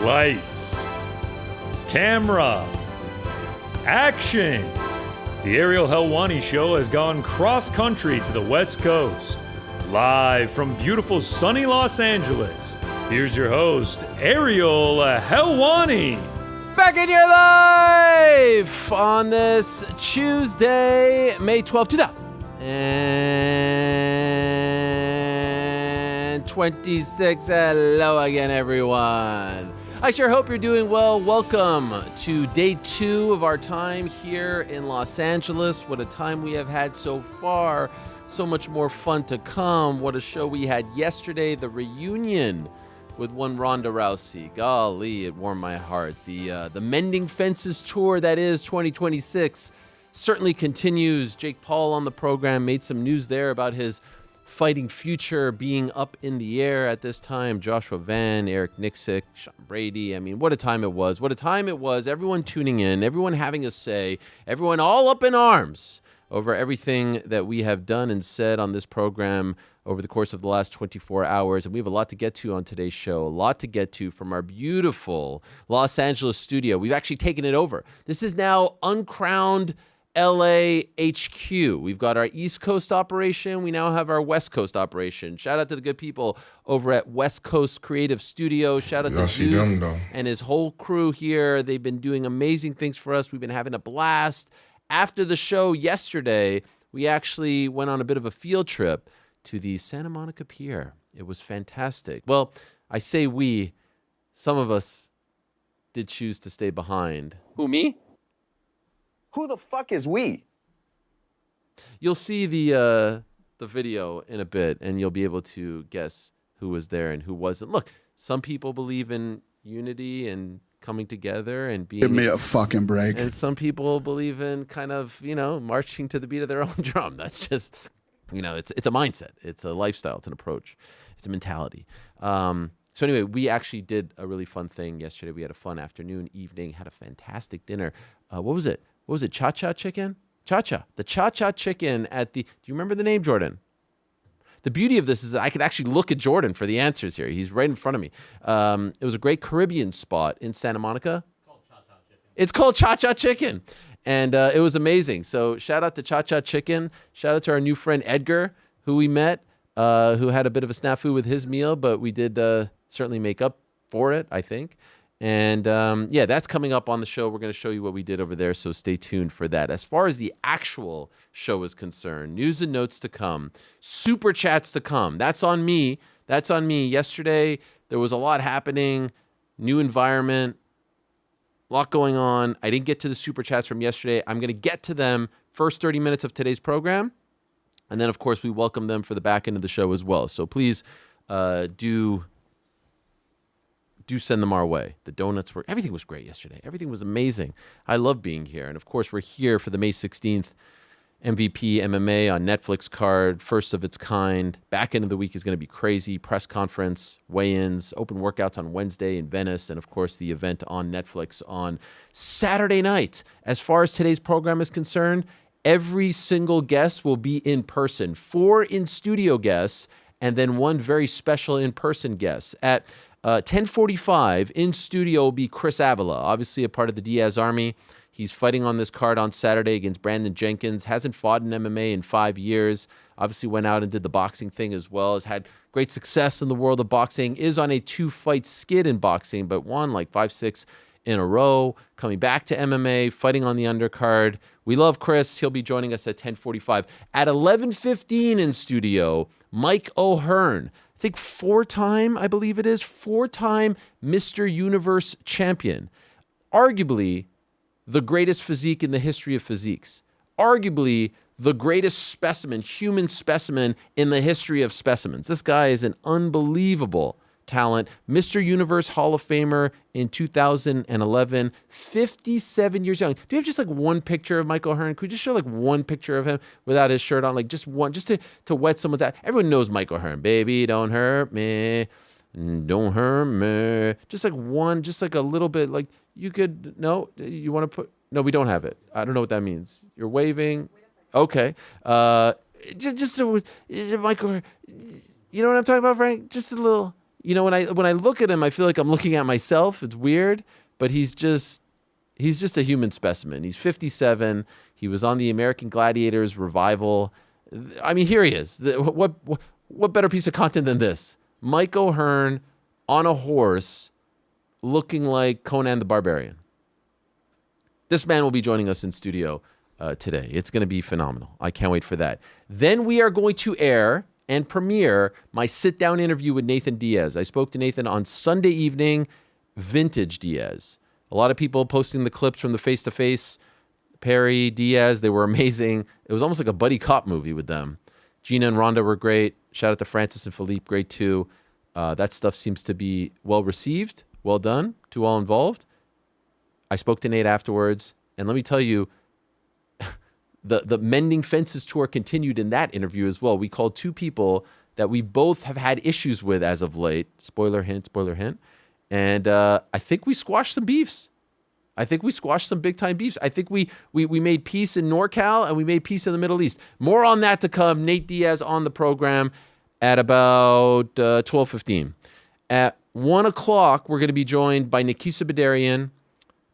Lights. Camera. Action. The Ariel Helwani Show has gone cross-country to the West Coast. Live from beautiful sunny Los Angeles, here's your host, Ariel Helwani. Back in your life on this Tuesday, May 12th, 2026. Hello again, everyone. I sure hope you're doing well. Welcome to day 2 of our time here in Los Angeles. What a time we have had so far. So much more fun to come. What a show we had yesterday, the reunion with one Ronda Rousey. Golly, it warmed my heart. The Mending Fences tour that is 2026 certainly continues. Jake Paul on the program made some news there about his fighting future being up in the air at this time. Joshua Van, Eric Nixick, Sean Brady. I mean, what a time it was. What a time it was. Everyone tuning in, everyone having a say, everyone all up in arms over everything that we have done and said on this program over the course of the last 24 hours. And we have a lot to get to on today's show, a lot to get to from our beautiful Los Angeles studio. We've actually taken it over. This is now uncrowned LA HQ. We've got our East Coast operation. We now have our West Coast operation. Shout out to the good people over at West Coast Creative Studio. Shout out to Zeus and his whole crew here. They've been doing amazing things for us. We've been having a blast. After the show yesterday, we actually went on a bit of a field trip to the Santa Monica Pier. It was fantastic. Well, I say we. Some of us did choose to stay behind. Who, me? Who the fuck is we? You'll see the video in a bit, and you'll be able to guess who was there and who wasn't. Look, some people believe in unity and coming together and being... Give me a fucking break. And some people believe in kind of, marching to the beat of their own drum. That's just, it's a mindset. It's a lifestyle. It's an approach. It's a mentality. So anyway, we actually did a really fun thing yesterday. We had a fun afternoon, evening, had a fantastic dinner. What was it? What was it? Cha-Cha chicken? Cha-Cha. The Cha-Cha chicken at the... Do you remember the name, Jordan? The beauty of this is I could actually look at Jordan for the answers here. He's right in front of me. It was a great Caribbean spot in Santa Monica. It's called Cha-Cha Chicken. And it was amazing. So shout out to Cha-Cha Chicken. Shout out to our new friend Edgar, who we met, who had a bit of a snafu with his meal, but we did certainly make up for it, I think. And that's coming up on the show. We're going to show you what we did over there, so stay tuned for that. As far as the actual show is concerned, news and notes to come, super chats to come. That's on me. That's on me. Yesterday, there was a lot happening, new environment, a lot going on. I didn't get to the super chats from yesterday. I'm going to get to them first 30 minutes of today's program. And then, of course, we welcome them for the back end of the show as well. So please do send them our way. The donuts were, everything was great yesterday. Everything was amazing. I love being here. And of course, we're here for the May 16th MVP MMA on Netflix card, first of its kind. Back end of the week is going to be crazy. Press conference, weigh-ins, open workouts on Wednesday in Venice, and of course, the event on Netflix on Saturday night. As far as today's program is concerned, every single guest will be in person. 4 in-studio guests, and then 1 very special in-person guest. At 10:45 in studio will be Chris Avila, obviously a part of the Diaz Army. He's fighting on this card on Saturday against Brandon Jenkins. Hasn't fought in MMA in 5 years. Obviously went out and did the boxing thing as well. Has had great success in the world of boxing. Is on a 2-fight skid in boxing, but won like 5-6 in a row. Coming back to MMA, fighting on the undercard. We love Chris. He'll be joining us at 10:45. At 11:15 in studio, Mike O'Hearn. I think 4-time Mr. Universe champion. Arguably the greatest physique in the history of physiques. Arguably the greatest specimen, human specimen in the history of specimens. This guy is an unbelievable talent. Mr. Universe Hall of Famer in 2011, 57 years young. Do you have just like one picture of Michael Hearn? Could we just show like one picture of him without his shirt on? Like just one, just to whet someone's eye. Everyone knows Michael Hearn. Baby, don't hurt me. Don't hurt me. Just like one, just like a little bit, like you could, no, you want to put, no, we don't have it. I don't know what that means. You're waving. Okay. Just Michael, you know what I'm talking about, Frank? Just a little, when I look at him, I feel like I'm looking at myself. It's weird, but he's just a human specimen. He's 57. He was on the American Gladiators revival. I mean, here he is. What better piece of content than this? Mike O'Hearn on a horse looking like Conan the Barbarian. This man will be joining us in studio today. It's going to be phenomenal. I can't wait for that. Then we are going to air and premiere my sit-down interview with Nathan Diaz. I spoke to Nathan on Sunday evening, vintage Diaz. A lot of people posting the clips from the face-to-face. Perry, Diaz, they were amazing. It was almost like a buddy cop movie with them. Gina and Rhonda were great. Shout out to Francis and Philippe, great too. That stuff seems to be well received, well done to all involved. I spoke to Nate afterwards, and let me tell you, the Mending Fences tour continued in that interview as well. We called two people that we both have had issues with as of late. Spoiler hint, spoiler hint. And I think we squashed some beefs. I think we squashed some big-time beefs. I think we made peace in NorCal, and we made peace in the Middle East. More on that to come. Nate Diaz on the program at about 12:15. At 1 o'clock, we're going to be joined by Nakisa Bidarian,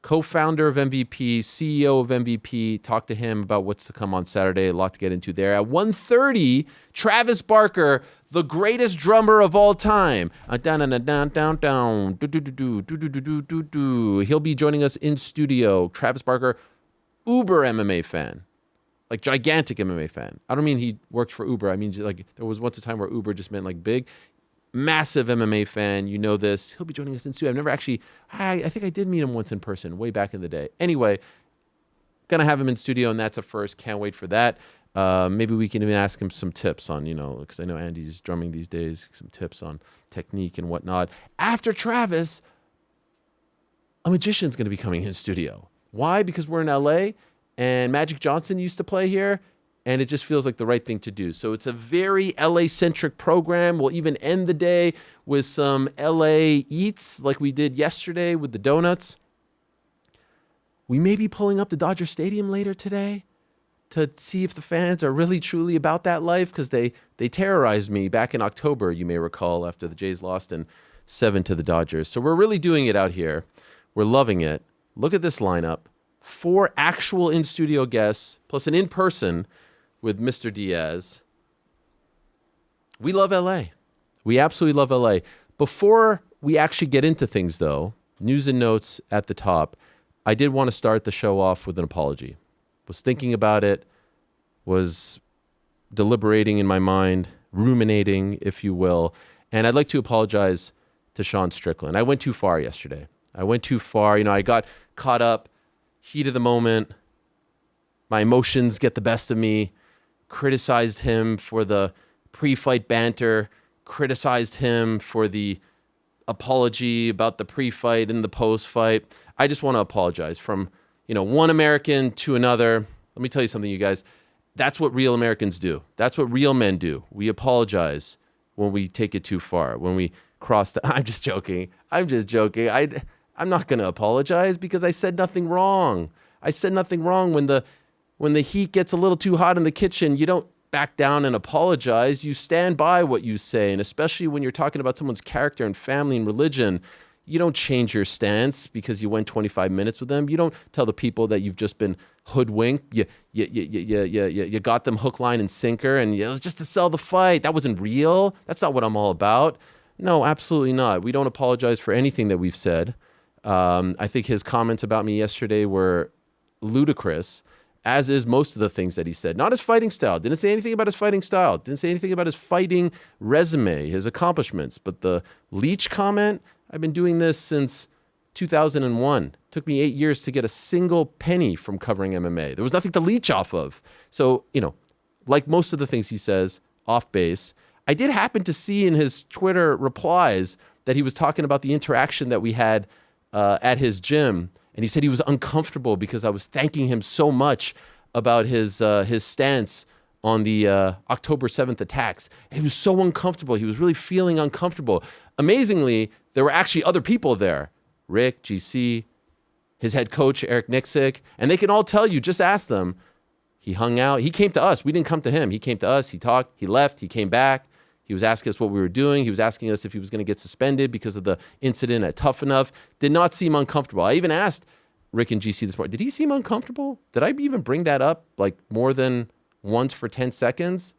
co-founder of MVP, CEO of MVP. Talk to him about what's to come on Saturday. A lot to get into there. At 1:30, Travis Barker, the greatest drummer of all time. Down. He'll be joining us in studio. Travis Barker, uber MMA fan. Like gigantic MMA fan. I don't mean he worked for Uber. I mean, like there was once a time where Uber just meant like big. Massive MMA fan. You know this. He'll be joining us in studio. I've never actually, I think I did meet him once in person way back in the day. Anyway, gonna have him in studio, and that's a first. Can't wait for that. Maybe we can even ask him some tips on, because I know Andy's drumming these days, some tips on technique and whatnot. After Travis, a magician's going to be coming in studio. Why? Because we're in LA and Magic Johnson used to play here, and it just feels like the right thing to do. So it's a very LA-centric program. We'll even end the day with some LA eats like we did yesterday with the donuts. We may be pulling up to Dodger Stadium later today to see if the fans are really truly about that life, because they terrorized me back in October, you may recall, after the Jays lost in 7 to the Dodgers. So we're really doing it out here. We're loving it. Look at this lineup. 4 actual in-studio guests, plus an in-person with Mr. Diaz. We love LA. We absolutely love LA. Before we actually get into things, though, news and notes at the top, I did want to start the show off with an apology. Was thinking about it, was deliberating in my mind, ruminating, if you will. And I'd like to apologize to Sean Strickland. I went too far yesterday. I went too far. I got caught up, heat of the moment. My emotions get the best of me. Criticized him for the pre-fight banter. Criticized him for the apology about the pre-fight and the post-fight. I just want to apologize from one American to another. Let me tell you something, you guys. That's what real Americans do. That's what real men do. We apologize when we take it too far, when we cross the... I'm just joking. I'm not going to apologize because I said nothing wrong. I said nothing wrong. When the heat gets a little too hot in the kitchen, you don't back down and apologize. You stand by what you say. And especially when you're talking about someone's character and family and religion, you don't change your stance because you went 25 minutes with them. You don't tell the people that you've just been hoodwinked. You got them hook, line, and sinker, and it was just to sell the fight. That wasn't real. That's not what I'm all about. No, absolutely not. We don't apologize for anything that we've said. I think his comments about me yesterday were ludicrous, as is most of the things that he said. Not his fighting style. Didn't say anything about his fighting style. Didn't say anything about his fighting resume, his accomplishments. But the leech comment... I've been doing this since 2001. Took me 8 years to get a single penny from covering MMA. There was nothing to leech off of. So, like most of the things he says, off base. I did happen to see in his Twitter replies that he was talking about the interaction that we had at his gym. And he said he was uncomfortable because I was thanking him so much about his stance on the October 7th attacks. He was so uncomfortable. He was really feeling uncomfortable. Amazingly, there were actually other people there. Rick, GC, his head coach, Eric Nixick, and they can all tell you, just ask them. He hung out. He came to us. We didn't come to him. He came to us. He talked. He left. He came back. He was asking us what we were doing. He was asking us if he was going to get suspended because of the incident at Tough Enough. Did not seem uncomfortable. I even asked Rick and GC this morning, did he seem uncomfortable? Did I even bring that up like more than once for 10 seconds?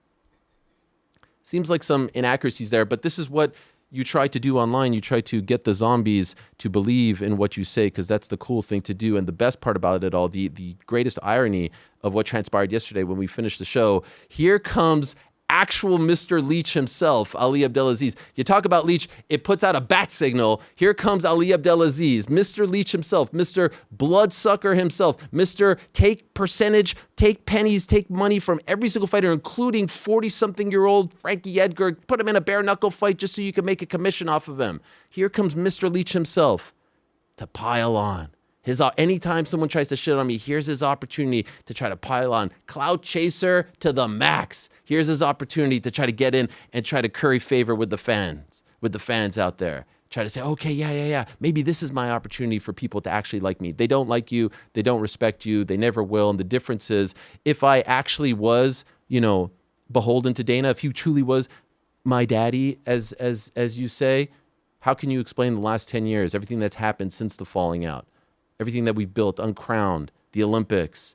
Seems like some inaccuracies there, but this is what you try to do online. You try to get the zombies to believe in what you say, because that's the cool thing to do. And the best part about it all, the greatest irony of what transpired yesterday when we finished the show, here comes actual Mr. Leach himself, Ali Abdelaziz. You talk about Leach, it puts out a bat signal. Here comes Ali Abdelaziz, Mr. Leach himself, Mr. Bloodsucker himself, Mr. Take percentage, take pennies, take money from every single fighter, including 40-something-year-old Frankie Edgar. Put him in a bare-knuckle fight just so you can make a commission off of him. Here comes Mr. Leach himself to pile on. Anytime someone tries to shit on me, here's his opportunity to try to pile on. Clout chaser to the max. Here's his opportunity to try to get in and try to curry favor with the fans out there. Try to say, okay, yeah. Maybe this is my opportunity for people to actually like me. They don't like you. They don't respect you. They never will. And the difference is, if I actually was, beholden to Dana, if he truly was my daddy, as you say, how can you explain the last 10 years, everything that's happened since the falling out? Everything that we've built, Uncrowned, the Olympics,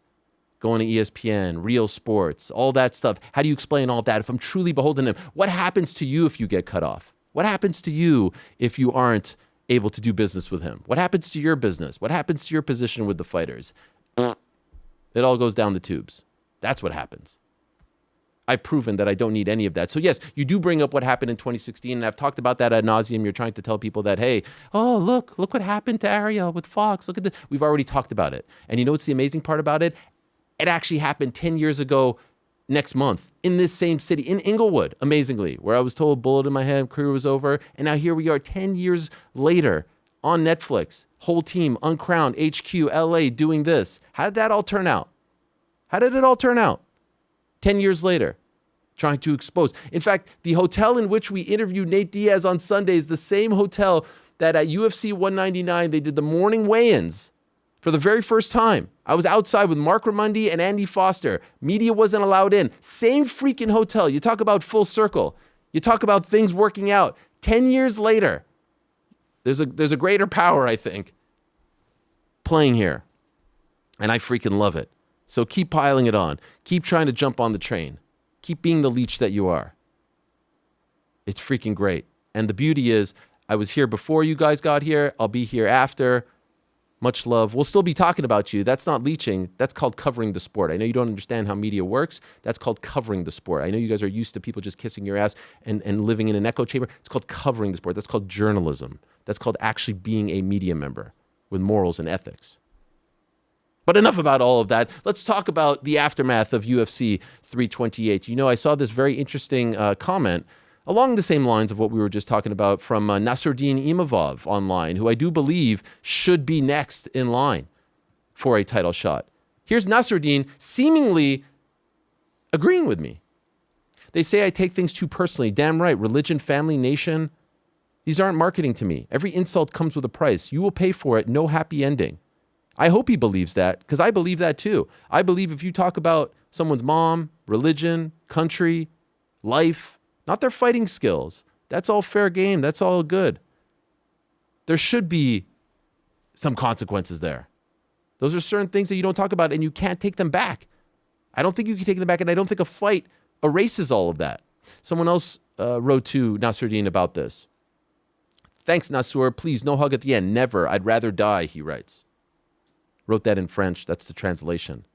going to ESPN, Real Sports, all that stuff. How do you explain all of that if I'm truly beholden to him? What happens to you if you get cut off? What happens to you if you aren't able to do business with him? What happens to your business? What happens to your position with the fighters? It all goes down the tubes. That's what happens. I've proven that I don't need any of that. So yes, you do bring up what happened in 2016, and I've talked about that ad nauseum. You're trying to tell people that, hey, look what happened to Ariel with Fox. Look at this. We've already talked about it. And you know what's the amazing part about it? It actually happened 10 years ago next month in this same city, in Inglewood, amazingly, where I was told bullet in my head, career was over. And now here we are 10 years later on Netflix, whole team, Uncrowned, HQ, LA, doing this. How did that all turn out? How did it all turn out? 10 years later, trying to expose. In fact, the hotel in which we interviewed Nate Diaz on Sunday is the same hotel that at UFC 199, they did the morning weigh-ins for the very first time. I was outside with Mark Ramundi and Andy Foster. Media wasn't allowed in. Same freaking hotel. You talk about full circle. You talk about things working out. 10 years later, there's a greater power, I think, playing here. And I freaking love it. So keep piling it on. Keep trying to jump on the train. Keep being the leech that you are. It's freaking great. And the beauty is, I was here before you guys got here. I'll be here after. Much love. We'll still be talking about you. That's not leeching. That's called covering the sport. I know you don't understand how media works. That's called covering the sport. I know you guys are used to people just kissing your ass and living in an echo chamber. It's called covering the sport. That's called journalism. That's called actually being a media member with morals and ethics. But enough about all of that. Let's talk about the aftermath of UFC 328. I saw this very interesting comment along the same lines of what we were just talking about from Nasruddin Imavov online, who I do believe should be next in line for a title shot. Here's Nasruddin seemingly agreeing with me. They say I take things too personally. Damn right. Religion, family, nation. These aren't marketing to me. Every insult comes with a price. You will pay for it. No happy ending. I hope he believes that, because I believe that too. I believe if you talk about someone's mom, religion, country, life, not their fighting skills, that's all fair game. That's all good. There should be some consequences there. Those are certain things that you don't talk about, and you can't take them back. I don't think you can take them back, and I don't think a fight erases all of that. Someone else wrote to Nasruddin about this. Thanks, Nasur. Please, no hug at the end. Never. I'd rather die, he writes. Wrote that in French. That's the translation.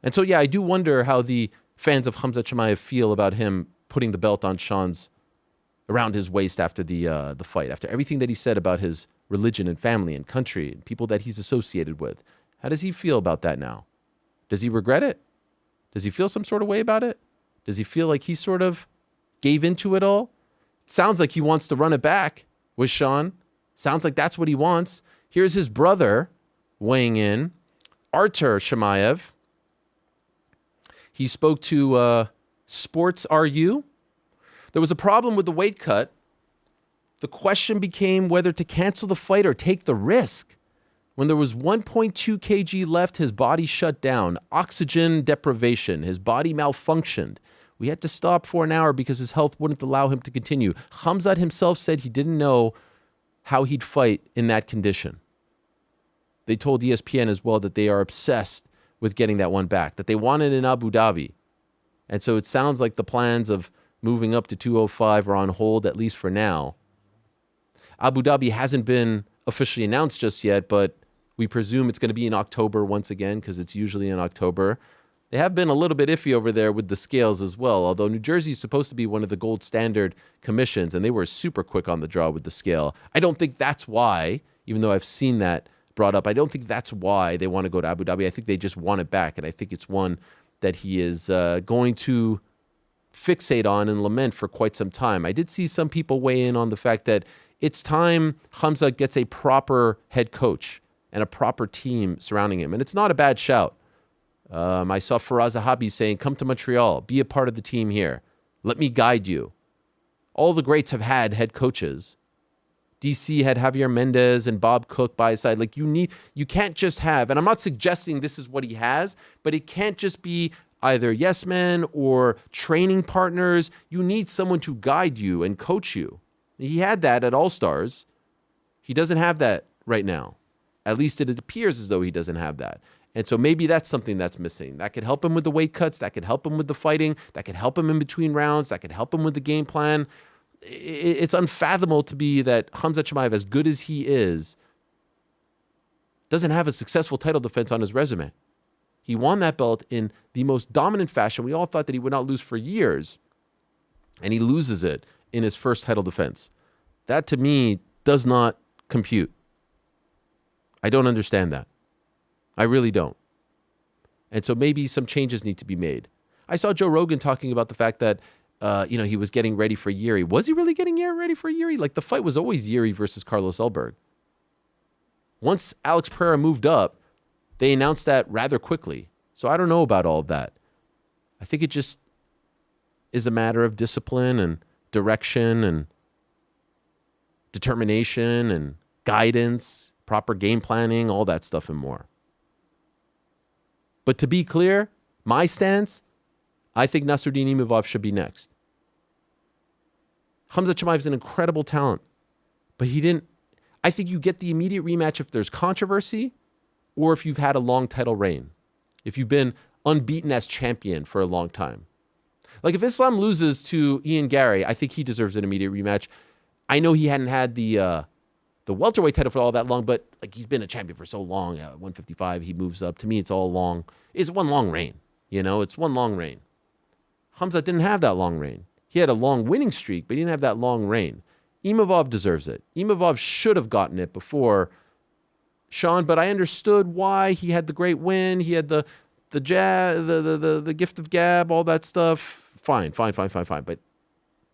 And so, yeah, I do wonder how the fans of Khamzat Chimaev feel about him putting the belt on Sean's around his waist after the fight, after everything that he said about his religion and family and country and people that he's associated with. How does he feel about that now? Does he regret it? Does he feel some sort of way about it? Does he feel like he sort of gave into it all? It sounds like he wants to run it back with Sean. Sounds like that's what he wants. Here's his brother weighing in, Artur Chimaev. He spoke to Sports RU. There was a problem with the weight cut. The question became whether to cancel the fight or take the risk. When there was 1.2 kg left, his body shut down. Oxygen deprivation. His body malfunctioned. We had to stop for an hour because his health wouldn't allow him to continue. Khamzat himself said he didn't know how he'd fight in that condition. They told ESPN as well that they are obsessed with getting that one back, that they want it in Abu Dhabi. And so it sounds like the plans of moving up to 205 are on hold, at least for now. Abu Dhabi hasn't been officially announced just yet, but we presume it's going to be in October once again, because it's usually in October. They have been a little bit iffy over there with the scales as well, although New Jersey is supposed to be one of the gold standard commissions, and they were super quick on the draw with the scale. I don't think that's why, even though I've seen that brought up, I don't think that's why they want to go to Abu Dhabi. I think they just want it back, and I think it's one that he is going to fixate on and lament for quite some time. I did see some people weigh in on the fact that it's time Khamzat gets a proper head coach and a proper team surrounding him. And it's not a bad shout. I saw Faraz Zahabi saying, come to Montreal, be a part of the team here. Let me guide you. All the greats have had head coaches. DC had Javier Mendez and Bob Cook by his side. Like you can't just have, and I'm not suggesting this is what he has, but it can't just be either yes men or training partners. You need someone to guide you and coach you. He had that at All Stars. He doesn't have that right now. At least it appears as though he doesn't have that. And so maybe that's something that's missing. That could help him with the weight cuts. That could help him with the fighting. That could help him in between rounds. That could help him with the game plan. It's unfathomable to be that Khamzat Chimaev, as good as he is, doesn't have a successful title defense on his resume. He won that belt in the most dominant fashion. We all thought that he would not lose for years, and he loses it in his first title defense. That, to me, does not compute. I don't understand that. I really don't. And so maybe some changes need to be made. I saw Joe Rogan talking about the fact that he was getting ready for Yuri. Was he really getting ready for Yuri? Like, the fight was always Yuri versus Carlos Elberg. Once Alex Pereira moved up, they announced that rather quickly. So I don't know about all of that. I think it just is a matter of discipline and direction and determination and guidance, proper game planning, all that stuff and more. But to be clear, my stance, I think Nasruddin Imavov should be next. Khamzat Chimaev is an incredible talent, but I think you get the immediate rematch if there's controversy or if you've had a long title reign, if you've been unbeaten as champion for a long time. Like if Islam loses to Ian Gary, I think he deserves an immediate rematch. I know he hadn't had the welterweight title for all that long, but like he's been a champion for so long. 155, he moves up. To me, it's one long reign. It's one long reign. Khamzat didn't have that long reign. He had a long winning streak, but he didn't have that long reign. Imavov deserves it. Imavov should have gotten it before Sean, but I understood why. He had the great win. He had the jab, the gift of gab, all that stuff. Fine. But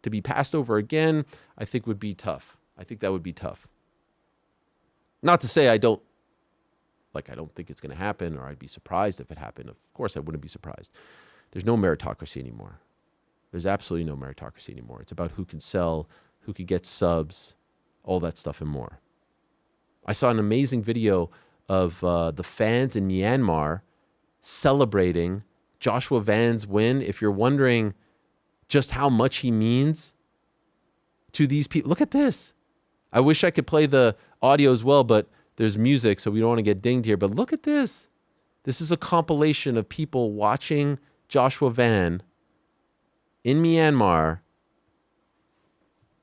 to be passed over again, I think would be tough. I think that would be tough. Not to say I don't think it's going to happen, or I'd be surprised if it happened. Of course, I wouldn't be surprised. There's no meritocracy anymore. There's absolutely no meritocracy anymore. It's about who can sell, who can get subs, all that stuff and more. I saw an amazing video of the fans in Myanmar celebrating Joshua Van's win. If you're wondering just how much he means to these people, look at this. I wish I could play the audio as well, but there's music, so we don't want to get dinged here. But look at this. This is a compilation of people watching Joshua Van in Myanmar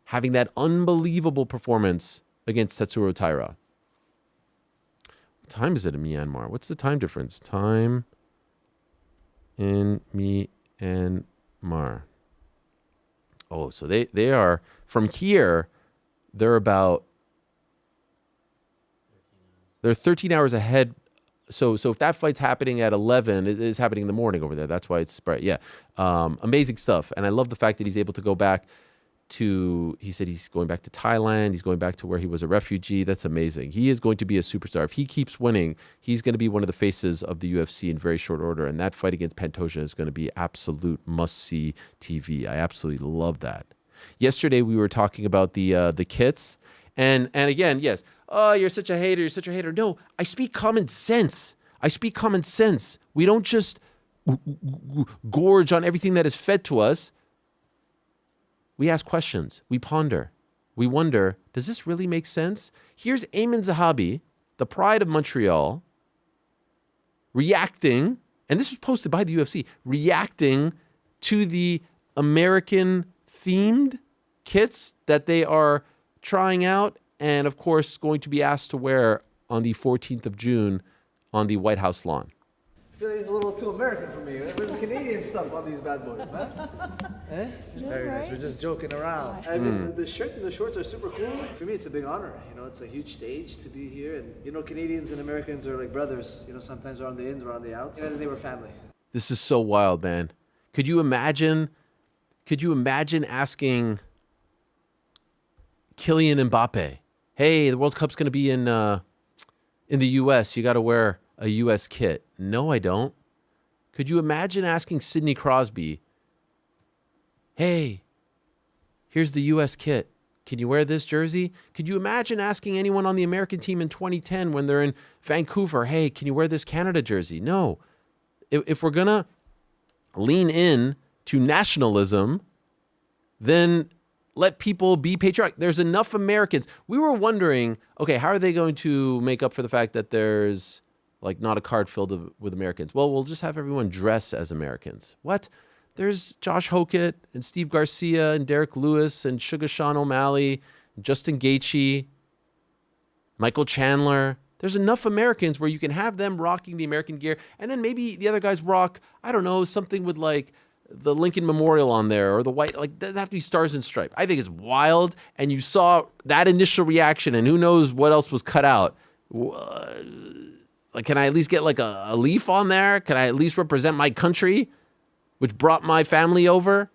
having that unbelievable performance against Tetsuro Taira. What time is it in Myanmar? What's the time difference? Time in Myanmar. Oh, so they are, from here, they're 13 hours ahead. So if that fight's happening at 11, it is happening in the morning over there. That's why it's bright. Yeah. Amazing stuff. And I love the fact that he's able to go back he said he's going back to Thailand. He's going back to where he was a refugee. That's amazing. He is going to be a superstar. If he keeps winning, he's going to be one of the faces of the UFC in very short order. And that fight against Pantoja is going to be absolute must-see TV. I absolutely love that. Yesterday, we were talking about the kits. And again, yes, oh, you're such a hater. No, I speak common sense. We don't just gorge on everything that is fed to us, we ask questions. We ponder. We wonder, does this really make sense? Here's Ayman Zahabi, the pride of Montreal, reacting, and this was posted by the UFC, reacting to the American-themed kits that they are trying out and, of course, going to be asked to wear on the 14th of June on the White House lawn. I feel like it's a little too American for me. Where's the Canadian stuff on these bad boys, man? It's very nice. We're just joking around. I mean, the shirt and the shorts are super cool. For me, it's a big honor. You know, it's a huge stage to be here. And, you know, Canadians and Americans are like brothers. You know, sometimes we're on the ins, we're on the outs. And they were family. This is so wild, man. Could you imagine asking Kylian Mbappe, hey, the World Cup's going to be in the U.S. You got to wear a U.S. kit. No, I don't. Could you imagine asking Sidney Crosby, hey, here's the U.S. kit. Can you wear this jersey? Could you imagine asking anyone on the American team in 2010 when they're in Vancouver, hey, can you wear this Canada jersey? No. If we're going to lean in to nationalism, then let people be patriotic. There's enough Americans. We were wondering, okay, how are they going to make up for the fact that there's like not a card filled with Americans? Well, we'll just have everyone dress as Americans. What? There's Josh Hokett and Steve Garcia and Derek Lewis and Sugar Sean O'Malley, Justin Gaethje, Michael Chandler. There's enough Americans where you can have them rocking the American gear, and then maybe the other guys rock, I don't know, something with like the Lincoln Memorial on there or the white, like doesn't have to be stars and stripe. I think it's wild, and you saw that initial reaction, and who knows what else was cut out. Like, can I at least get like a leaf on there? Can I at least represent my country, which brought my family over,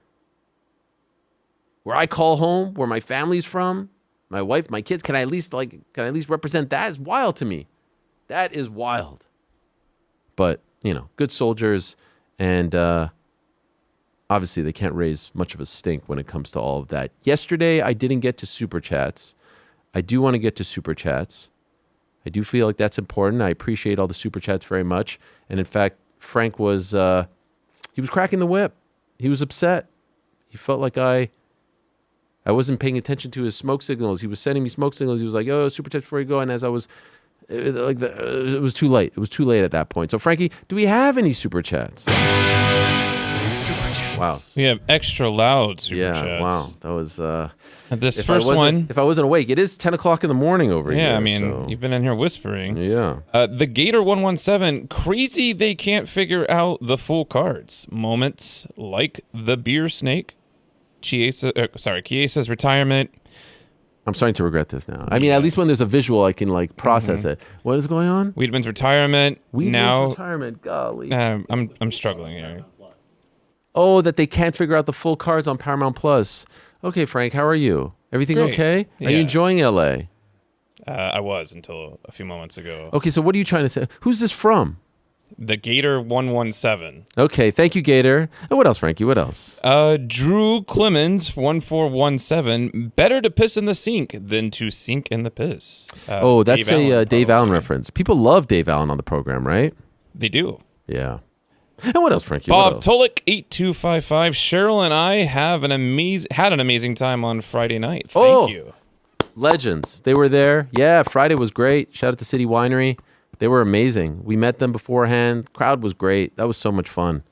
where I call home, where my family's from, my wife, my kids? Can I at least represent that? It's wild to me. That is wild. But, you know, good soldiers, and obviously they can't raise much of a stink when it comes to all of that. Yesterday, I didn't get to Super Chats. I do want to get to Super Chats. I do feel like that's important. I appreciate all the Super Chats very much. And in fact, Frank was, he was cracking the whip. He was upset. He felt like I wasn't paying attention to his smoke signals. He was sending me smoke signals. He was like, oh, Super Chats before you go. And as I was, it was too late. It was too late at that point. So Frankie, do we have any Super Chats? Super Chats. Wow. We have extra loud Super Chats. Yeah, wow. That was... this first one... If I wasn't awake, it is 10 o'clock in the morning over here. Yeah, I mean, you've been in here whispering. Yeah. The Gator 117, crazy they can't figure out the full cards. Moments like the beer snake, Chiesa's retirement. I'm starting to regret this now. I mean, at least when there's a visual, I can like process it. What is going on? Weedman's retirement. Weedman's retirement. Golly. I'm struggling here. Oh, that they can't figure out the full cards on Paramount Plus. Okay, Frank, how are you? Everything Great. okay? Yeah. Are you enjoying LA? I was until a few moments ago. Okay, so what are you trying to say? Who's this from? The Gator 117. Okay, thank you, Gator. And what else, Frankie? What else? Drew Clemens 1417. Better to piss in the sink than to sink in the piss. That's a Dave Allen reference. People love Dave Allen on the program, right? They do. Yeah. And what else, Frankie? Bob Tulik 8255. Cheryl and I had an amazing time on Friday night. Thank you. Legends. They were there. Yeah, Friday was great. Shout out to City Winery. They were amazing. We met them beforehand. Crowd was great. That was so much fun.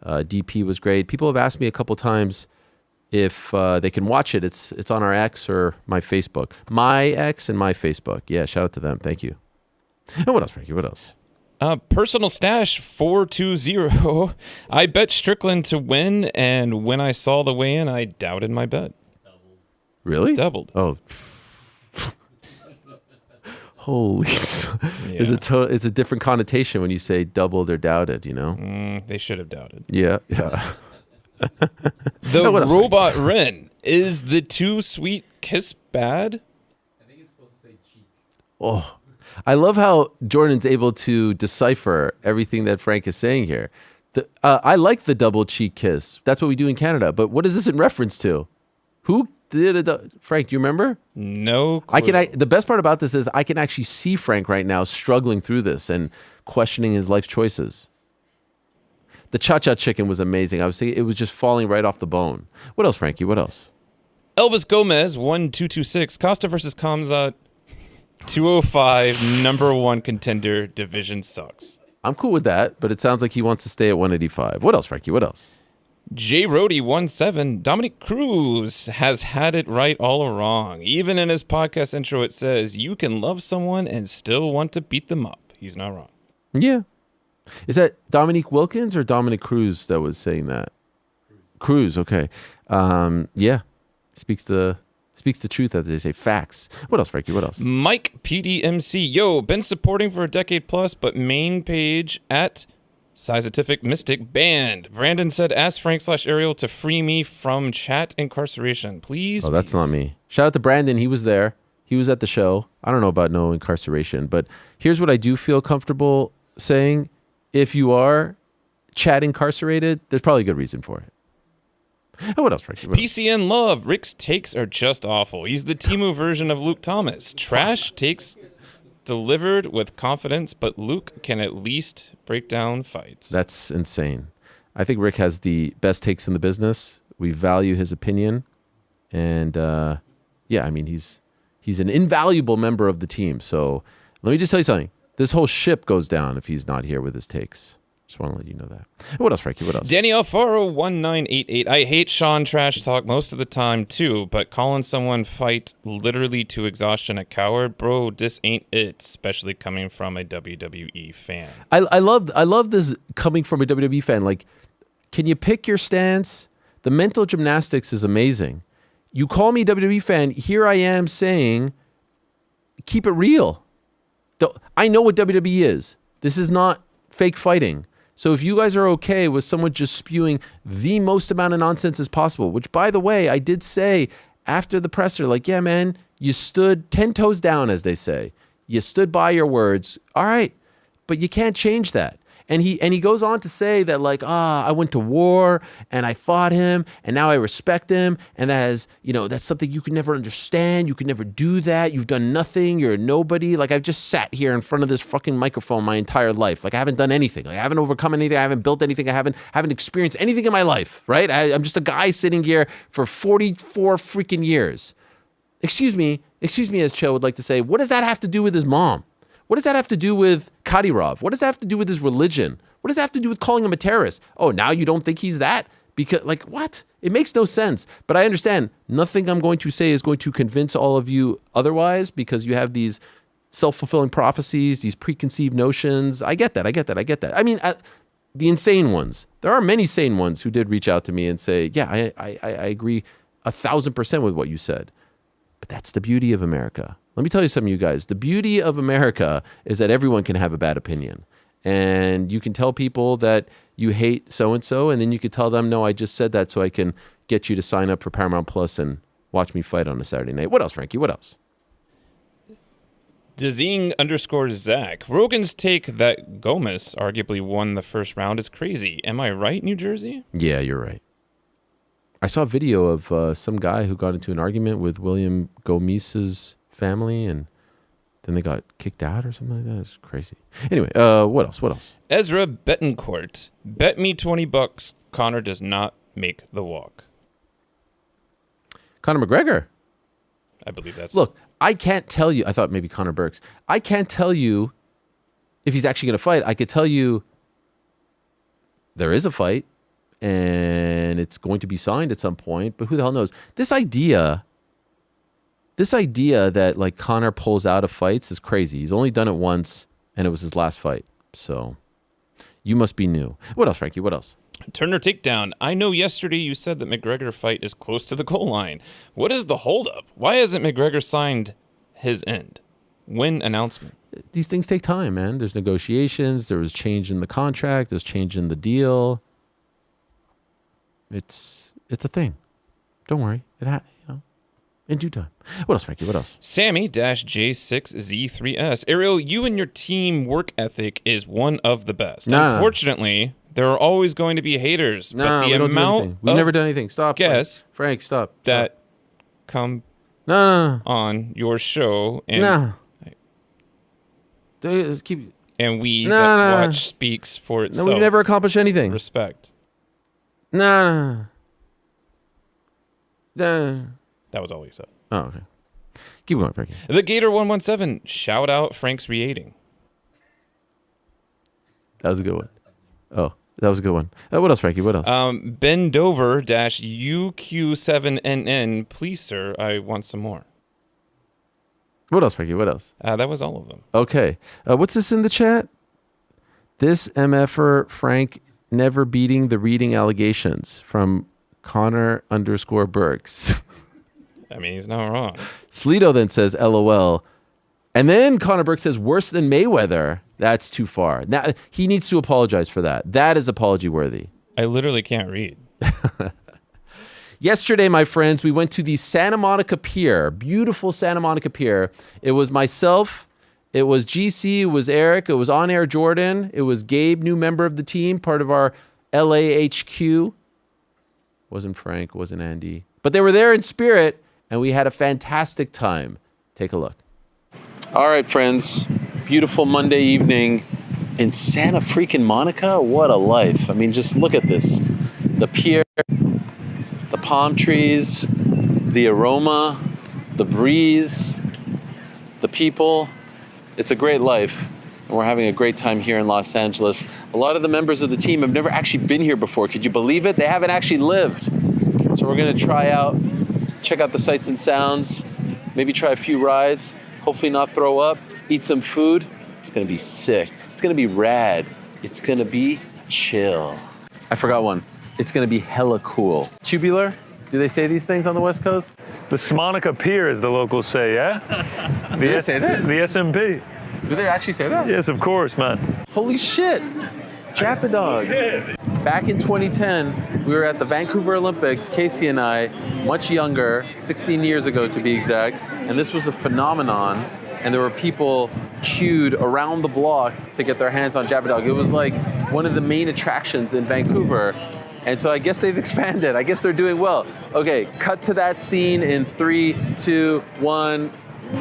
DP was great. People have asked me a couple times if they can watch it. It's on our X or my Facebook. My X and my Facebook. Yeah, shout out to them. Thank you. And what else, Frankie? What else? Personal Stash 420. I bet Strickland to win, and when I saw the weigh-in, I doubted my bet. Really? Doubled. Oh. Holy. Yeah. It's a different connotation when you say doubled or doubted, you know? They should have doubted. Yeah. The Robot Ren. Is the too sweet kiss bad? I think it's supposed to say cheek. Oh. I love how Jordan's able to decipher everything that Frank is saying here. I like the double cheek kiss. That's what we do in Canada. But what is this in reference to? Who did it? Frank, do you remember? No clue. The best part about this is I can actually see Frank right now struggling through this and questioning his life choices. The cha-cha chicken was amazing. I was thinking it was just falling right off the bone. What else, Frankie? What else? Elvis Gomez 1226. Costa versus Kamzat 205. Number one contender. Division sucks. I'm cool with that, but it sounds like he wants to stay at 185. What else, Frankie? What else? J. Rody 17. Dominic Cruz has had it right all wrong. Even in his podcast intro, it says you can love someone and still want to beat them up. He's not wrong. Yeah. Is that Dominique Wilkins or Dominic Cruz that was saying that? Cruz, okay. Yeah. Speaks the truth, as they say. Facts. What else, Frankie? What else? Mike PDMC. Yo, been supporting for a decade plus, but main page at Scientific Mystic banned. Brandon said, ask Frank/Ariel to free me from chat incarceration. Please. Oh, that's not me. Shout out to Brandon. He was there. He was at the show. I don't know about no incarceration, but here's what I do feel comfortable saying. If you are chat incarcerated, there's probably a good reason for it. And what else, Frankie? What else? PCN Love. Rick's takes are just awful. He's the Timo version of Luke Thomas. Trash takes delivered with confidence, but Luke can at least break down fights. That's insane. I think Rick has the best takes in the business. We value his opinion. And, yeah, I mean, he's an invaluable member of the team. So let me just tell you something. This whole ship goes down if he's not here with his takes. Just want to let you know that. What else, Frankie? What else? Danny Alfaro 1988. I hate Sean trash talk most of the time too, but calling someone fight literally to exhaustion a coward, bro, this ain't it. Especially coming from a WWE fan. I love this coming from a WWE fan. Like, can you pick your stance? The mental gymnastics is amazing. You call me WWE fan. Here I am saying, keep it real. I know what WWE is. This is not fake fighting. So if you guys are okay with someone just spewing the most amount of nonsense as possible, which, by the way, I did say after the presser, like, yeah, man, you stood 10 toes down, as they say. You stood by your words. All right, but you can't change that. And he goes on to say that, like, I went to war and I fought him and now I respect him. And that is, that's something you can never understand. You can never do that. You've done nothing. You're a nobody. Like, I've just sat here in front of this fucking microphone my entire life. Like, I haven't done anything. Like, I haven't overcome anything. I haven't built anything. I haven't experienced anything in my life, right? I'm just a guy sitting here for 44 freaking years. Excuse me, as Cho would like to say, what does that have to do with his mom? What does that have to do with Kadyrov? What does that have to do with his religion? What does that have to do with calling him a terrorist? Oh, now you don't think he's that? Because, like, what? It makes no sense. But I understand nothing I'm going to say is going to convince all of you otherwise, because you have these self-fulfilling prophecies, these preconceived notions. I get that. I mean, the insane ones. There are many sane ones who did reach out to me and say, yeah, I agree 1,000% with what you said. But that's the beauty of America. Let me tell you something, you guys. The beauty of America is that everyone can have a bad opinion. And you can tell people that you hate so-and-so, and then you could tell them, no, I just said that so I can get you to sign up for Paramount Plus and watch me fight on a Saturday night. What else, Frankie? What else? Dezing_Zach. Rogan's take that Gomez arguably won the first round is crazy. Am I right, New Jersey? Yeah, you're right. I saw a video of some guy who got into an argument with William Gomez's family, and then they got kicked out or something like that. It's crazy. Anyway, what else? Ezra Betancourt. Bet me $20 Conor does not make the walk. Conor McGregor. I believe that's... Look, I can't tell you. I thought maybe Conor Burks. I can't tell you if he's actually going to fight. I could tell you there is a fight, and it's going to be signed at some point, but who the hell knows? This idea that, like, Conor pulls out of fights is crazy. He's only done it once, and it was his last fight. So you must be new. What else, Frankie? What else? Turner takedown. I know yesterday you said that McGregor fight is close to the goal line. What is the holdup? Why hasn't McGregor signed his end? Win announcement. These things take time, man. There's negotiations. There was change in the contract. There's change in the deal. It's a thing. Don't worry. In due time. What else, Frankie? What else? Sammy-J6Z3S. Ariel, you and your team work ethic is one of the best. Unfortunately, there are always going to be haters. But the amount we've never done anything. Stop. Guests Frank, stop. That come on your show. And And we No. watch speaks for No, itself. we've never accomplished anything. Respect. No. That was all he said. Oh, okay. Keep going, Frankie. The Gator 117. Shout out Frank's Reating. That was a good one. Oh, that was a good one. What else, Frankie? What else? Ben Dover UQ7NN. Please, sir, I want some more. What else, Frankie? What else? That was all of them. Okay. What's this in the chat? This MFer Frank never beating the reading allegations from Connor_Burks. I mean, he's not wrong. Sleeto then says, LOL. And then Connor Burke says, worse than Mayweather. That's too far. Now, he needs to apologize for that. That is apology worthy. I literally can't read. Yesterday, my friends, we went to the Santa Monica Pier. Beautiful Santa Monica Pier. It was myself. It was GC. It was Eric. It was On Air Jordan. It was Gabe, new member of the team, part of our LA HQ. Wasn't Frank. Wasn't Andy. But they were there in spirit, and we had a fantastic time. Take a look. All right, friends. Beautiful Monday evening in Santa freaking Monica. What a life. I mean, just look at this. The pier, the palm trees, the aroma, the breeze, the people. It's a great life. And we're having a great time here in Los Angeles. A lot of the members of the team have never actually been here before. Could you believe it? They haven't actually lived. So we're going to try out, check out the sights and sounds, maybe try a few rides, hopefully not throw up, eat some food. It's going to be sick. It's going to be rad. It's going to be chill. I forgot one. It's going to be hella cool. Tubular? Do they say these things on the West Coast? The Smonica Pier, as the locals say, yeah? Do they say that? The SMP. Do they actually say that? Yes, of course, man. Holy shit. Japadog. Back in 2010, we were at the Vancouver Olympics, Casey and I, much younger, 16 years ago to be exact, and this was a phenomenon, and there were people queued around the block to get their hands on Japadog. It was like one of the main attractions in Vancouver, and so I guess they've expanded. I guess they're doing well. Okay, cut to that scene in 3, 2, 1.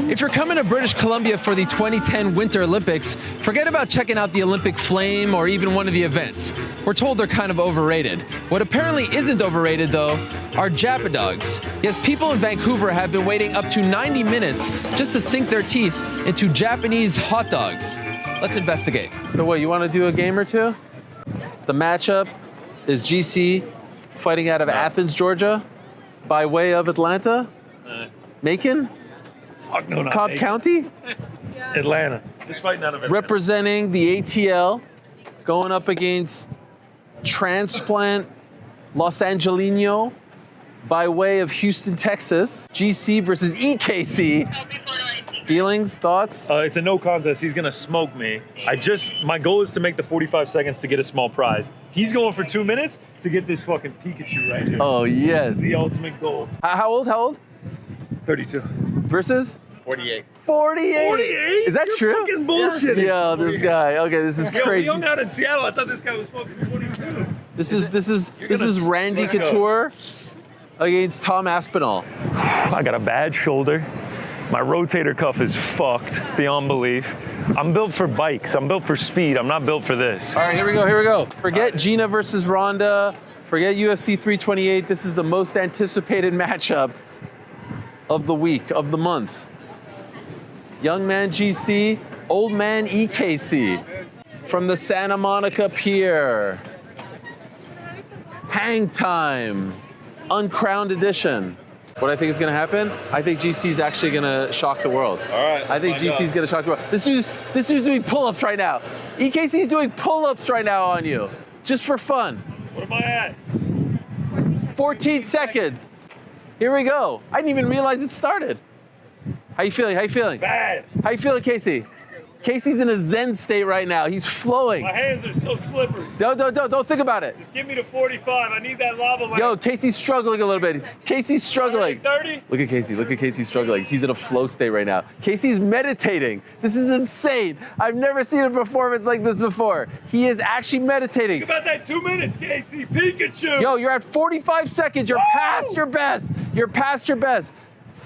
If you're coming to British Columbia for the 2010 Winter Olympics, forget about checking out the Olympic Flame or even one of the events. We're told they're kind of overrated. What apparently isn't overrated, though, are Japadogs. Yes, people in Vancouver have been waiting up to 90 minutes just to sink their teeth into Japanese hot dogs. Let's investigate. So what, you want to do a game or two? The matchup is GC fighting out of Athens, Georgia, by way of Atlanta, Macon, Fuck no, not Cobb Macon. County, Atlanta. Just fighting out of Atlanta. representing the ATL, going up against Transplant Los Angelino by way of Houston, Texas. GC versus EKC. Feelings, thoughts? It's a no contest. He's gonna smoke me. My goal is to make the 45 seconds to get a small prize. He's going for 2 minutes to get this fucking Pikachu right here. Oh, yes. The ultimate goal. How old? 32. Versus? 48. 48. Is that You're true? fucking bullshitting. Yo, this guy. Okay, this is Yo, we crazy. hung out in Seattle. I thought this guy was fucking 22. This is gonna Randy let's go. Couture against Tom Aspinall. I got a bad shoulder. My rotator cuff is fucked beyond belief. I'm built for bikes. I'm built for speed. I'm not built for this. All right, here we go. Forget Gina versus Ronda. Forget UFC 328. This is the most anticipated matchup of the week, of the month. Young man GC, old man EKC from the Santa Monica Pier. Hang time, uncrowned edition. What I think is gonna happen, I think GC's actually gonna shock the world. All right, I think GC's gonna shock the world. This dude's doing pull-ups right now. EKC's doing pull-ups right now on you, just for fun. What am I at? 14 seconds. Here we go. I didn't even realize it started. How you feeling? Bad. How you feeling, Casey? Casey's in a zen state right now. He's flowing. My hands are so slippery. Don't think about it. Just give me the 45. I need that lava lamp. Yo, Casey's struggling a little bit. Casey's struggling. 30? Look at Casey struggling. He's in a flow state right now. Casey's meditating. This is insane. I've never seen a performance like this before. He is actually meditating. Think about that 2 minutes, Casey. Pikachu. Yo, you're at 45 seconds. You're past your best.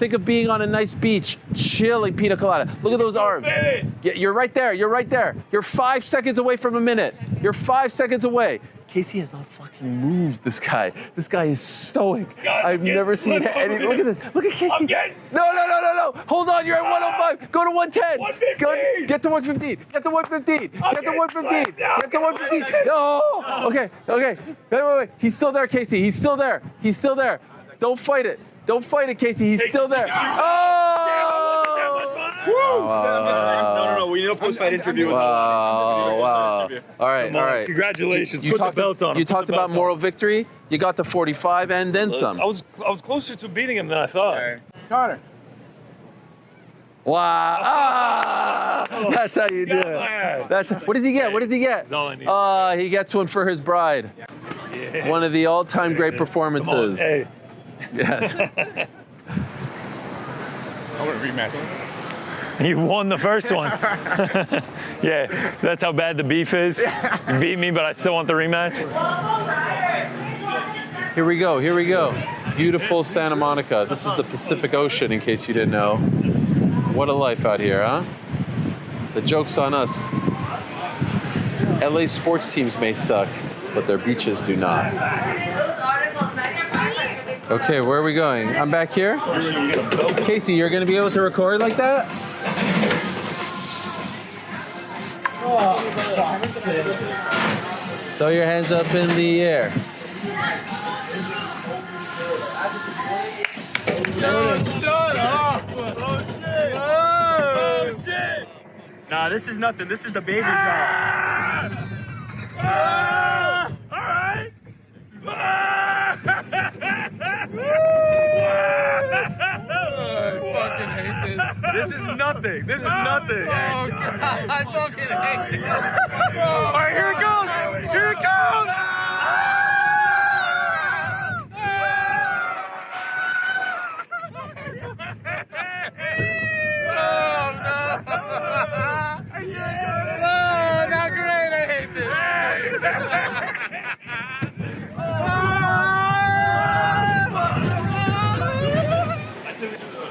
Think of being on a nice beach, chilling pina colada. Look at those arms. Yeah, you're right there. You're right there. You're 5 seconds away from a minute. You're 5 seconds away. Casey has not fucking moved, this guy. This guy is stoic. I've never seen anything. Look at this. Look at Casey. No. Hold on, you're at 105. Go to 110. 115. Get to 115. Get to 115. Get to 115. Get to 115. No. Okay. Wait. He's still there, Casey. He's still there. Don't fight it. Don't fight it, Casey. He's still there. Oh! No. We need a post-fight interview. Wow. All right. Congratulations. Put the belt on him. You talked about moral victory. You got to 45 and then some. I was closer to beating him than I thought. Connor. Wow. That's how you do it. What does he get? That's all I need. He gets one for his bride. Yeah. One of the all-time great performances. Come on, hey. Yes. I want a rematch. You won the first one. Yeah, that's how bad the beef is. You beat me, but I still want the rematch. Here we go. Beautiful Santa Monica. This is the Pacific Ocean, in case you didn't know. What a life out here, huh? The joke's on us. LA sports teams may suck, but their beaches do not. Okay, where are we going? I'm back here. Casey, you're going to be able to record like that? Throw your hands up in the air. Shut up! Oh shit! Nah, this is nothing. This is the baby job. All right. I fucking hate this. This is nothing. This is nothing. Oh, God. I fucking hate this. All right, here it goes. Here it comes. Oh, no. Oh, not great. I hate this.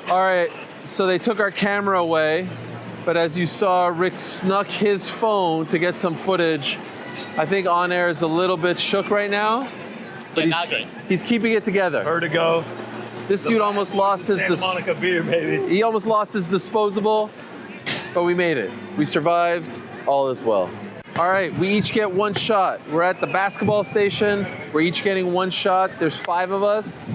All right, so they took our camera away, but as you saw, Rick snuck his phone to get some footage. I think On Air is a little bit shook right now, but he's keeping it together. Vertigo. This dude almost lost his Santa Monica beer, baby. he almost lost his disposable, but we made it. We survived. All is well. All right, we each get one shot. We're at the basketball station. We're each getting one shot. There's 5 of us.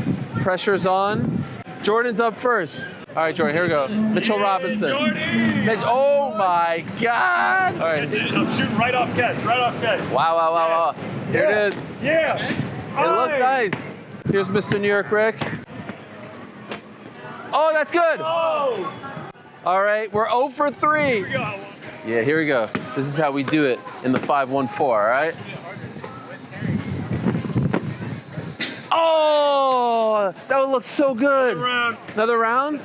Pressure's on. Jordan's up first. All right, Jordan, here we go. Mitchell Robinson. Oh my God. All right. I'm shooting right off catch. Wow. Here it is. Yeah. It looked nice. Here's Mr. New York Rick. Oh, that's good. Oh. All right, we're 0 for 3. Yeah, here we go. This is how we do it in the 5-1-4, all right? Oh, that would look so good. Another round?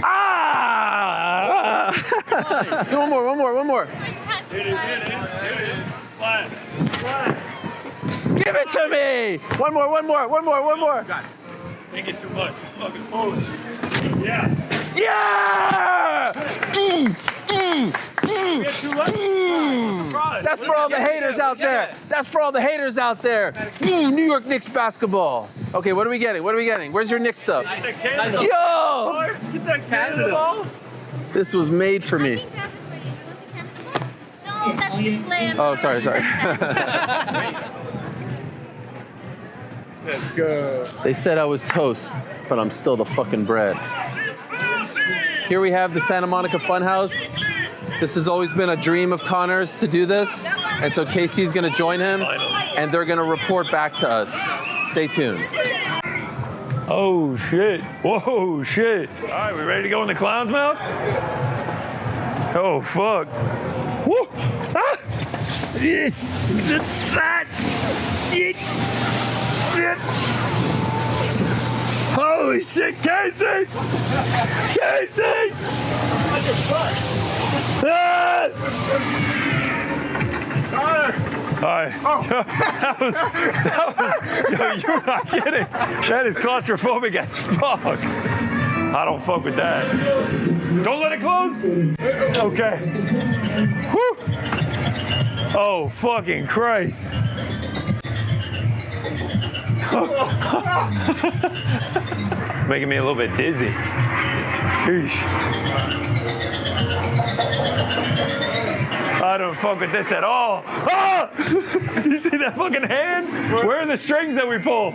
Ah! One more. It is. Splat. Give it to me. One more. Didn't get too much. You fucking fool. Yeah. Yeah! That's for all the haters out there. That's for all the haters out there. New York Knicks basketball. Okay, what are we getting? Where's your Knicks stuff? Yo! Get that Canada ball. This was made for me. No, that's display. Oh, sorry. Let's go. They said I was toast, but I'm still the fucking bread. Here we have the Santa Monica Funhouse. This has always been a dream of Connor's to do this, and so Casey's gonna join him, and they're gonna report back to us. Stay tuned. Oh shit. Whoa shit. All right, we ready to go in the clown's mouth? Oh fuck. Woo. Ah. It's that. Shit. Holy shit, Casey! Casey! Ah! All right. Yo, you're not kidding. That is claustrophobic as fuck. I don't fuck with that. Don't let it close. Okay. Whew. Oh, fucking Christ. Making me a little bit dizzy. Sheesh. I don't fuck with this at all. Ah! You see that fucking hand? Where are the strings that we pull?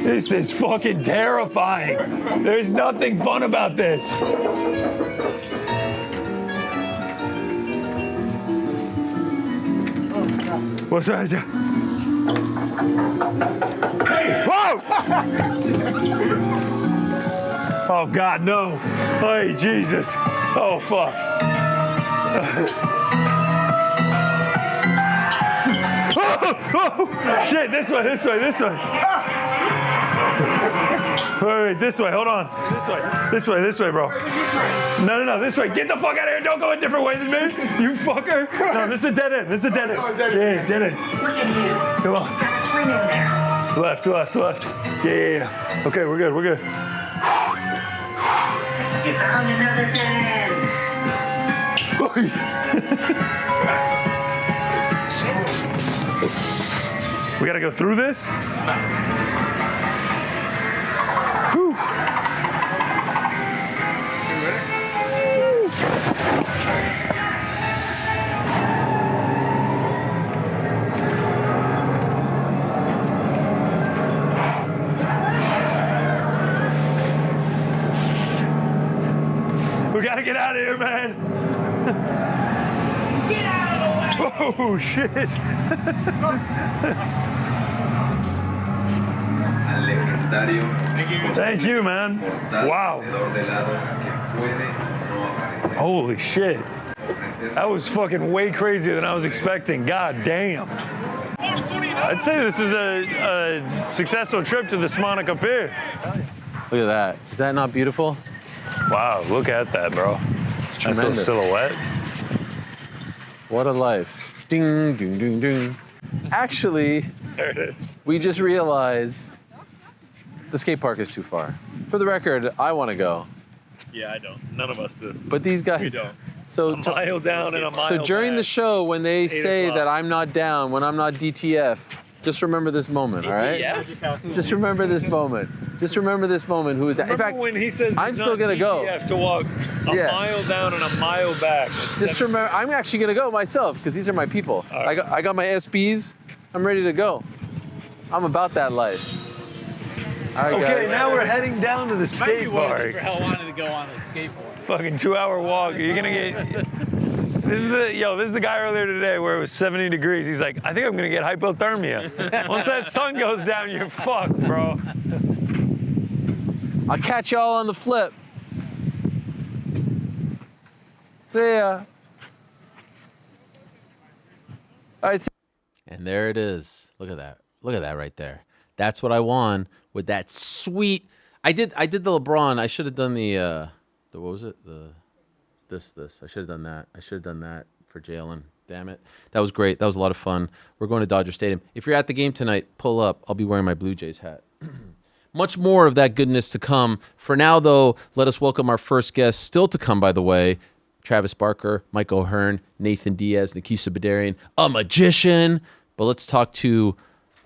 This is fucking terrifying. There's nothing fun about this. What's that? Hey! Whoa! Oh God, no. Hey, Jesus. Oh, fuck. Oh, shit, this way. Wait, this way, hold on. This way, bro. No, this way. Get the fuck out of here. Don't go a different way than me, you fucker. No, this is a dead end. Yeah, dead end. Come on. Left. Yeah. Okay, we're good. You found another dead end. We gotta go through this? Whew. We gotta get out of here, man. Get out of the way! Oh, shit. Thank you, man. Wow. Holy shit. That was fucking way crazier than I was expecting. God damn. I'd say this was a successful trip to the Smonica Pier. Look at that. Is that not beautiful? Wow, look at that, bro. It's Nice little tremendous. silhouette. What a life. Ding, ding, ding, ding. Actually, There it is. we just realized the skate park is too far. For the record, I want to go, Yeah, I don't. None of us do. but these guys. We don't. So, A mile down and a mile so during the back. show, when they say o'clock. that I'm not down, when I'm not DTF, just remember this moment, all right? Just remember this moment. Who is that? In Remember fact, when he says I'm it's still not gonna go. DTF to walk a Yeah. mile down and a mile back. just remember, I'm actually gonna go myself because these are my people. All right. I got my SBs. I'm ready to go. I'm about that life. All right, Okay, guys. now we're heading down to the skate park. Helwani to go on a skateboard. Fucking 2-hour walk. You're gonna get. This is the guy earlier today where it was 70 degrees. He's like, I think I'm gonna get hypothermia. Once that sun goes down, you're fucked, bro. I'll catch y'all on the flip. See ya. All right. And there it is. Look at that. Look at that right there. That's what I won with that sweet. I did the LeBron. I should have done the what was it? This. I should have done that. I should have done that for Jalen. Damn it. That was great. That was a lot of fun. We're going to Dodger Stadium. If you're at the game tonight, pull up. I'll be wearing my Blue Jays hat. Much more of that goodness to come. For now, though, let us welcome our first guest, still to come, by the way. Travis Barker, Mike O'Hearn, Nathan Diaz, Nakisa Bidarian, a magician. But let's talk to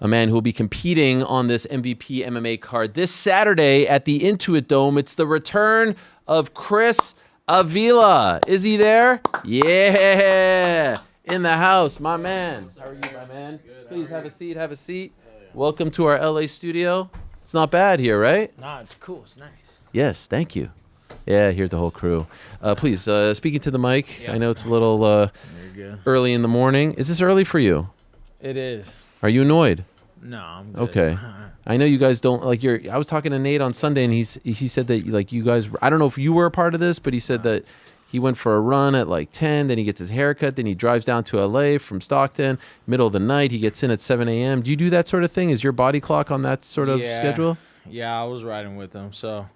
a man who will be competing on this MVP MMA card this Saturday at the Intuit Dome. It's the return of Chris Avila. Is he there? Yeah. In the house, my man. How are you, my man? Please have a seat. Have a seat. Welcome to our LA studio. It's not bad here, right? Nah, it's cool. It's nice. Yes, thank you. Yeah, here's the whole crew. Please, speaking to the mic. I know it's a little early in the morning. Is this early for you? It is. Are you annoyed? No, I'm good. Okay. I know you guys don't like I was talking to Nate on Sunday, and he said that like you guys. I don't know if you were a part of this, but he said that he went for a run at like 10, then he gets his haircut, then he drives down to LA from Stockton. Middle of the night, he gets in at 7 a.m. Do you do that sort of thing? Is your body clock on that sort of schedule? Yeah, I was riding with him. So,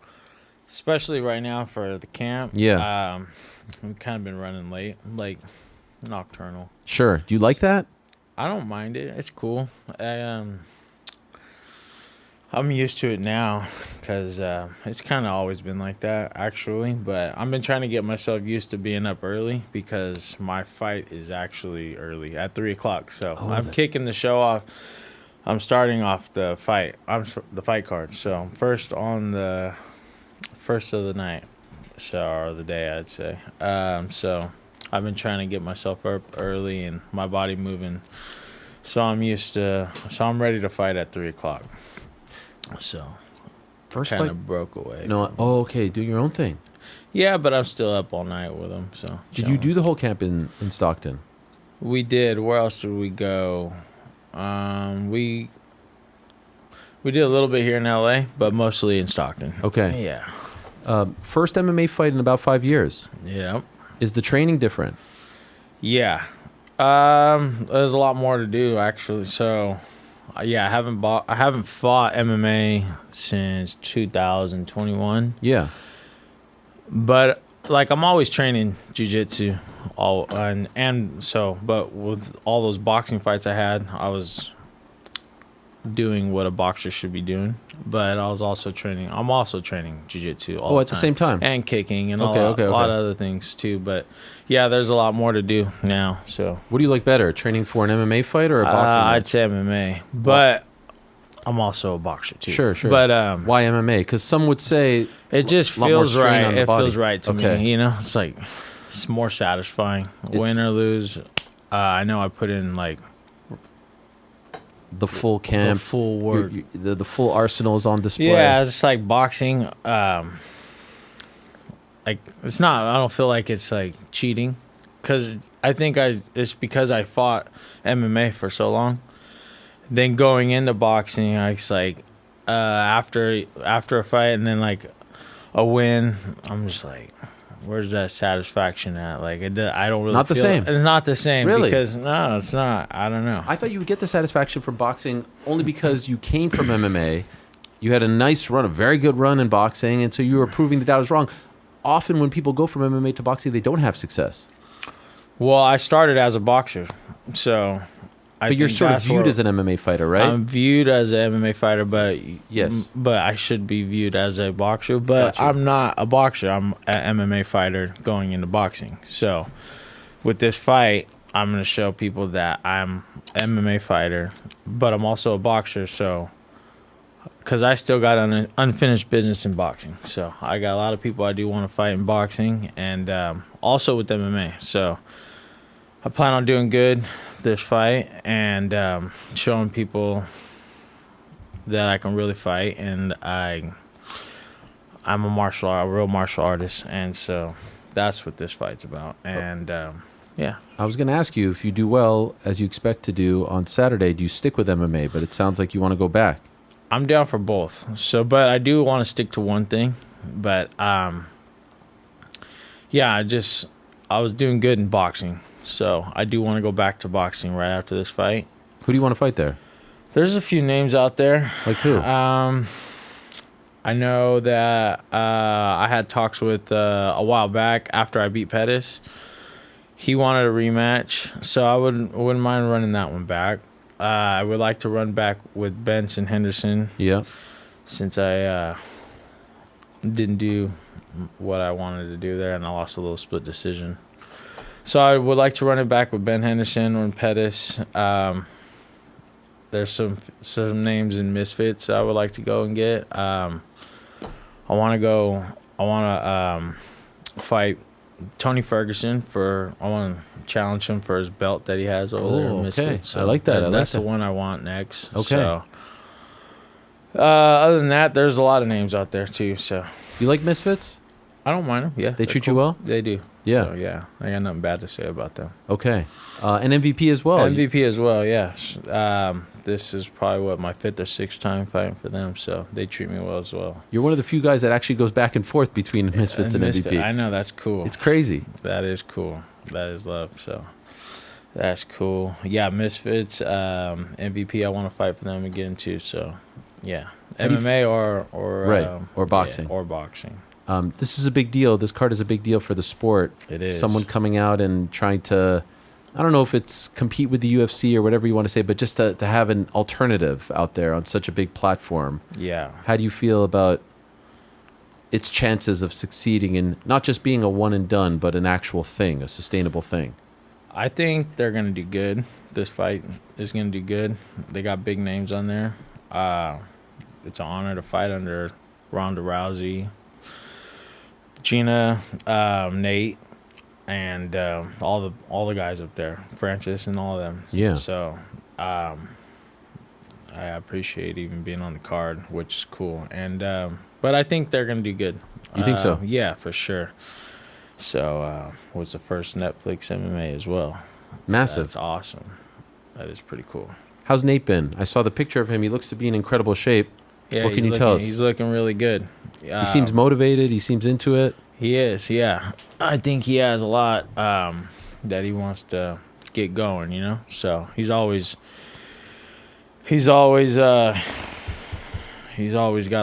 especially right now for the camp. Yeah. We've kind of been running late, like nocturnal. Sure. Do you like that? I don't mind it. It's cool. I'm used to it now because it's kind of always been like that, actually. But I've been trying to get myself used to being up early because my fight is actually early at 3 o'clock. So I'm kicking the show off. I'm starting off the fight. The fight card. So first on the first of the night, or the day, I'd say. So I've been trying to get myself up early and my body moving. So I'm ready to fight at 3 o'clock. So First kind fight? of broke away. No. Oh, okay. Do your own thing. Yeah, but I'm still up all night with them. So Did you do the whole camp in Stockton? We did. Where else did we go? We did a little bit here in LA, but mostly in Stockton. Okay. Yeah. First MMA fight in about 5 years. Yeah. Is the training different? Yeah. There's a lot more to do actually. So yeah, I haven't fought MMA since 2021. Yeah. But like I'm always training jiu-jitsu but with all those boxing fights I had, I was doing what a boxer should be doing. But I'm also training jiu-jitsu all the time. At the same time. And kicking and a lot of other things too. But yeah, there's a lot more to do now. So What do you like better, training for an MMA fight or a boxing match? I'd say MMA. But I'm also a boxer too. Sure. But why MMA? Because some would say it just a lot more feels strain right. on the It body. feels right to Okay. me. You know, it's like it's more satisfying. Win or lose, I know I put in like the full camp, the full work. the full arsenal is on display. Yeah, it's like boxing. Like it's not. I don't feel like it's like cheating, because I think it's because I fought MMA for so long. Then going into boxing, it's like after a fight and then like a win, I'm just like, where's that satisfaction at? Like I don't really Not the feel same. It's not the same. Really? Because no, it's not. I don't know. I thought you would get the satisfaction from boxing only because you came from MMA. You had a nice run, a very good run in boxing, and so you were proving that I was wrong. Often when people go from MMA to boxing, they don't have success. Well, I started as a boxer, so. But you're sort of viewed as an MMA fighter, right? I'm viewed as an MMA fighter, but yes, but I should be viewed as a boxer. But Gotcha. I'm not a boxer. I'm an MMA fighter going into boxing. So with this fight, I'm going to show people that I'm an MMA fighter, but I'm also a boxer. So because I still got an unfinished business in boxing, so I got a lot of people I do want to fight in boxing, and also with MMA. So I plan on doing good this fight and showing people that I can really fight, and I'm a real martial artist, and so that's what this fight's about. And yeah, I was going to ask you, if you do well as you expect to do on Saturday, do you stick with MMA? But it sounds like you want to go back. I'm down for both. So, but I do want to stick to one thing. But yeah, I was doing good in boxing. So I do want to go back to boxing right after this fight. Who do you want to fight there? There's a few names out there. Like who? I know that I had talks with a while back after I beat Pettis. He wanted a rematch, so I wouldn't mind running that one back. I would like to run back with Benson Henderson. Yeah. Since I didn't do what I wanted to do there, and I lost a little split decision. So I would like to run it back with Ben Henderson or Pettis. There's some names in Misfits I would like to go and get. I want to fight Tony Ferguson I want to challenge him for his belt that he has over there in Misfits. I like that. That's the one I want next. Okay. So, other than that, there's a lot of names out there too. So You like Misfits? I don't mind them. Yeah, They they're treat cool. you well? They do. Yeah. So, yeah. I got nothing bad to say about them. Okay. And MVP as well. MVP as well. Yes. This is probably my 5th or 6th time fighting for them, so they treat me well as well. You're one of the few guys that actually goes back and forth between Misfits and MVP. I know, that's cool. It's crazy. That is cool. That is love. So that's cool. Yeah, Misfits, MVP. I want to fight for them again too. So yeah, MMA or right, or boxing. Yeah, or boxing. This is a big deal. This card is a big deal for the sport. It is. Someone coming out and trying to I don't know if it's compete with the UFC or whatever you want to say, but just to have an alternative out there on such a big platform. Yeah. How do you feel about its chances of succeeding in not just being a one and done, but an actual thing, a sustainable thing? I think they're going to do good. This fight is going to do good. They got big names on there. It's an honor to fight under Ronda Rousey, Gina, Nate, and all the guys up there, Francis and all of them. Yeah. So I appreciate even being on the card, which is cool. And but I think they're gonna do good. You think so? Yeah, for sure. So was the first Netflix MMA as well. Massive. That's awesome. That is pretty cool. How's Nate been? I saw the picture of him. He looks to be in incredible shape. Yeah, What can you tell us? He's looking really good. He seems motivated. He seems into it. He is, yeah. I think he has a lot that he wants to get going, you know. So he's always got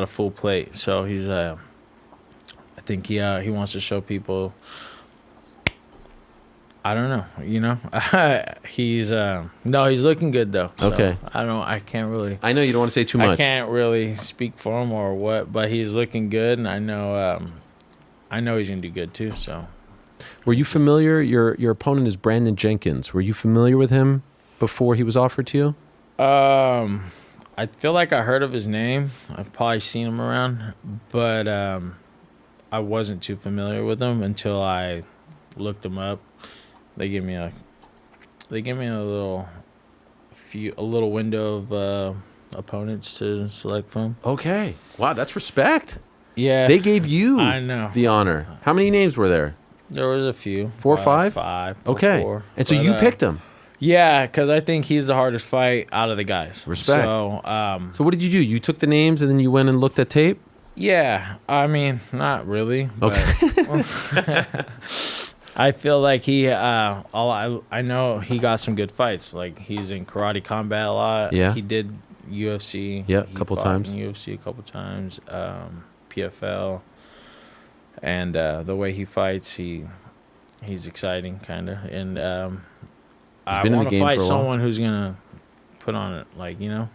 a full plate. So he's I think he wants to show people. I don't know, you know. He's looking good though. So Okay. I can't really. I know you don't want to say too much. I can't really speak for him or what, but he's looking good, and I know he's gonna do good too. So, Were you familiar? Your opponent is Brandon Jenkins. Were you familiar with him before he was offered to you? I feel like I heard of his name. I've probably seen him around, but I wasn't too familiar with him until I looked him up. They give me a little window of opponents to select from. Okay. Wow, that's respect. Yeah, They gave you I know. the honor. How many names were there? There was a few. 4 or 5? 5. Okay. 4. And so But, you picked him. Yeah, because I think he's the hardest fight out of the guys. Respect. So, So what did you do? You took the names and then you went and looked at tape? yeah, I mean, not really. But Okay. I feel like I know he got some good fights. Like, he's in karate combat a lot. Yeah. He did UFC. Yeah, a He couple fought times. in UFC a couple times. PFL. And the way he fights, he's exciting, kind of. And I been in the want to game fight for a while. someone who's going to put on it. Like, you know,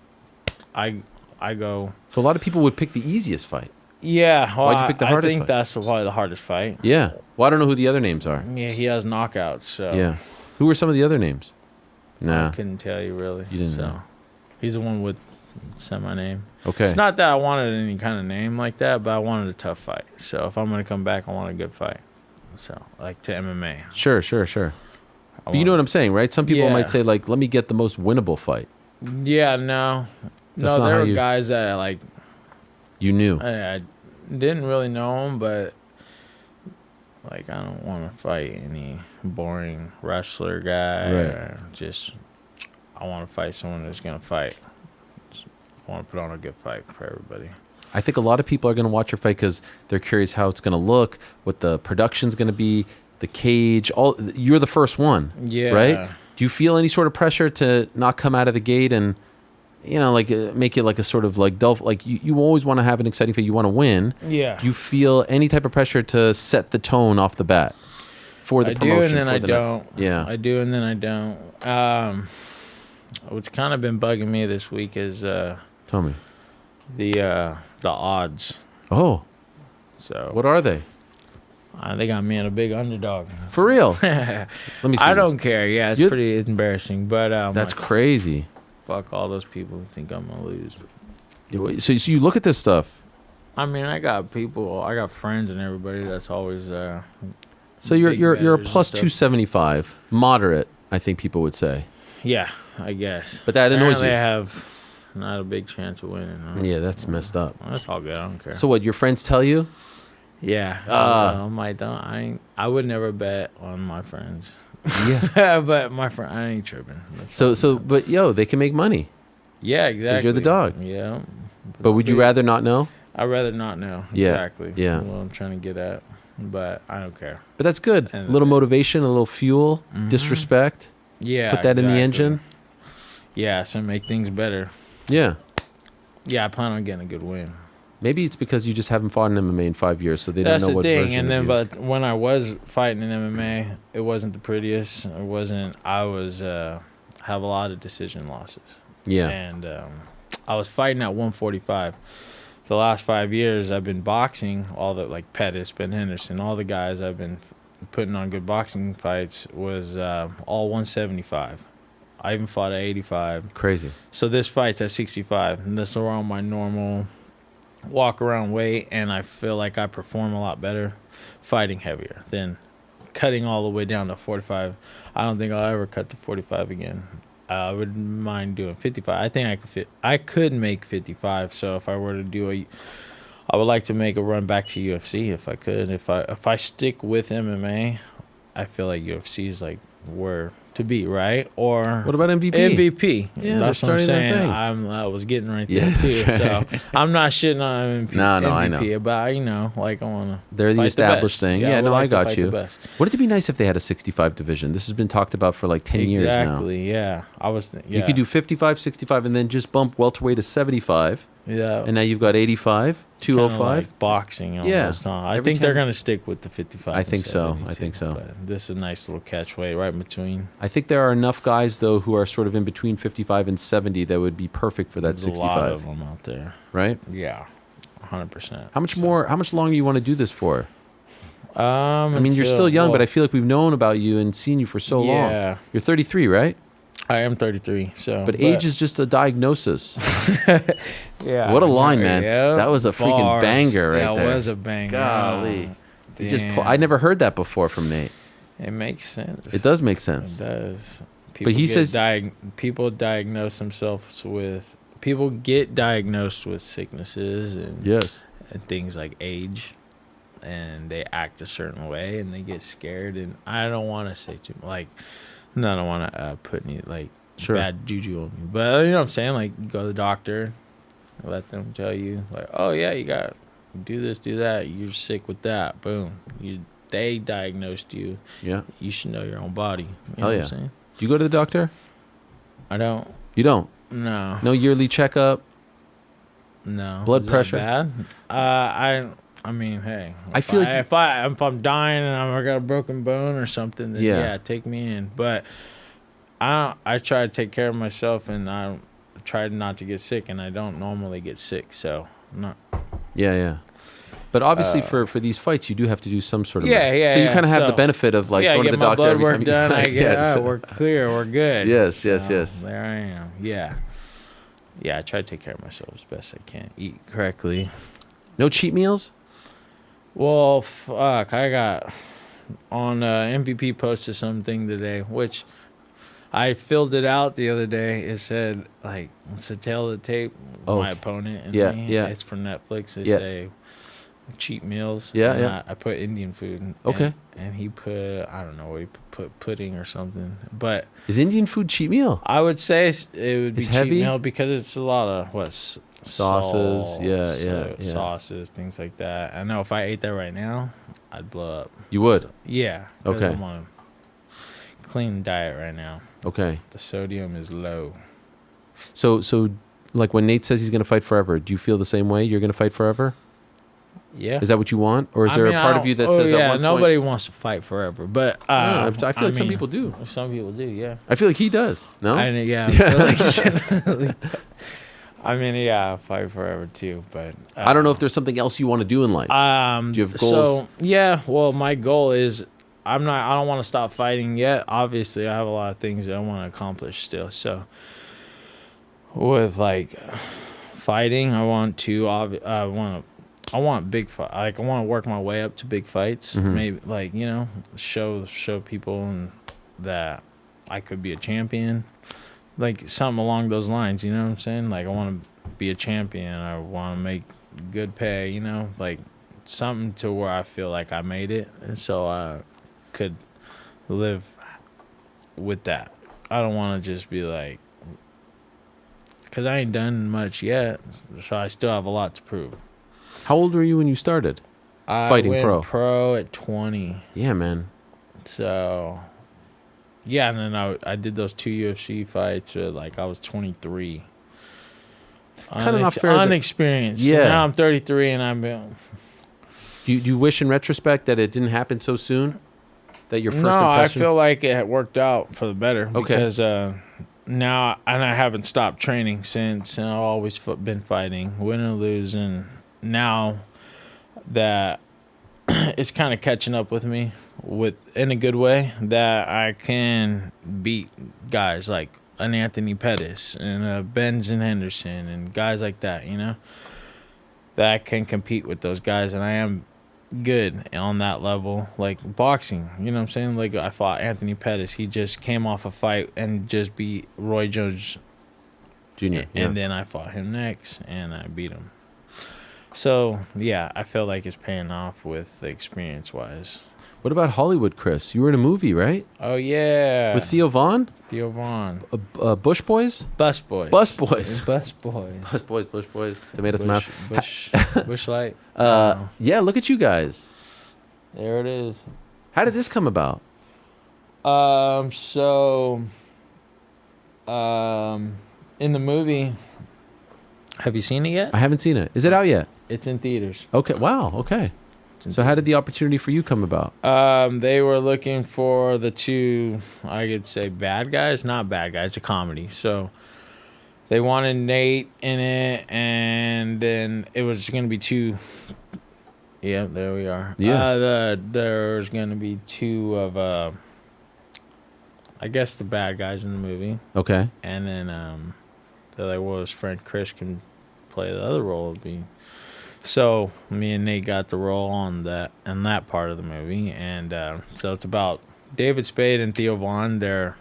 I go... So a lot of people would pick the easiest fight. Yeah, well, Why'd you pick the hardest I think fight? that's probably the hardest fight. Yeah. Well, I don't know who the other names are. Yeah, he has knockouts, so Yeah. Who were some of the other names? I Nah. couldn't tell you really. You didn't so know. he's the one with semi-name. Okay. It's not that I wanted any kind of name like that, but I wanted a tough fight. So if I'm gonna come back, I want a good fight. So like to MMA. Sure. But you know what I'm saying, right? Some people Yeah. might say, like, let me get the most winnable fight. Yeah, no, That's not there how were you- guys that like You knew. I didn't really know him, but like I don't want to fight any boring wrestler guy. Right. Or just I want to fight someone who's gonna fight. I want to put on a good fight for everybody. I think a lot of people are going to watch your fight because they're curious how it's going to look, what the production's going to be, the cage. You're the first one, Yeah. right? Do you feel any sort of pressure to not come out of the gate and, you know, like make it like a sort of like dull? Like you always want to have an exciting fight. You want to win. Yeah. Do you feel any type of pressure to set the tone off the bat for the I do, promotion? and then for I the don't. Yeah. I do, and then I don't. What's kind of been bugging me this week is Tell me. the odds. Oh, So what are they? they got me in a big underdog. For real? Let me see. I this. don't care. Yeah, it's You're- pretty embarrassing, but That's like, crazy. fuck all those people who think I'm gonna lose. So you look at this stuff. I mean, I got friends and everybody that's always. So you're big a bettors and plus stuff. 275, moderate, I think people would say. Yeah, I guess. But that annoys Apparently you. I have not a big chance of winning. Huh? Yeah, that's messed up. That's all good. I don't care. So what? Your friends tell you? Yeah. I would never bet on my friends. Yeah. But my friend, I ain't tripping. That's But they can make money. yeah, exactly. you're the dog. Yeah. But would you rather not know? I'd rather not know. Yeah, Exactly. yeah. What I'm trying to get at. But I don't care. But that's good. A And- little motivation, a little fuel, disrespect. Yeah. Put that in the exactly. engine. Yeah, so make things better. Yeah. Yeah, I plan on getting a good win. Maybe it's because you just haven't fought in MMA in 5 years, so they That's don't know the what thing. version And then, of you is. but when I was fighting in MMA, it wasn't the prettiest. It wasn't. I was have a lot of decision losses. Yeah. And I was fighting at 145. The last 5 years, I've been boxing. All the like Pettis, Ben Henderson, all the guys I've been putting on good boxing fights was all 175. I even fought at 85. Crazy. So this fight's at 65, and this is around my normal walk around weight, and I feel like I perform a lot better fighting heavier than cutting all the way down to 45. I don't think I'll ever cut to 45 again. I wouldn't mind doing 55. I think I could make 55. So if I were to do I would like to make a run back to UFC if I could. If I stick with MMA, I feel like UFC is like where to be, right? Or What about MVP? MVP. Yeah, that's they're what I'm starting their saying. thing. I was getting right Yeah, there too. that's right. So I'm not shitting on MVP. No, I know. MVP, but like I want to. They're the established thing. Yeah, would no, like I to got fight you. the best. Wouldn't it be nice if they had a 65 division? This has been talked about for like 10 years now. Exactly. Yeah, I was. Yeah. You could do 55, 65, and then just bump welterweight to 75. Yeah. And now you've got 85, 205. Like boxing almost. Yeah. Huh? I Every think they're 10 gonna stick with the 55. I think and so. 72, I think so. But this is a nice little catchweight right in between. I think there are enough guys, though, who are sort of in between 55 and 70 that would be perfect for that There's 65. a lot of them out there. Right? Yeah, 100%. How much longer you want to do this for? I mean, you're still young, but I feel like we've known about you and seen you for so long. Yeah. You're 33, right? I am 33. So, But age is just a diagnosis. yeah. What a line, man. Yeah, That was a freaking bars. banger right yeah, there. It was a banger. Golly. You Damn. I never heard that before from Nate. It makes sense. It does make It sense. does. But he says people diagnose themselves with people get diagnosed with sicknesses and yes. and things like age, and they act a certain way and they get scared. And I don't want to say too much. I don't want to put any Sure. bad juju on you, but you know what I'm saying. Like, you go to the doctor, let them tell you oh yeah, you got do this, do that. You're sick with that. Boom. They diagnosed you. Yeah. You should know your own body. You know Hell what yeah. I'm saying? Do you go to the doctor? I don't. You don't? No. No yearly checkup? No. Blood Is that pressure? bad? I mean, hey. I feel like if I'm dying and I got a broken bone or something, then Yeah. yeah, take me in. But I try to take care of myself, and I try not to get sick, and I don't normally get sick, so I'm not. Yeah. But obviously, for these fights, you do have to do some sort of. Yeah. So you kind of have the So, benefit of yeah, going to get the my doctor blood every work time you done. I fight. get Yes. we're clear, we're good. Yes. So, there I am. Yeah. Yeah, I try to take care of myself as best I can. Eat correctly. No cheat meals? Well, fuck, I got on MVP posted something today, which I filled it out the other day. It said, it's the tail of the tape, my opponent and Yeah, me. yeah. It's from Netflix. They Yeah. say cheat meals. Yeah, and yeah. I put Indian food. Okay. And he put, I don't know, he put pudding or something. But Is Indian food cheat meal? I would say it would be It's cheat heavy? meal because it's a lot of, Sauces, salt, yeah. sauces, things like that. I know if I ate that right now, I'd blow up. You would? Yeah. 'Cause Okay. I'm on a clean diet right now. Okay. The sodium is low. So like when Nate says he's going to fight forever, do you feel the same way? You're going to fight forever? Yeah. Is that what you want? Or is there a part of you that says at one nobody point... wants to fight forever, but I feel like some people do. Some people do, yeah. I feel like he does. No? I feel like I fight forever too, but I don't know if there's something else you want to do in life. Do you have goals? So yeah, well, my goal is I don't want to stop fighting yet. Obviously, I have a lot of things that I want to accomplish still. So with fighting, I want big fight. I want to work my way up to big fights. Mhm. Maybe show people that I could be a champion. Something along those lines, you know what I'm saying? I want to be a champion. I want to make good pay, something to where I feel like I made it, and so I could live with that. I don't want to just be because I ain't done much yet, so I still have a lot to prove. How old were you when you started? Fighting I pro? went pro at 20. Yeah, man. So, yeah, and then I did those 2 UFC fights at I was 23. kind of not fair. Unexperienced. Yeah. Now I'm 33 and I've been. Do you wish in retrospect that it didn't happen so soon? That your first No, I impression? feel like it had worked out for the better. Okay. Because now, and I haven't stopped training since, and I've always been fighting, win or lose, and now that it's kind of catching up with me in a good way, that I can beat guys like an Anthony Pettis and Benson Henderson and guys like that, you know, that I can compete with those guys, and I am good on that level. Like boxing, you know what I'm saying? Like I fought Anthony Pettis. He just came off a fight and just beat Roy Jones Jr. And then I fought him next and I beat him. So yeah, I feel like it's paying off with experience wise. What about Hollywood, Chris? You were in a movie, right? Oh yeah, With Theo Vaughn? Theo Vaughn. Bush Boys? Bus Boys. Bus Boys. Bus Boys. Bush Boys. Tomato Tomato. Bush Light. Yeah, look at you guys. There it is. How did this come about? In the movie, have you seen it yet? I haven't seen it. Is it out yet? It's in theaters. Okay. Wow. Okay. So how did the opportunity for you come about? They were looking for the two, I could say, bad guys. Not bad guys. It's a comedy. So they wanted Nate in it, and then it was going to be two. Yeah, there we are. Yeah. There's going to be two of, I guess, the bad guys in the movie. Okay. And then they're like, well, his friend Chris can play the other role. So me and Nate got the role on that part of the movie, and so it's about David Spade and Theo Vaughn. They're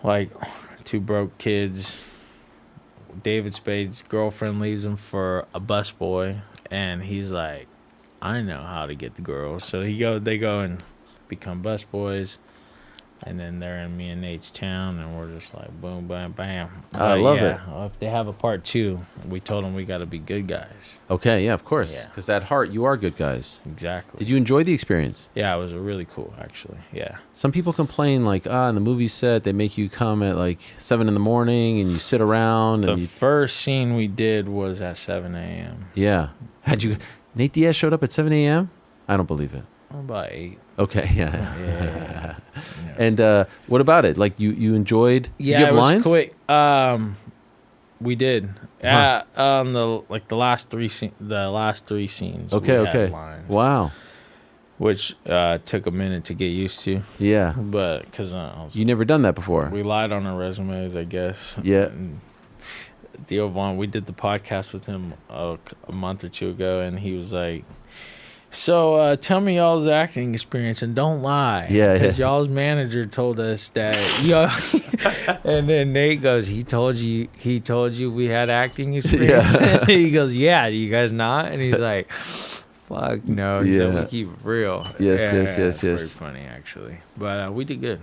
like two broke kids. David Spade's girlfriend leaves him for a busboy, and he's like, I know how to get the girls. So they go and become busboys. And then they're in me and Nate's town, and we're just like, boom, bam, bam. I love it. If they have a part 2, we told them we got to be good guys. Okay, yeah, of course. Yeah. Because that heart, you are good guys. Exactly. Did you enjoy the experience? Yeah, it was really cool, actually. Yeah. Some people complain, like, in the movie set, they make you come at like 7 in the morning and you sit around. The And first scene we did was at 7 a.m. Yeah. Nate Diaz showed up at 7 a.m.? I don't believe it. About 8. Okay, yeah. Yeah. And what about it? Like, you enjoyed? Did you have it was lines? quick. We did. Huh. On the last three scenes. Okay, we had okay. lines, Wow. which took a minute to get used to, Yeah. but because You never done that before. we lied on our resumes, I guess. Yeah. And Theo Vaughn, we did the podcast with him a month or two ago, and he was like, so tell me y'all's acting experience and don't lie. Yeah, Because yeah. y'all's manager told us that and then Nate goes, he told you we had acting experience? Yeah. He goes, yeah, do you guys not? And he's like, fuck no. He said, Yeah. we keep it real. Yes, Yeah, yes, yes, it's yes. Very funny, actually. But we did good.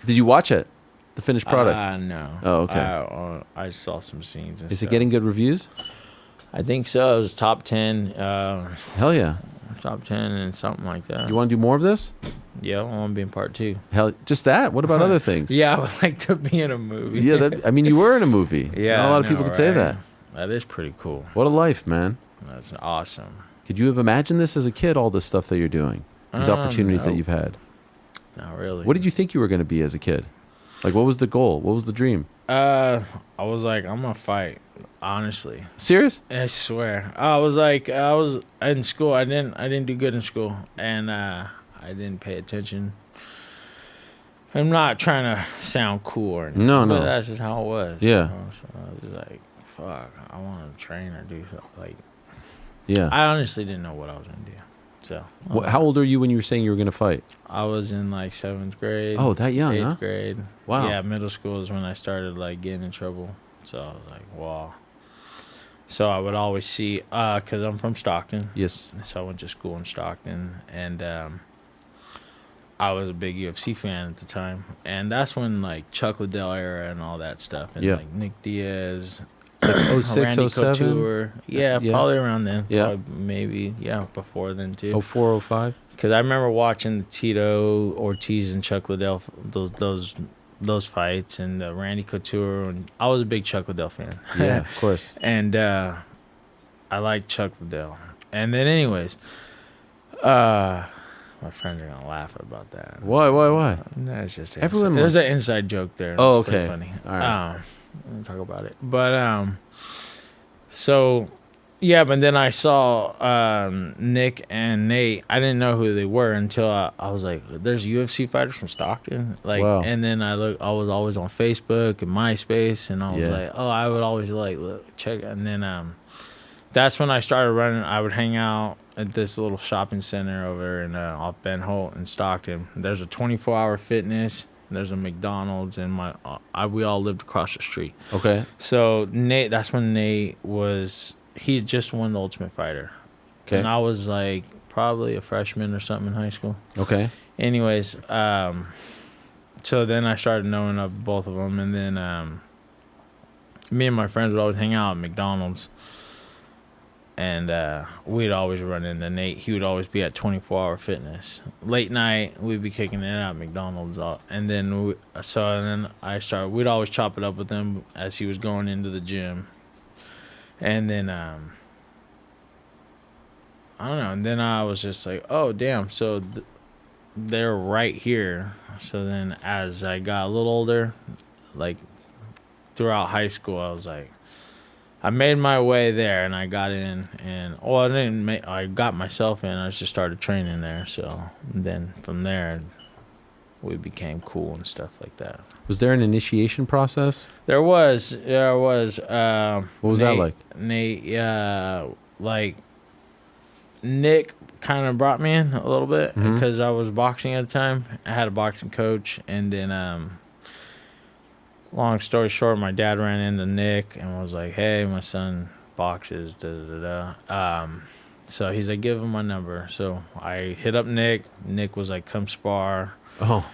Did you watch it? The finished product? No. Oh, okay. I saw some scenes and Is stuff. it getting good reviews? I think so. It was top 10. Hell yeah. Top 10 and something like that. You want to do more of this? Yeah, I want to be in part 2. Hell, just that? What about other things? Yeah, I would like to be in a movie. Yeah, you were in a movie. Yeah, Not a lot of I people know, could say right? that. That is pretty cool. What a life, man. That's awesome. Could you have imagined this as a kid, all this stuff that you're doing? These opportunities that no. you've had? Not really. What did you think you were going to be as a kid? Like, what was the goal? What was the dream? I was like, I'm going to fight, honestly. Serious? I swear. I was in school. I didn't do good in school, and I didn't pay attention. I'm not trying to sound cool or anything. No. But that's just how it was. Yeah. You know? So I was like, fuck, I want to train or do something. Like, Yeah. I honestly didn't know what I was going to do. So. How old are you when you were saying you were going to fight? I was in like 7th grade. Oh, that young, 8th huh? grade. Wow. Yeah, middle school is when I started like getting in trouble. So I was like, wow. So I would always see, because I'm from Stockton. Yes. So I went to school in Stockton, and I was a big UFC fan at the time. And that's when like Chuck Liddell era and all that stuff, and Yeah. like Nick Diaz, Like 06, Randy 07? Couture. Yeah, Yeah. probably around then. Yeah. Probably, maybe, yeah, before then too. 04, 05? Because I remember watching Tito Ortiz and Chuck Liddell, those those fights and the Randy Couture. And I was a big Chuck Liddell fan. Yeah, of course. And I like Chuck Liddell. And then, anyways, my friends are gonna laugh about that. Why? No, it's just Everyone there's an inside joke there. Oh, It's pretty okay. funny. All right. We'll talk about it. But so yeah, but then I saw Nick and Nate. I didn't know who they were until I was like, "There's UFC fighters from Stockton." Like, Wow. and then I was always on Facebook and MySpace, and I was Yeah. like, "Oh, I would always like check." And then that's when I started running. I would hang out at this little shopping center over in off Ben Holt in Stockton. There's a 24-hour fitness. And there's a McDonald's, and we all lived across the street. Okay. So Nate, that's when Nate was. He just won the Ultimate Fighter. Okay. And I was like probably a freshman or something in high school. Okay. Anyways, so then I started knowing of both of them, and then me and my friends would always hang out at McDonald's, and we'd always run into Nate. He would always be at 24-hour fitness. Late night, we'd be kicking it at McDonald's, and then we'd always chop it up with him as he was going into the gym. And then, I don't know. And then I was just like, oh, damn. So they're right here. So then as I got a little older, like throughout high school, I was like, I made my way there and I got in. And, I got myself in. I just started training there. So then from there, we became cool and stuff like that. Was there an initiation process? There was. What was that like? Nate, like Nick kind of brought me in a little bit because I was boxing at the time. I had a boxing coach, and then long story short, my dad ran into Nick and was like, "Hey, my son boxes." So he's like, "Give him my number." So I hit up Nick. Nick was like, "Come spar." Oh.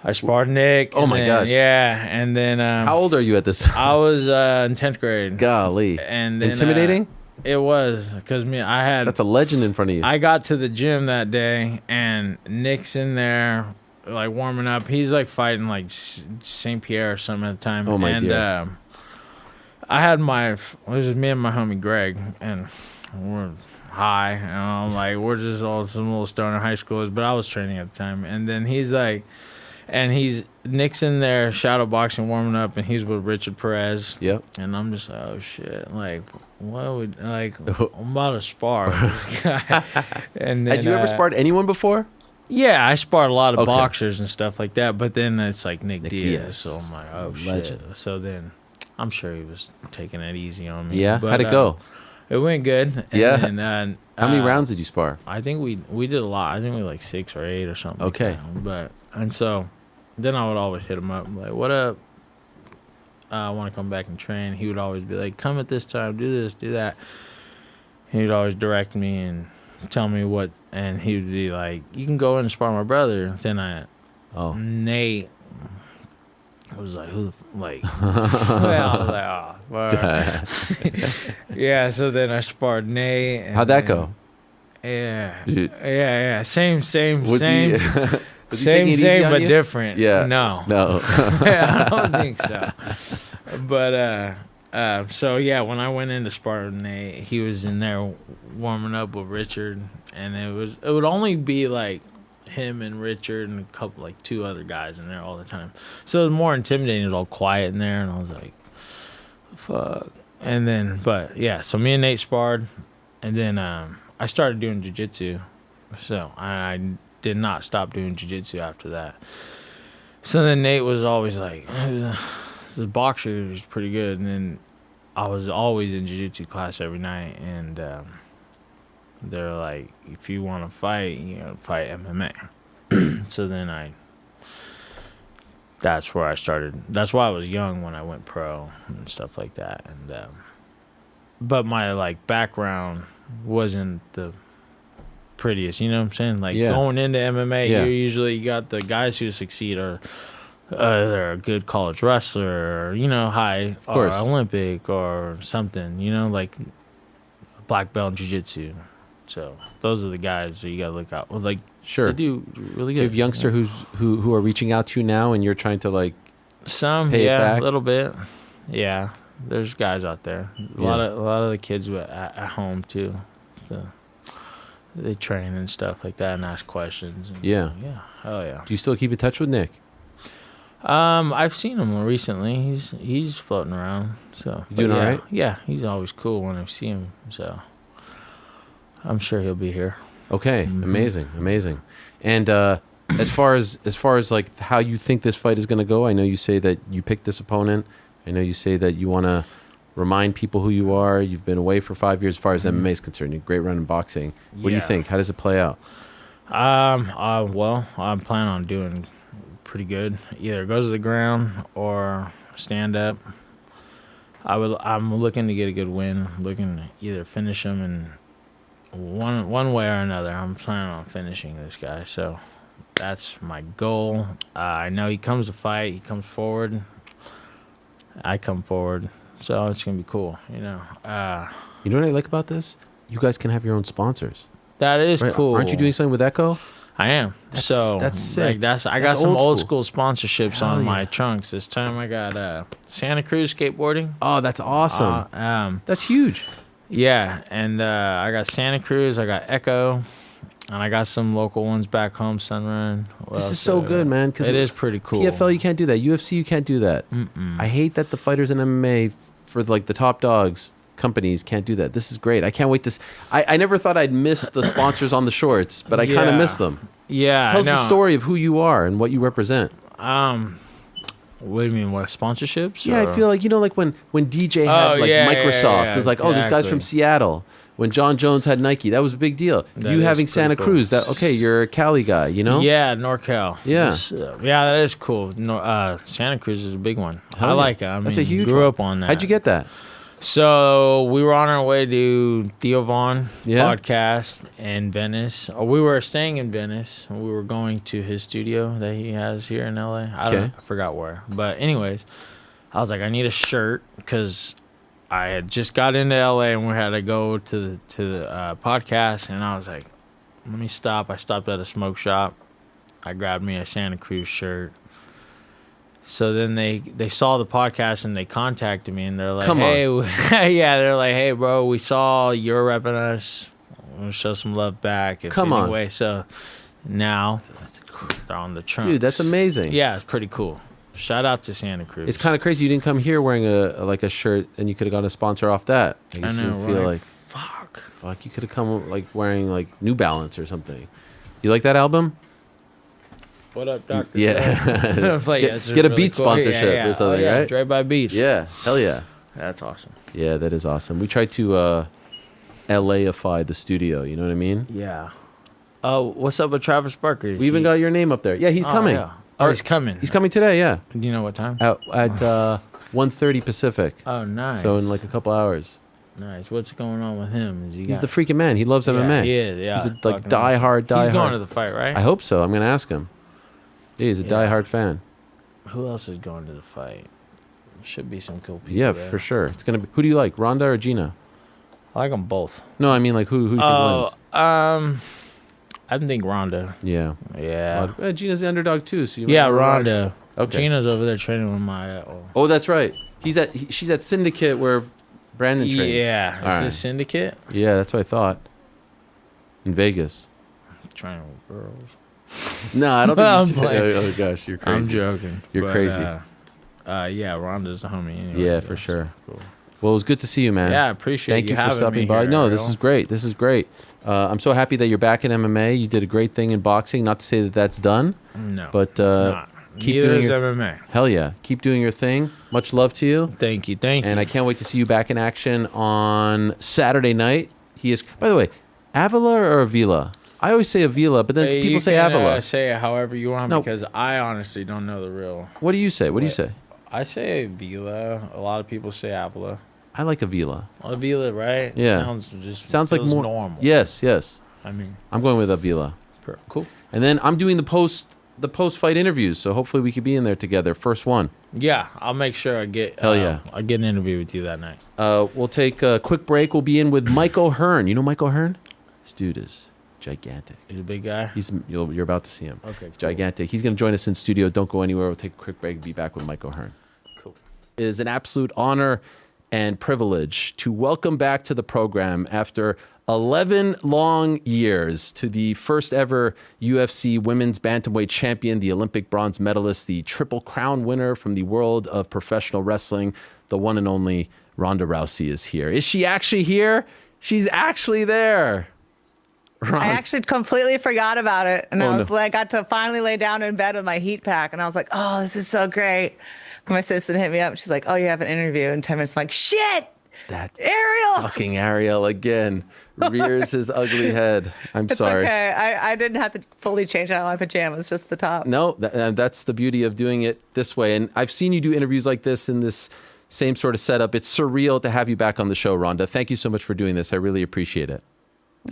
I sparred Nick. Oh my gosh. Yeah, and then How old are you at this time? I was in 10th grade. Golly. And then, Intimidating? It was because That's a legend in front of you. I got to the gym that day and Nick's in there like warming up. He's like fighting like St. Pierre or something at the time. Oh my and dear. I had it was just me and my homie Greg, and we're high, and like we're just all some little stoner high schoolers, but I was training at the time. And then he's like, Nick's in there shadow boxing, warming up, and he's with Richard Perez. Yep. And I'm just like, oh shit, like what would I'm about to spar with this guy. And then, Had you ever sparred anyone before? Yeah, I sparred a lot of Okay. boxers and stuff like that, but then it's like Nick Diaz. Diaz. So I'm like, oh Legend. shit. So then I'm sure he was taking it easy on me. Yeah. But, How'd it go? It went good. And Yeah. then, How many rounds did you spar? I think we did a lot. I think we like 6 or 8 or something. Okay. Like that. And so then I would always hit him up like, what up? I want to come back and train. He would always be like, come at this time, do this, do that. He'd always direct me and tell me what, and he would be like, you can go in and spar my brother. Then Nate was like, who the like? I was like, oh, fuck. Yeah. So then I sparred Nate. And How'd that go? Yeah. You- Yeah. Same. Was he- was he taking it Same, easy on but you? different. Yeah. No. No. I don't think so. But so yeah, when I went into Spartan, he was in there warming up with Richard, and it would only be like him and Richard and a couple, like 2 other guys in there all the time. So it was more intimidating. It was all quiet in there, and I was like, fuck. And then, but yeah, so me and Nate sparred, and then I started doing jiu-jitsu. So I did not stop doing jiu-jitsu after that. So then Nate was always like, this boxer is pretty good. And then I was always in jiu-jitsu class every night. And they're like, if you want to fight, you got to fight MMA. So then that's where I started. That's why I was young when I went pro and stuff like that. And but my like background wasn't the prettiest, you know what I'm saying? Like going into MMA, you got the guys who succeed are they're a good college wrestler, or high or Olympic or something, like black belt in jiu-jitsu. So those are the guys that you gotta look out. Well, like Sure. They do really good. You have youngster who are reaching out to you now, and you're trying to like. Some, pay it yeah, back? a little bit. Yeah, there's guys out there. A lot of the kids at home too. They train and stuff like that and ask questions. And, Yeah. yeah, hell yeah. Do you still keep in touch with Nick? I've seen him recently. He's floating around. So He's doing but all yeah, right? Yeah, he's always cool when I see him. So I'm sure he'll be here. Okay, amazing. And as far as like how you think this fight is going to go, I know you say that you picked this opponent. I know you say that you want to remind people who you are. You've been away for 5 years as far as MMA is concerned. You great run in boxing. What do you Yeah. think? How does it play out? Well, I'm planning on doing pretty good. Either it goes to the ground or stand up. I'm looking to get a good win. I'm looking to either finish him in one way or another. I'm planning on finishing this guy. So that's my goal. I know he comes to fight. He comes forward. I come forward. So it's going to be cool, You know what I like about this? You guys can have your own sponsors. That is Right? cool. Aren't you doing something with Echo? I am. That's sick. I got That's some old old school. school sponsorships Hell on yeah. my trunks. This time I got Santa Cruz skateboarding. Oh, that's awesome. That's huge. Yeah, and I got Santa Cruz, I got Echo, and I got some local ones back home, Sunrun. What This else is so do I good, got? man. Because It is pretty cool. PFL, you can't do that. UFC, you can't do that. I hate that the fighters in MMA for like the top dogs companies can't do that. This is great. I can't wait to. I never thought I'd miss the sponsors on the shorts, but I kind of Yeah. miss them. Yeah, Tells I know. the story of who you are and what you represent. What do you mean? What sponsorships? Yeah, or- I feel like like when DJ had Oh, like yeah, Microsoft, yeah, it was like, oh, this guy's from exactly. Seattle. When John Jones had Nike, that was a big deal. That You is having pretty Santa cool. Cruz, that okay? You're a Cali guy, you know? Yeah, NorCal. Yeah. Yeah, that is cool. No, Santa Cruz is a big one. Hell I yeah. like it. I mean, That's a huge grew one. up on that. How'd you get that? So we were on our way to Theo Vaughn Yeah. podcast in Venice. We were staying in Venice. We were going to his studio that he has here in LA. I forgot where. But anyways, I was like, I need a shirt because I had just got into LA and we had to go to the podcast. And I was like, let me stop. I stopped at a smoke shop. I grabbed me a Santa Cruz shirt. So then they saw the podcast and they contacted me and they're like, Come on. hey, yeah, they're like, hey, bro, we saw you're repping us. We'll show some love back. Come on. Anyway, so now they're on the trunks. Dude, that's amazing. Yeah, it's pretty cool. Shout out to Santa Cruz. It's kind of crazy you didn't come here wearing a shirt and you could have gotten a sponsor off that. I I guess know, you would feel right? like Fuck. you could have come like wearing like New Balance or something. You like that album? What up, Doctor? Yeah. Like, Get- that's get a really Beats cool. sponsorship or something, yeah. right? Dre by Beats. Yeah. Hell yeah. That's awesome. Yeah, that is awesome. We tried to LA-ify the studio, you know what I mean? Yeah. Oh, what's up with Travis Barker? We even got your name up there. Yeah, he's coming. Yeah. Oh, he's coming. He's coming today, yeah. Do you know what time? At 1:30 Pacific. Oh, nice. So in like a couple hours. Nice. What's going on with him? He's the freaking man. He loves MMA. He is. Yeah. He's a like Fucking die-hard. He's going to the fight, right? I hope so. I'm going to ask him. Yeah, he's a Yeah. die-hard fan. Who else is going to the fight? Should be some cool people. Yeah, there. for sure. It's gonna be. Who do you like, Ronda or Gina? I like them both. No, I mean like who do you think wins? I think Ronda. Yeah. Yeah. Gina's the underdog too. So you Yeah, might wanna ride- Ronda. Okay. Gina's over there training with my. Oh, that's right. She's at Syndicate where Brandon trains. Yeah. All Is right. this Syndicate? Yeah, that's what I thought. In Vegas. Training with girls. No, I don't I'm think. playing. Oh gosh, you're crazy. I'm joking. You're but, crazy. Yeah, Ronda's the homie. Anyway, Yeah, so for sure. Cool. Well, it was good to see you, man. Yeah, I appreciate Thank you for having stopping me by. here, No, this Ariel. is great. This is great. I'm so happy that you're back in MMA. You did a great thing in boxing. Not to say that that's done. No, but it's not. keep Neither doing is your MMA. Hell yeah, keep doing your thing. Much love to you. Thank you. And I can't wait to see you back in action on Saturday night. He is. By the way, Avila or Avila? I always say Avila, but then people you say can, Avila. Say it however you want No. because I honestly don't know the real. What do you say? What do you say? I say Avila. A lot of people say Avila. I like Avila. Avila, right? Yeah. Sounds like feels more normal. Yes, yes. I mean, I'm going with Avila. cool. And then I'm doing the post fight interviews, so hopefully we could be in there together. First one. Yeah, I'll make sure I get. Hell yeah. I'll get an interview with you that night. We'll take a quick break. We'll be in with Mike O'Hearn. You know Mike O'Hearn? This dude is gigantic. He's a big guy. You're about to see him. Okay, He's gigantic. He's going to join us in studio. Don't go anywhere. We'll take a quick break and be back with Mike O'Hearn. Cool. It is an absolute honor and privilege to welcome back to the program after 11 long years to the first ever UFC women's bantamweight champion, the Olympic bronze medalist, the Triple Crown winner from the world of professional wrestling, the one and only Ronda Rousey is here. Is she actually here? She's actually there. I actually completely forgot about it. And I got to finally lay down in bed with my heat pack. And I was like, oh, this is so great. My assistant hit me up. She's like, oh, you have an interview in 10 minutes. I'm like, shit, That Ariel. fucking Ariel again rears his ugly head. I'm It's sorry. okay. I didn't have to fully change out my pajamas, just the top. No, that's the beauty of doing it this way. And I've seen you do interviews like this in this same sort of setup. It's surreal to have you back on the show, Rhonda. Thank you so much for doing this. I really appreciate it.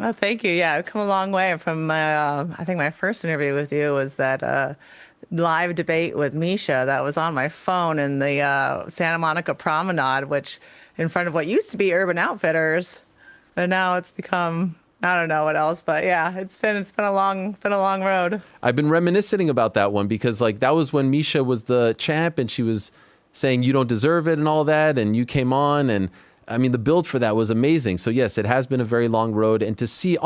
Oh, thank you. Yeah, I've come a long way from I think my first interview with you was that live debate with Misha that was on my phone in the Santa Monica Promenade, which in front of what used to be Urban Outfitters, and now it's become I don't know what else, but yeah, it's been a long road. I've been reminiscing about that one because like that was when Misha was the champ and she was saying you don't deserve it and all that, and you came on, and I mean the build for that was amazing. So yes, it has been a very long road, and to see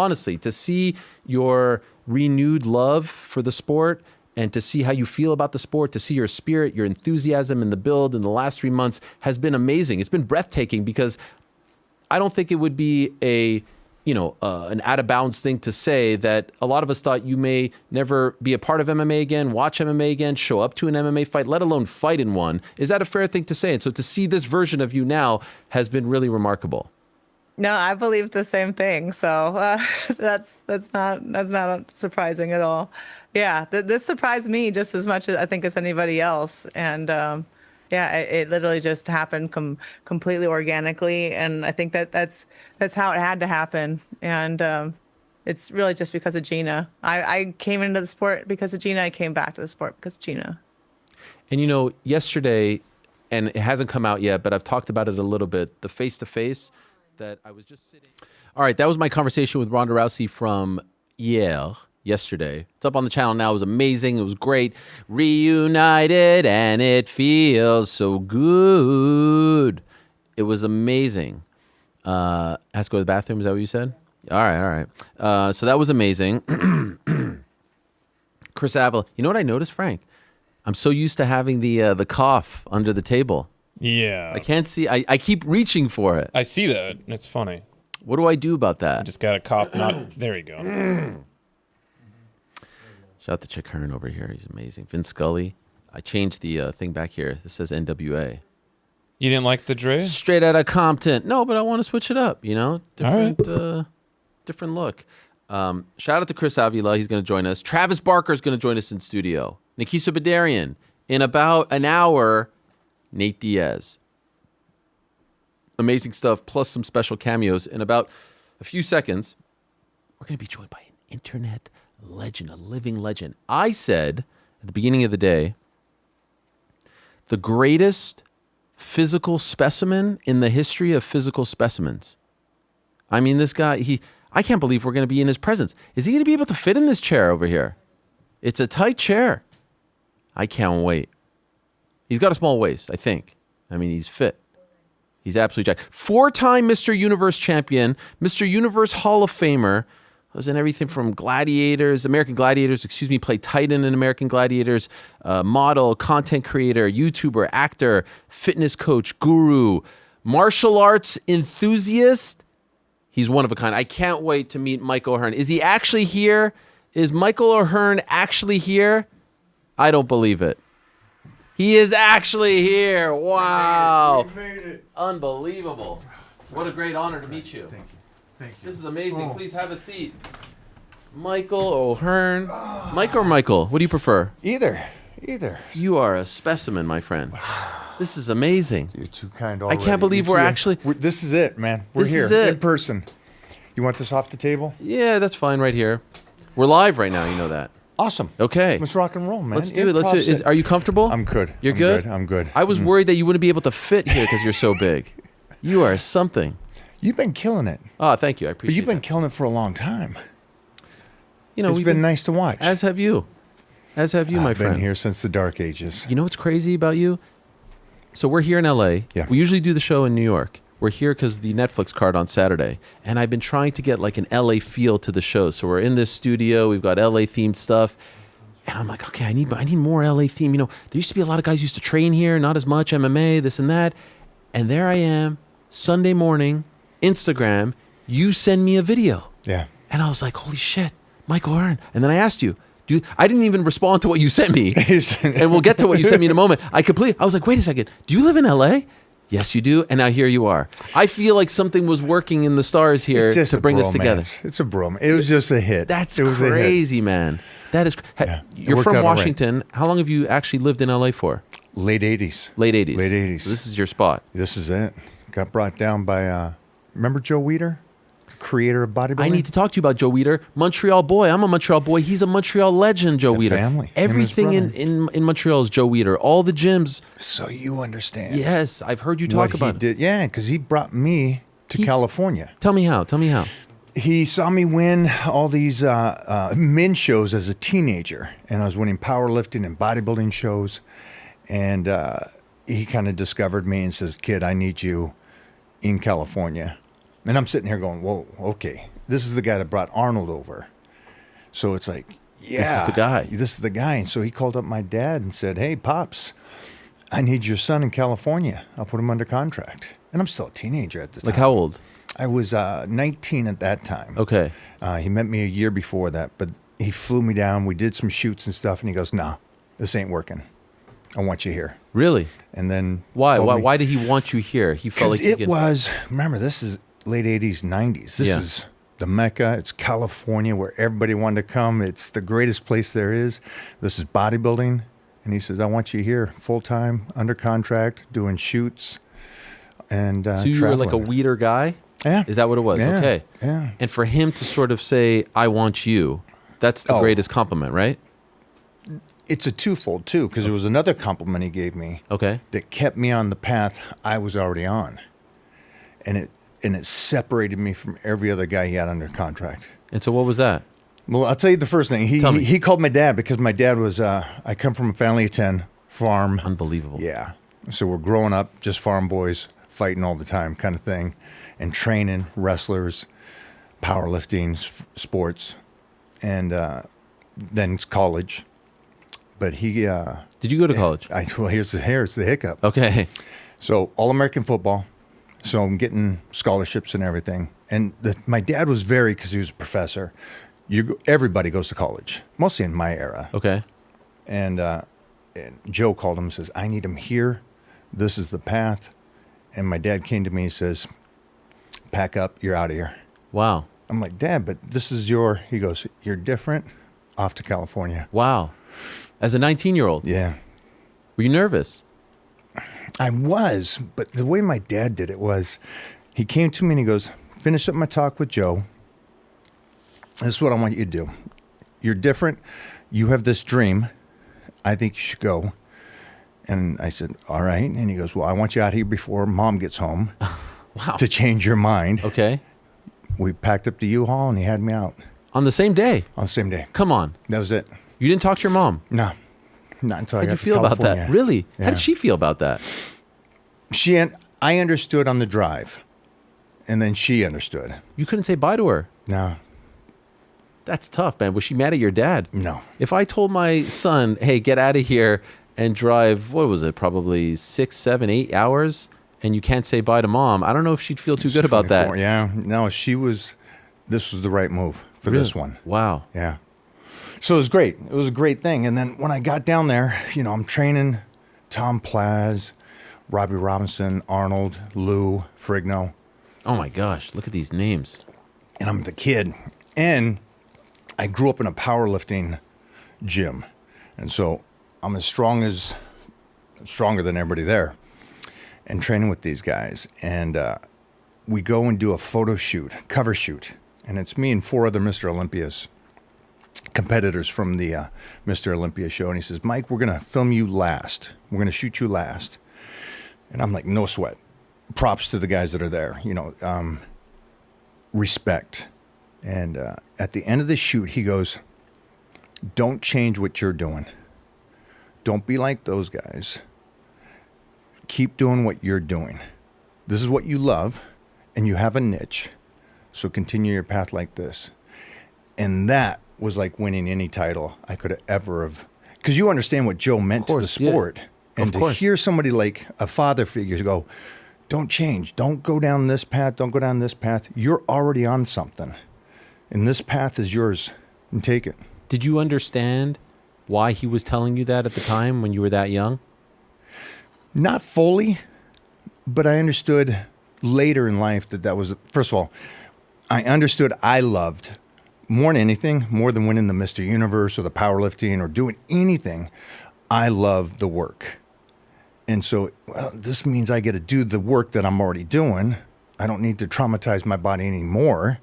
your renewed love for the sport and to see how you feel about the sport, to see your spirit, your enthusiasm in the build in the last 3 months has been amazing. It's been breathtaking because I don't think it would be an out of bounds thing to say that a lot of us thought you may never be a part of MMA again, watch MMA again, show up to an MMA fight, let alone fight in one. Is that a fair thing to say? And so to see this version of you now has been really remarkable. No, I believe the same thing. So that's not surprising at all. Yeah, this surprised me just as much as I think as anybody else. And yeah, it literally just happened completely organically, and I think that's how it had to happen. And it's really just because of Gina. I came into the sport because of Gina. I came back to the sport because of Gina. And yesterday, and it hasn't come out yet, but I've talked about it a little bit, the face-to-face that I was just sitting. All right, that was my conversation with Ronda Rousey from Yale yesterday. It's up on the channel now. It was amazing. It was great. Reunited, and it feels so good. It was amazing. Has to go to the bathroom. Is that what you said? All right. So that was amazing. Chris Avila. You know what I noticed, Frank? I'm so used to having the cough under the table. Yeah. I can't see. I keep reaching for it. I see that. It's funny. What do I do about that? I just got a cough. There you go. Shout out to Chick Hearn over here. He's amazing. Vince Scully. I changed the thing back here. This says NWA. You didn't like the Dre? Straight out of Compton. No, but I want to switch it up, Different, different look. Shout out to Chris Avila. He's going to join us. Travis Barker is going to join us in studio. Nakisa Bidarian. In about an hour, Nate Diaz. Amazing stuff, plus some special cameos. In about a few seconds, we're going to be joined by an internet legend, a living legend. I said at the beginning of the day, the greatest physical specimen in the history of physical specimens. I mean, this guy, I can't believe we're going to be in his presence. Is he going to be able to fit in this chair over here? It's a tight chair. I can't wait. He's got a small waist, I think. I mean, he's fit. He's absolutely jacked. 4-time Mr. Universe champion, Mr. Universe Hall of Famer. Was in everything from American Gladiators, played Titan in American Gladiators, model, content creator, YouTuber, actor, fitness coach, guru, martial arts enthusiast. He's one of a kind. I can't wait to meet Mike O'Hearn. Is he actually here? Is Michael O'Hearn actually here? I don't believe it. He is actually here. Wow. We made it. Unbelievable. What a great honor to meet you. Thank you. Thank you. This is amazing. Please have a seat. Michael O'Hearn. Mike or Michael? What do you prefer? Either. You are a specimen, my friend. This is amazing. You're too kind already. I can't believe we're actually... This is it, man. We're This here is it. in person. You want this off the table? Yeah, that's fine right here. We're live right now, you know that. Awesome. Okay. Let's rock and roll, man. Let's do it. Are you comfortable? I'm good. You're good? I'm good. I was worried that you wouldn't be able to fit here because you're so big. You are something. You've been killing it. Oh, thank you. I But appreciate you've been that. killing it for a long time. you know, It's we've been nice to watch. As have you. As have you, my I've friend. been here since the dark ages. You know what's crazy about you? So we're here in LA. Yeah. We usually do the show in New York. We're here because the Netflix card on Saturday. And I've been trying to get like an LA feel to the show. So we're in this studio. We've got LA themed stuff. And I'm like, okay, I need more LA theme. You know, there used to be a lot of guys who used to train here, not as much MMA, this and that. And there I am, Sunday morning, Instagram, you send me a video. Yeah. And I was like, holy shit, Michael Hearn. And then I asked you, I didn't even respond to what you sent me. And we'll get to what you sent me in a moment. I was like, wait a second, do you live in LA? Yes, you do. And now here you are. I feel like something was working in the stars here to bring us together. It's a bromance. It was just a hit. That's it was crazy, man. That is. Yeah, You're from Washington. How long have you actually lived in LA for? Late 80s. Late 80s. Late 80s. So this is your spot. This is it. Got brought down by, remember Joe Weider? The creator of bodybuilding? I need to talk to you about Joe Weider. Montreal boy. I'm a Montreal boy. He's a Montreal legend, Joe Weider. Family. Everything in Montreal is Joe Weider. All the gyms. So you understand. Yes, I've heard you talk about it. Yeah, because he brought me to California. Tell me how. He saw me win all these men shows as a teenager, and I was winning powerlifting and bodybuilding shows. And he kind of discovered me and says, "Kid, I need you in California." And I'm sitting here going, "Whoa, okay, this is the guy that brought Arnold over." So it's like, yeah, This is the guy. This is the guy. And so he called up my dad and said, "Hey, Pops, I need your son in California. I'll put him under contract." And I'm still a teenager at the time. Like how old? I was 19 at that time. Okay. He met me a year before that, but he flew me down. We did some shoots and stuff, and he goes, "Nah, this ain't working. I want you here." Really? And then Why? Why did he want you here? He felt like it was. Remember, this is late 80s, 90s. This is the Mecca. It's California, where everybody wanted to come. It's the greatest place there is. This is bodybuilding, and he says, "I want you here, full time, under contract, doing shoots." And so you were like a Weider guy? Yeah. Is that what it was? Yeah. Okay. Yeah. And for him to sort of say, "I want you," that's the greatest compliment, right? It's a twofold too, because there was another compliment he gave me. Okay. That kept me on the path I was already on, and it separated me from every other guy he had under contract. And so, what was that? Well, I'll tell you the first thing. He called my dad because my dad was. I come from a family of 10, farm. Unbelievable. Yeah. So we're growing up just farm boys, fighting all the time, kind of thing, and training wrestlers, powerlifting, sports, and then it's college. But he did you go to college? Well, here's the hiccup. Okay. So All-American football. So I'm getting scholarships and everything. And my dad was because he was a professor. Everybody goes to college, mostly in my era. Okay. And Joe called him and says, "I need him here. This is the path." And my dad came to me and says, "Pack up. You're out of here." Wow. I'm like, "Dad, but this is he goes, "You're different. Off to California." Wow. As a 19-year-old? Yeah. Were you nervous? I was, but the way my dad did it was he came to me and he goes, "Finish up my talk with Joe. This is what I want you to do. You're different. You have this dream. I think you should go." And I said, "All right." And he goes, "Well, I want you out here before Mom gets home." Wow. To change your mind. Okay. We packed up the U-Haul and he had me out. On the same day? On the same day. Come on. That was it. You didn't talk to your mom? No. Not until I got How'd you to feel about California. that? Really? Yeah. How did she feel about that? I understood on the drive. And then she understood. You couldn't say bye to her? No. That's tough, man. Was she mad at your dad? No. If I told my son, "Hey, get out of here and drive," what was it, probably 6, 7, 8 hours, and you can't say bye to Mom, I don't know if she'd feel too good about that. Yeah. No, this was the right move for this one. Wow. Yeah. So it was great. It was a great thing. And then when I got down there, I'm training Tom Plaz, Robbie Robinson, Arnold, Lou, Frigno. Oh my gosh, look at these names. And I'm the kid. And I grew up in a powerlifting gym. And so I'm stronger than everybody there. And training with these guys. And we go and do a photo shoot, cover shoot. And it's me and 4 other Mr. Olympias, competitors from the Mr. Olympia show. And he says, "Mike, we're going to film you last. We're going to shoot you last." And I'm like, no sweat. Props to the guys that are there, respect. And at the end of the shoot, he goes, Don't change what you're doing. Don't be like those guys. Keep doing what you're doing. This is what you love, and you have a niche. So continue your path like this. And that was like winning any title I could have ever have. Because you understand what Joe meant to the sport. Yeah. And to hear somebody like a father figure go, don't change. Don't go down this path. Don't go down this path. You're already on something. And this path is yours. And take it. Did you understand why he was telling you that at the time when you were that young? Not fully, but I understood later in life that was, first of all, I understood I loved more than anything, more than winning the Mr. Universe or the powerlifting or doing anything, I love the work. And so, well, this means I get to do the work that I'm already doing. I don't need to traumatize my body anymore.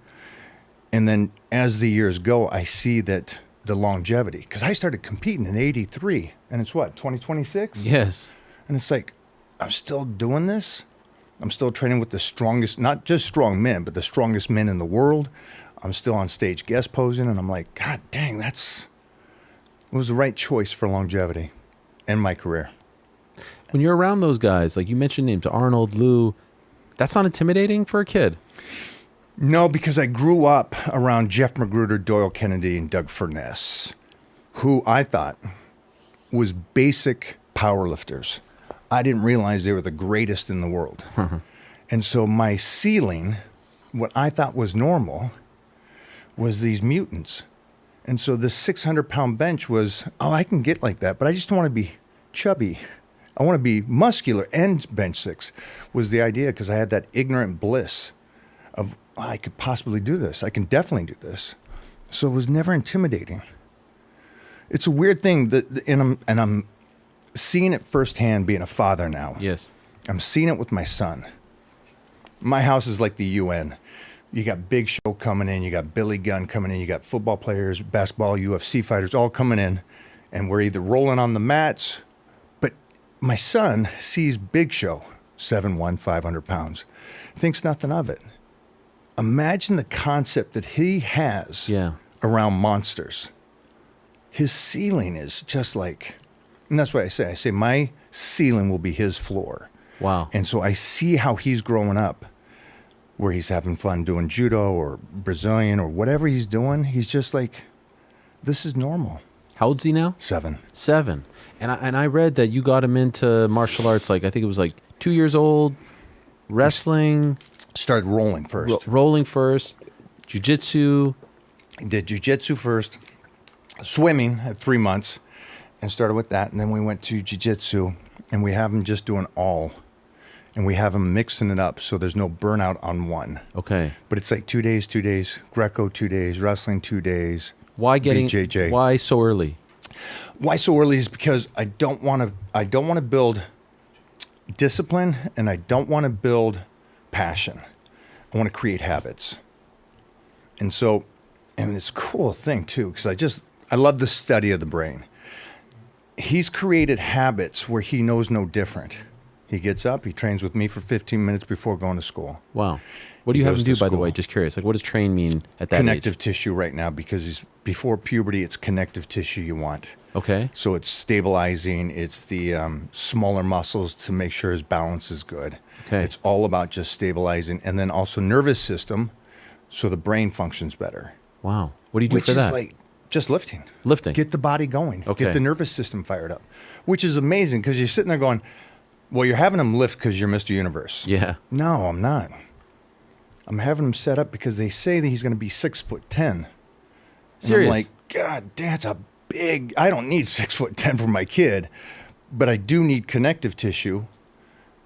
And then as the years go, I see that the longevity, because I started competing in 83 and it's what, 2026? Yes. And it's like, I'm still doing this. I'm still training with the strongest, not just strong men, but the strongest men in the world. I'm still on stage guest posing, and I'm like, God dang, it was the right choice for longevity in my career. When you're around those guys, like you mentioned names, Arnold, Lou, that's not intimidating for a kid. No, because I grew up around Jeff Magruder, Doyle Kennedy, and Doug Furness, who I thought was basic powerlifters. I didn't realize they were the greatest in the world. And so my ceiling, what I thought was normal, was these mutants. And so the 600-pound bench was, I can get like that, but I just don't want to be chubby. I want to be muscular and bench 6 was the idea, because I had that ignorant bliss of, I could possibly do this. I can definitely do this. So it was never intimidating. It's a weird thing, and I'm seeing it firsthand being a father now. Yes. I'm seeing it with my son. My house is like the UN. You got Big Show coming in, you got Billy Gunn coming in, you got football players, basketball, UFC fighters, all coming in, and we're either rolling on the mats, but my son sees Big Show, 7'1", 500 pounds, thinks nothing of it. Imagine the concept that he has around monsters. His ceiling is just like, and that's what I say my ceiling will be his floor. Wow. And so I see how he's growing up, where he's having fun doing judo or Brazilian or whatever he's doing. He's just like, this is normal. How old's he now? 7. 7. And I read that you got him into martial arts, like I think it was like 2 years old, wrestling. Started rolling first. Rolling first, jiu-jitsu. He did jiu-jitsu first, swimming at 3 months, and started with that. And then we went to jiu-jitsu, and we have him just doing all. And we have him mixing it up so there's no burnout on one. Okay. But it's like 2 days, Greco 2 days, wrestling 2 days. Why BJJ. Why so early? Why so early is because I don't want to build discipline, and I don't want to build passion. I want to create habits. And so, and it's a cool thing too, because I love the study of the brain. He's created habits where he knows no different. He gets up, he trains with me for 15 minutes before going to school. Wow. What do you have him do, by the way? Just curious. Like, what does train mean at that Connective age? tissue right now, because before puberty, it's connective tissue you want. Okay. So it's stabilizing. It's the smaller muscles to make sure his balance is good. Okay. It's all about just stabilizing. And then also nervous system, so the brain functions better. Wow. What do you do Which for that? is like just lifting. Lifting. Get the body going. Okay. Get the nervous system fired up. Which is amazing, because you're sitting there going, well, you're having him lift because you're Mr. Universe. Yeah. No, I'm not. I'm having him set up because they say that he's going to be 6'10". Serious? I'm like, God, that's a big. I don't need 6'10" for my kid, but I do need connective tissue,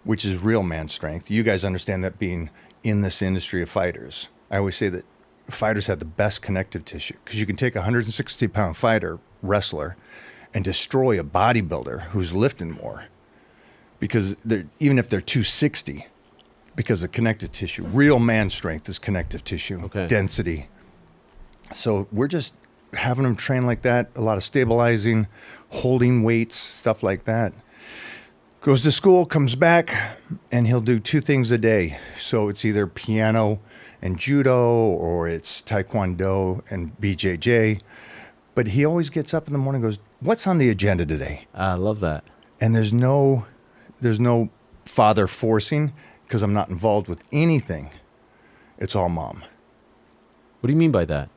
which is real man strength. You guys understand that, being in this industry of fighters. I always say that fighters have the best connective tissue, because you can take a 160-pound fighter, wrestler, and destroy a bodybuilder who's lifting more. Because even if they're 260, because of connective tissue. Real man strength is connective tissue, density. So we're just having them train like that, a lot of stabilizing, holding weights, stuff like that. Goes to school, comes back, and he'll do 2 things a day. So it's either piano and judo, or it's taekwondo and BJJ. But he always gets up in the morning and goes, what's on the agenda today? I love that. And there's no father forcing, because I'm not involved with anything. It's all mom. What do you mean by that?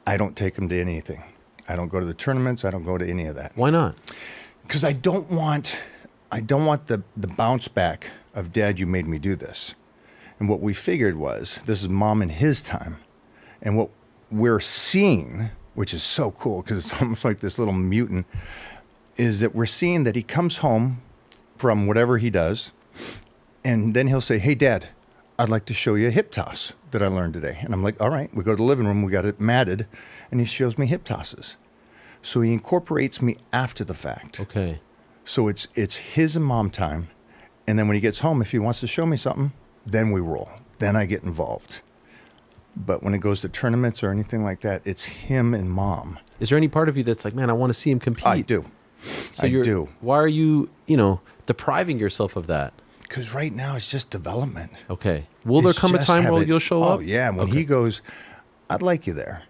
I don't take him to anything. I don't go to the tournaments. I don't go to any of that. Why not? Because I don't want the bounce back of, Dad, you made me do this. And what we figured was, this is mom in his time. And what we're seeing, which is so cool because it's almost like this little mutant, is that we're seeing that he comes home from whatever he does, and then he'll say, hey, Dad, I'd like to show you a hip toss that I learned today. And I'm like, all right. We go to the living room. We got it matted, and he shows me hip tosses. So he incorporates me after the fact. Okay. So it's his and mom time. And then when he gets home, if he wants to show me something, then we roll. Then I get involved. But when it goes to tournaments or anything like that, it's him and mom. Is there any part of you that's like, man, I want to see him compete? I do. So I do. Why are you, depriving yourself of that? Because right now it's just development. Okay. Will there come a time where you'll show up? Oh, yeah. When he goes, I'd like you there.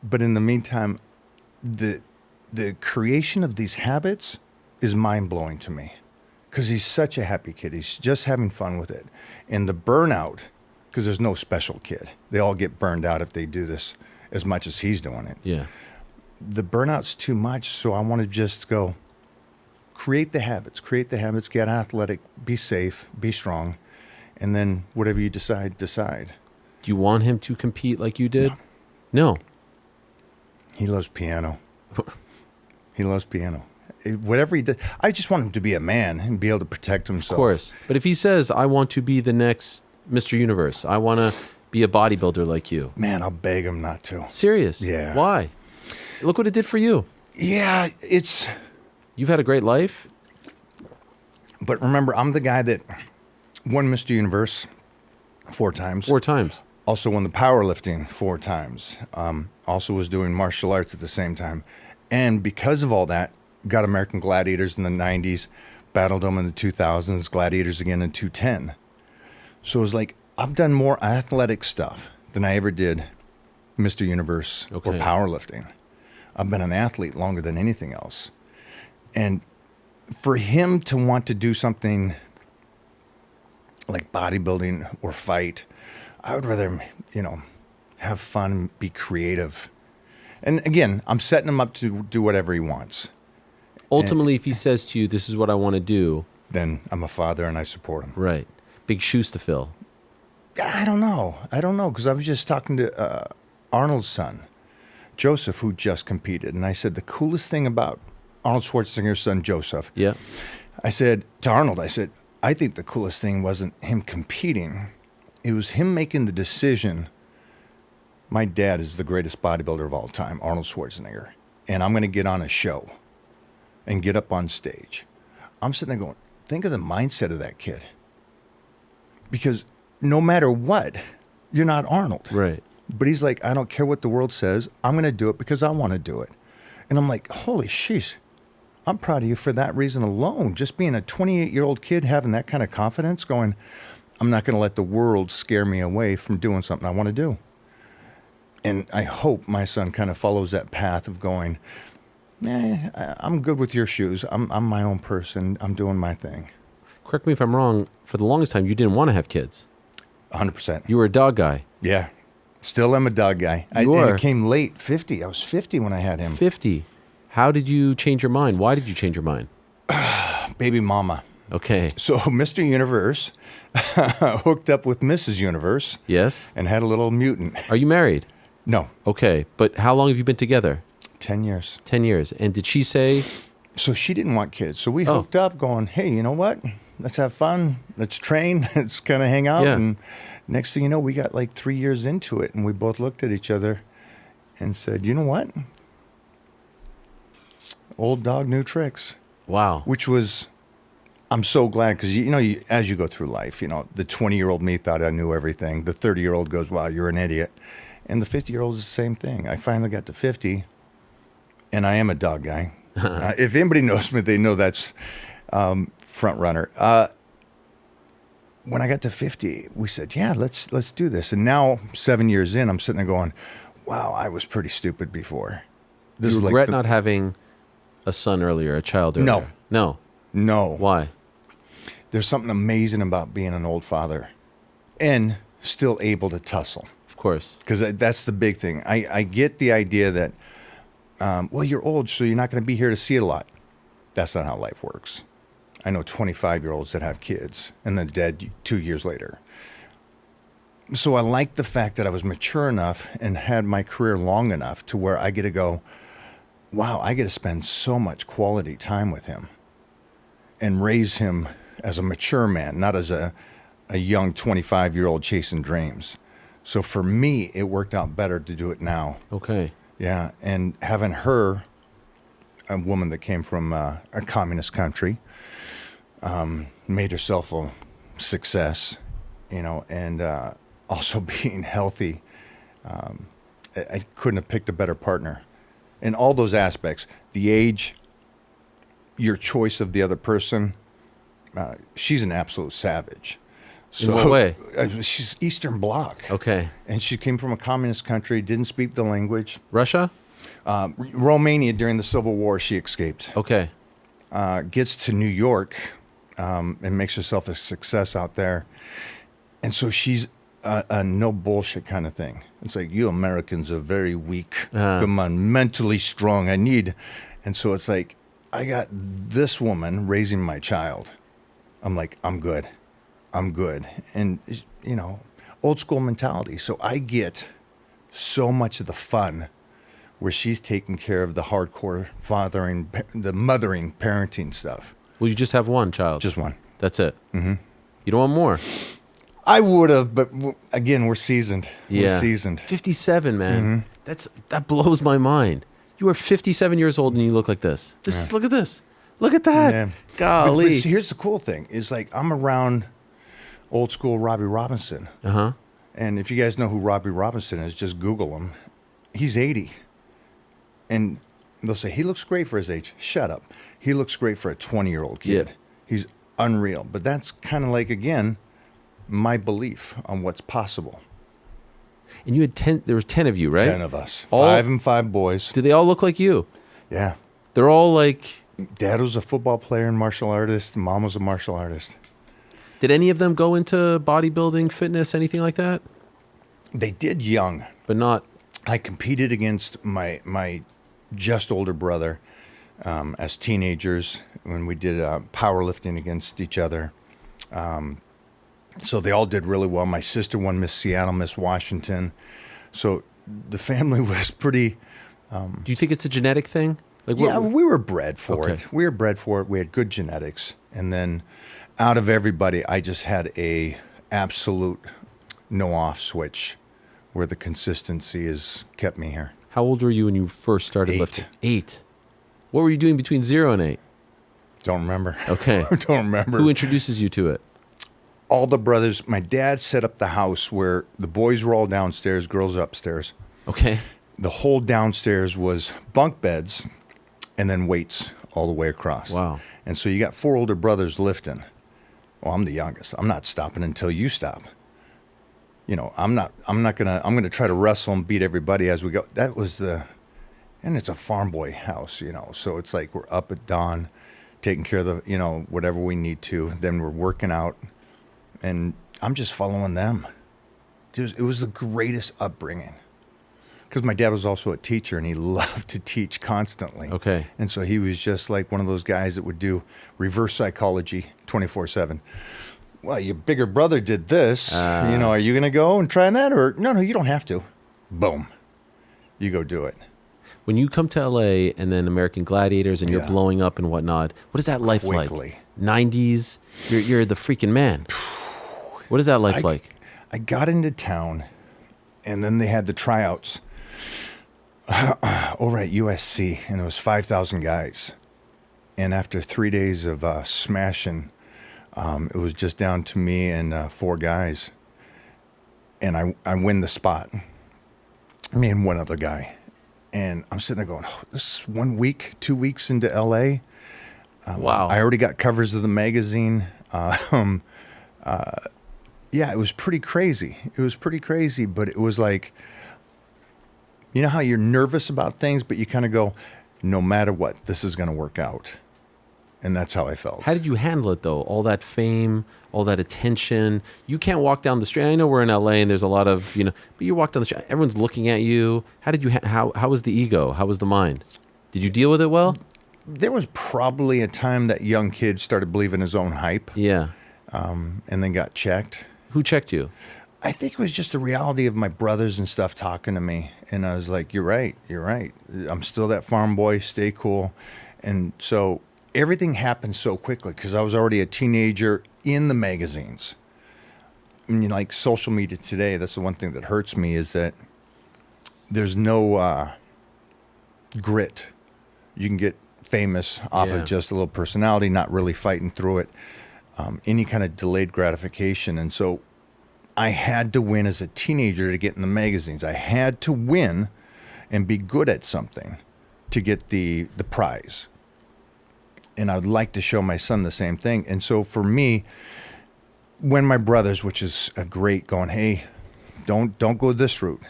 But in the meantime, the creation of these habits is mind-blowing to me. Because he's such a happy kid. He's just having fun with it. And the burnout, because there's no special kid. They all get burned out if they do this as much as he's doing it. Yeah. The burnout's too much, so I want to just go, create the habits, get athletic, be safe, be strong, and then whatever you decide. Do you want him to compete like you did? No. He loves piano. He loves piano. Whatever he does, I just want him to be a man and be able to protect himself. Of course. But if he says, I want to be the next Mr. Universe, I want to be a bodybuilder like you. Man, I'll beg him not to. Serious? Yeah. Why? Look what it did for you. Yeah, You've had a great life. But remember, I'm the guy that won Mr. Universe 4 times. 4 times. Also won the powerlifting 4 times. Also was doing martial arts at the same time. And because of all that, got American Gladiators in the 90s, battled them in the 2000s, Gladiators again in 2010. So it was like, I've done more athletic stuff than I ever did Mr. Universe or powerlifting. I've been an athlete longer than anything else. And for him to want to do something like bodybuilding or fight, I would rather, have fun, be creative. And again, I'm setting him up to do whatever he wants. Ultimately, if he says to you, this is what I want to do, then I'm a father and I support him. Right. Big shoes to fill. I don't know, because I was just talking to Arnold's son, Joseph, who just competed. And I said, the coolest thing about Arnold Schwarzenegger's son, Joseph. Yeah. I said to Arnold, I think the coolest thing wasn't him competing. It was him making the decision. My dad is the greatest bodybuilder of all time, Arnold Schwarzenegger. And I'm going to get on a show and get up on stage. I'm sitting there going, think of the mindset of that kid. Because no matter what, you're not Arnold. Right. But he's like, I don't care what the world says. I'm going to do it because I want to do it. And I'm like, holy sheesh. I'm proud of you for that reason alone. Just being a 28-year-old kid, having that kind of confidence, going, I'm not going to let the world scare me away from doing something I want to do. And I hope my son kind of follows that path of going, I'm good with your shoes. I'm my own person. I'm doing my thing. Correct me if I'm wrong. For the longest time, you didn't want to have kids. 100%. You were a dog guy. Yeah. Still am a dog guy. You are. And it came late, 50. I was 50 when I had him. 50. How did you change your mind? Why did you change your mind? Baby mama. Okay. So Mr. Universe hooked up with Mrs. Universe. Yes. And had a little mutant. Are you married? No. Okay. But how long have you been together? 10 years. 10 years. And did she say? So she didn't want kids. So we hooked up going, hey, you know what? Let's have fun. Let's train. Let's kind of hang out. Yeah. And next thing you know, we got like 3 years into it. And we both looked at each other and said, you know what? Old dog, new tricks. Wow. Which was, I'm so glad because, as you go through life, the 20-year-old me thought I knew everything. The 30-year-old goes, wow, you're an idiot. And the 50-year-old is the same thing. I finally got to 50, and I am a dog guy. If anybody knows me, they know that's front runner. When I got to 50, we said, yeah, let's do this. And now, 7 years in, I'm sitting there going, wow, I was pretty stupid before. This You is regret like not having a son earlier, a child earlier? No. Why? There's something amazing about being an old father and still able to tussle. Of course. Because that's the big thing. I get the idea that, well, you're old, so you're not going to be here to see it a lot. That's not how life works. I know 25-year-olds that have kids and then dead 2 years later. So I like the fact that I was mature enough and had my career long enough to where I get to go, wow, I get to spend so much quality time with him and raise him as a mature man, not as a young 25-year-old chasing dreams. So for me, it worked out better to do it now. Okay. Yeah, and having her, a woman that came from a communist country, made herself a success, and also being healthy. I couldn't have picked a better partner. In all those aspects, the age, your choice of the other person, she's an absolute savage. In what way? She's Eastern Bloc. Okay. And she came from a communist country, didn't speak the language. Russia? Romania during the Civil War, she escaped. Okay. Gets to New York and makes herself a success out there. And so she's a no bullshit kind of thing. It's like, you Americans are very weak. Come on, mentally strong. And so it's like, I got this woman raising my child. I'm like, I'm good. And, old school mentality. So I get so much of the fun where she's taking care of the hardcore the mothering, parenting stuff. Well, you just have one child. Just one. That's it. Mm-hmm. You don't want more. I would have, but again, we're seasoned. Yeah. We're seasoned. 57, man. Mm-hmm. That blows my mind. You are 57 years old and you look like this. Look at this. Look at that. Yeah. Golly. But see, here's the cool thing is like I'm around old school Robbie Robinson. Uh-huh. And if you guys know who Robbie Robinson is, just Google him. He's 80. And they'll say, he looks great for his age. Shut up. He looks great for a 20-year-old kid. Yeah. He's unreal. But that's kind of like, again, my belief on what's possible. And you had 10, there was 10 of you, right? 10 of us. 5 and 5 boys. Do they all look like you? Yeah. They're all like... Dad was a football player and martial artist. Mom was a martial artist. Did any of them go into bodybuilding, fitness, anything like that? They did young. But not... I competed against my just older brother as teenagers when we did powerlifting against each other. So they all did really well. My sister won Miss Seattle, Miss Washington. So the family was pretty... Do you think it's a genetic thing? Like, yeah, we were bred for it. We were bred for it. We had good genetics. And then out of everybody, I just had a absolute no-off switch where the consistency has kept me here. How old were you when you first started 8. lifting? 8. What were you doing between 0 and 8? Don't remember. Okay. Don't remember. Who introduces you to it? All the brothers. My dad set up the house where the boys were all downstairs, girls upstairs. Okay. The whole downstairs was bunk beds and then weights all the way across. Wow. And so you got 4 older brothers lifting. Well, I'm the youngest. I'm not stopping until you stop. I'm gonna try to wrestle and beat everybody as we go. That was and it's a farm boy house, so it's like we're up at dawn, taking care of the, whatever we need to. Then we're working out and I'm just following them. It was the greatest upbringing. Because my dad was also a teacher and he loved to teach constantly. Okay. And so he was just like one of those guys that would do reverse psychology 24/7. Well, your bigger brother did this. Are you going to go and try that? Or no, you don't have to. Boom. You go do it. When you come to LA and then American Gladiators and you're blowing up and whatnot, what is that life like? 90s? You're the freaking man. What is that life like? I got into town and then they had the tryouts over at USC and it was 5,000 guys. And after 3 days of smashing, it was just down to me and 4 guys. And I win the spot. Me and one other guy. And I'm sitting there going, this is 1 week, 2 weeks into LA. Wow. I already got covers of the magazine. Yeah, it was pretty crazy. But it was like, You know how you're nervous about things, but you kind of go, no matter what, this is going to work out. And that's how I felt. How did you handle it though? All that fame, all that attention. You can't walk down the street. I know we're in LA and there's a lot of, but you walk down the street, everyone's looking at you. How did you, how was the ego? How was the mind? Did you deal with it well? There was probably a time that young kid started believing his own hype. Yeah. And then got checked. Who checked you? I think it was just the reality of my brothers and stuff talking to me. And I was like, you're right. I'm still that farm boy, stay cool. And so everything happened so quickly because I was already a teenager in the magazines. I mean, like social media today, that's the one thing that hurts me is that there's no grit. You can get famous off of just a little personality, not really fighting through it. Any kind of delayed gratification. And so I had to win as a teenager to get in the magazines. I had to win and be good at something to get the prize. And I would like to show my son the same thing. And so for me, when my brothers, which is a great going, hey, don't go this route.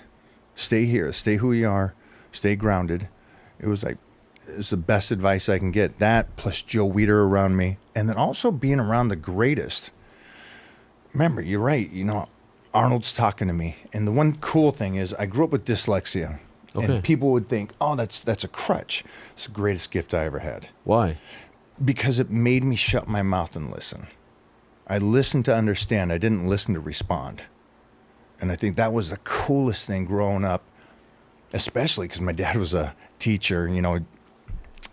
Stay here. Stay who you are. Stay grounded. It was like, it's the best advice I can get. That plus Joe Weider around me. And then also being around the greatest. Remember, you're right. Arnold's talking to me. And the one cool thing is I grew up with dyslexia. Okay. And people would think, oh, that's a crutch. It's the greatest gift I ever had. Why? Because it made me shut my mouth and listen. I listened to understand. I didn't listen to respond. And I think that was the coolest thing growing up, especially because my dad was a teacher.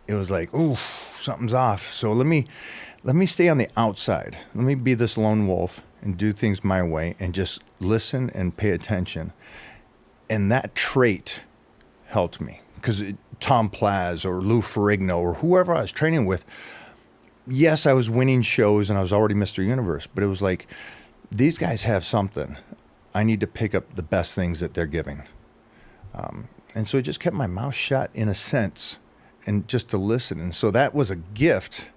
It was like, ooh, something's off. So let me stay on the outside. Let me be this lone wolf and do things my way and just listen and pay attention. And that trait helped me because Tom Plaz or Lou Ferrigno or whoever I was training with, yes, I was winning shows and I was already Mr. Universe, but it was like, these guys have something. I need to pick up the best things that they're giving. And so it just kept my mouth shut in a sense and just to listen. And so that was a gift.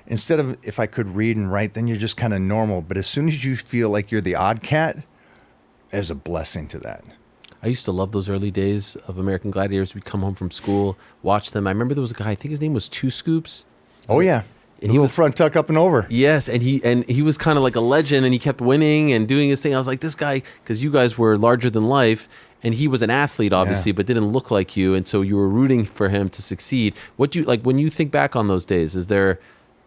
Instead of if I could read and write, then you're just kind of normal. But as soon as you feel like you're the odd cat, there's a blessing to that. I used to love those early days of American Gladiators. We'd come home from school, watch them. I remember there was a guy, I think his name was Two Scoops. Oh, yeah. And he was front tuck up and over. Yes, and he was kind of like a legend, and he kept winning and doing his thing. I was like, this guy, because you guys were larger than life, and he was an athlete, obviously, but didn't look like you, and so you were rooting for him to succeed. What do you like when you think back on those days? Is there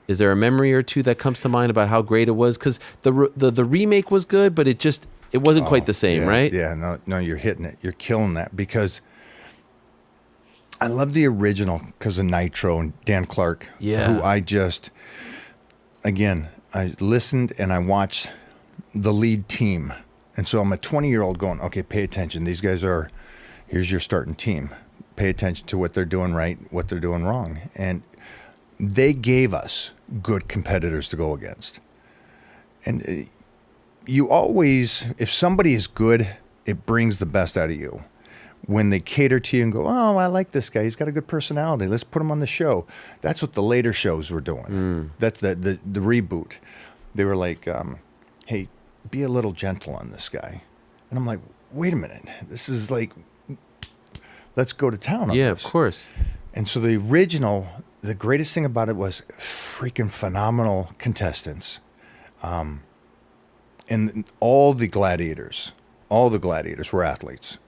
a memory or two that comes to mind about how great it was? Because the remake was good, but it wasn't quite the same, right? Yeah, no, you're hitting it. You're killing that because I love the original because of Nitro and Dan Clark, who I listened and I watched the lead team. And so I'm a 20-year-old going, okay, pay attention. These guys here's your starting team. Pay attention to what they're doing right, what they're doing wrong. And they gave us good competitors to go against. And you always, if somebody is good, it brings the best out of you. When they cater to you and go, oh, I like this guy. He's got a good personality. Let's put him on the show. That's what the later shows were doing. That's the reboot. They were like, hey, be a little gentle on this guy. And I'm like, wait a minute. This is like, let's go to town on this. Yeah, of course. And so the original, the greatest thing about it was freaking phenomenal contestants. And all the gladiators were athletes.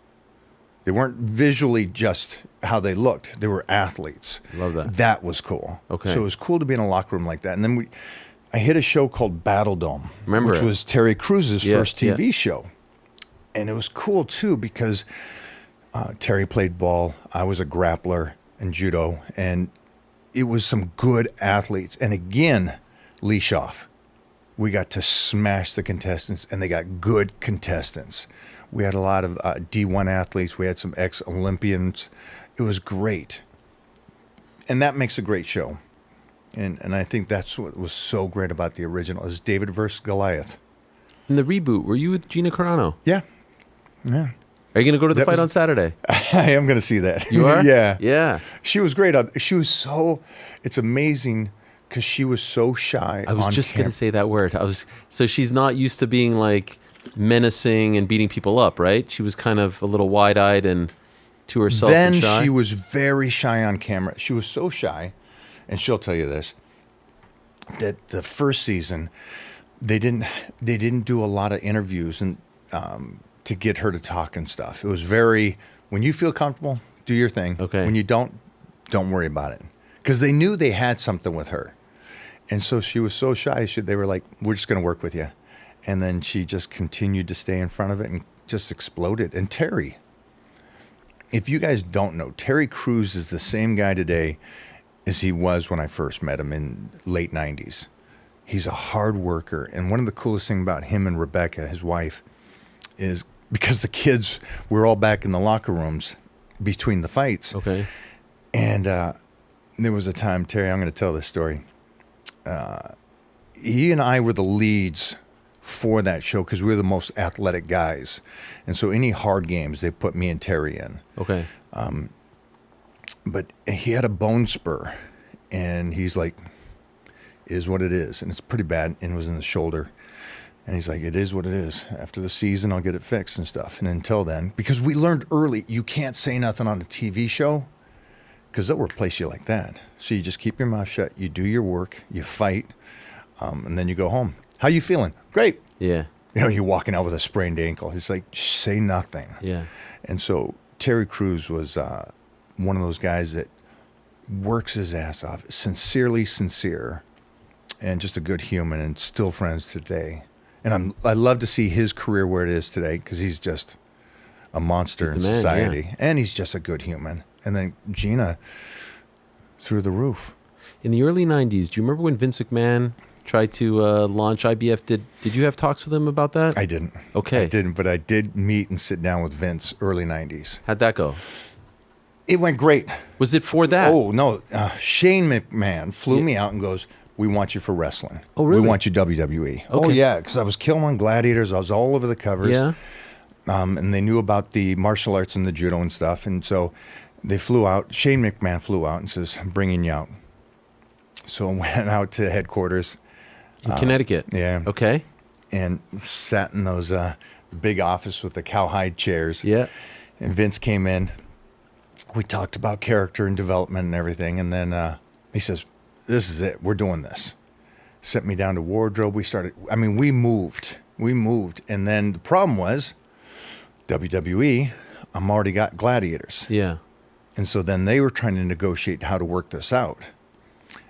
They weren't visually just how they looked. They were athletes. Love that. That was cool. Okay. So it was cool to be in a locker room like that. And then I hit a show called Battle Dome, which was Terry Cruz's first TV show. And it was cool, too, because Terry played ball. I was a grappler and judo. And it was some good athletes. And again, leash off. We got to smash the contestants, and they got good contestants. We had a lot of D1 athletes. We had some ex-Olympians. It was great. And that makes a great show. And I think that's what was so great about the original is David versus Goliath. In the reboot, were you with Gina Carano? Yeah. Are you going to go to the fight on Saturday? I am going to see that. You are? Yeah. Yeah. She was great. It's amazing because she was so shy. I was just going to say that word. So she's not used to being like menacing and beating people up, right? She was kind of a little wide-eyed and to herself Then and shy? she was very shy on camera. She was so shy, and she'll tell you this, that the first season they didn't do a lot of interviews and to get her to talk and stuff. It was very, when you feel comfortable, do your thing. Okay. When you don't worry about it, because they knew they had something with her, and so she was so shy. They were like, "We're just going to work with you," and then she just continued to stay in front of it and just exploded. And Terry, if you guys don't know, Terry Crews is the same guy today as he was when I first met him in late 90s. He's a hard worker. And one of the coolest things about him and Rebecca, his wife, is because the kids were all back in the locker rooms between the fights. Okay. And there was a time, Terry, I'm going to tell this story. He and I were the leads for that show because we were the most athletic guys. And so any hard games, they put me and Terry in. Okay. But he had a bone spur, and he's like, is what it is. And it's pretty bad, and it was in the shoulder. And he's like, it is what it is. After the season, I'll get it fixed and stuff. And until then, because we learned early, you can't say nothing on a TV show because they'll replace you like that. So you just keep your mouth shut, you do your work, you fight, and then you go home. How you feeling? Great. Yeah. You know, you're walking out with a sprained ankle. He's like, say nothing. Yeah. And so Terry Crews was one of those guys that works his ass off, sincerely sincere, and just a good human, and still friends today. And I love to see his career where it is today because he's just a monster in society, yeah. and he's just a good human. And then Gina, through the roof. In the early 90s, do you remember when Vince McMahon tried to launch IBF? Did you have talks with him about that? I didn't. Okay. I didn't, but I did meet and sit down with Vince early 90s. How'd that go? It went great. Was it for that? Oh, no. Shane McMahon flew me out and goes, we want you for wrestling. Oh, really? We want you WWE. Oh, yeah, because I was killing on Gladiators. I was all over the covers. Yeah. And they knew about the martial arts and the judo and stuff. And so they flew out. Shane McMahon flew out and says, I'm bringing you out. So I went out to headquarters. In Connecticut? Yeah. Okay. And sat in those big office with the cowhide chairs. Yeah. And Vince came in. We talked about character and development and everything. And then he says, this is it. We're doing this. Sent me down to wardrobe. We moved. And then the problem was WWE, I'm already got Gladiators. Yeah. And so then they were trying to negotiate how to work this out.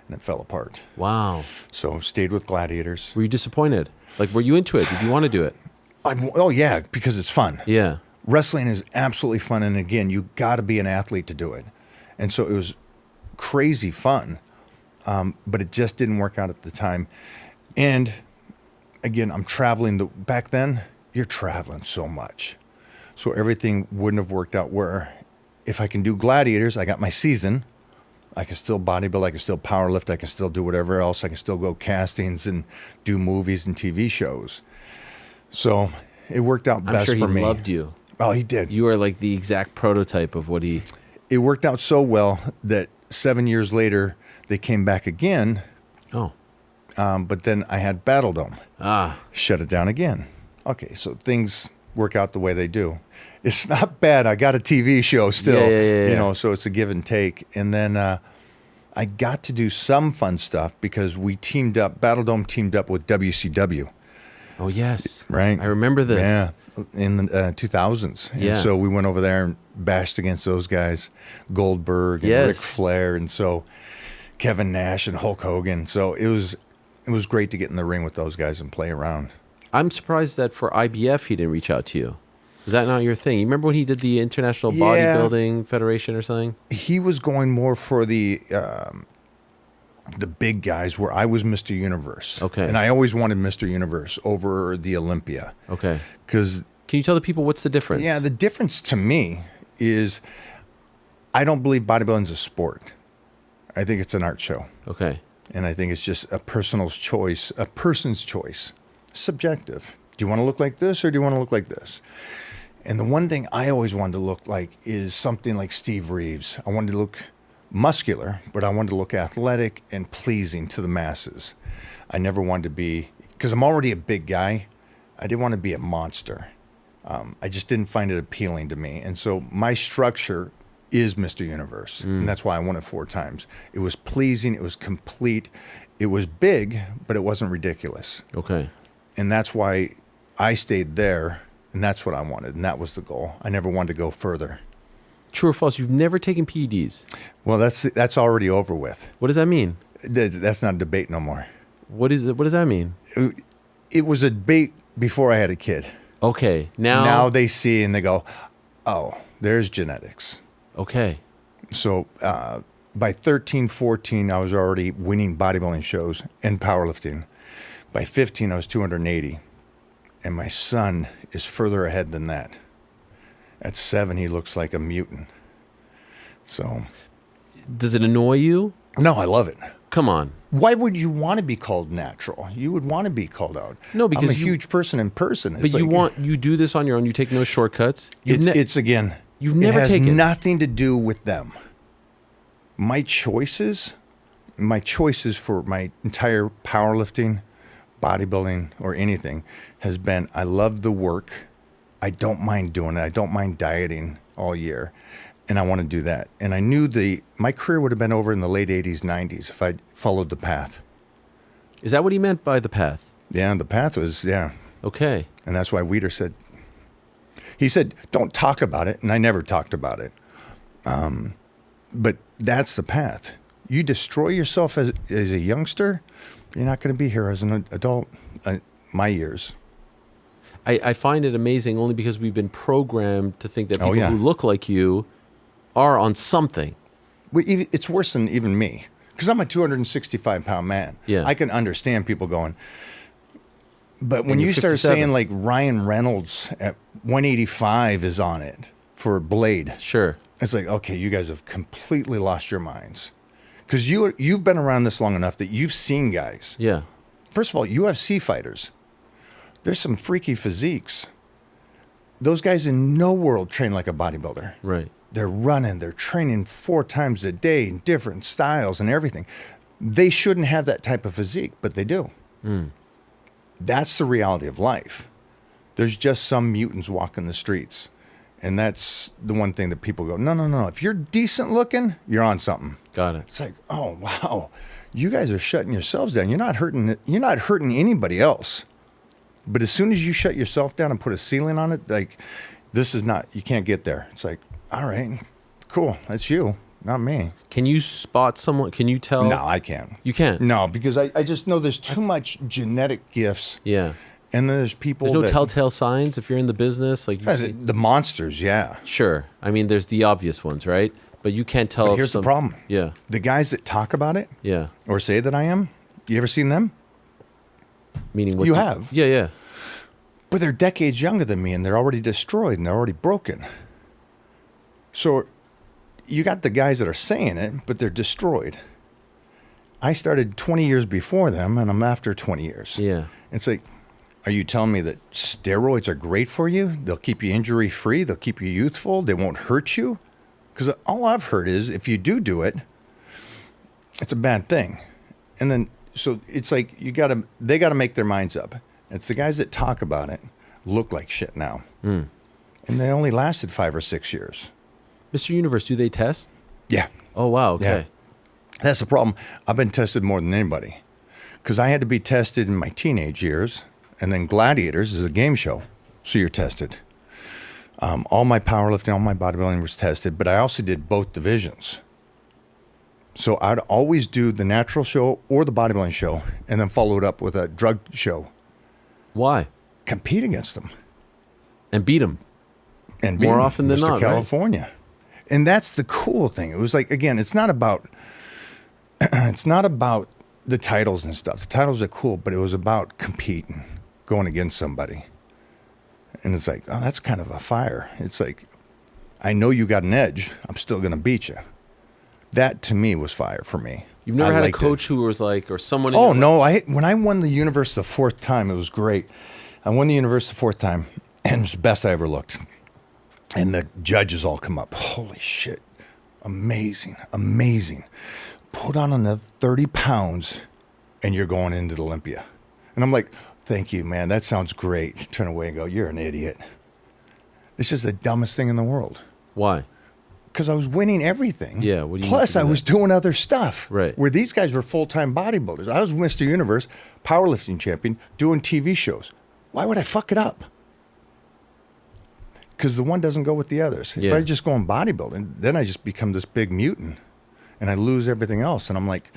And it fell apart. Wow. So stayed with Gladiators. Were you disappointed? Like, were you into it? Did you want to do it? Oh, yeah, because it's fun. Yeah. Wrestling is absolutely fun. And again, you got to be an athlete to do it. And so it was crazy fun. But it just didn't work out at the time. And again, I'm traveling. Back then, you're traveling so much. So everything wouldn't have worked out where if I can do Gladiators, I got my season. I can still bodybuild. I can still powerlift. I can still do whatever else. I can still go castings and do movies and TV shows. So it worked out best for me. I'm sure he loved you. Oh, he did. You are like the exact prototype of what he... It worked out so well that 7 years later, they came back again. Oh. But then I had Battle Dome. Shut it down again. Okay, so things work out the way they do. It's not bad. I got a TV show still. Yeah. You know, so it's a give and take. And then I got to do some fun stuff because we teamed up, Battle Dome teamed up with WCW. Oh, yes. Right? I remember this. Yeah, in the 2000s. Yeah. And so we went over there and bashed against those guys, Goldberg and Ric Flair. And so Kevin Nash and Hulk Hogan. So it was great to get in the ring with those guys and play around. I'm surprised that for IBF he didn't reach out to you. Is that not your thing? You remember when he did the International Bodybuilding Federation or something? He was going more for the big guys where I was Mr. Universe. Okay. And I always wanted Mr. Universe over the Olympia. Okay. Because... Can you tell the people what's the difference? Yeah, the difference to me is I don't believe bodybuilding's a sport. I think it's an art show. Okay. And I think it's just a person's choice. Subjective. Do you want to look like this or do you want to look like this? And the one thing I always wanted to look like is something like Steve Reeves. I wanted to look muscular, but I wanted to look athletic and pleasing to the masses. I never wanted to be, because I'm already a big guy, I didn't want to be a monster. I just didn't find it appealing to me. And so my structure is Mr. Universe. And that's why I won it 4 times. It was pleasing. It was complete. It was big, but it wasn't ridiculous. Okay. And that's why I stayed there. And that's what I wanted. And that was the goal. I never wanted to go further. True or false? You've never taken PEDs. Well, that's already over with. What does that mean? That's not a debate no more. What is it? What does that mean? It was a debate before I had a kid. Okay. Now they see and they go, oh, there's genetics. Okay. So by 13, 14, I was already winning bodybuilding shows and powerlifting. By 15, I was 280. And my son is further ahead than that. At 7, he looks like a mutant. So. Does it annoy you? No, I love it. Come on. Why would you want to be called natural? You would want to be called out. No, because I'm a huge person in person. But you do this on your own. You take no shortcuts. You've never it has nothing to do with them. My choices for my entire powerlifting, bodybuilding, or anything has been, I love the work. I don't mind doing it. I don't mind dieting all year. And I want to do that. And I knew my career would have been over in the late 80s, 90s if I'd followed the path. Is that what he meant by the path? Yeah, the path was, yeah. Okay. And that's why Weider said, he said, don't talk about it. And I never talked about it. But that's the path. You destroy yourself as a youngster, you're not going to be here as an adult. My years. I find it amazing only because we've been programmed to think that people who look like you are on something. Well, it's worse than even me because I'm a 265-pound man. Yeah. I can understand people going. But when you 57. start saying like Ryan Reynolds at 185 is on it for Blade. Sure. It's like, okay, you guys have completely lost your minds. Because you've been around this long enough that you've seen guys. Yeah. First of all, UFC fighters. There's some freaky physiques. Those guys in no world train like a bodybuilder. Right. They're running, they're training 4 times a day in different styles and everything. They shouldn't have that type of physique, but they do. That's the reality of life. There's just some mutants walking the streets. And that's the one thing that people go, no. If you're decent looking, you're on something. Got it. It's like, oh, wow. You guys are shutting yourselves down. You're not hurting anybody else. But as soon as you shut yourself down and put a ceiling on it, like, this is not, you can't get there. It's like, all right, cool. That's you, not me. Can you spot someone? Can you tell? No, I can't. You can't? No, because I just know there's too much genetic gifts. Yeah. And then there's people There's no telltale signs if you're in the business? Like the monsters, yeah. Sure. I mean, there's the obvious ones, right? But you can't tell. But here's the problem. Yeah. The guys that talk about it. Yeah. Or say that I am. You ever seen them? Meaning what? You have. Yeah, yeah. But they're decades younger than me, and they're already destroyed, and they're already broken. So you got the guys that are saying it, but they're destroyed. I started 20 years before them, and I'm after 20 years. Yeah. It's like, are you telling me that steroids are great for you? They'll keep you injury-free. They'll keep you youthful. They won't hurt you? Because all I've heard is if you do it, it's a bad thing. And then, so it's like they got to make their minds up. It's the guys that talk about it look like shit now. And they only lasted 5 or 6 years. Mr. Universe, do they test? Yeah. Oh, wow. Okay. Yeah. That's the problem. I've been tested more than anybody because I had to be tested in my teenage years. And then Gladiators is a game show. So you're tested. All my powerlifting, all my bodybuilding was tested, but I also did both divisions. So I'd always do the natural show or the bodybuilding show and then follow it up with a drug show. Why? Compete against them. And beat them. And more often than Mr. not, California. Right? And that's the cool thing. It was like, again, it's not about the titles and stuff. The titles are cool, but it was about competing, going against somebody. And it's like, oh, that's kind of a fire. It's like, I know you got an edge. I'm still going to beat you. That to me was fire for me. You've never had a coach who was like, or someone. Oh no! When I won the universe the 4th time, it was great. I won the universe the 4th time, and it was the best I ever looked. And the judges all come up. Holy shit! Amazing, amazing. Put on another 30 pounds, and you're going into the Olympia. And I'm like, thank you, man. That sounds great. Turn away and go, you're an idiot. It's just the dumbest thing in the world. Why? Because I was winning everything. Yeah, what do you Plus, mean I by was that? doing other stuff. Right. Where these guys were full-time bodybuilders. I was Mr. Universe, powerlifting champion, doing TV shows. Why would I fuck it up? Because the one doesn't go with the others. If Yeah. I just go on bodybuilding, then I just become this big mutant, and I lose everything else. And I'm like,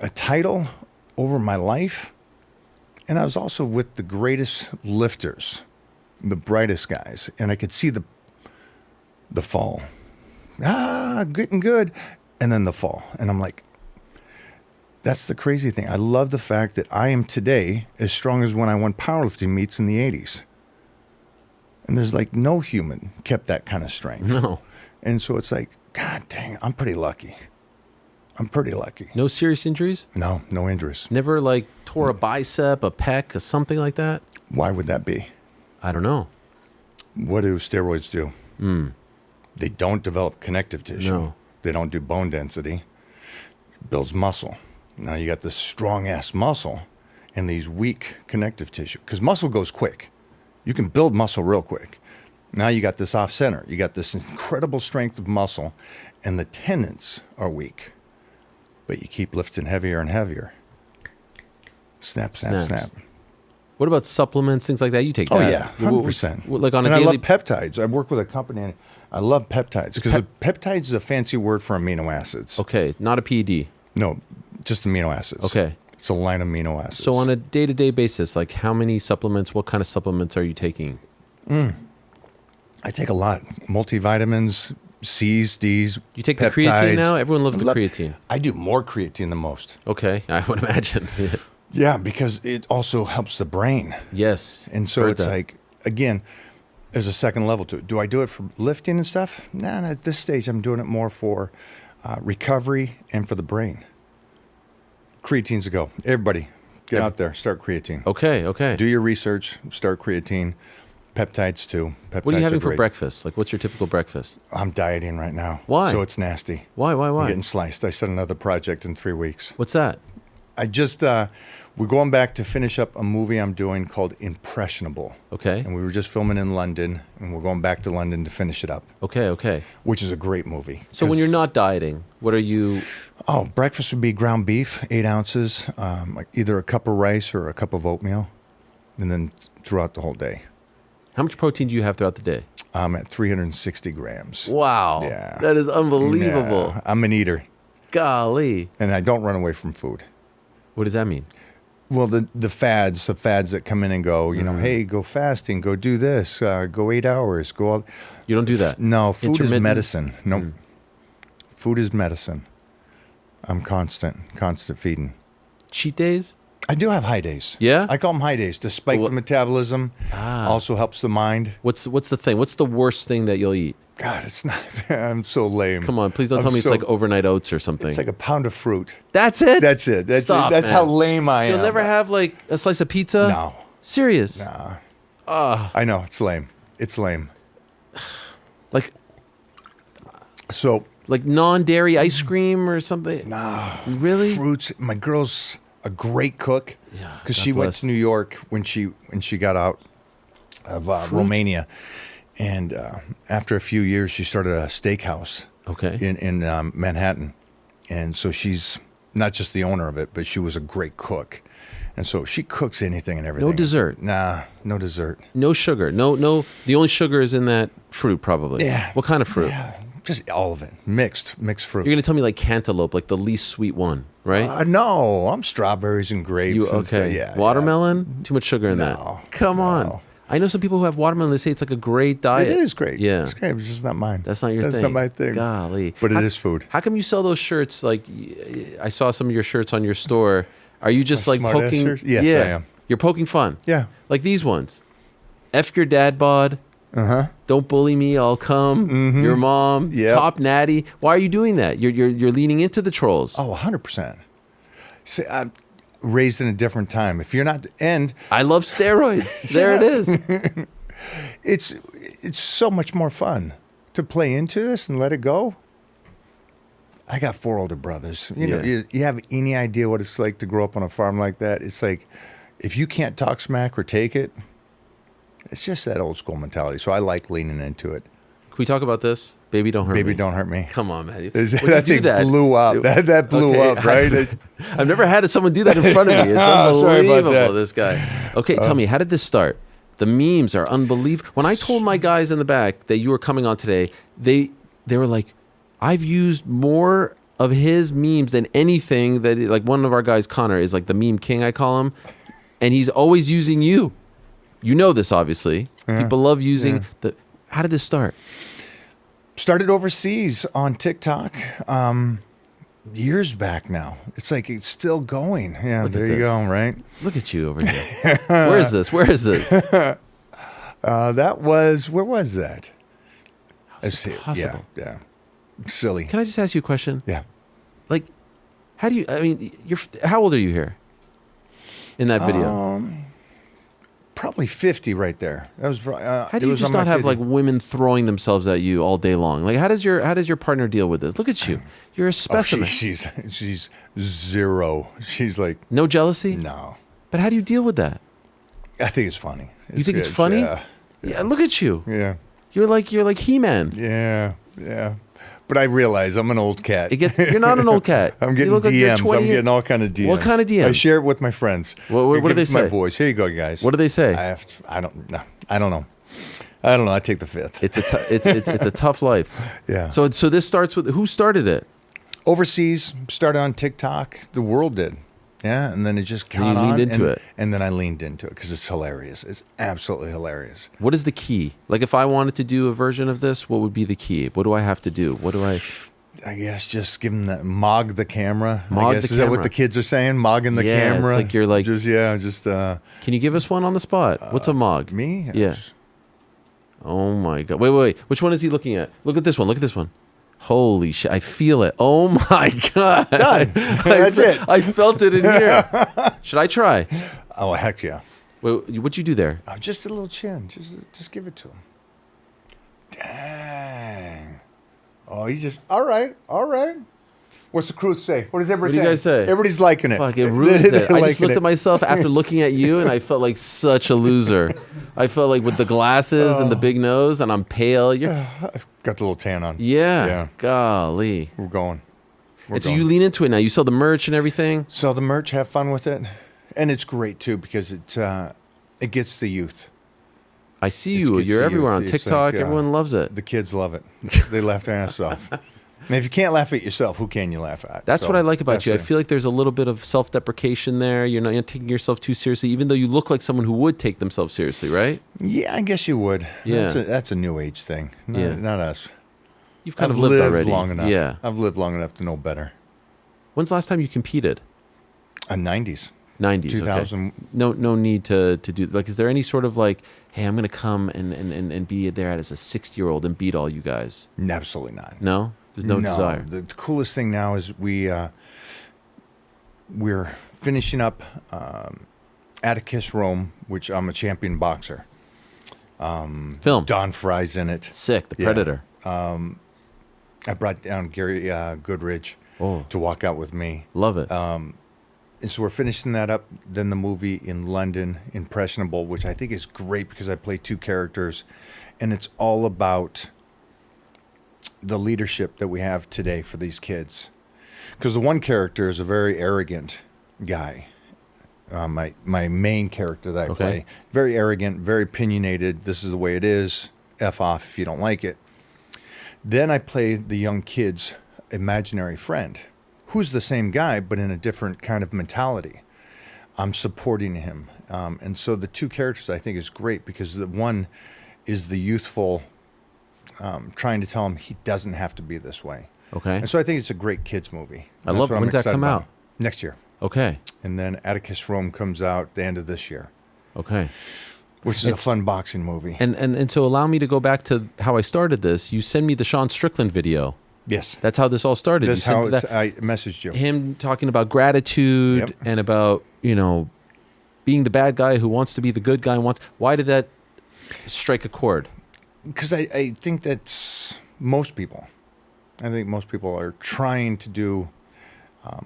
a title over my life? And I was also with the greatest lifters, the brightest guys, and I could see the fall. Getting good, and then the fall. And I'm like, that's the crazy thing. I love the fact that I am today as strong as when I won powerlifting meets in the 80s. And there's like no human kept that kind of strength. No. And so it's like, God dang, I'm pretty lucky. I'm pretty lucky. No serious injuries? No injuries. Never like tore a bicep, a pec, or something like that? Why would that be? I don't know. What do steroids do? They don't develop connective tissue. No. They don't do bone density. It builds muscle. Now you got this strong-ass muscle and these weak connective tissue. Because muscle goes quick. You can build muscle real quick. Now you got this off-center. You got this incredible strength of muscle, and the tendons are weak. But you keep lifting heavier and heavier. Snap, snap, Snaps. snap. What about supplements, things like that? You take that? Oh, yeah, 100%. Like on a and daily... I love peptides. I work with a company, and I love peptides because peptides is a fancy word for amino acids. Okay, not a PED. No, just amino acids. Okay. It's a line of amino acids. So on a day-to-day basis, like how many supplements, what kind of supplements are you taking? I take a lot. Multivitamins, C's, D's. You take the peptides. creatine now? Everyone loves I the love- creatine. I do more creatine than most. Okay, I would imagine. Yeah, because it also helps the brain. Yes. And so heard it's that. like, again, there's a second level to it. Do I do it for lifting and stuff? Nah, at this stage, I'm doing it more for recovery and for the brain. Creatine's a go. Everybody, get out there, start creatine. Okay. Do your research, start creatine. Peptides too. Peptides What are you having for great. breakfast? Like, what's your typical breakfast? I'm dieting right now. Why? So it's nasty. Why? I'm getting sliced. I set another project in 3 weeks. What's that? I just, we're going back to finish up a movie I'm doing called Impressionable. Okay. And we were just filming in London, and we're going back to London to finish it up. Okay. Which is a great movie. So when you're not dieting, what are you... Oh, breakfast would be ground beef, 8 ounces, like either a cup of rice or a cup of oatmeal, and then throughout the whole day. How much protein do you have throughout the day? I'm at 360 grams. Wow. Yeah. That is unbelievable. Yeah, I'm an eater. Golly. And I don't run away from food. What does that mean? Well, the fads that come in and go, you know, hey, go fasting, go do this, go 8 hours, go all. You don't do that? No, food is Intermittent? medicine. No, food is medicine. I'm constant feeding. Cheat days? I do have high days. Yeah? I call them high days to spike the metabolism. Also helps the mind. What's the thing? What's the worst thing that you'll eat? God, it's not. I'm so lame. Come on, please don't tell me it's like overnight oats or something. It's like a pound of fruit. That's it? That's it. That's Stop, it. That's man. how lame I am. You'll never have like a slice of pizza? No. Serious? Nah. I know it's lame. It's lame. Like So non-dairy ice cream or something? nah. Really? Fruits. My girl's a great cook because God she went bless. to New York when she got out of Romania, and after a few years, she started a steakhouse. Okay. In Manhattan, and so she's not just the owner of it, but she was a great cook, and so she cooks anything and everything. No dessert? Nah, no dessert. No sugar? No. The only sugar is in that fruit probably. Yeah. What kind of fruit? Yeah, just all of it, mixed fruit. You're going to tell me like cantaloupe, like the least sweet one, right? No, I'm strawberries and grapes. You and stuff. okay? Yeah, Watermelon? Too much sugar in No, that. Come on. I know some people who have watermelon. They say it's like a great diet. It is great. Yeah. It's great. It's just not mine. That's not your thing. That's not my thing. Golly. But it is food. How come you sell those shirts? Like, I saw some of your shirts on your store. Are you just My like smart-ass poking? shirts? Yes, I am. You're poking fun. Yeah. Like these ones. F your dad bod. Don't bully me. I'll come. Your mom. Yep. Top natty. Why are you doing that? You're leaning into the trolls. Oh, 100%. See, I'm raised in a different time. If you're not, and I love steroids. There it is. it's so much more fun to play into this and let it go. I got 4 older brothers. You know, you have any idea what it's like to grow up on a farm like that? It's like, if you can't talk smack or take it, It's just that old school mentality. So I like leaning into it. Can we talk about this? Baby, don't hurt me. Baby, don't hurt me. Come on, man. That thing blew up. That blew up, right? I've never had someone do that in front of me. It's Sorry about unbelievable, that. this guy. Okay, tell me, how did this start? The memes are unbelievable. When I told my guys in the back that you were coming on today, they were like, I've used more of his memes than anything that, like, one of our guys, Connor, is like the meme king, I call him, and he's always using you. You know this, obviously. People love using the. How did this start? Started overseas on TikTok years back now. It's like it's still going. Yeah, Look at there you this. go, right? Look at you over here. Where is this? Where is this? That was, where was that? How's it possible? Yeah. Silly. Can I just ask you a question? Yeah. Like, how do you, I mean, how old are you here in that video? Probably 50 right there. That was. How do you just not have like women throwing themselves at you all day long? Like, how does your partner deal with this? Look at you. You're a specimen. She's zero. She's like no jealousy? No. But how do you deal with that? I think it's funny. You think it's funny? Yeah. Look at you. Yeah. You're like He-Man. Yeah. But I realize I'm an old cat. You're not an old cat. I'm getting you look DMs. Like I'm getting all kind of DMs. What kind of DMs? I share it with my friends. What do they say? My boys. Here you go, guys. What do they say? I don't know. I don't know. I take the fifth. It's a tough life. Yeah. So this starts with who started it? Overseas, started on TikTok. The world did. Yeah, and then it just caught on. And you leaned into it. And then I leaned into it because it's hilarious. It's absolutely hilarious. What is the key? Like, if I wanted to do a version of this, what would be the key? What do I have to do? I guess just give them that mog the camera. Mog I guess the is that what camera. the kids are saying? Mogging the camera. It's like you're like just. Can you give us one on the spot? What's a mog? Me? Yeah. Oh my god! Wait! Which one is he looking at? Look at this one. Holy shit! I feel it. Oh my god! Done. That's it. I felt it in here. Should I try? Oh heck yeah! Wait, what'd you do there? Just a little chin. Just give it to him. Dang. Oh, you just all right. What's the crew say? What does everybody say? What do you guys say? Everybody's liking it. Fuck, it ruins it. I just looked it. at myself after looking at you, and I felt like such a loser. I felt like with the glasses and the big nose, and I'm pale. I've got the little tan on. Yeah. Golly. We're going. So you lean into it now. You sell the merch and everything. Sell the merch. Have fun with it, and it's great too because it gets the youth. I see you. You're everywhere on TikTok. Like, everyone loves it. The kids love it. They laugh their ass off. And if you can't laugh at yourself, who can you laugh at? That's what I like about you. I feel like there's a little bit of self-deprecation there. You're not taking yourself too seriously, even though you look like someone who would take themselves seriously, right? Yeah, I guess you would. Yeah. That's a new age thing. Not us. You've kind of lived already. Long enough. Yeah. I've lived long enough to know better. When's the last time you competed? 90s. 90s. 2000. Okay. No need to do, like, is there any sort of like, hey, I'm going to come and be there as a 60-year-old and beat all you guys? Absolutely not. No? There's no desire. The coolest thing now is we're finishing up Atticus Rome, which I'm a champion boxer. Film. Don Fry's in it. Sick. The Predator. I brought down Gary Goodridge to walk out with me. Love it. And so we're finishing that up. Then the movie in London, Impressionable, which I think is great because I play two characters, and it's all about the leadership that we have today for these kids. Because the one character is a very arrogant guy. My main character that I play, very arrogant, very opinionated. This is the way it is. F off if you don't like it. Then I play the young kid's imaginary friend, who's the same guy, but in a different kind of mentality. I'm supporting him. And so the two characters I think is great because the one is the youthful, trying to tell him he doesn't have to be this way. Okay. And so I think it's a great kids movie. I love it. When's that come out? Next year. Okay. And then Atticus Rome comes out the end of this year. Okay. Which is a fun boxing movie. And so allow me to go back to how I started this. You send me the Sean Strickland video. Yes. That's how this all started. That's how I messaged you. Him talking about gratitude and about, being the bad guy who wants to be the good guy. Why did that strike a chord? Because I think that's most people. I think most people are trying to do,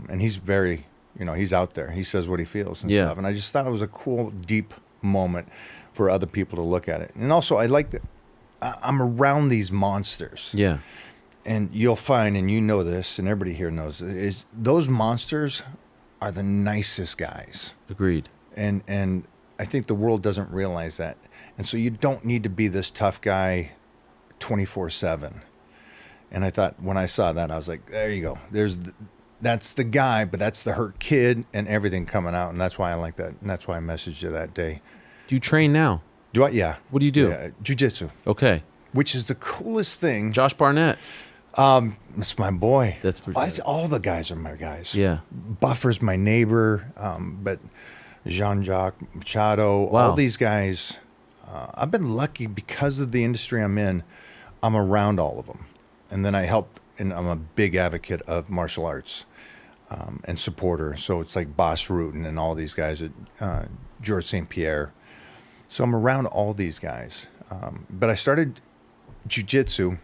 and he's very, he's out there. He says what he feels and stuff. And I just thought it was a cool, deep moment for other people to look at it. And also, I like that I'm around these monsters. Yeah. And you'll find, and you know this, and everybody here knows, is those monsters are the nicest guys. Agreed. And I think the world doesn't realize that. And so you don't need to be this tough guy 24/7. And I thought when I saw that, I was like, there you go. That's the guy, but that's the hurt kid and everything coming out. And that's why I like that. And that's why I messaged you that day. Do you train now? Do I? Yeah. What do you do? Yeah, jiu-jitsu. Okay. Which is the coolest thing. Josh Barnett. It's my boy. That's all the guys are my guys. Yeah. Buffer's my neighbor, but Jean-Jacques Machado, Wow. all these guys. I've been lucky because of the industry I'm in. I'm around all of them, and then I help, and I'm a big advocate of martial arts and supporter. So it's like Boss Rutan and all these guys at George St. Pierre. So I'm around all these guys, but I started jiu-jitsu.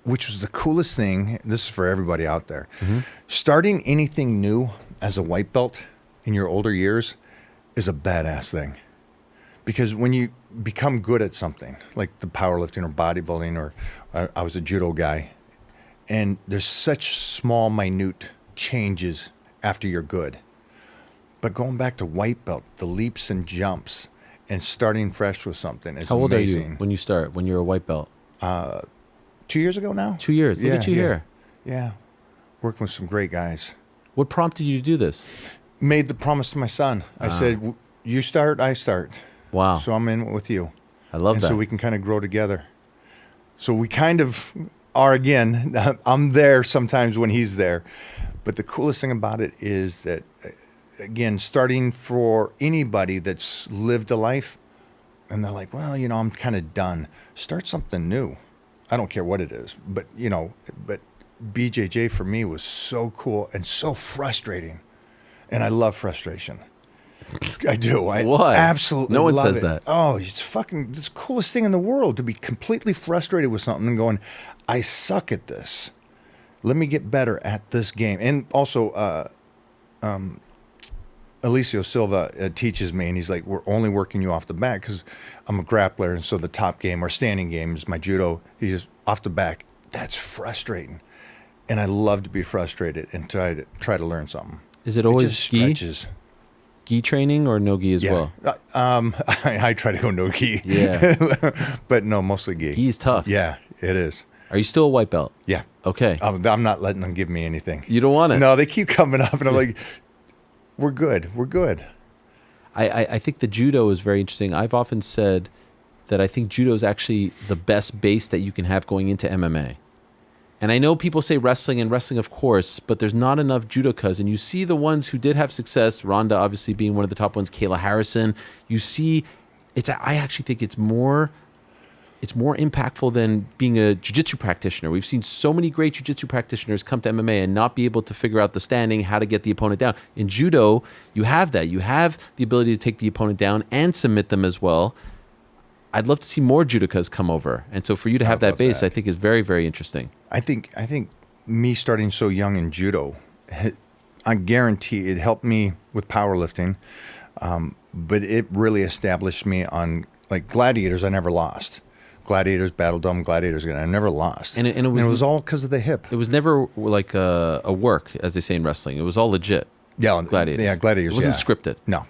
Which was the coolest thing. This is for everybody out there. Mm-hmm. Starting anything new as a white belt in your older years is a badass thing. Because when you become good at something, like the powerlifting or bodybuilding, or I was a judo guy, and there's such small, minute changes after you're good. But going back to white belt, the leaps and jumps, and starting fresh with something is How old amazing. are you when you start, when you're a white belt? 2 years ago now? 2 years. Look at you here. Yeah. Working with some great guys. What prompted you to do this? Made the promise to my son. I said, you start, I start. Wow. So I'm in with you. I love and that. so we can kind of grow together. So we kind of are, again, I'm there sometimes when he's there. But the coolest thing about it is that, again, starting for anybody that's lived a life, and they're like, well, I'm kind of done. Start something new. I don't care what it is, but BJJ for me was so cool and so frustrating, and I love frustration. I do. Why? Absolutely. No one love says it. that. Oh, it's the coolest thing in the world to be completely frustrated with something and going, I suck at this. Let me get better at this game. And also, Alicio Silva teaches me, and he's like, we're only working you off the back because I'm a grappler, and so the top game or standing game is my judo. He's just off the back. That's frustrating, and I love to be frustrated and try to learn something. Is it always just gi? stretches. Gi training or no gi as well? I try to go no gi. Yeah. But no, mostly gi. Gi is tough. Yeah, it is. Are you still a white belt? Yeah. Okay. I'm not letting them give me anything. You don't want it? No, they keep coming up, and I'm like, we're good. We're good. I think the judo is very interesting. I've often said that I think judo is actually the best base that you can have going into MMA. And I know people say wrestling, and wrestling, of course, but there's not enough judokas. And you see the ones who did have success, Ronda obviously being one of the top ones, Kayla Harrison. You see, I actually think it's more impactful than being a jiu-jitsu practitioner. We've seen so many great jiu-jitsu practitioners come to MMA and not be able to figure out the standing, how to get the opponent down. In judo, you have that. You have the ability to take the opponent down and submit them as well. I'd love to see more judokas come over. And so for you to have that base, I think is very, very interesting. I think me starting so young in judo, I guarantee it helped me with powerlifting, but it really established me on, like, gladiators. I never lost. Gladiators, Battle Dome, Gladiators, I never lost. And it was all because of the hip. It was never like a work, as they say in wrestling. It was all legit. Yeah, Gladiators. Yeah, Gladiators. It wasn't yeah. scripted. No,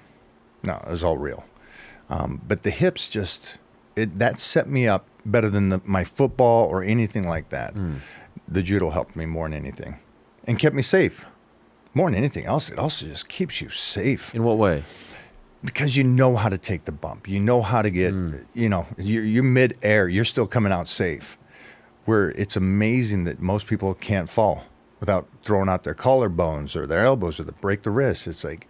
it was all real. But the hips that set me up better than my football or anything like that. The judo helped me more than anything, and kept me safe more than anything else. It also just keeps you safe. In what way? Because you know how to take the bump. You know how to get, you're mid-air. You're still coming out safe. Where it's amazing that most people can't fall without throwing out their collarbones or their elbows or break the wrist. It's like,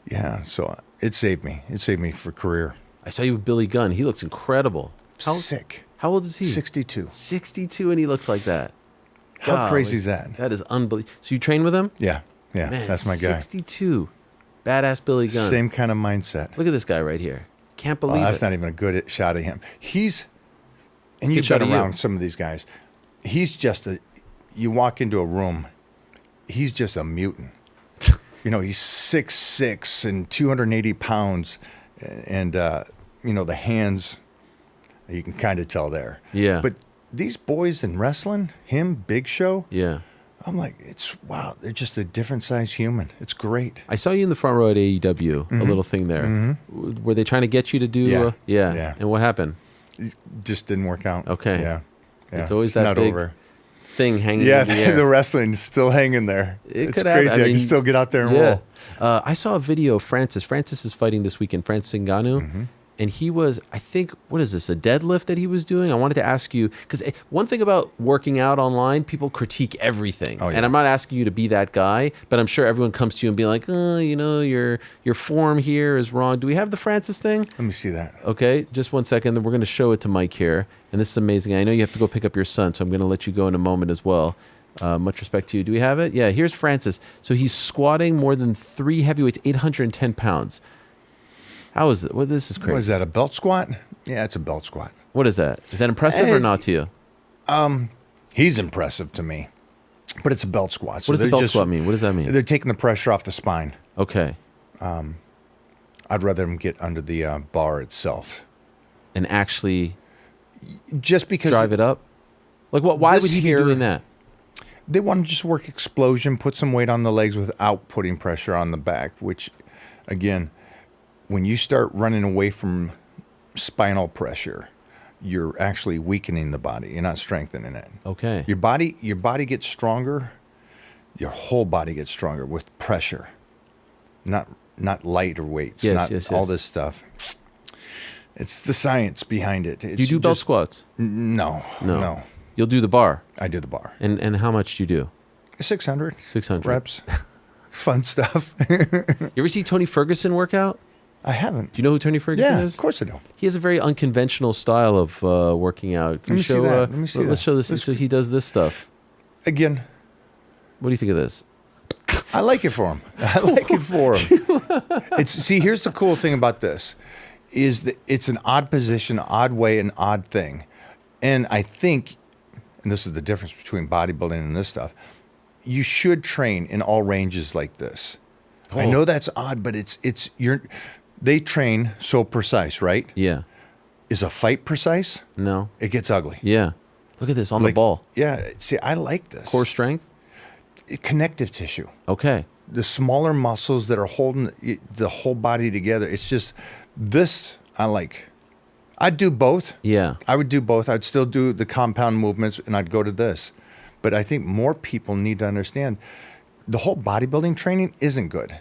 yeah, so it saved me. It saved me for career. I saw you with Billy Gunn. He looks incredible. Sick. How old is he? 62. 62, and he looks like that. How crazy is that? That is unbelievable. So you train with him? Yeah, Man, that's my guy. 62. Badass Billy Gunn. Same kind of mindset. Look at this guy right here. Can't believe that's it. not even a good shot at him. And you've shot been of you. around some of these guys. He's just you walk into a room, he's just a mutant. he's 6'6" and 280 pounds, and the hands, you can kind of tell there. Yeah. But these boys in wrestling, him, Big Show. Yeah. I'm like, wow, they're just a different size human. It's great. I saw you in the front row at AEW, a little thing there. Were they trying to get you to do? Yeah. Yeah. And what happened? It just didn't work out. Okay. Yeah. It's always It's that not big over. thing hanging Yeah, in the air. the wrestling's still hanging there. It It's could crazy. happen. I can still get out there and roll. I saw a video of Francis. Francis is fighting this weekend, Francis Ngannou. And he was, I think, what is this, a deadlift that he was doing? I wanted to ask you, because one thing about working out online, people critique everything. Oh, yeah. And I'm not asking you to be that guy, but I'm sure everyone comes to you and be like, your form here is wrong. Do we have the Francis thing? Let me see that. Okay, just 1 second. Then we're going to show it to Mike here. And this is amazing. I know you have to go pick up your son, so I'm going to let you go in a moment as well. Much respect to you. Do we have it? Yeah, here's Francis. So he's squatting more than 3 heavyweights, 810 pounds. How is it? Well, this is crazy. What is that, a belt squat? Yeah, it's a belt squat. What is that? Is that impressive or not to you? He's impressive to me, but it's a belt squat. So What does the they're belt just- squat mean? What does that mean? They're taking the pressure off the spine. Okay. I'd rather them get under the bar itself. And actually Just because drive it up? Like, what? Why This would he here- be doing that? they want to just work explosion, put some weight on the legs without putting pressure on the back, which, again, when you start running away from spinal pressure, you're actually weakening the body. You're not strengthening it. Okay. Your body gets stronger. Your whole body gets stronger with pressure, not lighter weights, Yes, not all this stuff. It's the science behind it. Do you do belt squats? No. You'll do the bar. I do the bar. And how much do you do? 600. 600 reps. Fun stuff. You ever see Tony Ferguson work out? I haven't. Do you know who Tony Ferguson Yeah, is? of course I do. He has a very unconventional style of working out. Can Let me you see show, that. Let me see let's that. show this. Let's- So he does this stuff. Again, What do you think of this? I like it for him. I like it for him. See, here's the cool thing about this, is that it's an odd position, odd way, an odd thing. And I think, and this is the difference between bodybuilding and this stuff, you should train in all ranges like this. I know that's odd, but they train so precise, right? Yeah. Is a fight precise? No. It gets ugly. Yeah. Look at this on the ball. Yeah. See, I like this. Core strength. Connective tissue. Okay. The smaller muscles that are holding the whole body together. It's just this I like. I'd do both. Yeah. I would do both. I'd still do the compound movements and I'd go to this. But I think more people need to understand the whole bodybuilding training isn't good.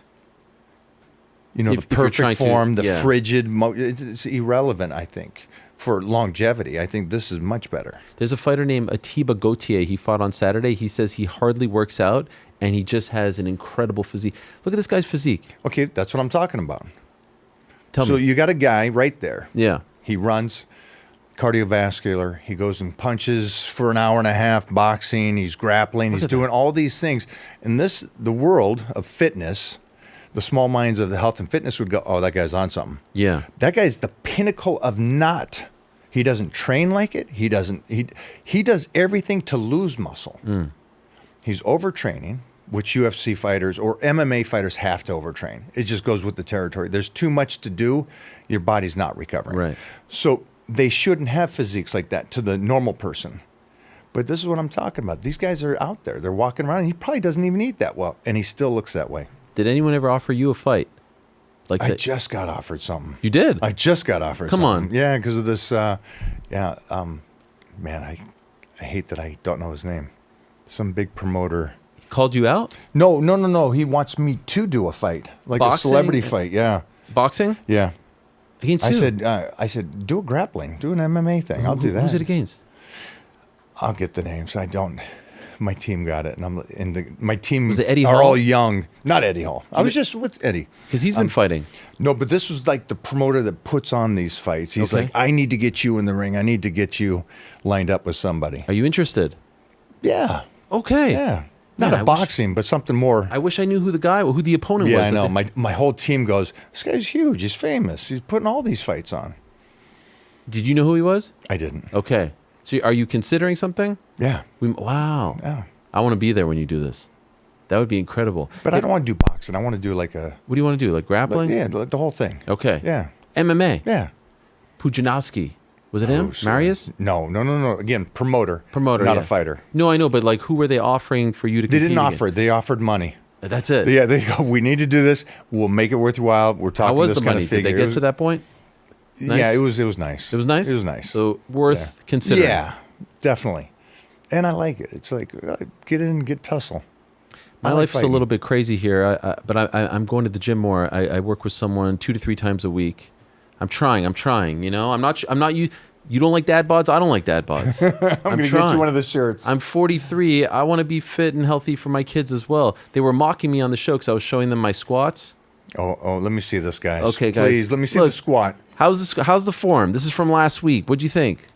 The If you're perfect trying to- form, the yeah. frigid, it's irrelevant, I think. For longevity, I think this is much better. There's a fighter named Atiba Gauthier. He fought on Saturday. He says he hardly works out and he just has an incredible physique. Look at this guy's physique. Okay, that's what I'm talking about. Tell So me. you got a guy right there. Yeah. He runs cardiovascular. He goes and punches for an hour and a half, boxing. He's grappling. He's doing all these things. And the world of fitness, the small minds of the health and fitness would go, oh, that guy's on something. Yeah. That guy's the pinnacle of not. He doesn't train like it. He does everything to lose muscle. He's overtraining, which UFC fighters or MMA fighters have to overtrain. It just goes with the territory. There's too much to do. Your body's not recovering. Right. So they shouldn't have physiques like that to the normal person. But this is what I'm talking about. These guys are out there. They're walking around. And he probably doesn't even eat that well, and he still looks that way. Did anyone ever offer you a fight? Like I that- just got offered something. You did? I just got offered Come something. on. Yeah, because of this. Man, I hate that I don't know his name. Some big promoter. Called you out? No. He wants me to do a fight, like a Boxing? celebrity fight. Yeah, Boxing? yeah. Against I who? said, do a grappling, do an MMA thing. I'll do that. Who's it against? I'll get the names. I don't. My team got it, and my team Was it Eddie are Hall? all young. Not Eddie Hall. I was just with Eddie. Because he's been fighting. No, but this was like the promoter that puts on these fights. He's Okay. like, I need to get you in the ring. I need to get you lined up with somebody. Are you interested? Yeah. Okay. Yeah. Not Man, a boxing, but something more. I wish I knew who the opponent Yeah, was. I know. My whole team goes, this guy's huge. He's famous. He's putting all these fights on. Did you know who he was? I didn't. Okay. So are you considering something? Yeah. Wow. Yeah. I want to be there when you do this. That would be incredible. But I don't want to do boxing. I want to do like a... What do you want to do? Like grappling? yeah, the whole thing. Okay. Yeah. MMA? Yeah. Pujanowski. Was it him? Oh, so- Marius? No. Again, promoter. Promoter, Not yeah. a fighter. No, I know, but like who were they offering for you to They compete didn't against? offer it. They offered money. That's it. Yeah, they go, we need to do this. We'll make it worth your while. We're talking How was this the kind money? of Did figure. they get to that point? Nice? Yeah, it was nice. It was nice? It was nice. So worth considering. Yeah, definitely. And I like it. It's like, get in, get tussle. My I like life is a fighting. little bit crazy here, but I'm going to the gym more. I work with someone 2 to 3 times a week. I'm trying. You know, I'm not you. You don't like dad bods? I don't like dad bods. I'm gonna get you one of the shirts. I'm 43. I want to be fit and healthy for my kids as well. They were mocking me on the show because I was showing them my squats. Oh, let me see this, guys. Okay, guys. Please, let me see Look, the squat. How's the form? This is from last week. What'd you think?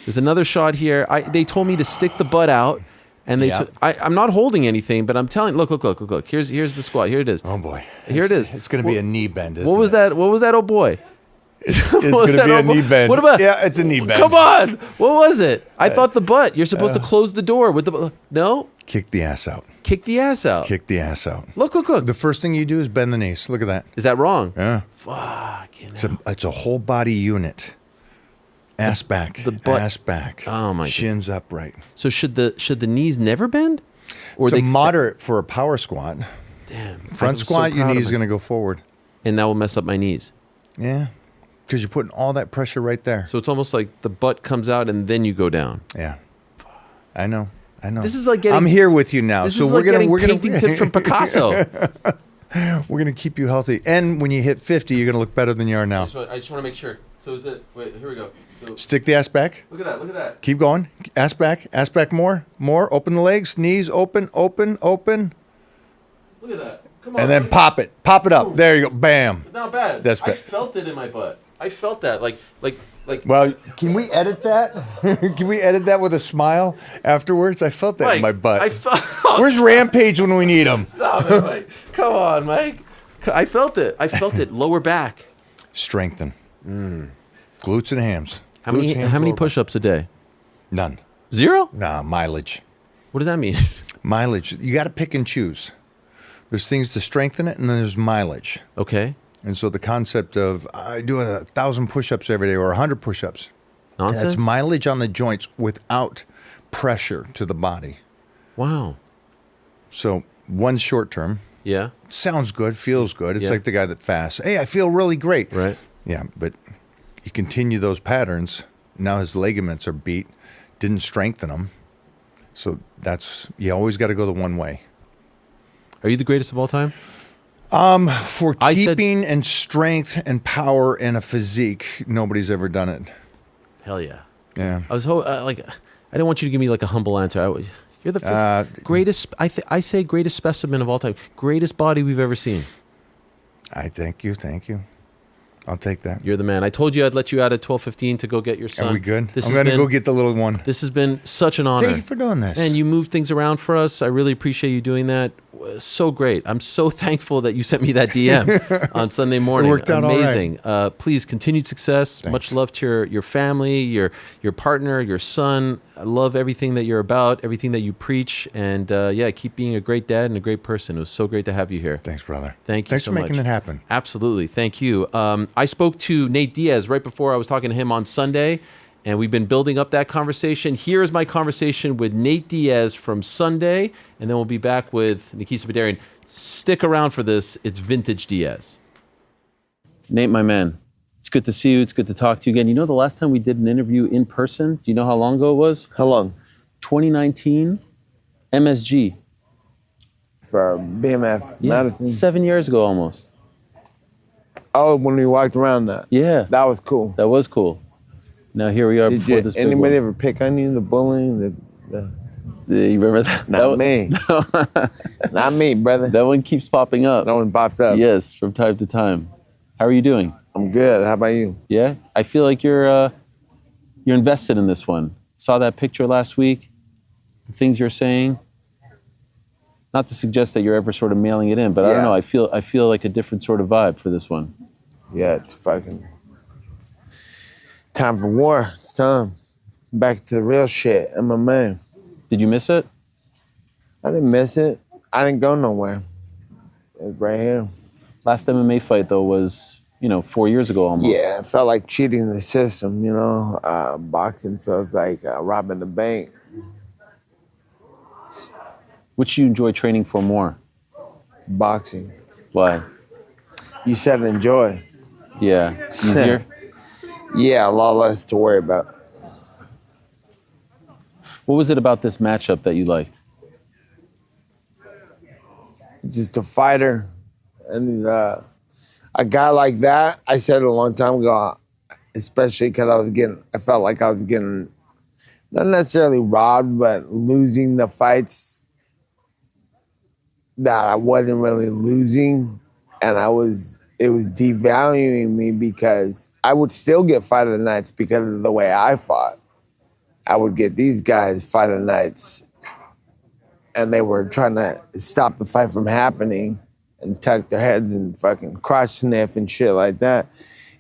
There's another shot here. They told me to stick the butt out, and Yeah. I'm not holding anything, but I'm telling. Look. Here's the squat. Here it is. Oh boy. Here it is. It's going to be a knee bend, isn't What was it? that? What was that, oh boy? It's going to be a knee bend. What about? Yeah, it's a knee bend. Come on. What was it? I thought the butt. You're supposed to close the door with the. No. Kick the ass out. Kick the ass out. Kick the ass out. Look. The first thing you do is bend the knees. Look at that. Is that wrong? Yeah. Fucking It's a whole body unit. Ass back. the butt- Ass back. Oh, my Shins upright. So should the knees never bend? Or It's a moderate for a power squat. Damn. Front squat, your knee's going to go forward. And that will mess up my knees. Yeah. Because you're putting all that pressure right there. So it's almost like the butt comes out and then you go down. Yeah. I know. This is like getting. I'm here with you now. This So is we're like gonna getting we're gonna painting tips from Picasso. we're gonna keep you healthy. And when you hit 50, you're gonna look better than you are now. I just want to make sure. So is it? Wait, here we go. So, Stick the ass back. look at that. Look at that. Keep going. Ass back more. Open the legs. Knees open. Look at that. Come on. And then pop it. Pop it up. There you go. Bam. Not bad. That's I bad. felt it in my butt. I felt that. Like. Well, can we edit that? Can we edit that with a smile afterwards? I felt that in Mike, my butt. I felt. Where's Rampage when we need him? Stop it, Mike. Come on, Mike. I felt it. Lower back. Strengthen. Glutes and hams. How many Glutes, hams, how many lower back. push-ups a day? None. 0? Nah, mileage. What does that mean? Mileage. You got to pick and choose. There's things to strengthen it, and then there's mileage. Okay. And so the concept of I do 1,000 push-ups every day or 100 push-ups. Nonsense. That's mileage on the joints without pressure to the body. Wow. So one short term Yeah. sounds good, feels good. It's Yeah. like the guy that fasts. Hey, I feel really great. Right. Yeah, but you continue those patterns. Now his ligaments are beat. Didn't strengthen them. So you always got to go the one way. Are you the greatest of all time? For I said- keeping and strength and power and a physique, nobody's ever done it. Hell yeah. Yeah. I was I didn't want you to give me like a humble answer. You're the greatest. I say greatest specimen of all time. Greatest body we've ever seen. I thank you. I'll take that. You're the man. I told you I'd let you out at 12:15 to go get your son. Are we good? This I'm has going to been- go get the little one. This has been such an honor. Thank you for doing this. And you moved things around for us. I really appreciate you doing that. So great. I'm so thankful that you sent me that DM on Sunday morning. worked out all right. Amazing. Please, continued success. Thanks. Much love to your family, your partner, your son. I love everything that you're about, everything that you preach. And keep being a great dad and a great person. It was so great to have you here. Thanks, brother. Thank you Thanks so for making much. it happen. Absolutely. Thank you. I spoke to Nate Diaz right before I was talking to him on Sunday, and we've been building up that conversation. Here is my conversation with Nate Diaz from Sunday, and then we'll be back with Nakisa Bidarian. Stick around for this. It's vintage Diaz. Nate, my man, it's good to see you. It's good to talk to you again. You know, the last time we did an interview in person, do you know how long ago it was? How long? 2019, MSG. For BMF Yeah, Madison? 7 years ago almost. Oh, when we walked around that. Yeah. That was cool. That was cool. Now here we are Did before this big anybody one. ever pick on you, the bullying? You remember that? Not me. Not me, brother. That one keeps popping up. That one pops up. Yes, from time to time. How are you doing? I'm good. How about you? Yeah, I feel like you're invested in this one. Saw that picture last week. The things you're saying. Not to suggest that you're ever sort of mailing it in, but I don't know. I feel like a different sort of vibe for this one. Yeah, it's fucking time for war. It's time. Back to the real shit. MMA. Did you miss it? I didn't miss it. I didn't go nowhere. It's right here. Last MMA fight though was 4 years ago almost. Yeah, it felt like cheating the system, you know. Boxing feels like robbing the bank. Which you enjoy training for more? Boxing. Why? You said enjoy. Yeah, easier? Yeah, a lot less to worry about. What was it about this matchup that you liked? Just a fighter. And a guy like that, I said it a long time ago, especially because I felt like I was getting, not necessarily robbed, but losing the fights that I wasn't really losing. And it was devaluing me because I would still get fight of the nights because of the way I fought. I would get these guys fight of the nights and they were trying to stop the fight from happening and tuck their heads and fucking crotch sniff and shit like that.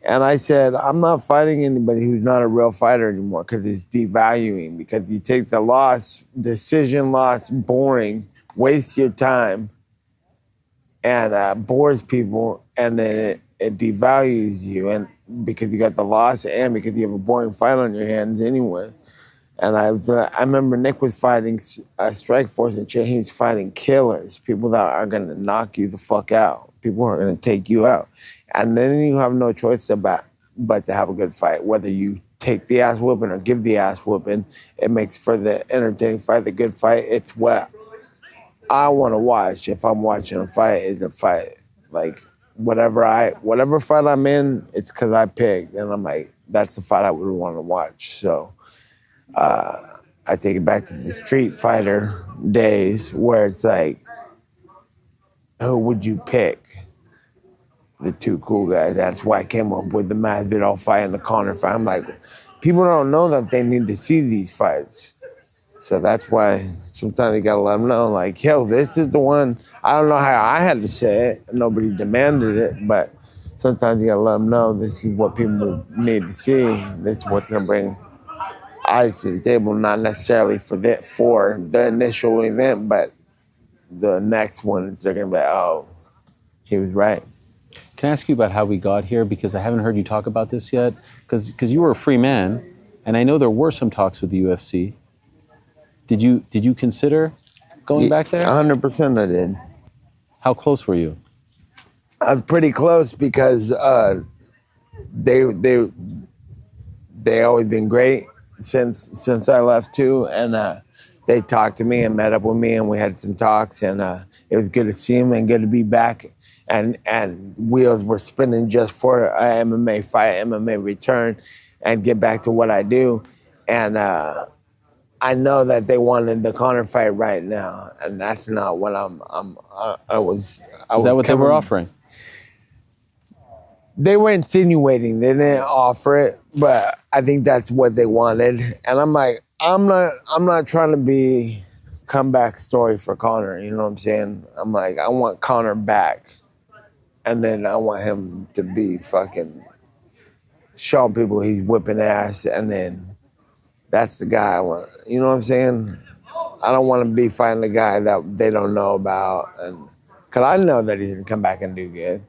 And I said, I'm not fighting anybody who's not a real fighter anymore because it's devaluing, because you take the loss, decision loss, boring, waste your time, and bores people, and then it devalues you, and because you got the loss and because you have a boring fight on your hands anyway. And I remember Nick was fighting Strikeforce and shit. He was fighting killers, people that are going to knock you the fuck out, people who are going to take you out. And then you have no choice but to have a good fight. Whether you take the ass whooping or give the ass whooping, it makes for the entertaining fight, the good fight. It's what I want to watch. If I'm watching a fight, is a fight. Like, whatever fight I'm in, it's because I picked. And I'm like, that's the fight I would want to watch. So I take it back to the Street Fighter days where it's like, who would you pick? The two cool guys. That's why I came up with the Masvidal fight and the Conor fight. I'm like, people don't know that they need to see these fights. So that's why sometimes you gotta let them know, like, yo, this is the one. I don't know how I had to say it. Nobody demanded it, but sometimes you gotta let them know this is what people need to see. This is what's gonna bring eyes to the table, not necessarily for the initial event, but the next ones, they're gonna be like, oh, he was right. Can I ask you about how we got here? Because I haven't heard you talk about this yet. Because you were a free man, and I know there were some talks with the UFC. Did you consider going back there? 100% I did. How close were you? I was pretty close because they always been great since I left too, and they talked to me and met up with me, and we had some talks, and it was good to see them and good to be back. And wheels were spinning just for a MMA fight, MMA return, and get back to what I do. And I know that they wanted the Conor fight right now, and that's not what I was. Is that what they were offering? They were insinuating. They didn't offer it, but I think that's what they wanted. And I'm like, I'm not trying to be comeback story for Conor. You know what I'm saying? I'm like, I want Conor back. And then I want him to be fucking showing people he's whipping ass, and then that's the guy I want. You know what I'm saying? I don't want to be fighting the guy that they don't know about, and because I know that he's gonna come back and do good.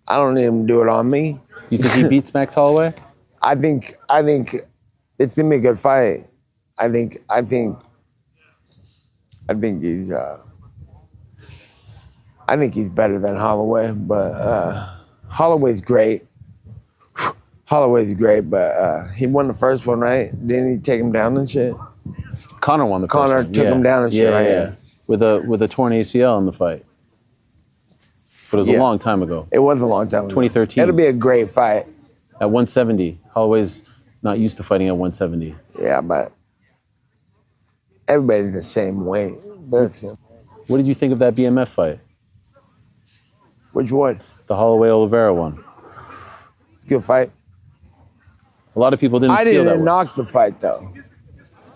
I don't need him to do it on me. You think he beats Max Holloway? I think it's gonna be a good fight. I think he's. I think he's better than Holloway, but Holloway's great. Holloway's great, but he won the first one, right? Didn't he take him down and shit? Conor won the first Conor one. took him down and shit, right? Yeah. With a torn ACL in the fight. But it was a long time ago. It was a long time ago. 2013. It'll be a great fight. At 170. Holloway's not used to fighting at 170. Yeah, but everybody's the same weight. What did you think of that BMF fight? Which one? The Holloway-Oliveira one. It's a good fight. A lot of people didn't feel that way. I didn't knock the fight, though.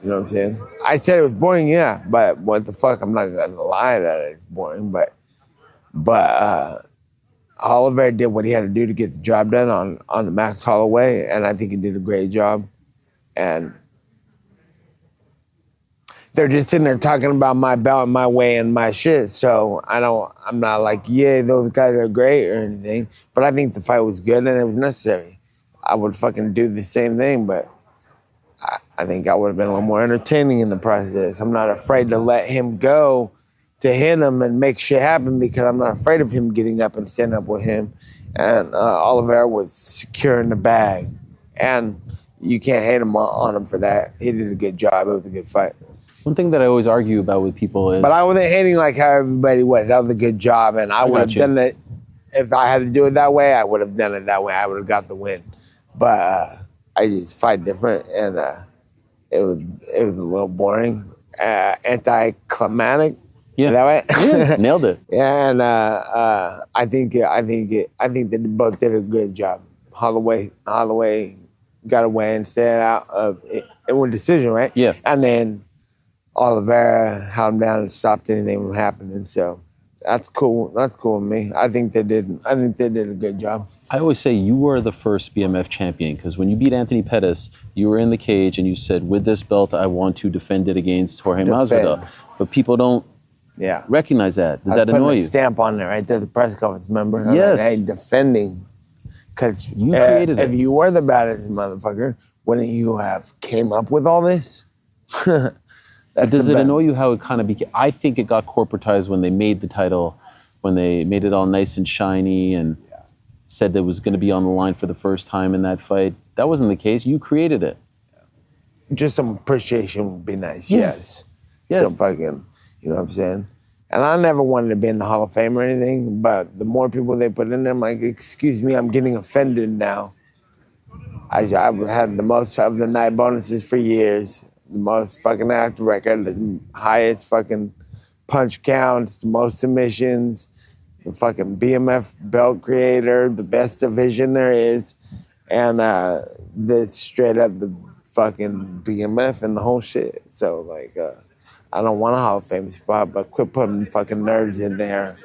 You know what I'm saying? I said it was boring, yeah, but what the fuck? I'm not gonna lie that it's boring, but Oliveira did what he had to do to get the job done on the Max Holloway, and I think he did a great job. And they're just sitting there talking about my belt, my way, and my shit. So I'm not like, yeah, those guys are great or anything. But I think the fight was good and it was necessary. I would fucking do the same thing, but I think I would have been a little more entertaining in the process. I'm not afraid to let him go to hit him and make shit happen because I'm not afraid of him getting up and standing up with him. And Oliveira was secure in the bag. And you can't hate him on him for that. He did a good job. It was a good fight. One thing that I always argue about with people is... But I wasn't hating like how everybody was. That was a good job. And I would have done it. If I had to do it that way, I would have done it that way. I would have got the win. But I just fight different. And it was a little boring. Anticlimactic. Yeah. Is that right? Yeah, nailed it. Yeah, and I think that they both did a good job. Holloway got away and stayed out of it. It was a decision, right? Yeah. And then Oliveira held him down and stopped anything from happening. So that's cool. That's cool with me. I think they did a good job. I always say you were the first BMF champion because when you beat Anthony Pettis, you were in the cage and you said, with this belt, I want to defend it against Jorge Masvidal. But people don't recognize that. Does that annoy you? A stamp on there right there, the press conference, remember? Yes. Like, hey, defending. Because you created it. If you were the baddest motherfucker, wouldn't you have came up with all this? Does it annoy you how it kind of became? I think it got corporatized when they made the title, when they made it all nice and shiny and said that it was going to be on the line for the first time in that fight. That wasn't the case. You created it. Just some appreciation would be nice. Yes. Some fucking, you know what I'm saying? And I never wanted to be in the Hall of Fame or anything, but the more people they put in there, I'm like, excuse me, I'm getting offended now. I've had the most of the night bonuses for years, the most fucking after record, the highest fucking punch counts, the most submissions, the fucking BMF belt creator, the best division there is, and the straight up the fucking BMF and the whole shit. So like, I don't want a Hall of Fame spot, but quit putting fucking nerds in there.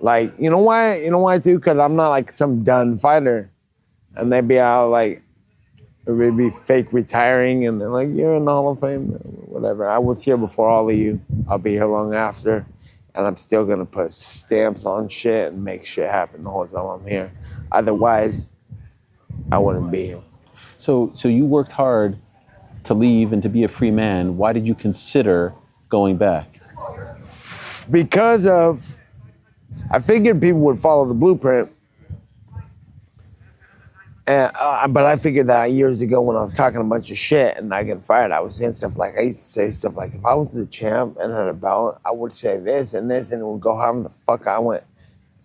Like, you know why? You know why too? Because I'm not like some done fighter, and they'd be out like, it would be fake retiring, and they're like, you're in the Hall of Fame, whatever. I was here before all of you. I'll be here long after. And I'm still gonna put stamps on shit and make shit happen the whole time I'm here. Otherwise, I wouldn't be here. So you worked hard to leave and to be a free man. Why did you consider going back? Because I figured people would follow the blueprint. And, but I figured that years ago when I was talking a bunch of shit and I get fired, I was saying stuff like, I used to say stuff like, if I was the champ and had a belt, I would say this and this, and it would go however the fuck I went.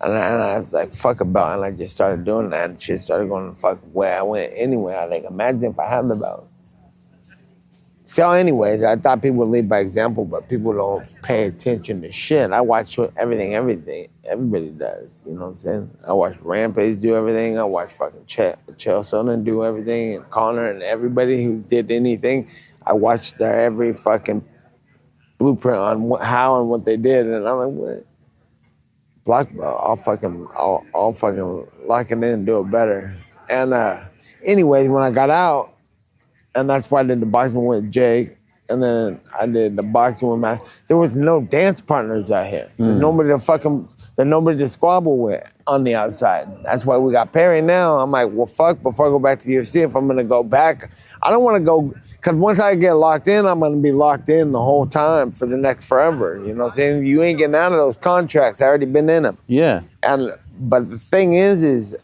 And I was like, fuck a belt, and I just started doing that, and shit started going the fuck way I went anyway. I think, imagine if I had the belt. So anyways, I thought people would lead by example, but people don't pay attention to shit. I watch everything everybody does, you know what I'm saying? I watch Rampage do everything. I watch fucking Chael Sonnen do everything, and Connor and everybody who did anything. I watched their every fucking blueprint on how and what they did, and I'm like, what? Black belt, I'll fucking lock it in and do it better. And anyways, when I got out, and that's why I did the boxing with Jake, and then I did the boxing with Matt. There was no dance partners out here. There's nobody to squabble with on the outside. That's why we got Perry now. I'm like, well, fuck, before I go back to the UFC, if I'm gonna go back, I don't wanna go, because once I get locked in, I'm gonna be locked in the whole time for the next forever. You know what I'm saying? You ain't getting out of those contracts. I already been in them. Yeah. But the thing is,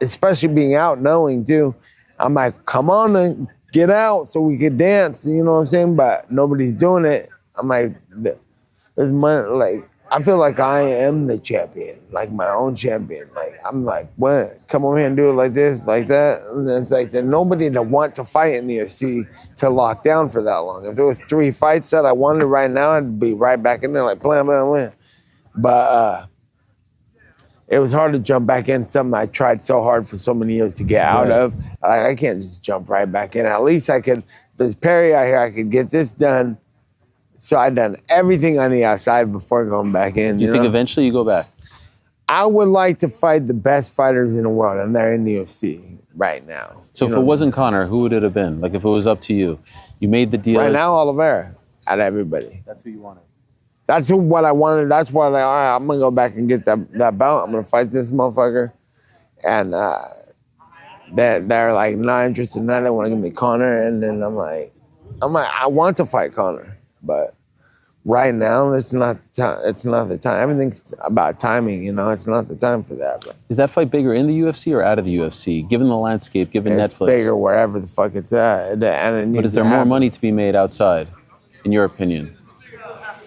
especially being out knowing too, I'm like, come on and get out so we could dance, you know what I'm saying? But nobody's doing it. I'm like, there's money, like, I feel like I am the champion, like my own champion. Like, I'm like, what? Come over here and do it like this, like that? And then it's like, there's nobody to want to fight in the UFC to lock down for that long. If there was 3 fights that I wanted right now, I'd be right back in there like, blam, blam, blam. But it was hard to jump back in, something I tried so hard for so many years to get out of. I can't just jump right back in. At least I could, there's Perry out here, I could get this done. So I done everything on the outside before going back in. You think eventually you go back? I would like to fight the best fighters in the world, and they're in the UFC right now. So if it wasn't Connor, who would it have been? Like if it was up to you? You made the deal. Right now, Oliveira, out of everybody. That's who you wanted. That's what I wanted. That's why, like, all right, I'm going to go back and get that belt. I'm going to fight this motherfucker. And they're like not interested in that. They want to give me Conor. And then I'm like, I want to fight Conor. But right now, it's not the time. It's not the time. Everything's about timing, you know. It's not the time for that. But is that fight bigger in the UFC or out of the UFC? Given the landscape, given it's Netflix. bigger wherever the fuck it's at. But is there more money to be made outside, in your opinion?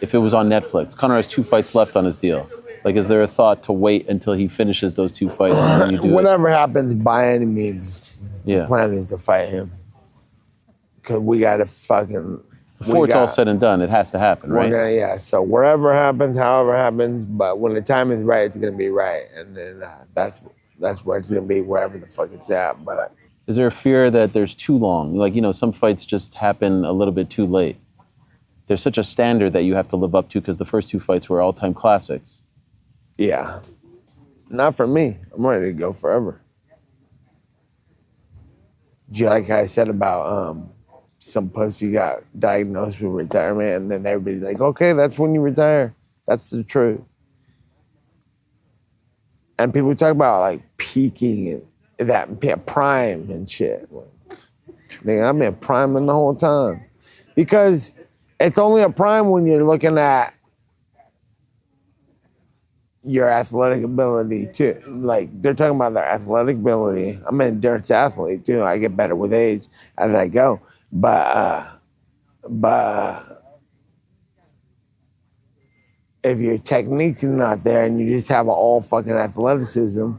If it was on Netflix, Conor has 2 fights left on his deal. Like, is there a thought to wait until he finishes those 2 fights and then you do whatever happens, by any means, the plan is to fight him. Because we got to fucking... Before it's all said and done, it has to happen, right? So wherever happens, however happens, but when the time is right, it's going to be right. And then that's where it's going to be, wherever the fuck it's at. But is there a fear that there's too long? Like, you know, some fights just happen a little bit too late. There's such a standard that you have to live up to because the first 2 fights were all-time classics. Yeah. Not for me. I'm ready to go forever. Like I said about some pussy got diagnosed with retirement and then everybody's like, okay, that's when you retire. That's the truth. And people talk about like peaking and that prime and shit. Nigga, I've been priming the whole time. Because it's only a prime when you're looking at your athletic ability too. Like, they're talking about their athletic ability. I'm an endurance athlete too. I get better with age as I go. But if your technique's not there and you just have all fucking athleticism,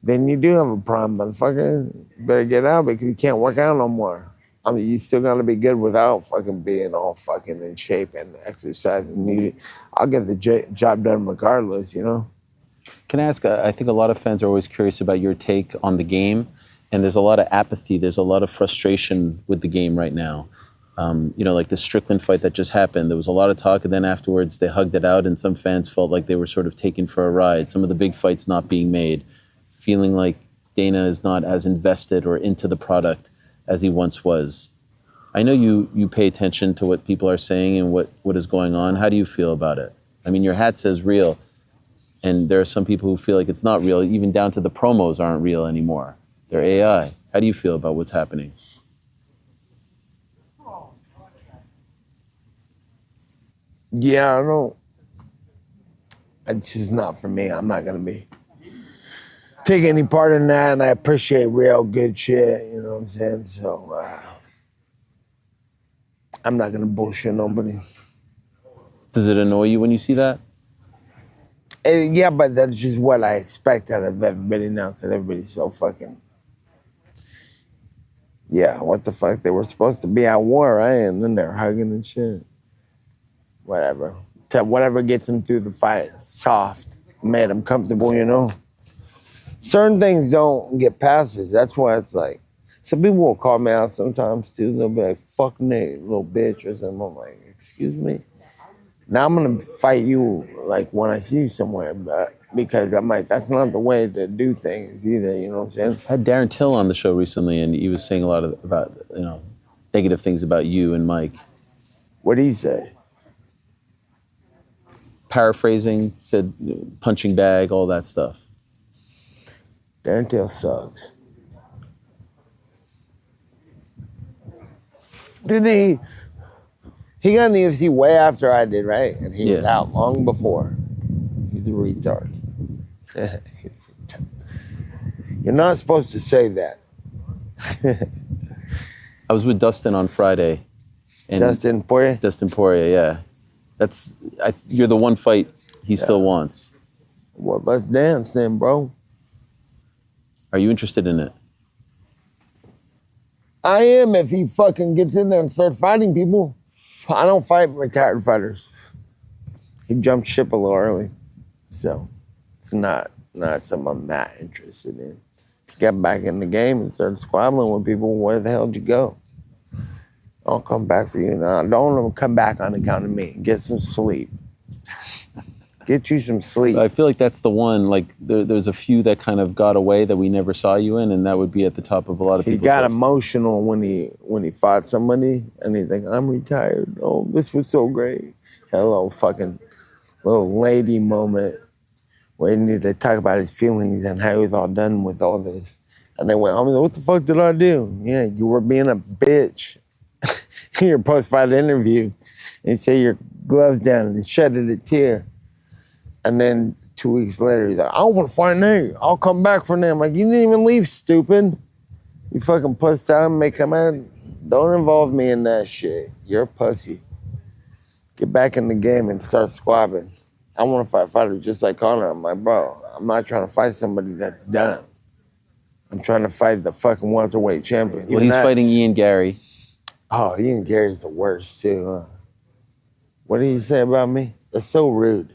then you do have a problem, motherfucker. You better get out because you can't work out no more. I mean, you still gotta be good without fucking being all fucking in shape and exercising. I'll get the job done regardless, you know? Can I ask, I think a lot of fans are always curious about your take on the game, and there's a lot of apathy, there's a lot of frustration with the game right now. You know, like the Strickland fight that just happened, there was a lot of talk, and then afterwards they hugged it out, and some fans felt like they were sort of taken for a ride. Some of the big fights not being made, feeling like Dana is not as invested or into the product as he once was. I know you pay attention to what people are saying and what is going on. How do you feel about it? I mean, your hat says real, and there are some people who feel like it's not real, even down to the promos aren't real anymore. They're AI. How do you feel about what's happening? Yeah, I don't. It's just not for me. I'm not gonna be take any part in that, and I appreciate real good shit. You know what I'm saying? So I'm not gonna bullshit nobody. Does it annoy you when you see that? Yeah, but that's just what I expect out of everybody now, because everybody's so fucking. Yeah, what the fuck? They were supposed to be at war, right? And then they're hugging and shit. Whatever. Whatever gets them through the fight. Soft. Made them comfortable, you know? Certain things don't get passes. That's why it's like, some people will call me out sometimes too. They'll be like, fuck Nate, little bitch, or something. I'm like, excuse me? Now I'm gonna fight you like when I see you somewhere, but because I'm like, that's not the way to do things either, you know what I'm saying? I had Darren Till on the show recently, and he was saying a lot about, you know, negative things about you and Mike. What did he say? Paraphrasing, said punching bag, all that stuff. Darren Till sucks. Didn't he? He got in the UFC way after I did, right? And he was out long before. He's a retard. You're not supposed to say that. I was with Dustin on Friday. And Dustin Poirier? Dustin Poirier, yeah. You're the one fight he still wants. Well, let's dance then, bro. Are you interested in it? I am if he fucking gets in there and starts fighting people. I don't fight retired fighters. He jumped ship a little early. So it's not something I'm that interested in. If you got back in the game and started squabbling with people, where the hell did you go? I'll come back for you now. Don't come back on account of me. Get some sleep. Get you some sleep. I feel like that's the one. Like there's a few that kind of got away that we never saw you in, and that would be at the top of a lot of people's He got lists. emotional when he fought somebody, and he's like, "I'm retired. Oh, this was so great." Had a little fucking little lady moment where he needed to talk about his feelings and how he was all done with all this. And they went, "What the fuck did I do?" Yeah, you were being a bitch in your post-fight interview, and you say your gloves down and shedded a tear. And then 2 weeks later, he's like, "I don't want to fight Nate. I'll come back for them." Like, you didn't even leave, stupid. You fucking puss down, make him out. Don't involve me in that shit. You're a pussy. Get back in the game and start squabbing. I want to fight fighters just like Conor. I'm like, bro, I'm not trying to fight somebody that's done. I'm trying to fight the fucking welterweight champion. Well, he's fighting Ian Gary. Oh, Ian Gary's the worst, too, huh? What did he say about me? That's so rude.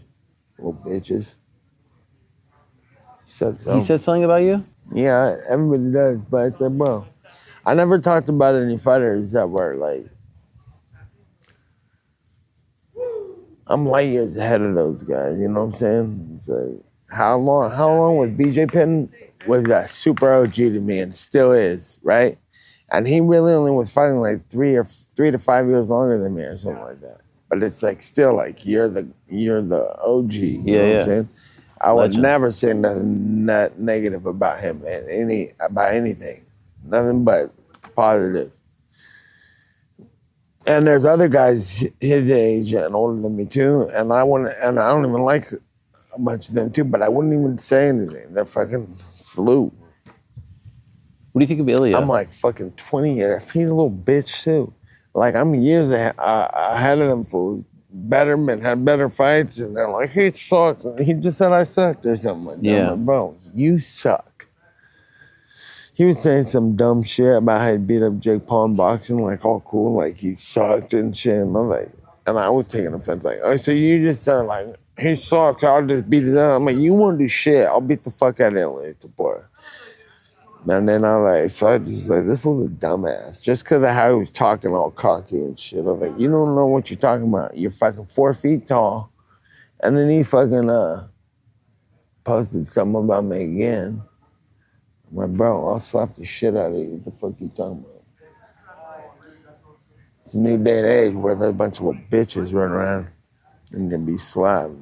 Little bitches. He said something about you? Yeah, everybody does, but I said, bro, I never talked about any fighters that were like, I'm light years ahead of those guys, you know what I'm saying? It's like, how long was BJ Penn was a super OG to me and still is, right? And he really only was fighting like 3 to 5 years longer than me or something like that. But it's like still like you're the OG. You know what I'm saying? I would never say nothing negative about him and about anything. Nothing but positive. And there's other guys his age and older than me too, and I don't even like a bunch of them too, but I wouldn't even say anything. They're fucking flew. What do you think of Ilya? I'm like fucking 20 years. He's a little bitch too. Like I'm years ahead of them fools. Had better fights, and they're like, he sucks. He just said I sucked or something like that. Yeah. I'm like, bro, you suck. He was saying some dumb shit about how he beat up Jake Paul in boxing, like all cool, like he sucked and shit. And I'm like, and I was taking offense, like, oh, so you just said like he sucks, I'll just beat it up. I'm like, you won't do shit. I'll beat the fuck out of him later, boy. And then I like, so I just like, this was a dumbass. Just because of how he was talking all cocky and shit. I was like, you don't know what you're talking about. You're fucking 4 feet tall. And then he fucking posted something about me again. I'm like, bro, I'll slap the shit out of you. What the fuck you talking about? It's a new day and age where there's a bunch of little bitches running around and gonna be slapped.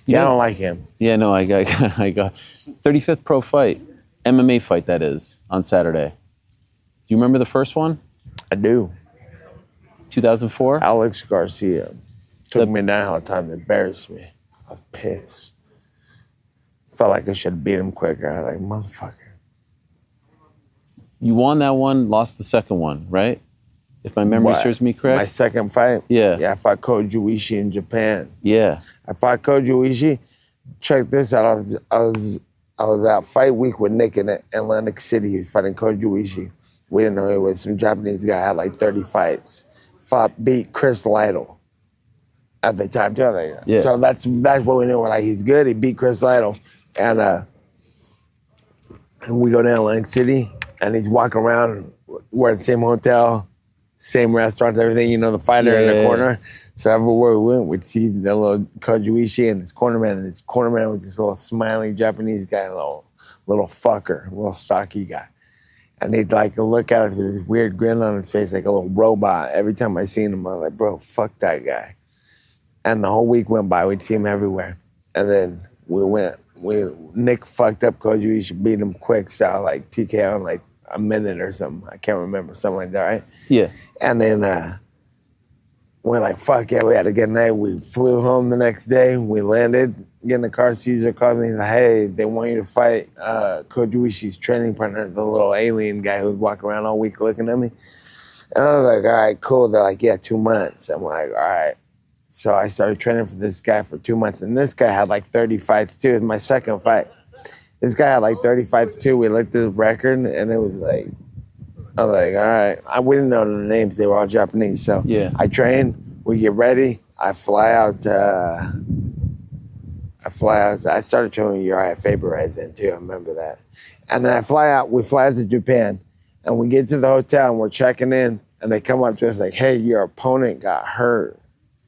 Yeah, I don't like him. Yeah, no, I got 35th pro fight. MMA fight, that is, on Saturday. Do you remember the first one? I do. 2004? Alex Garcia took me down all the time to embarrass me. I was pissed. Felt like I should have beat him quicker. I was like, motherfucker. You won that one, lost the second one, right? If my memory serves me correct? My second fight? Yeah. Yeah, I fought Koji Ishii in Japan. Yeah. I fought Koji Ishii. Check this out. I was out fight week with Nick in Atlantic City. He was fighting Koji Ishii. We didn't know he was some Japanese guy, had like 30 fights. Beat Chris Lytle at the time too. Yeah. So that's what we knew. We're like, he's good. He beat Chris Lytle. And we go to Atlantic City and he's walking around. We're at the same hotel, same restaurants, everything. You know, the fighter in the corner. So everywhere we went, we'd see the little Koji Ishii and his cornerman. And his cornerman was this little smiling Japanese guy, little fucker, little stocky guy. And he'd like look at us with this weird grin on his face, like a little robot. Every time I seen him, I was like, bro, fuck that guy. And the whole week went by, we'd see him everywhere. And then Nick fucked up Koji Ishii, beat him quick, so like TKO in like a minute or something. I can't remember, something like that, right? Yeah. And then we're like, fuck yeah, we had a good night. We flew home the next day. We landed, get in the car. Caesar called me. He's like, hey, they want you to fight Koji Ishii's training partner, the little alien guy who was walking around all week looking at me. And I was like, all right, cool. They're like, yeah, 2 months. I'm like, all right. So I started training for this guy for 2 months. And this guy had like 30 fights too. It was my second fight. This guy had like 30 fights too. We looked at his record and it was like, I was like, all right. We didn't know the names. They were all Japanese. So yeah. I train. We get ready. I fly out. I started training Uriah Faber right then too. I remember that. And then I fly out. We fly out to Japan. And we get to the hotel and we're checking in. And they come up to us like, hey, your opponent got hurt.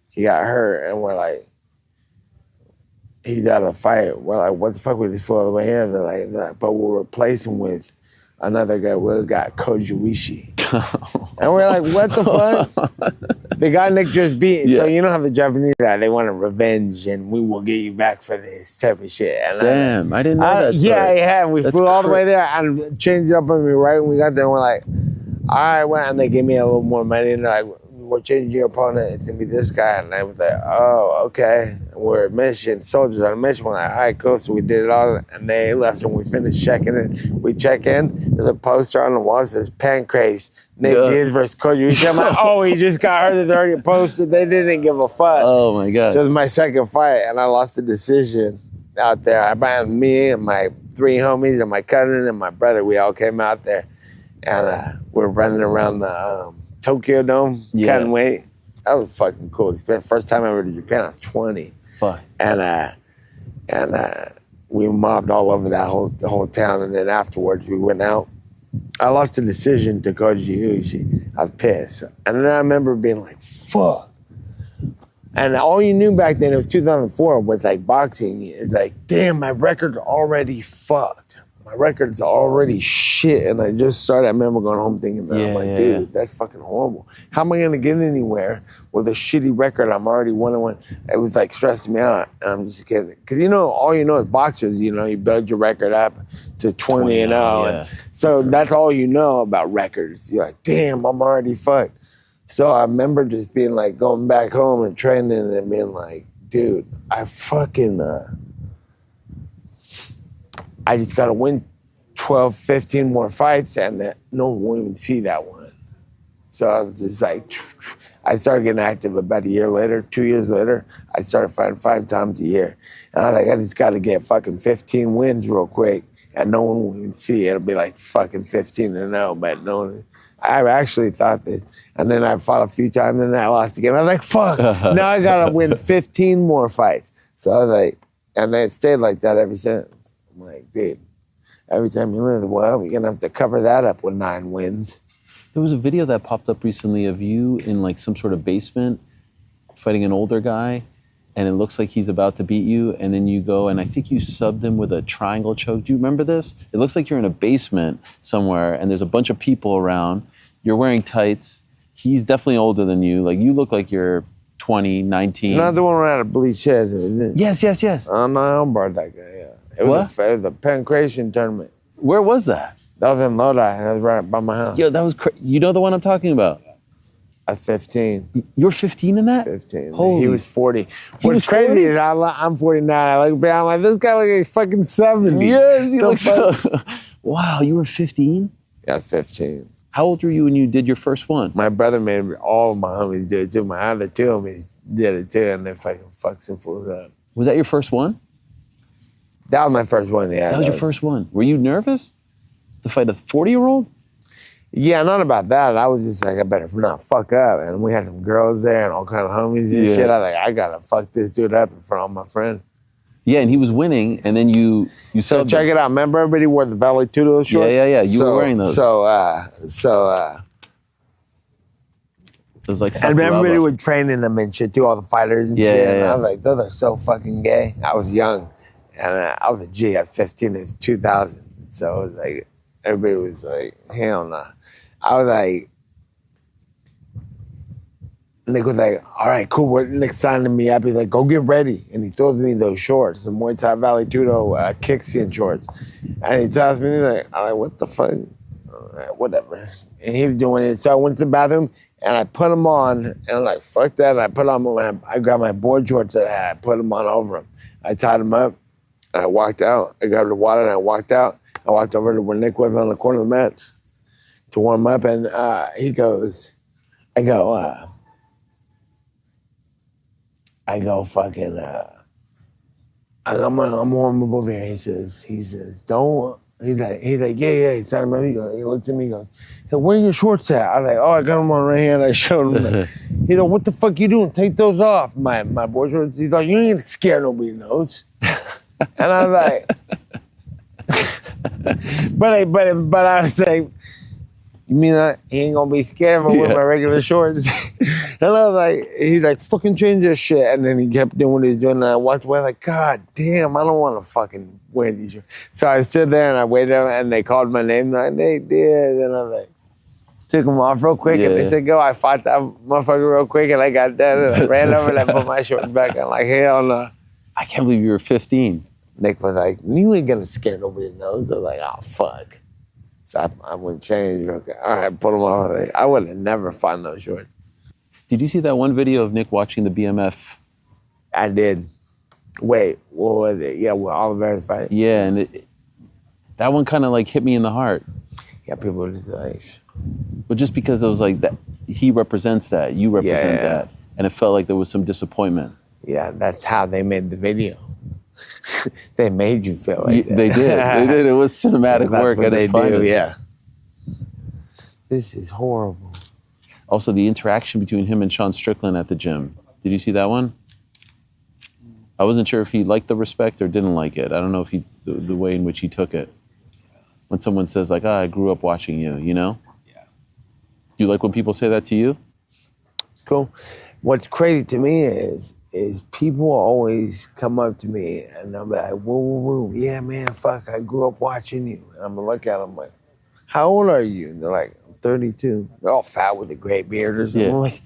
He got hurt. And we're like, he's out of the fight. We're like, what the fuck, we just flew all the way here? They're like, but we'll replace him with another guy. We got Kojuishi. And we're like, what the fuck? The guy Nick just beat. Yeah. So you know how the Japanese are, they want a revenge and we will get you back for this type of shit. And damn, I didn't know that. Yeah. We flew all the way there and changed up on me right when we got there. And we're like, all right, well, and they gave me a little more money. And they're like, we're changing your opponent. It's going to be this guy. And I was like, oh, okay. And we're at mission, soldiers on a mission. We're like, all right, cool. So we did it all. And they left and we finished checking it. We check in. There's a poster on the wall that says Pancrase. Nate Diaz versus Kojuishi. I'm like, oh, he just got hurt. There's already a poster. They didn't give a fuck. Oh, my God. So it was my second fight, and I lost the decision out there. I ran me and my 3 homies and my cousin and my brother. We all came out there, and we're running around the Tokyo Dome, cutting weight. That was fucking cool. It's the first time I ever to Japan. I was 20. Fuck. And we mobbed all over the whole town, and then afterwards we went out. I lost the decision to Kojuishi. I was pissed. And then I remember being like, fuck. And all you knew back then, it was 2004 with like boxing, it's like, damn, my record's already fucked. My record's already shit. And I just started, I remember going home thinking about it. I'm like, dude, that's fucking horrible. How am I gonna get anywhere with a shitty record? I'm already 1-1. It was like stressing me out. And I'm just kidding. Cause all you know is boxers, you build your record up to 20 and 0. And so that's all you know about records. You're like, damn, I'm already fucked. So I remember just being like, going back home and training and being like, dude, I fucking, I just got to win 12, 15 more fights and that no one will even see that one. So I was just like, I started getting active about a year later, 2 years later. I started fighting 5 times a year. And I was like, I just got to get fucking 15 wins real quick and no one will even see it. It'll be like fucking 15-0, but no one. I actually thought this. And then I fought a few times and then I lost again. I was like, fuck, now I got to win 15 more fights. So I was like, and it stayed like that ever since. I'm like, dude, every time you lose, well, we're going to have to cover that up with 9 wins. There was a video that popped up recently of you in like some sort of basement fighting an older guy, and it looks like he's about to beat you, and then you go, and I think you subbed him with a triangle choke. Do you remember this? It looks like you're in a basement somewhere, and there's a bunch of people around. You're wearing tights. He's definitely older than you. Like, you look like you're 20, 19. It's not the one around a bleach head, is it? Yes. Oh, no, I don't bar that guy, yeah. It was the Pancration tournament. Where was that? That was in Lodi. That was right by my house. Yo, that was you know the one I'm talking about? I was 15. You were 15 in that? 15. Holy. He was 40. was What's crazy 40? is I'm 49. I look back, I'm like, this guy looks like he's fucking 70. Yes, he looks so... Wow, you were 15? Yeah, I was 15. How old were you when you did your first one? My brother made all of my homies do it too. My other 2 homies did it too, and they fucking fucked some fools up. Was that your first one? That was my first one, yeah. That was your first one. Were you nervous to fight a 40-year-old? Yeah, not about that. I was just like, I better not fuck up. And we had some girls there and all kind of homies and shit. I was like, I gotta fuck this dude up in front of my friend. Yeah, and he was winning, and then you So check it out. Remember everybody wore the Valley Tudo shorts? Yeah. You were wearing those. So it was like and everybody would train in them and shit too, all the fighters and shit. And I was like, those are so fucking gay. I was young, and I was a G. I was 15. It was 2000. So it was like, everybody was like, hell nah. I was like, Nick was like, all right, cool. We're Nick signing me up. He's like, go get ready. And he throws me those shorts, the Muay Thai Valley Tudo kickskin shorts. And he tells me, I'm like, what the fuck? All right, whatever. And he was doing it. So I went to the bathroom and I put them on. And I'm like, fuck that. And I put on I grabbed my board shorts that I had. I put them on over them. I tied them up. And I walked out. I grabbed the water and I walked out. I walked over to where Nick was on the corner of the mats to warm up. And he goes, I'm warm up over here. He says, don't. He's like, yeah. He signed him up. He looks at me. He goes, hey, where are your shorts at? I was like, oh, I got them on right here. And I showed him. He's like, what the fuck you doing? Take those off. My boy shorts. He's like, you ain't gonna scare nobody knows. And I was like, but I was like, you mean he ain't gonna be scared if I wear my regular shorts? And I was like, he's like, fucking change this shit. And then he kept doing what he's doing. And I walked away like, God damn, I don't want to fucking wear these shirts. So I stood there and I waited and they called my name like, Nate Diaz. And I was like, took them off real quick. And they said, go. I fought that motherfucker real quick. And I got done and I ran over and I put my shorts back on like, hell no. I can't believe you were 15. Nick was like, you ain't gonna scare nobody knows. I was like, oh, fuck. So I went change. Okay. All right, put them on. Like, I would have never fought no shorts. Did you see that one video of Nick watching the BMF? I did. Wait, what was it? Yeah, with Oliver's fight? Yeah, and that one kind of like hit me in the heart. Yeah, people were just like... But just because it was like that, he represents that, you represent that. And it felt like there was some disappointment. Yeah, that's how they made the video. They made you feel like that. They did. It was cinematic work at its finest. Yeah. This is horrible. Also, the interaction between him and Sean Strickland at the gym. Did you see that one? I wasn't sure if he liked the respect or didn't like it. I don't know if the way in which he took it. When someone says like, I grew up watching you, you know? Yeah. Do you like when people say that to you? It's cool. What's crazy to me is people always come up to me and they'll be like, whoa, whoa, whoa. Yeah, man, fuck, I grew up watching you. And I'm going to look at them like, how old are you? And they're like, 32. They're all fat with a gray beard or something. Yeah. Like,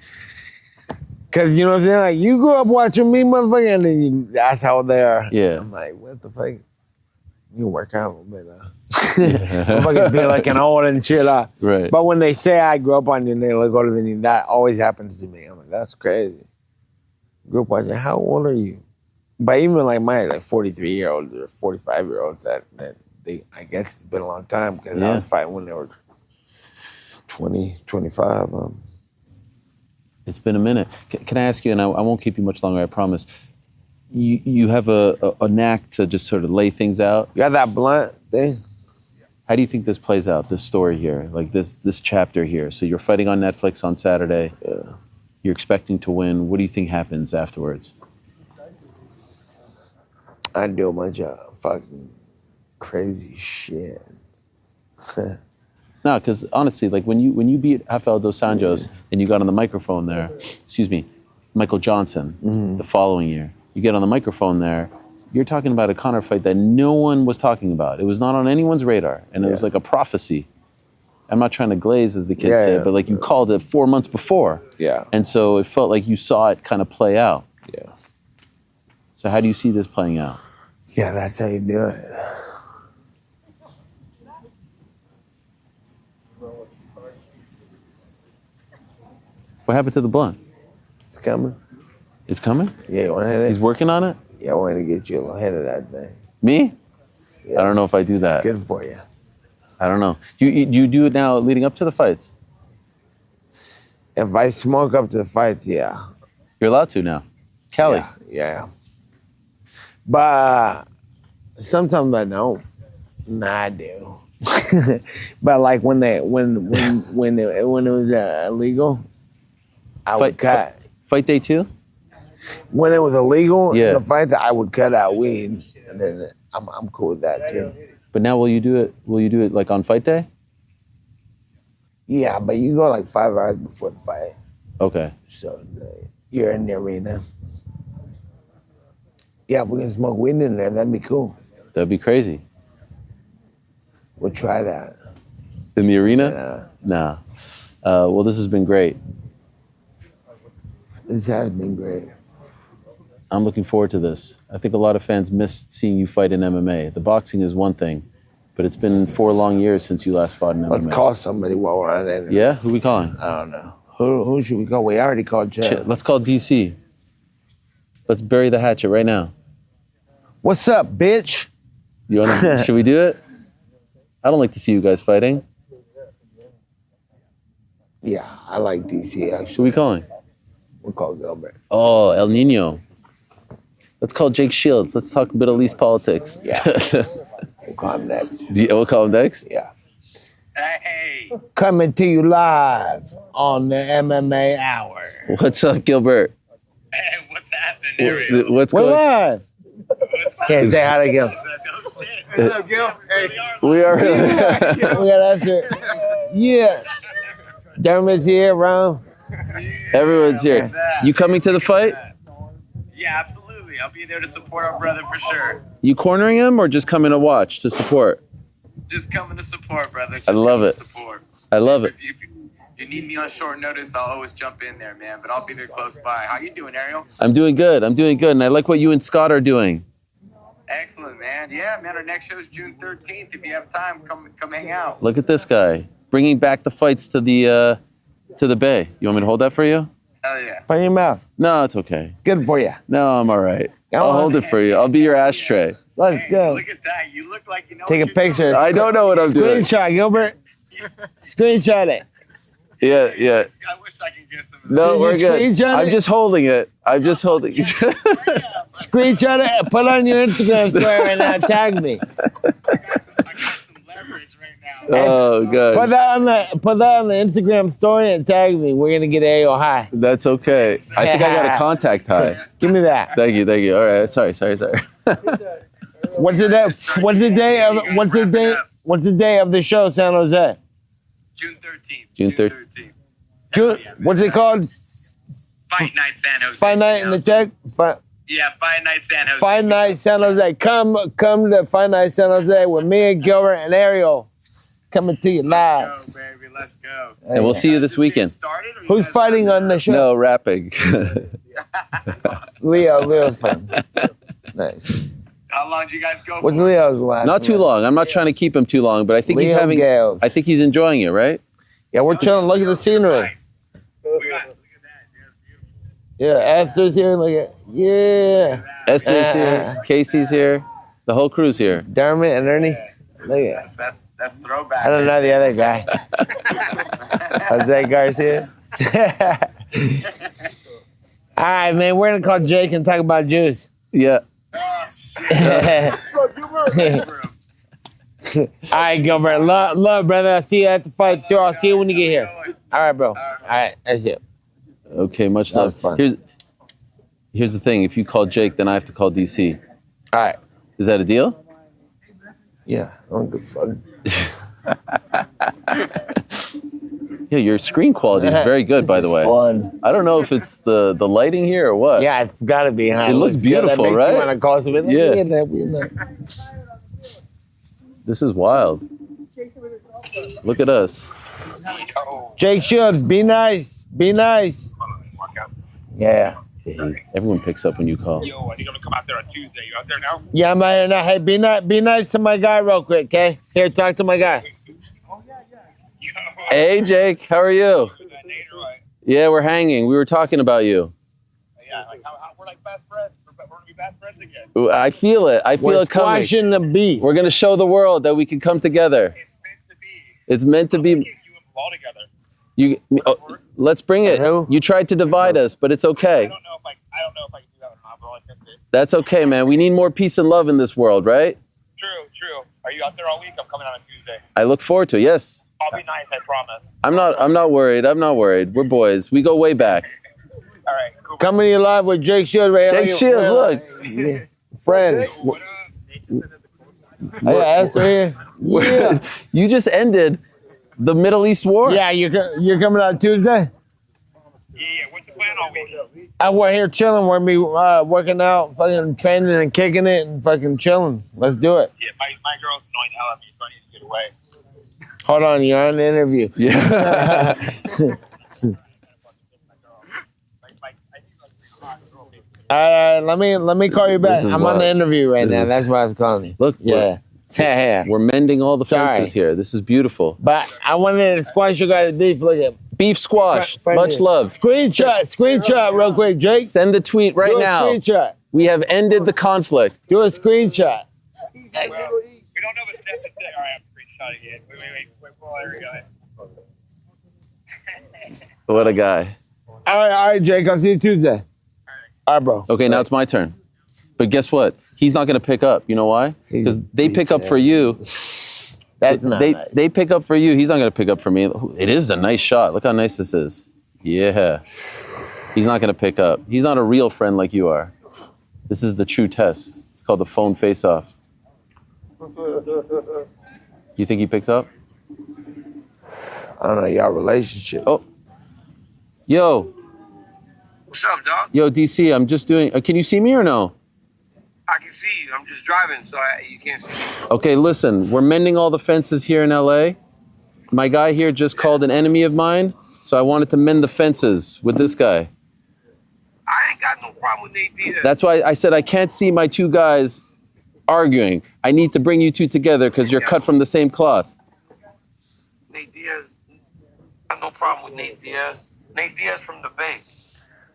cause you know what I'm saying? Like, you grew up watching me, motherfucker, and then that's how they are. Yeah. I'm like, what the fuck? You work out a little bit, I'm fucking feel like an old and shit. Right. But when they say I grew up on you and they look older than you, that always happens to me. I'm like, that's crazy. Grew up watching. How old are you? But even like my 43-year-olds or 45-year-olds that they, I guess it's been a long time because I was fighting when they were 20, 25. It's been a minute. Can I ask you, and I won't keep you much longer, I promise. You have a knack to just sort of lay things out. You got that blunt thing? How do you think this plays out, this story here, like this chapter here? So you're fighting on Netflix on Saturday. Yeah. You're expecting to win. What do you think happens afterwards? I do a bunch of fucking crazy shit. No, because honestly, like when you beat Rafael dos Anjos and you got on the microphone there, Michael Johnson, the following year, you get on the microphone there, you're talking about a Conor fight that no one was talking about. It was not on anyone's radar, and it was like a prophecy. I'm not trying to glaze, as the kids say, but like you called it 4 months before. Yeah. And so it felt like you saw it kind of play out. Yeah. So how do you see this playing out? Yeah, that's how you do it. What happened to the blunt? It's coming. It's coming? Yeah, you want to hit it? He's working on it? Yeah, I want to get you a little hit of that thing. Me? Yeah. I don't know if I do that. It's good for you. I don't know. Do you do it now leading up to the fights? If I smoke up to the fights, yeah. You're allowed to now. Kelly. Yeah. But sometimes I don't. Nah, I do. But like when it was illegal, I would cut. Fight day 2? When it was illegal, the fight, I would cut out weed, and then I'm cool with that too. But now will you do it? Will you do it like on fight day? Yeah, but you go like 5 hours before the fight. Okay. So you're in the arena. Yeah, if we can smoke weed in there, that'd be cool. That'd be crazy. We'll try that. In the arena? Nah. Well, this has been great. This has been great. I'm looking forward to this. I think a lot of fans missed seeing you fight in MMA. The boxing is one thing, but it's been 4 long years since you last fought in MMA. Let's call somebody while we're on it. Yeah? Who are we calling? I don't know. Who should we call? We already called Jeff. Let's call DC. Let's bury the hatchet right now. What's up, bitch? You wanna, should we do it? I don't like to see you guys fighting. Yeah, I like DC actually. Who are we calling? We'll call Gilbert. Oh, El Nino. Let's call Jake Shields. Let's talk Middle East politics. Yeah. We'll call him next. We'll call him next? Yeah. Hey. Coming to you live on the MMA Hour. What's up, Gilbert? Hey, what's happening, Ariel? What's We're going live. Can't say hi to Gil. What's up, Gil? Hey. We are. Yeah, that's it. Yeah. Dermot's here, Ron. Everyone's Look here. at that. You coming to the fight? Yeah, absolutely. I'll be there to support our brother for sure. You cornering him or just coming to watch, to support? Just coming to support, brother. Just I love coming it. to support. I love it. If you need me on short notice, I'll always jump in there, man. But I'll be there close by. How you doing, Ariel? I'm doing good. And I like what you and Scott are doing. Excellent, man. Yeah, man. Our next show is June 13th. If you have time, come hang out. Look at this guy bringing back the fights to the Bay. You want me to hold that for you? Hell yeah. Put it in your mouth. No, it's okay. It's good for you. No, I'm all right. Go I'll on. hold it for you. I'll be your ashtray. Let's Hey, go. look at that. You look like you know Take what a you're picture. doing. I don't know what I'm doing. Screenshot, Gilbert. Screenshot it. Yeah. I wish I could get some of that. No, Did we're you good. screenshot I'm it? just holding it. Screenshot it and put it on your Instagram story right now. Tag me. I got some leverage right now. Oh, good. Put that on the Instagram story and tag me. We're gonna get Ariel high. That's okay. I think I got a contact high. Give me that. Thank you. All right. Sorry. What's the day of the show, San Jose? June 13th. June 13th. June. What's it called? Fight Night San Jose. Fight night in the tech. Yeah, Fight Night San Jose. Fight night San Jose. Come to Fight Night San Jose with me and Gilbert and Ariel coming to you live. Let's go, baby. Let's go. And we'll see you this weekend. Started, or you Who's guys fighting on the show? No, rapping. Leo's fun. Nice. How long did you guys go What's for? Leo's last? Not too one? long. I'm not trying to keep him too long, but I think Leo Gales. I think he's enjoying it, right? Yeah, we're chilling. Look at the scenery. Look at that. Dude, that's beautiful. Yeah, Esther's here. Look at Esther's here. Casey's here. The whole crew's here. Dermot and Ernie. Look at. That's throwback. I don't know the other guy. Jose Garcia. All right, man. We're gonna call Jake and talk about juice. Yeah. Oh, shit. All right, Gilbert. Love, brother. I'll see you at the fights too. I'll see you when you get here. All right, bro. All right, that's it. Okay, much That was love. fun. Here's the thing. If you call Jake, then I have to call DC. All right. Is that a deal? Yeah, I don't give a fuck. Yeah, your screen quality is very good, by the way. Fun. I don't know if it's the lighting here or what. Yeah, it's gotta be. Huh? It looks beautiful, good. That makes right? You wanna call somebody? Yeah. This is wild. Look at us. Jake Shields, be nice. Be nice. Yeah. Everyone picks up when you call. Yo, I think I'm gonna come out there on Tuesday. You out there now? Yeah, I'm out here now. Hey, be nice to my guy real quick, okay? Here, talk to my guy. Hey, Jake. How are you? Yeah, we're hanging. We were talking about you. Yeah, like we're like best friends. We're gonna be best friends again. Ooh, I feel it. I feel We're it coming. squashing the beef. We're going to show the world that we can come together. It's meant to be. You and all together. Let's bring it. Who? You tried to divide us, but it's okay. I don't know if I can do that or not, but I'll attempt it. That's okay, man. We need more peace and love in this world, right? True. Are you out there all week? I'm coming out on Tuesday. I look forward to it. Yes. I'll be nice, I promise. I'm not worried. We're boys. We go way back. All right, cool. Coming to you live with Jake Shields right here. Jake Shields, look. Yeah. Friend. What up? Yeah, Esther here. Yeah. You just ended the Middle East war. Yeah, you're coming out Tuesday? Yeah, what's the plan all week? We're here chilling. We're gonna be working out, fucking training and kicking it and fucking chilling. Let's do it. Yeah, my girl's annoying the hell out of me, so I need to get away. Hold on, you're on the interview. Yeah. Let me call you back. This is I'm on the wild. interview right This now. is- That's why I was calling you. Look, Yeah. Yeah. We're mending all the Sorry. fences here. This is beautiful. But I wanted to squash you guys beef. Look at Beef squash. Right Much here. love. Screenshot real quick, Jake. Send the tweet right Do a now. Screenshot. We have ended the conflict. Do a screenshot. Well, we don't know if it's definitely. All right, I'm screenshotting it. Wait, there we go. What a guy. All right, Jake. I'll see you Tuesday. All right, bro. Okay, now it's my turn. But guess what? He's not going to pick up. You know why? Because they pick up for you. That's not nice. They pick up for you. He's not going to pick up for me. It is a nice shot. Look how nice this is. Yeah. He's not going to pick up. He's not a real friend like you are. This is the true test. It's called the phone face-off. You think he picks up? I don't know, y'all relationship. Oh. Yo. What's up, dog? Yo, DC, I'm just doing. Can you see me or no? I can see you. I'm just driving, so you can't see me. Okay, listen. We're mending all the fences here in LA. My guy here just called an enemy of mine, so I wanted to mend the fences with this guy. I ain't got no problem with Nate Diaz. That's why I said I can't see my two guys arguing. I need to bring you two together because you're cut from the same cloth. Nate Diaz. I got no problem with Nate Diaz. Nate Diaz from the Bay.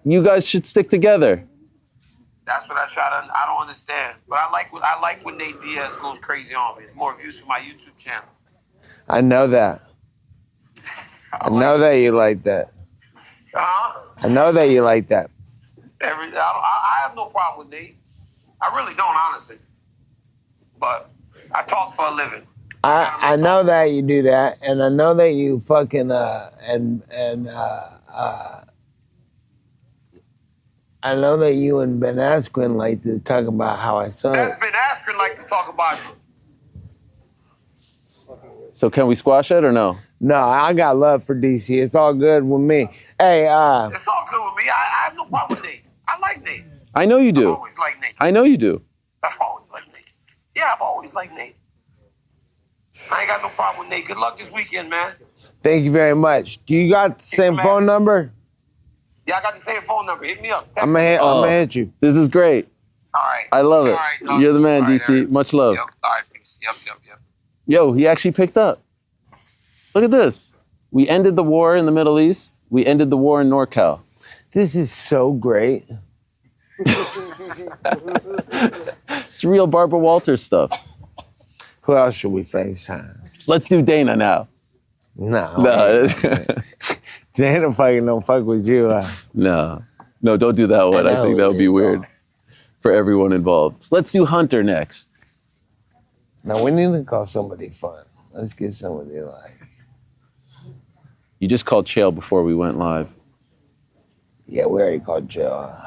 You guys should stick together. That's what I I don't understand. But I like when Nate Diaz goes crazy on me. It's more views for my YouTube channel. I know that. I know that you like that. Huh? I know that you like that. I have no problem with Nate. I really don't, honestly. But I talk for a living. I know that you do that, and I know that you fucking I know that you and Ben Askren like to talk about how I saw it. That's Ben Askren like to talk about you. So can we squash it or no? No, I got love for DC. It's all good with me. Hey, It's all good with me. I have no problem with Nate. I like Nate. I know you do. I've always liked Nate. I know you do. I've always liked Nate. Yeah, I've always liked Nate. I ain't got no problem with Nate. Good luck this weekend, man. thank you very much. Do you got the same phone number? Yeah, I got the same phone number. Hit me up. I'm gonna hit you. This is great. All right. I love it. All right, dog. You're the man, All right, DC. all right. Much love. Yep. All right. Yep. Yo, he actually picked up. Look at this. We ended the war in the Middle East. We ended the war in NorCal. This is so great. It's real Barbara Walters stuff. Who else should we FaceTime? Let's do Dana now. No. Dana fucking don't fuck with you. No, don't do that one. I think that would be weird for everyone involved. Let's do Hunter next. Now we need to call somebody fun. Let's get somebody like. You just called Chael before we went live. Yeah, we already called Chael.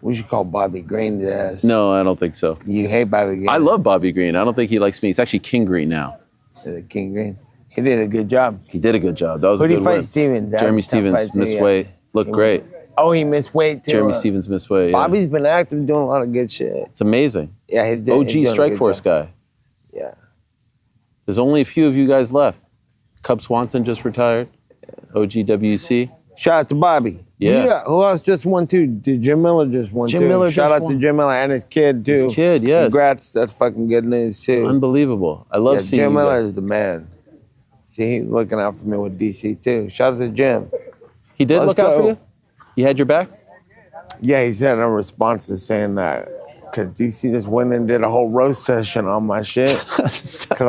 We should call Bobby Green his ass. No, I don't think so. You hate Bobby Green? I love Bobby Green. I don't think he likes me. It's actually King Green now. Is it King Green? He did a good job. He did a good job. That was Who a did good he fight? win. Stevens. Jeremy Stevens missed weight. Looked great. Oh, he missed weight too. Jeremy Stevens missed weight. Yeah. Bobby's been active, doing a lot of good shit. It's amazing. Yeah, he's doing. OG Strikeforce guy. Yeah. There's only a few of you guys left. Cub Swanson just retired. OGWC. Shout out to Bobby. Yeah. Who else just won too? Jim Miller just won too. Jim Miller Shout just out won. to Jim Miller and his kid too. His kid, yes. Congrats. That's fucking good news too. Unbelievable. I love seeing Jim you Miller guys. is the man. See, he's looking out for me with DC too. Shout out to Jim. He did Let's look out for go. you? He had your back? Yeah, he said in a response to saying that because DC just went and did a whole roast session on my shit. Because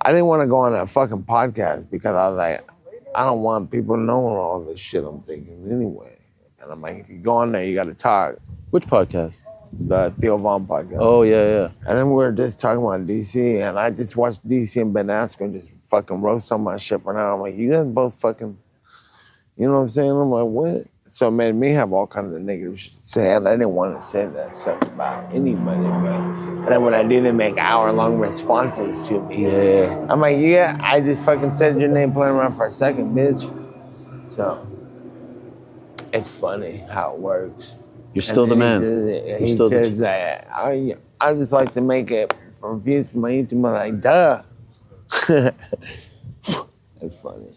I didn't want to go on that fucking podcast because I was like, I don't want people knowing all this shit I'm thinking anyway. And I'm like, if you go on there, you got to talk. Which podcast? The Theo Von podcast. Oh, yeah. And then we were just talking about DC, and I just watched DC and Ben Askren just fucking roast on my shit for now. I'm like, you guys both fucking, you know what I'm saying? I'm like, what? So it made me have all kinds of negative shit to say, and I didn't want to say that stuff about anybody, but then when I do, they make hour-long responses to me. Yeah. I'm like, yeah, I just fucking said your name playing around for a second, bitch. So, it's funny how it works. You're still the man. He says that, I just like to make it for views for my YouTube. I'm like, duh. It's funny.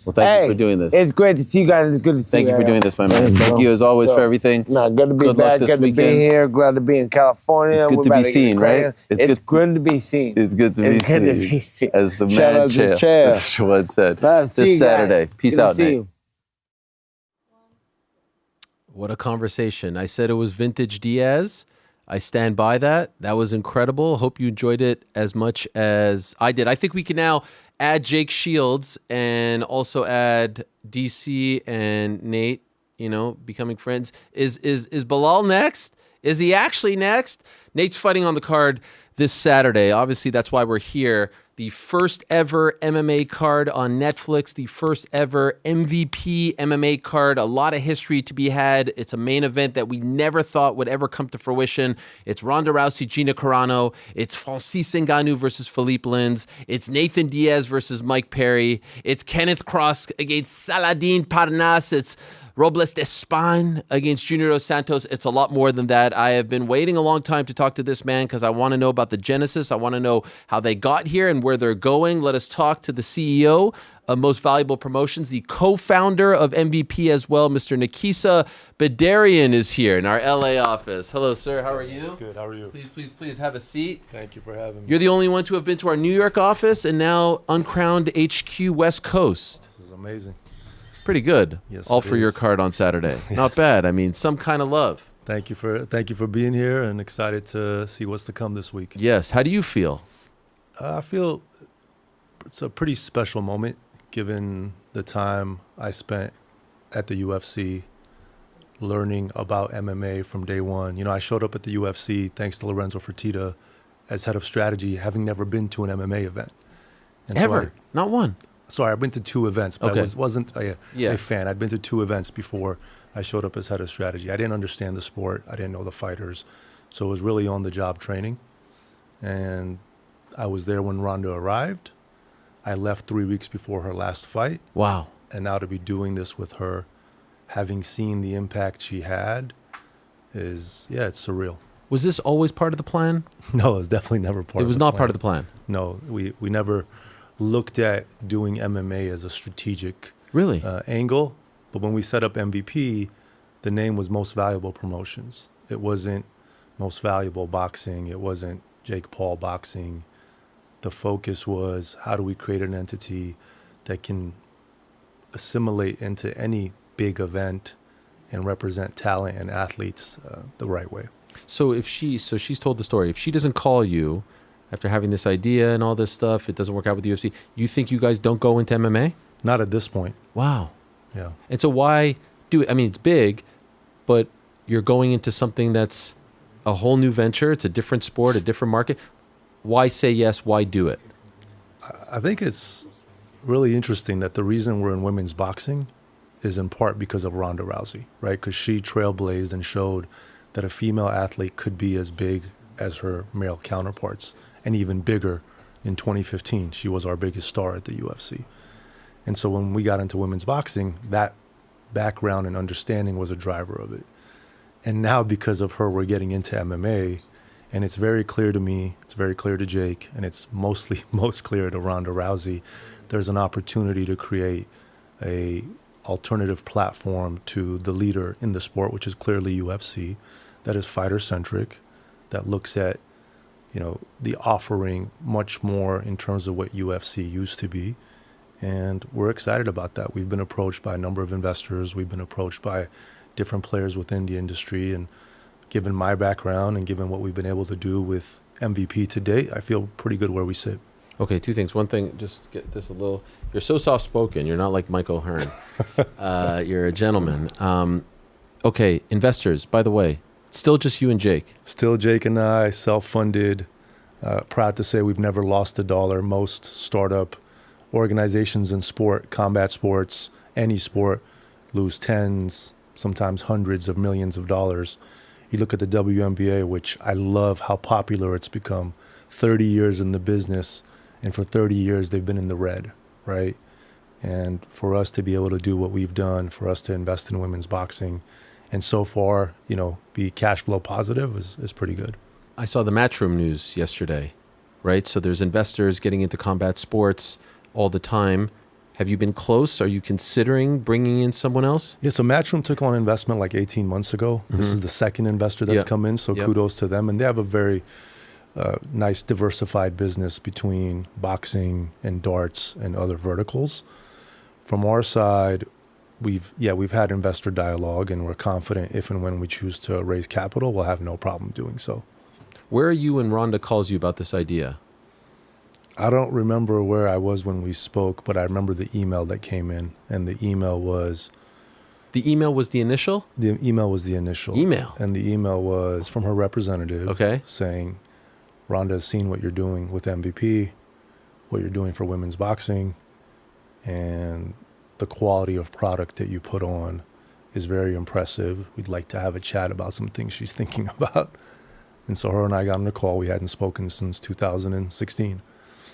Well, thank you for doing this. It's great to see you guys. It's good to see you. Thank you for doing this, my man. Thank you as always for everything. No, good to be Good luck back. this Good to weekend. be here. Glad to be in California. It's good We're to about be get seen, cracking. right? It's good to be seen. It's good to be It's good seen. to be seen. As the Shout man out to Chael. Chael. That's what said. Bye. See This you guys. Saturday. Peace Good to out, see Nate. you. What a conversation. I said it was vintage Diaz. I stand by that. That was incredible. Hope you enjoyed it as much as I did. I think we can now add Jake Shields and also add DC and Nate, becoming friends. Is Bilal next? Is he actually next? Nate's fighting on the card this Saturday. Obviously, that's why we're here. the first ever MMA card on Netflix, the first ever MVP MMA card. A lot of history to be had. It's a main event that we never thought would ever come to fruition. It's Ronda Rousey, Gina Carano. It's Francis Ngannou versus Philippe Lins. It's Nathan Diaz versus Mike Perry. It's Kenneth Cross against Saladin Parnas. It's Robles de Spain against Junior Dos Santos. It's a lot more than that. I have been waiting a long time to talk to this man because I want to know about the genesis. I want to know how they got here and where they're going. Let us talk to the CEO of Most Valuable Promotions, the co-founder of MVP as well, Mr. Nakisa Bidarian is here in our LA office. Hello, sir. How are you? Good. How are you? Please have a seat. Thank you for having me. You're the only one to have been to our New York office and now uncrowned HQ West Coast. This is amazing. Pretty good. Yes, all it for your is. card on Saturday. Yes. Not bad. I mean, some kind of love. Thank you for being here and excited to see what's to come this week. Yes. How do you feel? I feel it's a pretty special moment given the time I spent at the UFC learning about MMA from day one. You know, I showed up at the UFC thanks to Lorenzo Fertitta as head of strategy, having never been to an MMA event. And Ever? Not one? Sorry, I've been to 2 events, but Okay. I wasn't a fan. I'd been to 2 events before I showed up as head of strategy. I didn't understand the sport. I didn't know the fighters. So it was really on-the-job training. And I was there when Ronda arrived. I left 3 weeks before her last fight. Wow. And now to be doing this with her, having seen the impact she had, it's surreal. Was this always part of the plan? No, it was definitely never part of the plan. It was not part of the plan? No, we never looked at doing MMA as a strategic Really? angle. But when we set up MVP, the name was Most Valuable Promotions. It wasn't Most Valuable Boxing. It wasn't Jake Paul Boxing. The focus was how do we create an entity that can assimilate into any big event and represent talent and athletes the right way. So she's told the story. If she doesn't call you after having this idea and all this stuff, it doesn't work out with the UFC, you think you guys don't go into MMA? Not at this point. Wow. Yeah. And so why do it? I mean, it's big, but you're going into something that's a whole new venture. It's a different sport, a different market. Why say yes? Why do it? I think it's really interesting that the reason we're in women's boxing is in part because of Ronda Rousey, right? Because she trailblazed and showed that a female athlete could be as big as her male counterparts and even bigger. In 2015, she was our biggest star at the UFC. And so when we got into women's boxing, that background and understanding was a driver of it. And now because of her, we're getting into MMA. And it's very clear to me, it's very clear to Jake, and it's most clear to Ronda Rousey. There's an opportunity to create a alternative platform to the leader in the sport, which is clearly UFC, that is fighter-centric, that looks at, you know, the offering much more in terms of what UFC used to be. And we're excited about that. We've been approached by a number of investors. We've been approached by different players within the industry. And given my background and given what we've been able to do with MVP to date, I feel pretty good where we sit. Okay, 2 things. One thing, just get this a little. You're so soft-spoken. You're not like Michael Hearn. You're a gentleman. Okay, investors, by the way, still just you and Jake. Still Jake and I, self-funded. Proud to say we've never lost $1. Most startup organizations in sport, combat sports, any sport, lose tens, sometimes hundreds of millions of dollars. You look at the WNBA, which I love how popular it's become. 30 years in the business, and for 30 years they've been in the red, right? And for us to be able to do what we've done, for us to invest in women's boxing, and so far, you know, be cash flow positive is pretty good. I saw the Matchroom news yesterday, right? So there's investors getting into combat sports all the time. Have you been close? Are you considering bringing in someone else? Yeah, so Matchroom took on investment like 18 months ago. Mm-hmm. This is the second investor that's come in, so kudos to them. And they have a very nice diversified business between boxing and darts and other verticals. From our side, we've had investor dialogue, and we're confident if and when we choose to raise capital, we'll have no problem doing so. Where are you when Ronda calls you about this idea? I don't remember where I was when we spoke, but I remember the email that came in, and the email was... The email was the initial? The email was the initial. Email? And the email was from her representative saying, Ronda has seen what you're doing with MVP, what you're doing for women's boxing and the quality of product that you put on is very impressive. We'd like to have a chat about some things she's thinking about. And so her and I got on a call. We hadn't spoken since 2016.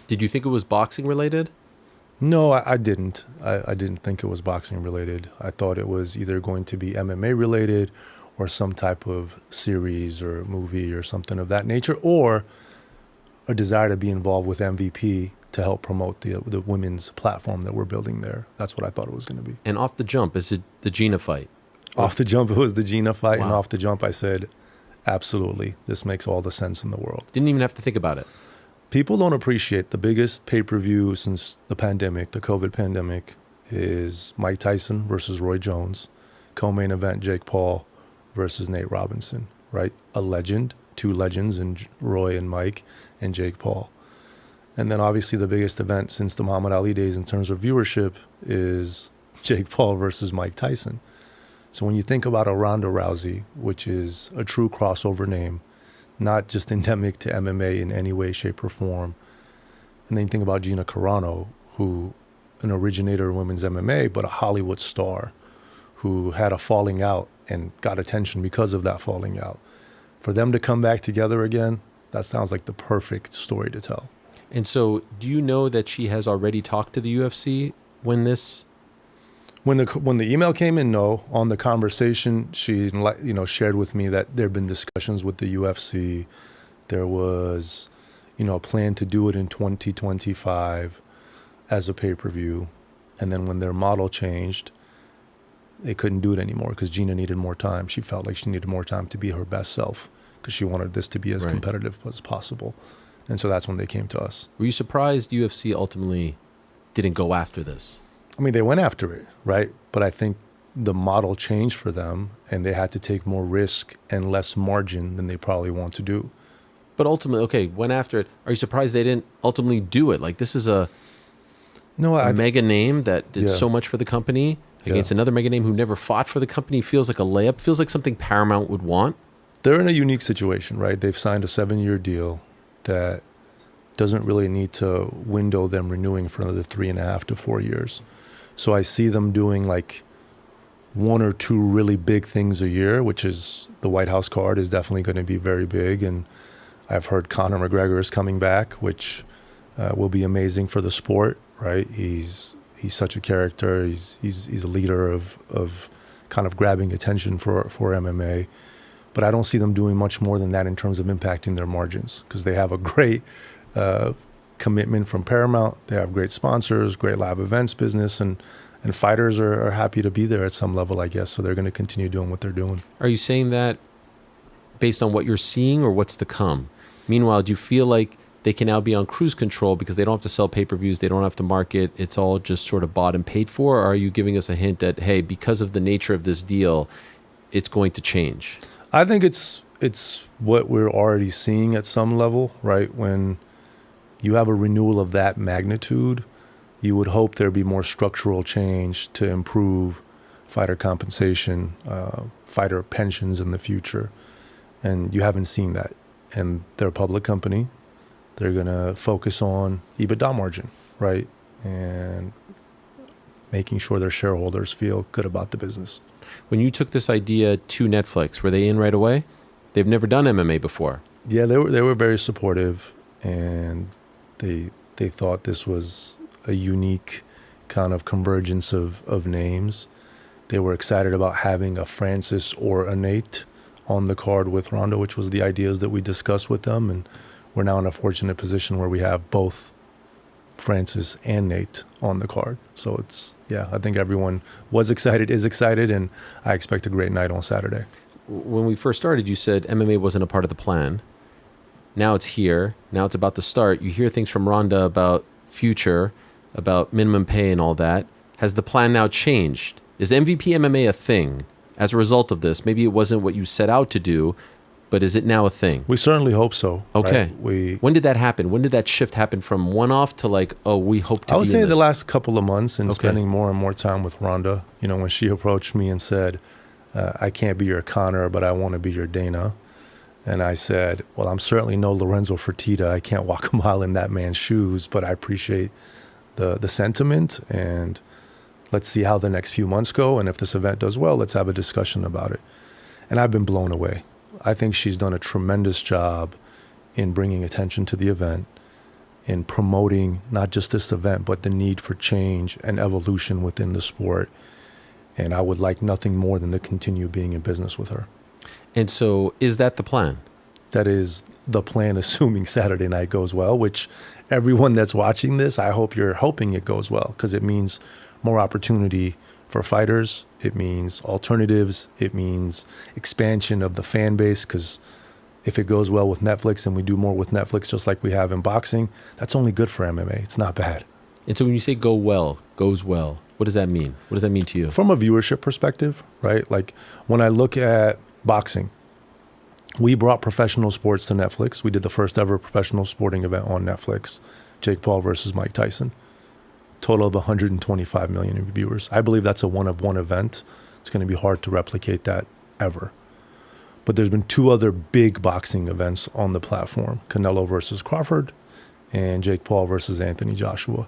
Did you think it was boxing related? No, I didn't. I didn't think it was boxing related. I thought it was either going to be MMA related or some type of series or movie or something of that nature, or a desire to be involved with MVP to help promote the women's platform that we're building there. That's what I thought it was going to be. And off the jump, is it the Gina fight? Off the jump, it was the Gina fight. Wow. And off the jump, I said, absolutely, this makes all the sense in the world. Didn't even have to think about it. People don't appreciate the biggest pay-per-view since the pandemic, the COVID pandemic, is Mike Tyson versus Roy Jones, co-main event Jake Paul versus Nate Robinson, right? A legend, two legends in Roy and Mike and Jake Paul. And then obviously the biggest event since the Muhammad Ali days in terms of viewership is Jake Paul versus Mike Tyson. So when you think about a Ronda Rousey, which is a true crossover name, not just endemic to MMA in any way, shape, or form. And then you think about Gina Carano, who an originator in women's MMA, but a Hollywood star who had a falling out and got attention because of that falling out. For them to come back together again, that sounds like the perfect story to tell. And so do you know that she has already talked to the UFC when this... When the email came in, no. On the conversation, she shared with me that there had been discussions with the UFC. There was, a plan to do it in 2025 as a pay-per-view. And then when their model changed, they couldn't do it anymore because Gina needed more time. She felt like she needed more time to be her best self because she wanted this to be as competitive as possible. And so that's when they came to us. Were you surprised UFC ultimately didn't go after this? I mean, they went after it, right? But I think the model changed for them and they had to take more risk and less margin than they probably want to do. But ultimately, went after it. Are you surprised they didn't ultimately do it? Like, this is a mega name that did so much for the company against another mega name who never fought for the company. Feels like a layup. Feels like something Paramount would want. They're in a unique situation, right? They've signed a 7-year deal that doesn't really need to window them renewing for another 3.5 to 4 years. So I see them doing like 1 or 2 really big things a year, which is the White House card is definitely going to be very big. And I've heard Conor McGregor is coming back, which will be amazing for the sport, right? He's such a character. He's a leader of kind of grabbing attention for MMA. But I don't see them doing much more than that in terms of impacting their margins because they have a great commitment from Paramount. They have great sponsors, great live events business, and fighters are happy to be there at some level, I guess. So they're going to continue doing what they're doing. Are you saying that based on what you're seeing or what's to come? Meanwhile, do you feel like they can now be on cruise control because they don't have to sell pay-per-views, they don't have to market, it's all just sort of bought and paid for? Or are you giving us a hint that, hey, because of the nature of this deal, it's going to change? I think it's what we're already seeing at some level, right? When you have a renewal of that magnitude, you would hope there'd be more structural change to improve fighter compensation, fighter pensions in the future. And you haven't seen that. And they're a public company. They're going to focus on EBITDA margin, right? And making sure their shareholders feel good about the business. When you took this idea to Netflix, were they in right away? They've never done MMA before. Yeah, they were very supportive, and they thought this was a unique kind of convergence of names. They were excited about having a Francis or a Nate on the card with Ronda, which was the ideas that we discussed with them, and we're now in a fortunate position where we have both Francis and Nate on the card. So it's, I think everyone was excited, is excited, and I expect a great night on Saturday. When we first started, you said MMA wasn't a part of the plan. Now it's here. Now it's about to start. You hear things from Ronda about future, about minimum pay and all that. Has the plan now changed? Is MVP MMA a thing as a result of this? Maybe it wasn't what you set out to do, but is it now a thing? We certainly hope so. Okay. Right? When did that happen? When did that shift happen from one-off to like, oh, we hope to I would be say in the this? last couple of months and spending more and more time with Ronda. When she approached me and said, I can't be your Conor, but I want to be your Dana. And I said, well, I'm certainly no Lorenzo Fertitta. I can't walk a mile in that man's shoes, but I appreciate the sentiment, and let's see how the next few months go. And if this event does well, let's have a discussion about it. And I've been blown away. I think she's done a tremendous job in bringing attention to the event, in promoting not just this event, but the need for change and evolution within the sport. And I would like nothing more than to continue being in business with her. And so is that the plan? That is the plan, assuming Saturday night goes well, which everyone that's watching this, I hope you're hoping it goes well, because it means more opportunity for fighters. It means alternatives. It means expansion of the fan base, because if it goes well with Netflix and we do more with Netflix, just like we have in boxing, that's only good for MMA. It's not bad. And so when you say goes well, what does that mean? What does that mean to you? From a viewership perspective, right? Like when I look at boxing, we brought professional sports to Netflix. We did the first ever professional sporting event on Netflix, Jake Paul versus Mike Tyson. Total of 125 million viewers. I believe that's a one-of-one event. It's going to be hard to replicate that ever. But there's been two other big boxing events on the platform, Canelo versus Crawford and Jake Paul versus Anthony Joshua.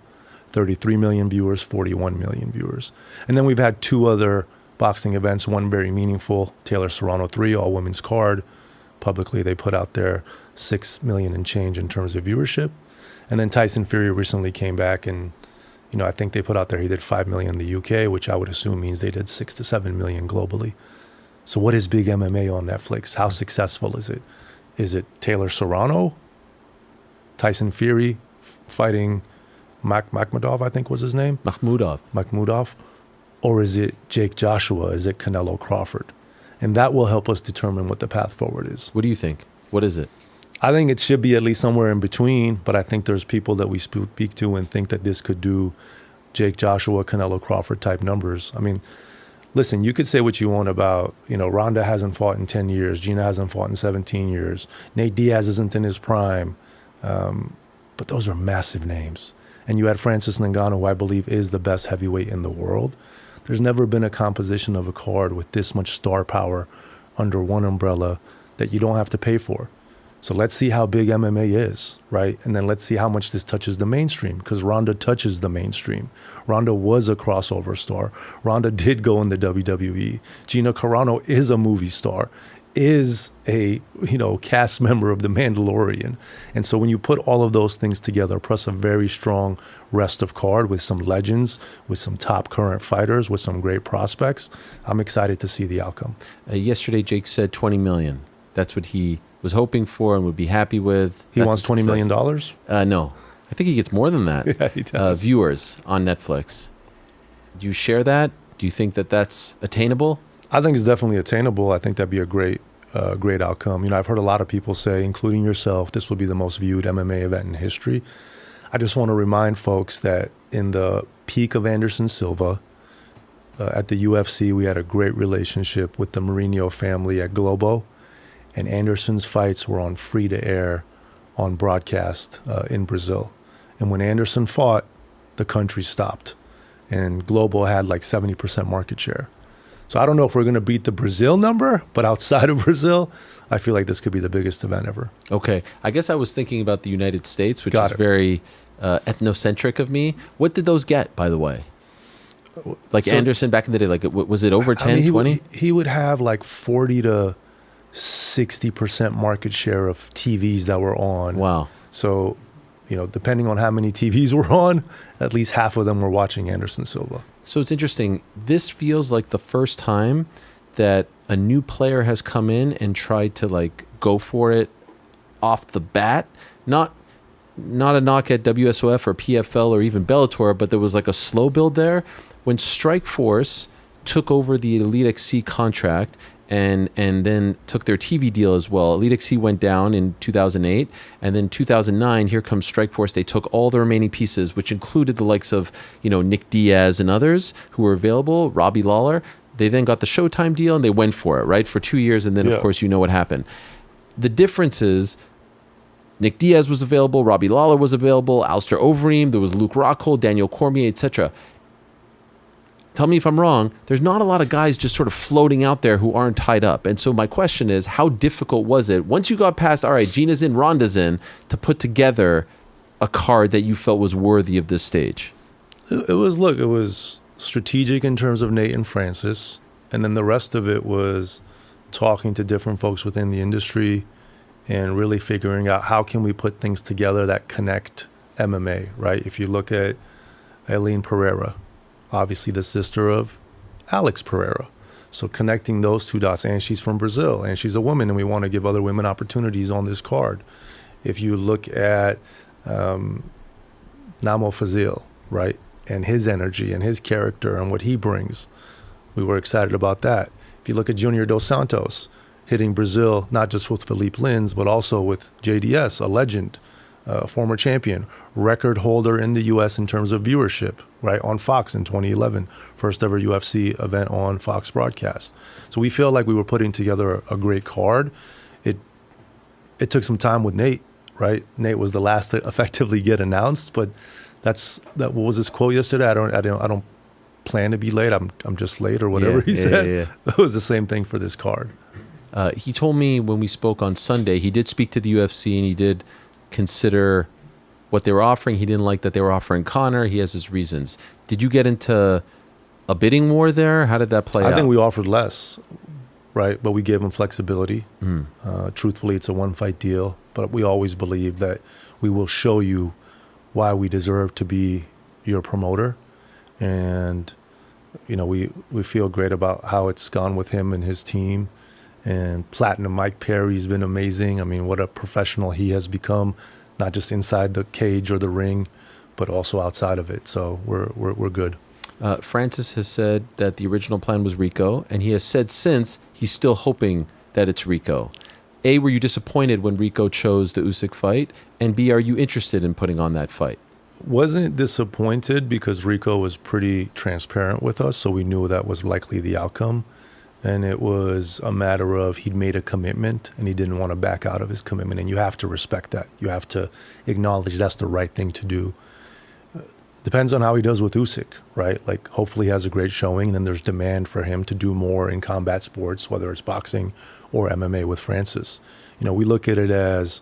33 million viewers, 41 million viewers. And then we've had two other boxing events, one very meaningful, Taylor Serrano 3, all-women's card. Publicly, they put out their 6 million and change in terms of viewership. And then Tyson Fury recently came back and, you know, I think they put out there he did 5 million in the UK, which I would assume means they did 6 to 7 million globally. So what is big MMA on Netflix? How successful is it? Is it Taylor Serrano, Tyson Fury fighting Makhmudov, I think was his name? Makhmudov. Or is it Jake Joshua? Is it Canelo Crawford? And that will help us determine what the path forward is. What do you think? What is it? I think it should be at least somewhere in between, but I think there's people that we speak to and think that this could do Jake Joshua, Canelo Crawford type numbers. I mean, listen, you could say what you want about, you know, Ronda hasn't fought in 10 years. Gina hasn't fought in 17 years. Nate Diaz isn't in his prime. But those are massive names. And you had Francis Ngannou, who I believe is the best heavyweight in the world. There's never been a composition of a card with this much star power under one umbrella that you don't have to pay for. So let's see how big MMA is, right? And then let's see how much this touches the mainstream, because Ronda touches the mainstream. Ronda was a crossover star. Ronda did go in the WWE. Gina Carano is a movie star, is a, you know, cast member of The Mandalorian. And so when you put all of those things together, plus a very strong rest of card with some legends, with some top current fighters, with some great prospects, I'm excited to see the outcome. Yesterday, Jake said 20 million. That's what he was hoping for and would be happy with. He wants $20 million? No. I think he gets more than that. Yeah, he does. Viewers on Netflix. Do you share that? Do you think that that's attainable? I think it's definitely attainable. I think that'd be a great outcome. You know, I've heard a lot of people say, including yourself, this will be the most viewed MMA event in history. I just want to remind folks that in the peak of Anderson Silva, at the UFC, we had a great relationship with the Mourinho family at Globo, and Anderson's fights were on free-to-air on broadcast in Brazil. And when Anderson fought, the country stopped, and Globo had like 70% market share. So I don't know if we're going to beat the Brazil number, but outside of Brazil, I feel like this could be the biggest event ever. Okay. I guess I was thinking about the United States, which is very ethnocentric of me. What did those get, by the way? Like so, Anderson back in the day, like was it over 10, 20? He would have like 40 to 60% market share of TVs that were on. Wow. So, you know, depending on how many TVs were on, at least half of them were watching Anderson Silva. So it's interesting. This feels like the first time that a new player has come in and tried to like go for it off the bat. Not a knock at WSOF or PFL or even Bellator, but there was like a slow build there. When Strikeforce took over the Elite XC contract and then took their TV deal as well. Elite XC went down in 2008, and then 2009, here comes Strikeforce. They took all the remaining pieces, which included the likes of, you know, Nick Diaz and others who were available, Robbie Lawler. They then got the Showtime deal, and they went for it, right, for 2 years, and then, of course, you know what happened. The difference is Nick Diaz was available, Robbie Lawler was available, Alistair Overeem, there was Luke Rockhold, Daniel Cormier, etc. tell me if I'm wrong, there's not a lot of guys just sort of floating out there who aren't tied up. And so my question is, how difficult was it once you got past, all right, Gina's in, Ronda's in, to put together a card that you felt was worthy of this stage? It was strategic in terms of Nate and Francis. And then the rest of it was talking to different folks within the industry and really figuring out how can we put things together that connect MMA, right? If you look at Eileen Pereira, obviously the sister of Alex Pereira. So connecting those two dots, and she's from Brazil, and she's a woman, and we want to give other women opportunities on this card. If you look at Namo Fazil, right, and his energy and his character and what he brings, we were excited about that. If you look at Junior Dos Santos, hitting Brazil, not just with Felipe Lins, but also with JDS, a legend, former champion, record holder in the U.S. in terms of viewership, right, on Fox in 2011, first ever UFC event on Fox broadcast. So we feel like we were putting together a great card. It took some time with Nate, right? Nate was the last to effectively get announced, but what was his quote yesterday? I don't plan to be late. I'm just late, or whatever he said. Yeah. It was the same thing for this card. He told me when we spoke on Sunday, he did speak to the UFC and he did consider what they were offering. He didn't like that they were offering Conor. He has his reasons. Did you get into a bidding war there? How did that play out? I think we offered less, right? But we gave him flexibility. Truthfully, it's a one-fight deal, but we always believe that we will show you why we deserve to be your promoter. And, you know, we feel great about how it's gone with him and his team. And Platinum Mike Perry's been amazing. I mean, what a professional he has become, not just inside the cage or the ring, but also outside of it. So we're good. Francis has said that the original plan was Rico, and he has said since he's still hoping that it's Rico. A, were you disappointed when Rico chose the Usyk fight? And B, are you interested in putting on that fight? Wasn't disappointed because Rico was pretty transparent with us, so we knew that was likely the outcome. And it was a matter of he'd made a commitment and he didn't want to back out of his commitment. And you have to respect that. You have to acknowledge that's the right thing to do. Depends on how he does with Usyk, right? Like, hopefully he has a great showing. And then there's demand for him to do more in combat sports, whether it's boxing or MMA with Francis. You know, we look at it as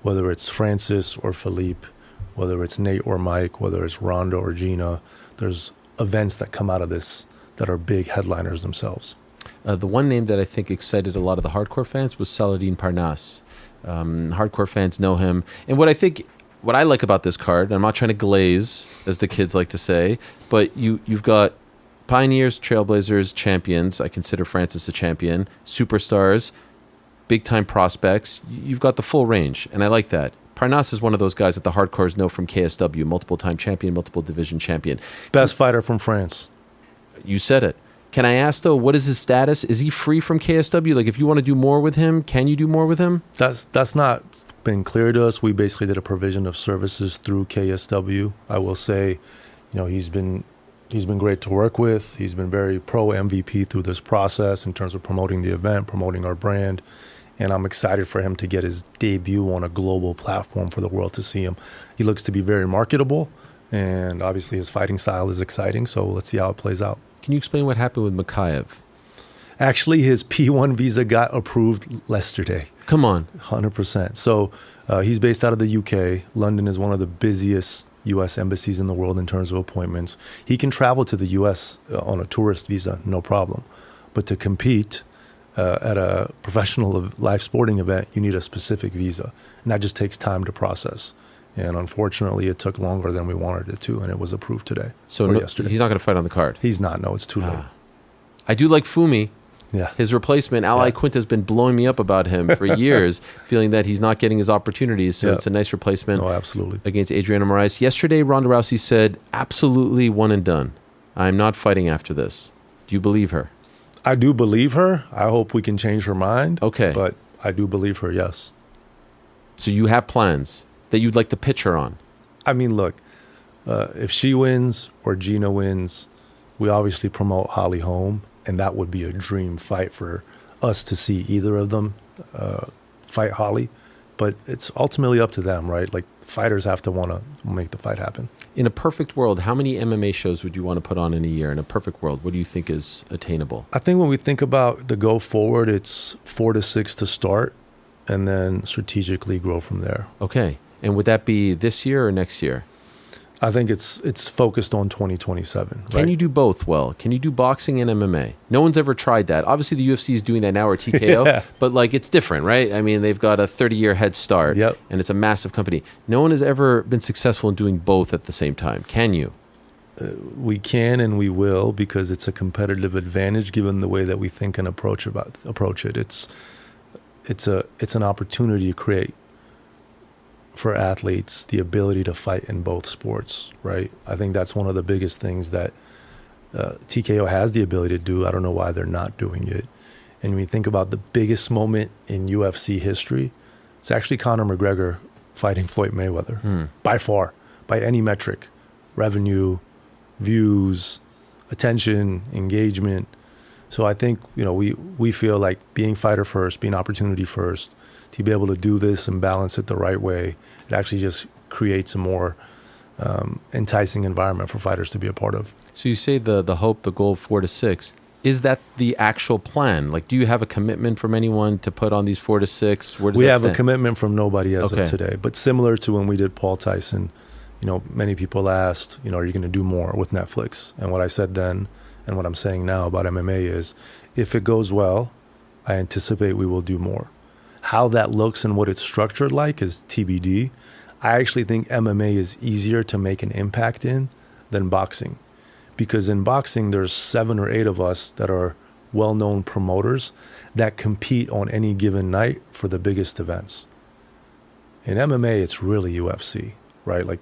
whether it's Francis or Philippe, whether it's Nate or Mike, whether it's Ronda or Gina, there's events that come out of this that are big headliners themselves. The one name that I think excited a lot of the hardcore fans was Saladin Parnasse. Hardcore fans know him. And what I like about this card, and I'm not trying to glaze, as the kids like to say, but you've got pioneers, trailblazers, champions. I consider Francis a champion. Superstars, big-time prospects. You've got the full range, and I like that. Parnasse is one of those guys that the hardcores know from KSW, multiple-time champion, multiple division champion. Best fighter from France. You said it. Can I ask, though, what is his status? Is he free from KSW? Like, if you want to do more with him, can you do more with him? That's not been clear to us. We basically did a provision of services through KSW. I will say, you know, he's been great to work with. He's been very pro MVP through this process in terms of promoting the event, promoting our brand. And I'm excited for him to get his debut on a global platform for the world to see him. He looks to be very marketable, and obviously his fighting style is exciting. So let's see how it plays out. Can you explain what happened with Makayev? Actually, his P1 visa got approved yesterday. Come on. 100%. So he's based out of the UK. London is one of the busiest U.S. embassies in the world in terms of appointments. He can travel to the U.S. On a tourist visa, no problem. But to compete at a professional live sporting event, you need a specific visa. And that just takes time to process. And unfortunately, it took longer than we wanted it to, and it was approved today. So yesterday. He's not going to fight on the card? He's not. No, it's too late. I do like Fumi. Yeah. His replacement, Ali Quinta, has been blowing me up about him for years, feeling that he's not getting his opportunities. So it's a nice replacement. Oh, absolutely. Against Adriana Moraes. Yesterday, Ronda Rousey said, absolutely one and done. I'm not fighting after this. Do you believe her? I do believe her. I hope we can change her mind. Okay. But I do believe her, yes. So you have plans that you'd like to pitch her on? I mean, look, if she wins or Gina wins, we obviously promote Holly home, and that would be a dream fight for us to see either of them fight Holly. but it's ultimately up to them, right? Like fighters have to want to make the fight happen. In a perfect world, how many MMA shows would you want to put on in a year? In a perfect world, what do you think is attainable? I think when we think about the go forward, it's 4 to 6 to start and then strategically grow from there. Okay. And would that be this year or next year? I think it's focused on 2027. Can you do both well? Can you do boxing and MMA? No one's ever tried that. Obviously, the UFC is doing that now, or TKO, Yeah. but like it's different, right? I mean, they've got a 30-year head start, and it's a massive company. No one has ever been successful in doing both at the same time. Can you? We can and we will, because it's a competitive advantage given the way that we think and approach it. It's an opportunity to create for athletes the ability to fight in both sports, right? I think that's one of the biggest things that TKO has the ability to do. I don't know why they're not doing it. And when you think about the biggest moment in UFC history, it's actually Conor McGregor fighting Floyd Mayweather, by far, by any metric, revenue, views, attention, engagement. So I think, we feel like being fighter first, being opportunity first, to be able to do this and balance it the right way, it actually just creates a more enticing environment for fighters to be a part of. So you say the hope, the goal, 4 to 6. Is that the actual plan? Like, do you have a commitment from anyone to put on these 4 to 6? Where does we that have stand? A commitment from nobody as Okay. of today. But similar to when we did Paul Tyson, many people asked, are you going to do more with Netflix? And what I said then and what I'm saying now about MMA is, if it goes well, I anticipate we will do more. How that looks and what it's structured like is TBD. I actually think MMA is easier to make an impact in than boxing. Because in boxing, there's 7 or 8 of us that are well-known promoters that compete on any given night for the biggest events. In MMA, it's really UFC, right? Like,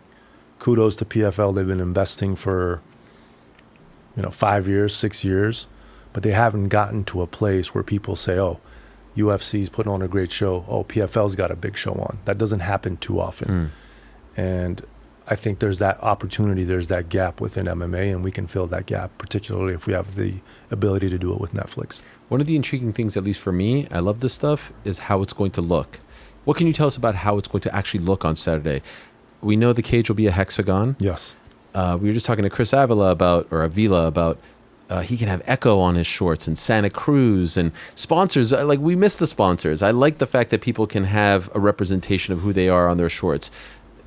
kudos to PFL. They've been investing for, 5 years, 6 years, but they haven't gotten to a place where people say, oh, UFC's putting on a great show. Oh, PFL's got a big show on. That doesn't happen too often. And I think there's that opportunity, there's that gap within MMA, and we can fill that gap, particularly if we have the ability to do it with Netflix. One of the intriguing things, at least for me, I love this stuff, is how it's going to look. What can you tell us about how it's going to actually look on Saturday? We know the cage will be a hexagon. Yes. We were just talking to Chris Avila about he can have Echo on his shorts and Santa Cruz and sponsors. We miss the sponsors. I like the fact that people can have a representation of who they are on their shorts.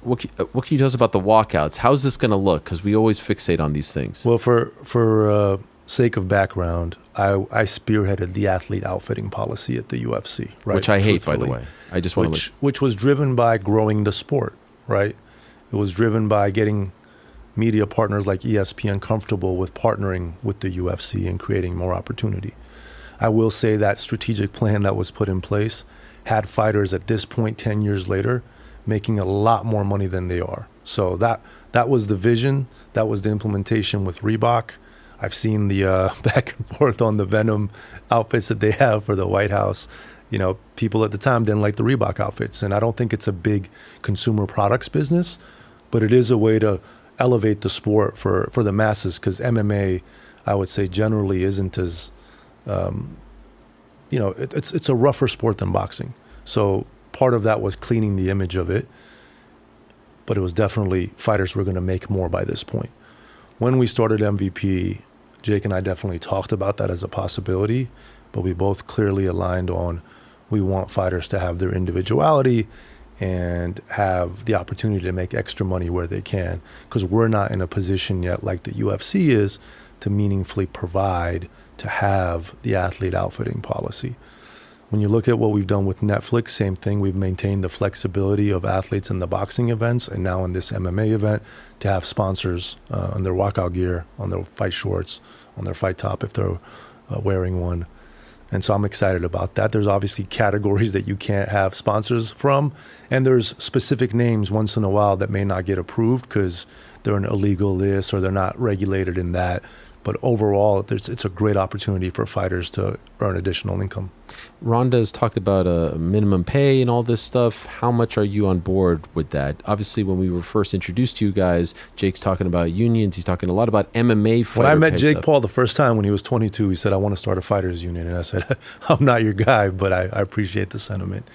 What can you tell us about the walkouts? How's this going to look? Because we always fixate on these things. Well, for sake of background, I spearheaded the athlete outfitting policy at the UFC, right? Which I hate, by the way. I just want to which was driven by growing the sport, right? It was driven by getting media partners like ESPN comfortable with partnering with the UFC and creating more opportunity. I will say that strategic plan that was put in place had fighters at this point 10 years later making a lot more money than they are. So that was the vision. That was the implementation with Reebok. I've seen the back and forth on the Venom outfits that they have for the White House. People at the time didn't like the Reebok outfits, and I don't think it's a big consumer products business, but it is a way to elevate the sport for the masses, because MMA, I would say, generally isn't as, it's a rougher sport than boxing. So part of that was cleaning the image of it, but it was definitely fighters were going to make more by this point. When we started MVP, Jake and I definitely talked about that as a possibility, but we both clearly aligned on we want fighters to have their individuality and have the opportunity to make extra money where they can, because we're not in a position yet like the UFC is to meaningfully provide, to have the athlete outfitting policy. When you look at what we've done with Netflix, same thing. We've maintained the flexibility of athletes in the boxing events and now in this MMA event to have sponsors on their walkout gear, on their fight shorts, on their fight top if they're wearing one. And so I'm excited about that. There's obviously categories that you can't have sponsors from, and there's specific names once in a while that may not get approved because they're an illegal list or they're not regulated in that. But overall, it's a great opportunity for fighters to earn additional income. Ronda's talked about a minimum pay and all this stuff. How much are you on board with that? Obviously, when we were first introduced to you guys, Jake's talking about unions. He's talking a lot about MMA fighter When I met pay Jake stuff. Paul the first time when he was 22, he said, I want to start a fighters union. And I said, I'm not your guy, but I appreciate the sentiment.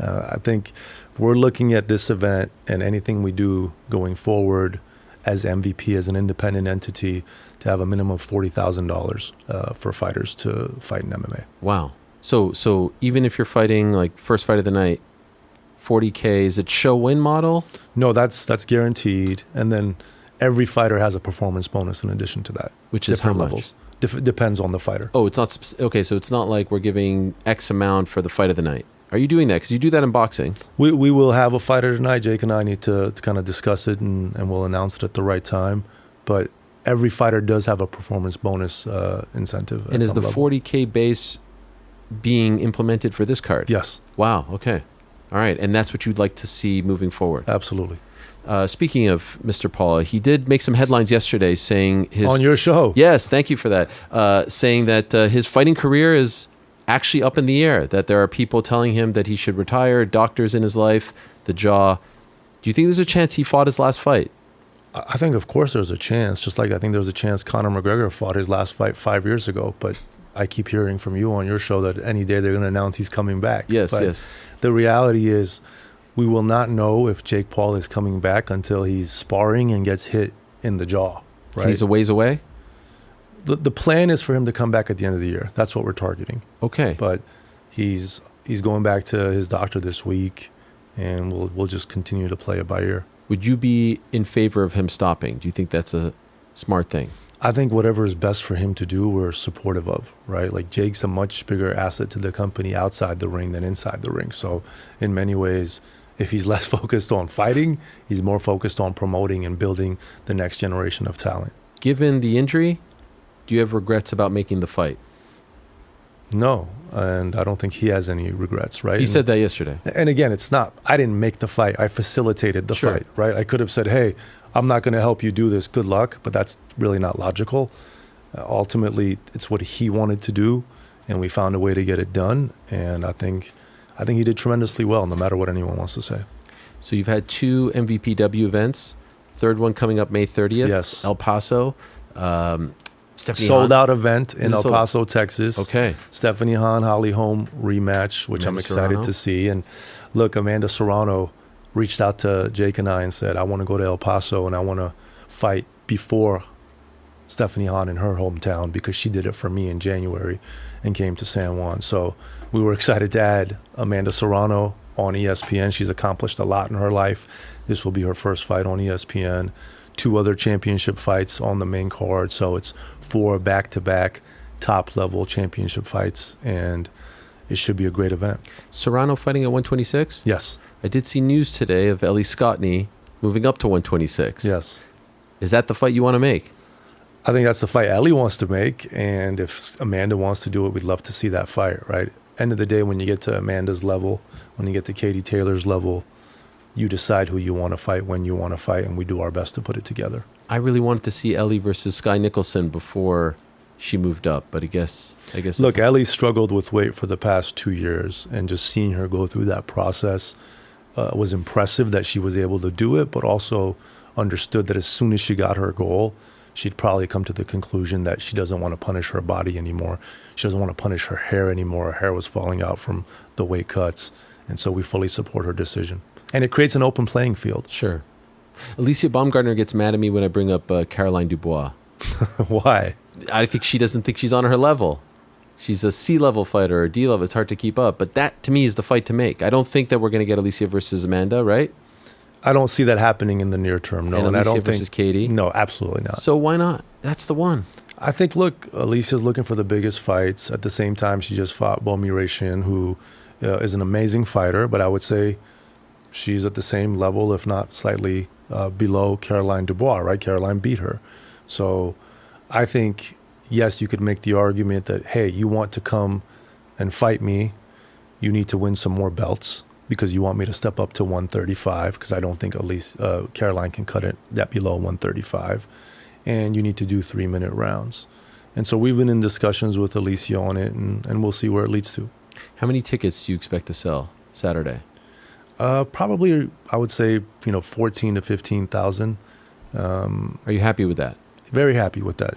I think if we're looking at this event and anything we do going forward as MVP, as an independent entity, to have a minimum of $40,000 for fighters to fight in MMA. Wow. So even if you're fighting like first fight of the night, 40K, is it show win model? No, that's guaranteed. And then every fighter has a performance bonus in addition to that. Which is how much? levels. Depends on the fighter. Oh, it's not okay. So it's not like we're giving X amount for the fight of the night. Are you doing that? Because you do that in boxing. We will have a fighter tonight. Jake and I need to kind of discuss it, and we'll announce it at the right time. But every fighter does have a performance bonus incentive. And is the level. 40K base being implemented for this card? Yes. Wow. Okay. All right. And that's what you'd like to see moving forward? Absolutely. Speaking of Mr. Paula, he did make some headlines yesterday saying his... On your show. Yes, thank you for that. Saying that his fighting career is actually up in the air, that there are people telling him that he should retire, doctors in his life, the jaw. Do you think there's a chance he fought his last fight? I think, of course, there's a chance. Just like I think there was a chance Conor McGregor fought his last fight 5 years ago. But I keep hearing from you on your show that any day they're going to announce he's coming back. Yes, but yes. The reality is we will not know if Jake Paul is coming back until he's sparring and gets hit in the jaw. Right? And he's a ways away? The plan is for him to come back at the end of the year. That's what we're targeting. Okay. But he's going back to his doctor this week, and we'll just continue to play it by ear. Would you be in favor of him stopping? Do you think that's a smart thing? I think whatever is best for him to do, we're supportive of, right? Like Jake's a much bigger asset to the company outside the ring than inside the ring. So in many ways, if he's less focused on fighting, he's more focused on promoting and building the next generation of talent. Given the injury, do you have regrets about making the fight? No, and I don't think he has any regrets, right? He said that yesterday. And again, it's not, I didn't make the fight. I facilitated the fight, right? I could have said, hey, I'm not going to help you do this. Good luck. But that's really not logical. Ultimately, it's what he wanted to do, and we found a way to get it done. And I think he did tremendously well, no matter what anyone wants to say. So you've had 2 MVPW events. Third one coming up May 30th. Yes. El Paso. Stephanie Sold Hahn. out event in El Paso, Texas. Okay. Stephanie Hahn, Holly Holm rematch, which I'm excited Serrano. to see. And look, Amanda Serrano reached out to Jake and I and said, I want to go to El Paso and I want to fight before Stephanie Hahn in her hometown because she did it for me in January and came to San Juan. So we were excited to add Amanda Serrano on ESPN. She's accomplished a lot in her life. This will be her first fight on ESPN. 2 other championship fights on the main card. So it's 4 back-to-back top-level championship fights, and it should be a great event. Serrano fighting at 126? Yes. I did see news today of Ellie Scottney moving up to 126. Yes. Is that the fight you want to make? I think that's the fight Ellie wants to make, and if Amanda wants to do it, we'd love to see that fight, right? End of the day, when you get to Amanda's level, when you get to Katie Taylor's level, you decide who you want to fight, when you want to fight, and we do our best to put it together. I really wanted to see Ellie versus Sky Nicholson before she moved up, but I guess. Look, Ellie struggled with weight for the past 2 years, and just seeing her go through that process was impressive that she was able to do it, but also understood that as soon as she got her goal, she'd probably come to the conclusion that she doesn't want to punish her body anymore. She doesn't want to punish her hair anymore. Her hair was falling out from the weight cuts, and so we fully support her decision. And it creates an open playing field. Sure. Alicia Baumgartner gets mad at me when I bring up Caroline Dubois. Why? I think she doesn't think she's on her level. She's a C-level fighter or D-level. It's hard to keep up. But that, to me, is the fight to make. I don't think that we're going to get Alicia versus Amanda, right? I don't see that happening in the near term, no. And I Alicia don't versus Katie? No, absolutely not. So why not? That's the one. I think, look, Alicia's looking for the biggest fights. At the same time, she just fought Bomi Raishin, who is an amazing fighter, but I would say she's at the same level, if not slightly below Caroline Dubois, right? Caroline beat her. So I think, yes, you could make the argument that, hey, you want to come and fight me, you need to win some more belts because you want me to step up to 135 because I don't think Caroline can cut it that below 135. And you need to do 3-minute rounds. And so we've been in discussions with Alicia on it, and we'll see where it leads to. How many tickets do you expect to sell Saturday? Probably, I would say, 14 to 15,000. Are you happy with that? Very happy with that.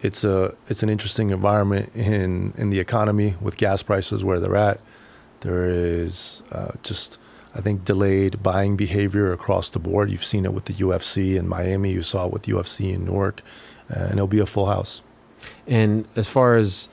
It's an interesting environment in the economy with gas prices where they're at. There is just, I think, delayed buying behavior across the board. You've seen it with the UFC in Miami. You saw it with UFC in Newark. And it'll be a full house. And as far as,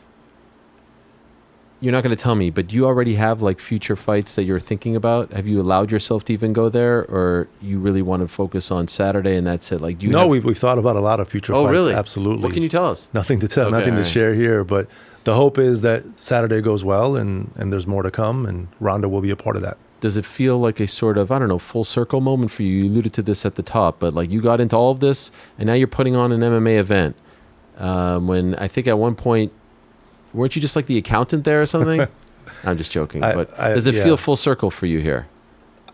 you're not going to tell me, but do you already have like future fights that you're thinking about? Have you allowed yourself to even go there, or you really want to focus on Saturday and that's it? Like, do you? No, we've thought about a lot of future fights. Oh, really? Absolutely. What can you tell us? Nothing to tell, nothing to share here. But the hope is that Saturday goes well, and there's more to come, and Ronda will be a part of that. Does it feel like a sort of, I don't know, full circle moment for you? You alluded to this at the top, but like you got into all of this, and now you're putting on an MMA event. When I think at one point, weren't you just like the accountant there or something? I'm just joking. But does it feel full circle for you here?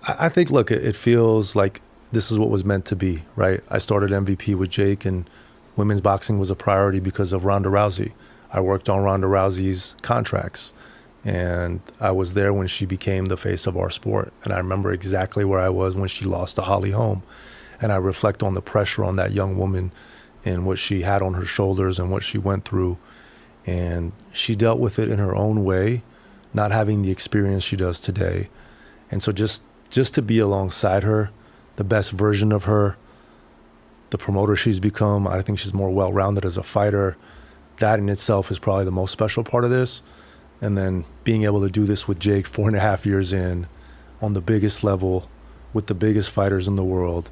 I think, look, it feels like this is what was meant to be, right? I started MVP with Jake, and women's boxing was a priority because of Ronda Rousey. I worked on Ronda Rousey's contracts, and I was there when she became the face of our sport. And I remember exactly where I was when she lost to Holly Holm. And I reflect on the pressure on that young woman and what she had on her shoulders and what she went through. And she dealt with it in her own way, not having the experience she does today. And so just to be alongside her, the best version of her, the promoter she's become, I think she's more well-rounded as a fighter. That in itself is probably the most special part of this. And then being able to do this with Jake 4.5 years in, on the biggest level, with the biggest fighters in the world,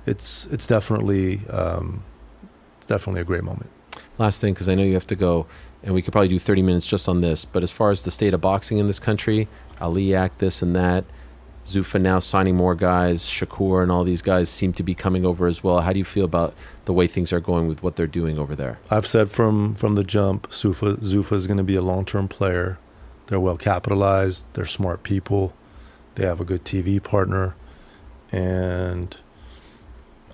it's definitely a great moment. Last thing, because I know you have to go, and we could probably do 30 minutes just on this, but as far as the state of boxing in this country, Ali Act, this and that, Zuffa now signing more guys, Shakur and all these guys seem to be coming over as well. How do you feel about the way things are going with what they're doing over there? I've said from the jump, Zuffa is going to be a long-term player. They're well capitalized. They're smart people. They have a good TV partner. And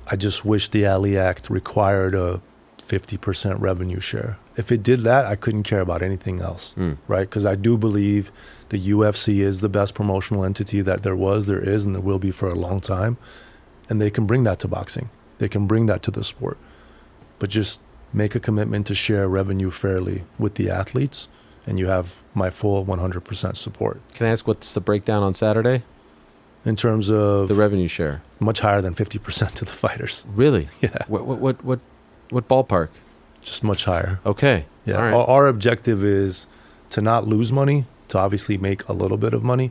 I just wish the Ali Act required a 50% revenue share. If it did that, I couldn't care about anything else, right? Because I do believe the UFC is the best promotional entity that there is, and there will be for a long time. And they can bring that to boxing. They can bring that to the sport. But just make a commitment to share revenue fairly with the athletes, and you have my full 100% support. Can I ask what's the breakdown on Saturday? In terms of the revenue share? Much higher than 50% to the fighters. Really? Yeah. What ballpark? Just much higher. Okay. Yeah. All right. Our objective is to not lose money, to obviously make a little bit of money,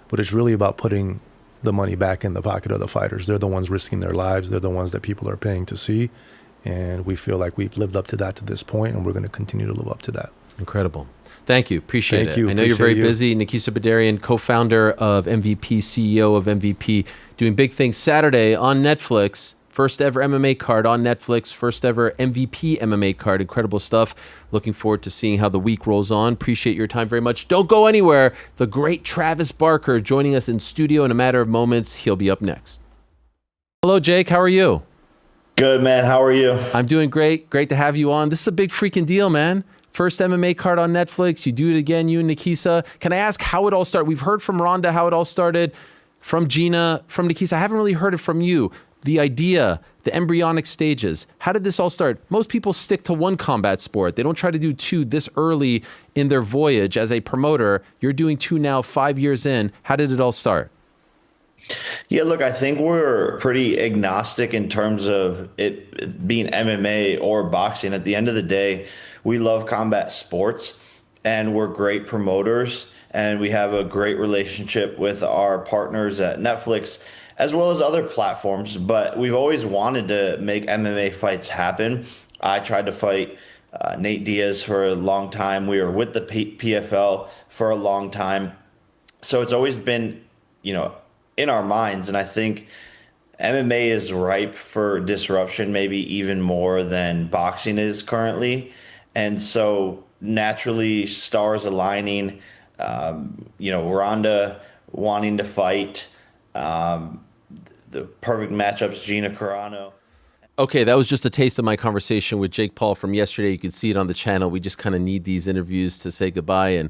but it's really about putting the money back in the pocket of the fighters. They're the ones risking their lives. They're the ones that people are paying to see. And we feel like we've lived up to that to this point, and we're going to continue to live up to that. Incredible. Thank you. Appreciate it. Thank you. I know you're very busy. Nakisa Bidarian, co-founder of MVP, CEO of MVP, doing big things Saturday on Netflix. First ever MMA card on Netflix. First ever MVP MMA card. Incredible stuff. Looking forward to seeing how the week rolls on. Appreciate your time very much. Don't go anywhere. The great Travis Barker joining us in studio in a matter of moments. He'll be up next. Hello, Jake. How are you? Good, man. How are you? I'm doing great. Great to have you on. This is a big freaking deal, man. First MMA card on Netflix. You do it again, you and Nakisa. Can I ask how it all started? We've heard from Ronda how it all started, from Gina, from Nakisa. I haven't really heard it from you. The idea, the embryonic stages. How did this all start? Most people stick to one combat sport. They don't try to do two this early in their voyage as a promoter. You're doing two now, 5 years in. How did it all start? Yeah, look, I think we're pretty agnostic in terms of it being MMA or boxing. At the end of the day, we love combat sports, and we're great promoters, and we have a great relationship with our partners at Netflix as well as other platforms. But we've always wanted to make MMA fights happen. I tried to fight Nate Diaz for a long time. We were with the PFL for a long time. So it's always been, in our minds. And I think MMA is ripe for disruption, maybe even more than boxing is currently. And so naturally, stars aligning, Ronda wanting to fight, the perfect matchups, Gina Carano. Okay, that was just a taste of my conversation with Jake Paul from yesterday. You could see it on the channel. We just kind of need these interviews to say goodbye. And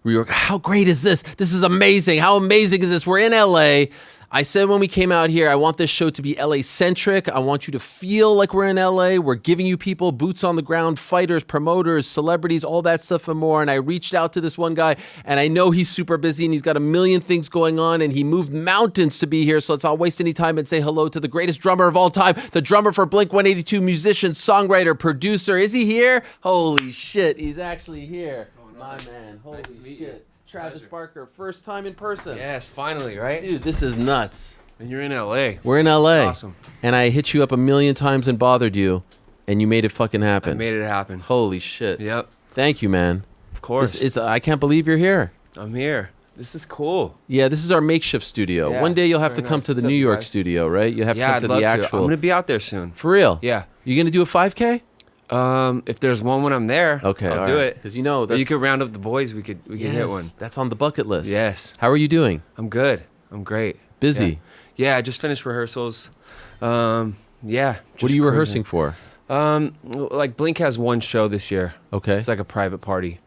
we were, how great is this? This is amazing. How amazing is this? We're in LA. I said when we came out here, I want this show to be LA centric. I want you to feel like we're in LA. We're giving you people, boots on the ground, fighters, promoters, celebrities, all that stuff and more. And I reached out to this one guy, and I know he's super busy and he's got a million things going on, and he moved mountains to be here. So let's not waste any time and say hello to the greatest drummer of all time, the drummer for Blink 182, musician, songwriter, producer. Is he here? Holy shit, he's actually here. My man, holy shit. Travis Barker, first time in person. Yes, finally, right? Dude, this is nuts. And you're in LA. We're in LA. Awesome. And I hit you up a million times and bothered you, and you made it fucking happen. I made it happen. Holy shit. Yep. Thank you, man. Of course. I can't believe you're here. I'm here. This is cool. Yeah, this is our makeshift studio. Yeah, One day you'll have to very come nice. to the What's up, New you York guys? studio, right? You have to come I'd to love the to. actual. I'm going to be out there soon. For real? Yeah. You going to do a 5K? If there's one when I'm there, Okay, I'll all do right. it. Because you know Or that's. you could round up the boys. We could hit one. That's on the bucket list. Yes. How are you doing? I'm good. I'm great. Busy? Yeah, I just finished rehearsals. Yeah. What are you rehearsing for? Like Blink has one show this year. Okay. It's like a private party.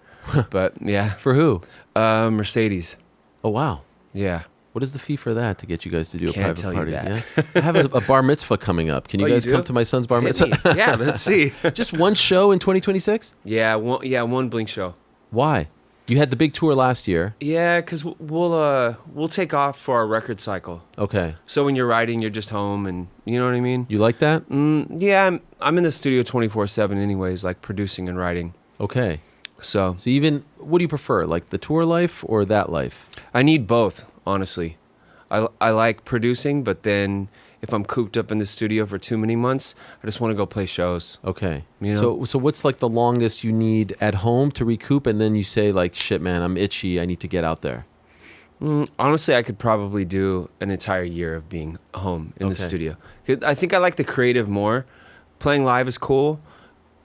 But yeah. For who? Mercedes. Oh, wow. Yeah. What is the fee for that to get you guys to do a Can't private tell you party? that. Yeah? I have a bar mitzvah coming up. Can you Oh, you guys come do? to my son's bar Hit mitzvah? me. Yeah, let's see. Just one show in 2026? Yeah, one Blink show. Why? You had the big tour last year. Yeah, because we'll take off for our record cycle. Okay. So when you're writing, you're just home, and you know what I mean. You like that? Yeah, I'm in the studio 24/7 anyways, like producing and writing. Okay. So even what do you prefer, like the tour life or that life? I need both, honestly. I like producing, but then if I'm cooped up in the studio for too many months, I just want to go play shows. Okay. You know? So what's like the longest you need at home to recoup, and then you say like, shit, man, I'm itchy. I need to get out there. Honestly, I could probably do an entire year of being home in the Okay. studio. 'Cause I think I like the creative more. Playing live is cool,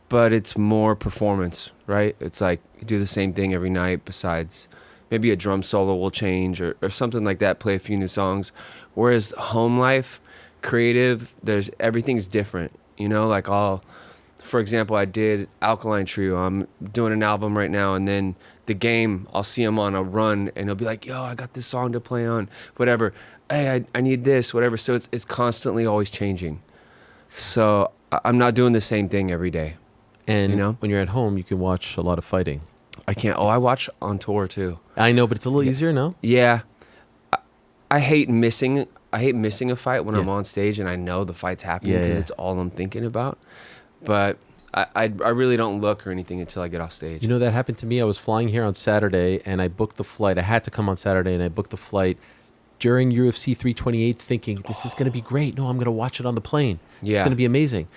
but it's more performance, right? It's like you do the same thing every night besides maybe a drum solo will change or something like that, play a few new songs. Whereas home life, creative, everything's different, you know? Like for example, I did Alkaline Trio. I'm doing an album right now, and then The Game, I'll see him on a run, and he'll be like, yo, I got this song to play on, whatever. Hey, I need this, whatever. So it's constantly always changing. So I'm not doing the same thing every day. And you know? when you're at home, you can watch a lot of fighting. I can't. I watch on tour too. I know, but it's a little easier, no? Yeah. I hate missing a fight when I'm on stage and I know the fight's happening because it's all I'm thinking about. But I really don't look or anything until I get off stage. You know, that happened to me. I was flying here on Saturday, and I booked the flight. I had to come on Saturday, and I booked the flight during UFC 328 thinking, this is going to be great. No, I'm going to watch it on the plane. It's Yeah. going to be amazing.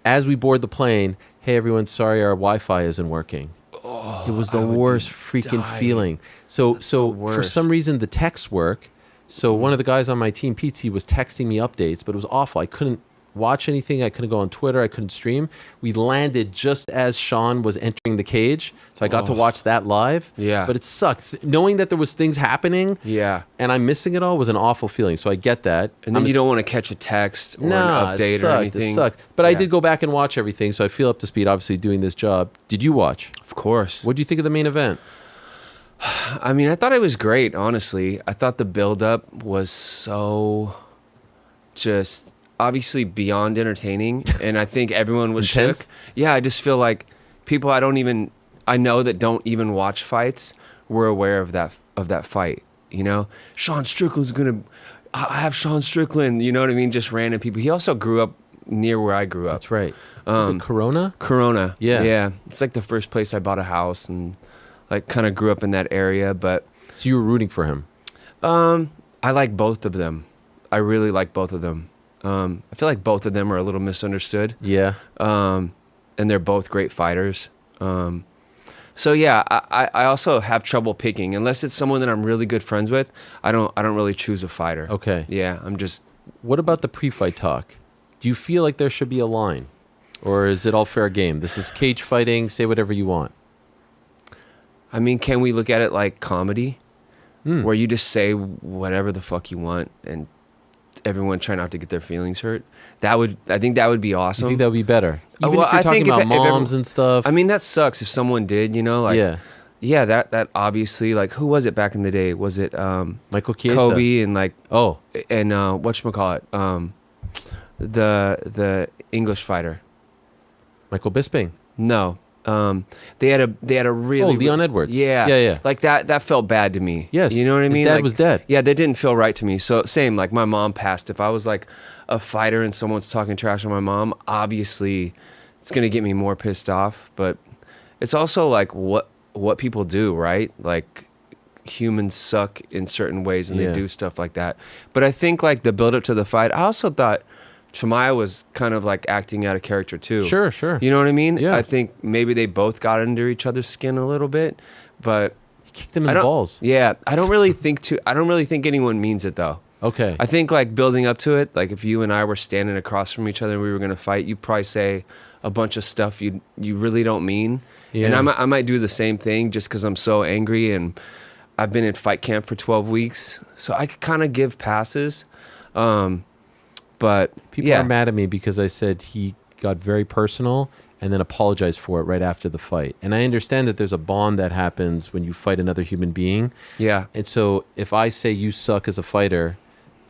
As we board the plane, hey, everyone, sorry, our Wi-Fi isn't working. It was the worst freaking feeling. So for worst. some reason, the texts work. So one of the guys on my team, Pete, was texting me updates, but it was awful. I couldn't watch anything. I couldn't go on Twitter. I couldn't stream. We landed just as Sean was entering the cage, so I got to watch that live. Yeah. But it sucked. Knowing that there was things happening Yeah. and I'm missing it all was an awful feeling. So I get that. And then you don't want to catch a text or an update it sucked, or anything. It sucked. But I Yeah. did go back and watch everything, so I feel up to speed, obviously, doing this job. Did you watch? Of course. What do you think of the main event? I mean, I thought it was great, honestly. I thought the build-up was so just obviously beyond entertaining, and I think everyone was Intense? shook. Yeah, I just feel like people I know that don't even watch fights were aware of that fight. You know, Sean Strickland's gonna. I have Sean Strickland. You know what I mean? Just random people. He also grew up near where I grew up. That's right. Is it Corona? Corona. Yeah. Yeah. It's like the first place I bought a house and like kind of grew up in that area. But so you were rooting for him? I like both of them. I really like both of them. I feel like both of them are a little misunderstood. Yeah. And they're both great fighters. So yeah, I also have trouble picking unless it's someone that I'm really good friends with. I don't really choose a fighter. Okay. Yeah, I'm just. What about the pre-fight talk? Do you feel like there should be a line, or is it all fair game? This is cage fighting. Say whatever you want. I mean, can we look at it like comedy, where you just say whatever the fuck you want and everyone try not to get their feelings hurt? I think that would be awesome. You think that would be better? Even Well, if you're I talking think about if everyone- moms and stuff. I mean, that sucks if someone did, you know, like, Yeah. Yeah, that obviously, like, who was it back in the day? Was it Michael Chiesa, Kobe, and like oh, and whatchamacallit, the English fighter, Michael Bisping. No, they had a really Leon Edwards. Yeah. Like that felt bad to me. Yes, you know what I mean. His dad like, was dead. Yeah, that didn't feel right to me. So same, like my mom passed. If I was like a fighter and someone's talking trash on my mom, obviously it's gonna get me more pissed off. But it's also like what people do, right? Like humans suck in certain ways and they do stuff like that. But I think like the build up to the fight, I also thought Chimaev was kind of like acting out of character too. Sure. You know what I mean? Yeah. I think maybe they both got under each other's skin a little bit, but he kicked him in the balls. Yeah, I don't really think anyone means it though. Okay. I think like building up to it, like if you and I were standing across from each other and we were going to fight, you'd probably say a bunch of stuff you really don't mean. Yeah. And I might do the same thing just because I'm so angry and I've been in fight camp for 12 weeks. So I could kind of give passes. But people are mad at me because I said he got very personal and then apologized for it right after the fight. And I understand that there's a bond that happens when you fight another human being. Yeah. And so if I say you suck as a fighter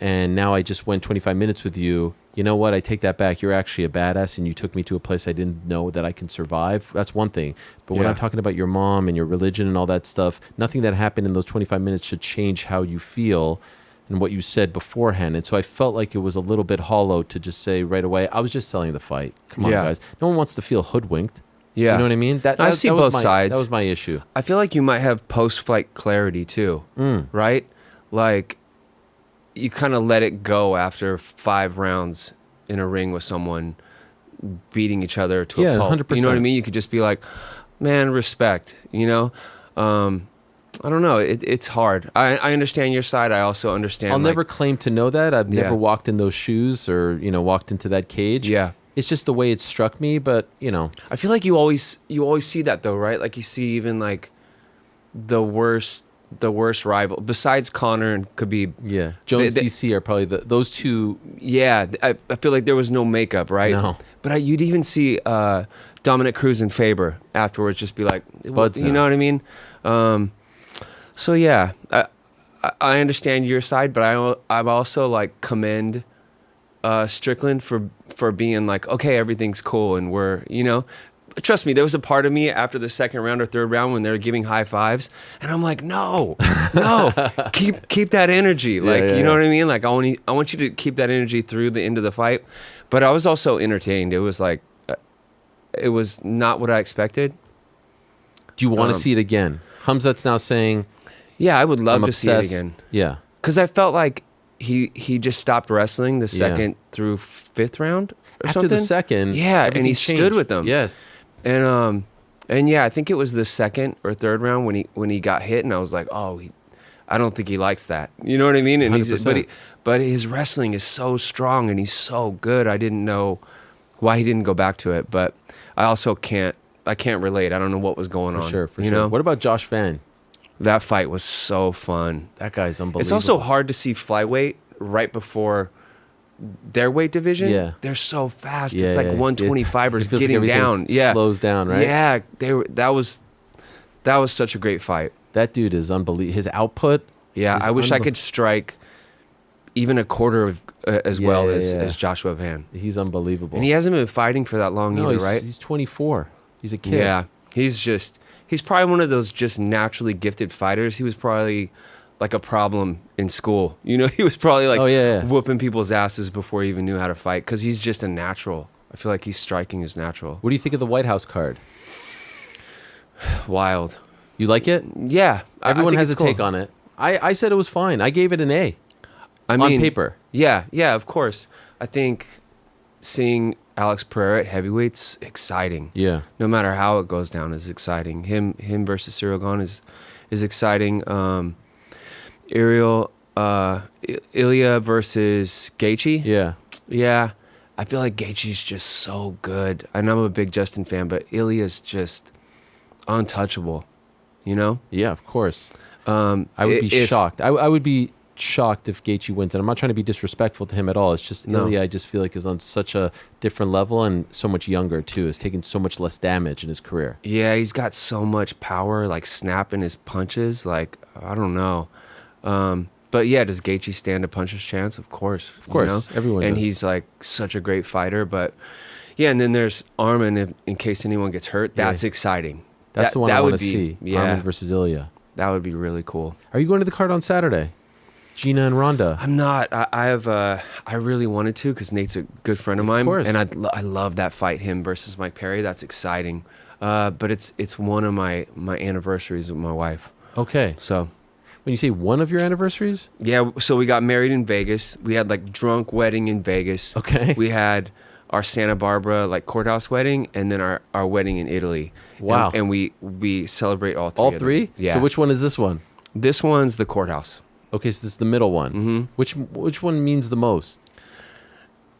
and now I just went 25 minutes with you, you know what? I take that back. You're actually a badass and you took me to a place I didn't know that I can survive. That's one thing. But when I'm talking about your mom and your religion and all that stuff, nothing that happened in those 25 minutes should change how you feel and what you said beforehand. And so I felt like it was a little bit hollow to just say right away, I was just selling the fight. Come on, guys. No one wants to feel hoodwinked. Yeah. You know what I mean? I see both sides. That was my issue. I feel like you might have post-fight clarity too, right? Like you kind of let it go after 5 rounds in a ring with someone beating each other to a pulp. 100%. You know what I mean? You could just be like, man, respect, you know? I don't know. It's hard. I understand your side. I also understand. I'll never claim to know that. I've never Yeah. walked in those shoes or, walked into that cage. Yeah. It's just the way it struck me, but, I feel like you always see that though, right? Like you see even like the worst rival besides Conor and Khabib. Yeah. Jones DC are probably those two. Yeah. I feel like there was no makeup, right? No. But you'd even see Dominic Cruz and Faber afterwards just be like, Buds you now. know what I mean? So yeah, I understand your side, but I've also like commend Strickland for being like, okay, everything's cool and we're, trust me, there was a part of me after the second round or third round when they were giving high fives, and I'm like, no, keep that energy, like you know what I mean? Like I want you to keep that energy through the end of the fight. But I was also entertained. It was like, it was not what I expected. Do you want to see it again? Hamzat's now saying, yeah, I would love I'm to see it obsessed. again. Yeah. Because I felt like he just stopped wrestling the second through 5th round or After something. the second, yeah, and he everything stood changed. with them. Yes. And yeah, I think it was the second or third round when he got hit, and I was like, I don't think he likes that. You know what I mean? And 100%. but his wrestling is so strong and he's so good. I didn't know why he didn't go back to it, but I also can't relate. I don't know what was going on. For sure. You know? What about Josh Van? That fight was so fun. That guy's unbelievable. It's also hard to see flyweight right before their weight division. Yeah. They're so fast. Yeah, it's like yeah. 125ers It feels like getting everything down. Yeah. slows down, right? Yeah. That was such a great fight. That dude is unbelievable. His output. Yeah. is I wish I could strike even a quarter of as well as Joshua Van. He's unbelievable. And he hasn't been fighting for that long either, he's, right? He's 24. He's a kid. Yeah. He's probably one of those just naturally gifted fighters. He was probably like a problem in school. He was probably like whooping people's asses before he even knew how to fight because he's just a natural. I feel like he's striking is natural. What do you think of the White House card? Wild. You like it? Yeah. Everyone I think has a it's cool. take on it. I said it was fine. I gave it an A. On paper. Yeah, of course. I think seeing Alex Pereira at heavyweight's exciting. Yeah. No matter how it goes down is exciting. Him versus Cyril Gane is exciting. Ariel Ilya versus Gaethje. Yeah. Yeah. I feel like Gaethje's just so good. I know I'm a big Justin fan, but Ilya's just untouchable. Yeah, of course. I would be shocked. I would be shocked if Gaethje wins. And I'm not trying to be disrespectful to him at all. It's just Ilya, I just feel like, is on such a different level and so much younger too. Has taken so much less damage in his career. Yeah, he's got so much power, like snapping his punches. Like, I don't know. But yeah, does Gaethje stand a puncher's chance? Of course. Everyone And does. he's like such a great fighter. But yeah, and then there's Arman in case anyone gets hurt. That's exciting. That's the one I would want to see. Yeah. Arman versus Ilya. That would be really cool. Are you going to the card on Saturday? Gina and Ronda. I'm not. I really wanted to because Nate's a good friend of mine. course. And I love that fight, him versus Mike Perry. That's exciting. But it's one of my anniversaries with my wife. Okay. So when you say one of your anniversaries? yeah, so we got married in Vegas. We had like drunk wedding in Vegas. Okay. We had our Santa Barbara like courthouse wedding, and then our wedding in Italy. Wow. And we celebrate all three. All of them. three? Yeah. So which one is this one? This one's the courthouse. Okay, so this is the middle one. Mm-hmm. Which one means the most?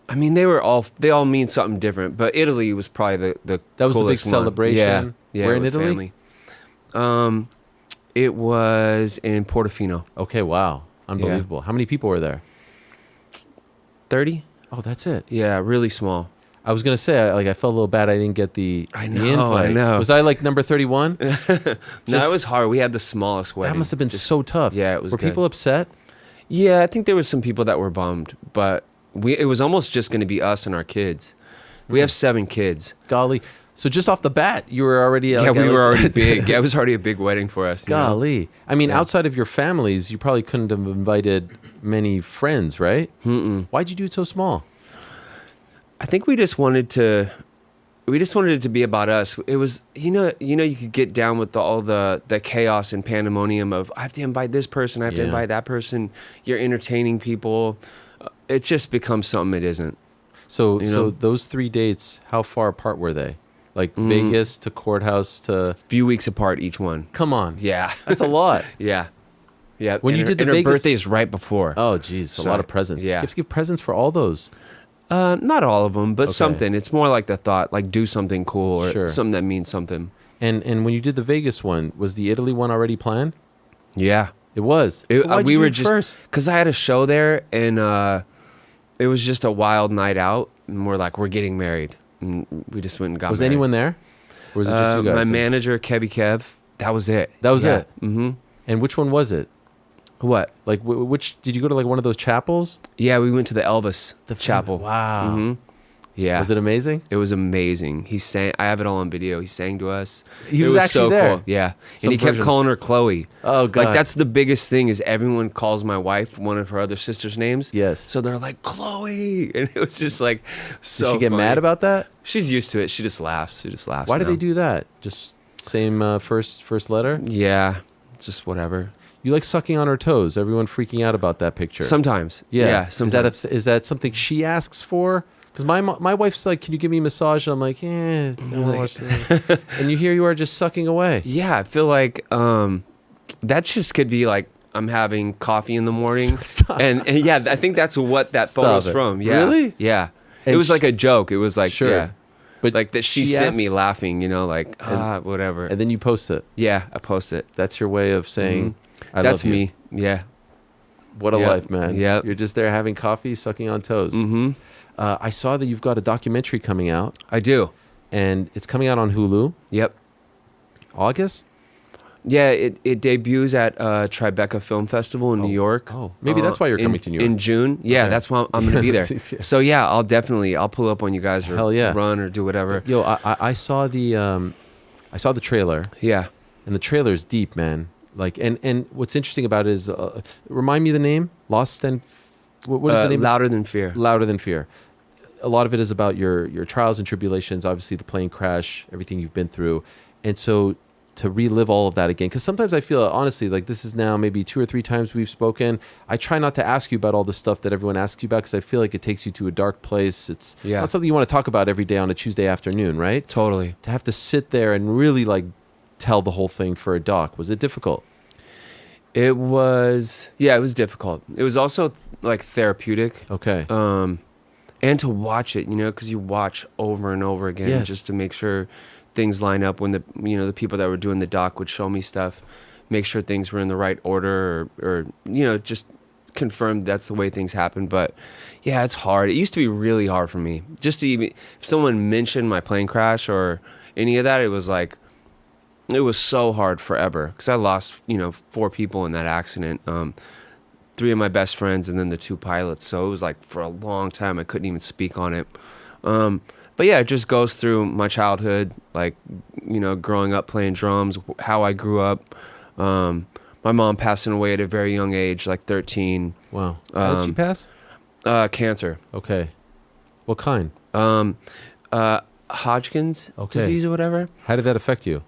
I mean, they all mean something different, but Italy was probably the That was the big coolest one. celebration. Yeah. Where in with Italy? Family. It was in Portofino. Okay, wow. Unbelievable. How many people were there? 30? Oh, that's it. Yeah, really small. I was gonna say, I felt a little bad. I didn't get the invite. I know. Was I like number 31? No, it was hard. We had the smallest wedding. That must have been so tough. Yeah, it was. Were good. people upset? Yeah, I think there was some people that were bummed, but it was almost just going to be us and our kids. We have 7 kids. Golly. So just off the bat, you were already... Yeah, we were already big. Yeah, it was already a big wedding for us. Golly. I mean, outside of your families, you probably couldn't have invited many friends, right? Why'd you do it so small? I think we just wanted it to be about us. It was, you could get down with all the chaos and pandemonium of, I have to invite this person, I have to invite that person. You're entertaining people. It just becomes something it isn't. So those 3 dates, how far apart were they? Like Vegas to courthouse to... Few weeks apart each one. Come on. Yeah. That's a lot. Yeah. Yeah. When you did the and Vegas... her birthday's right before. Oh, geez. A lot of presents. Yeah. You have to give presents for all those. Not all of them, but Okay. something. It's more like the thought, like do something cool or Sure. something that means something. And when you did the Vegas one, was the Italy one already planned? Yeah. It was. So why'd we you do were it just first? because I had a show there, and it was just a wild night out, and we're like, we're getting married, and we just went and got Was married. anyone there? Or was it just you guys? My manager, Kev. That was it. That was Yeah. it. Mm-hmm. And which one was it? What? Like which? Did you go to like one of those chapels? Yeah, we went to the Elvis chapel. Wow. Mm-hmm. Yeah. Was it amazing? It was amazing. He sang. I have it all on video. He sang to us. He it was actually so there. cool. Yeah. Some And he kept version. calling her Chloe. Oh, God. Like that's the biggest thing is everyone calls my wife one of her other sister's names. Yes. So they're like Chloe, and it was just like so. Did she get funny. mad about that? She's used to it. She just laughs. Why do now. they do that? Just same first letter? Yeah. Just whatever. You like sucking on her toes. Everyone freaking out about that picture. Sometimes. Yeah. Sometimes. Is that something she asks for? Because my wife's like, can you give me a massage? And I'm like, yeah. And you are just sucking away. Yeah, I feel like that just could be like I'm having coffee in the morning, and yeah, I think that's what that photo's Stop it. from. Yeah, Really? Yeah, And it was like a joke. It was like Sure. yeah, But like that she she sent me asks- laughing. Like whatever. And then you post it. Yeah, I post it. That's your way of saying, I That's love you. me. Yeah. What a Yep. life, man. Yep. You're just there having coffee, sucking on toes. Mm-hmm. I saw that you've got a documentary coming out. I do. And it's coming out on Hulu. Yep. August? Yeah, it debuts at Tribeca Film Festival in New York. Oh, maybe that's why you're coming to New York. in June. Yeah, Okay. that's why I'm going to be there. Yeah. So yeah, I'll pull up on you guys or Hell yeah. run or do whatever. Yo, I saw the trailer. Yeah. And the trailer's deep, man. Like, and what's interesting about it is, remind me the name. Lost and what is the name? Louder Than Fear. Louder Than Fear. A lot of it is about your trials and tribulations. Obviously, the plane crash, everything you've been through, and so to relive all of that again. Because sometimes I feel, honestly, like this is now maybe 2 or 3 times we've spoken. I try not to ask you about all the stuff that everyone asks you about because I feel like it takes you to a dark place. It's not something you want to talk about every day on a Tuesday afternoon, right? Totally. To have to sit there and really like tell the whole thing for a doc, was it difficult? It was difficult. It was also like therapeutic. Okay. And to watch it, because you watch over and over again Yes. just to make sure things line up when the people that were doing the doc would show me stuff, make sure things were in the right order or just confirmed that's the way things happen. But yeah, it's hard. It used to be really hard for me. Just to even, if someone mentioned my plane crash or any of that, it was like, it was so hard forever. Because I lost, 4 people in that accident. 3 of my best friends and then the 2 pilots. So it was like for a long time, I couldn't even speak on it. But yeah, it just goes through my childhood, like, growing up playing drums, how I grew up. My mom passing away at a very young age, like 13. Wow. How did she pass? Cancer. Okay. What kind? Hodgkin's Okay. disease or whatever. How did that affect you?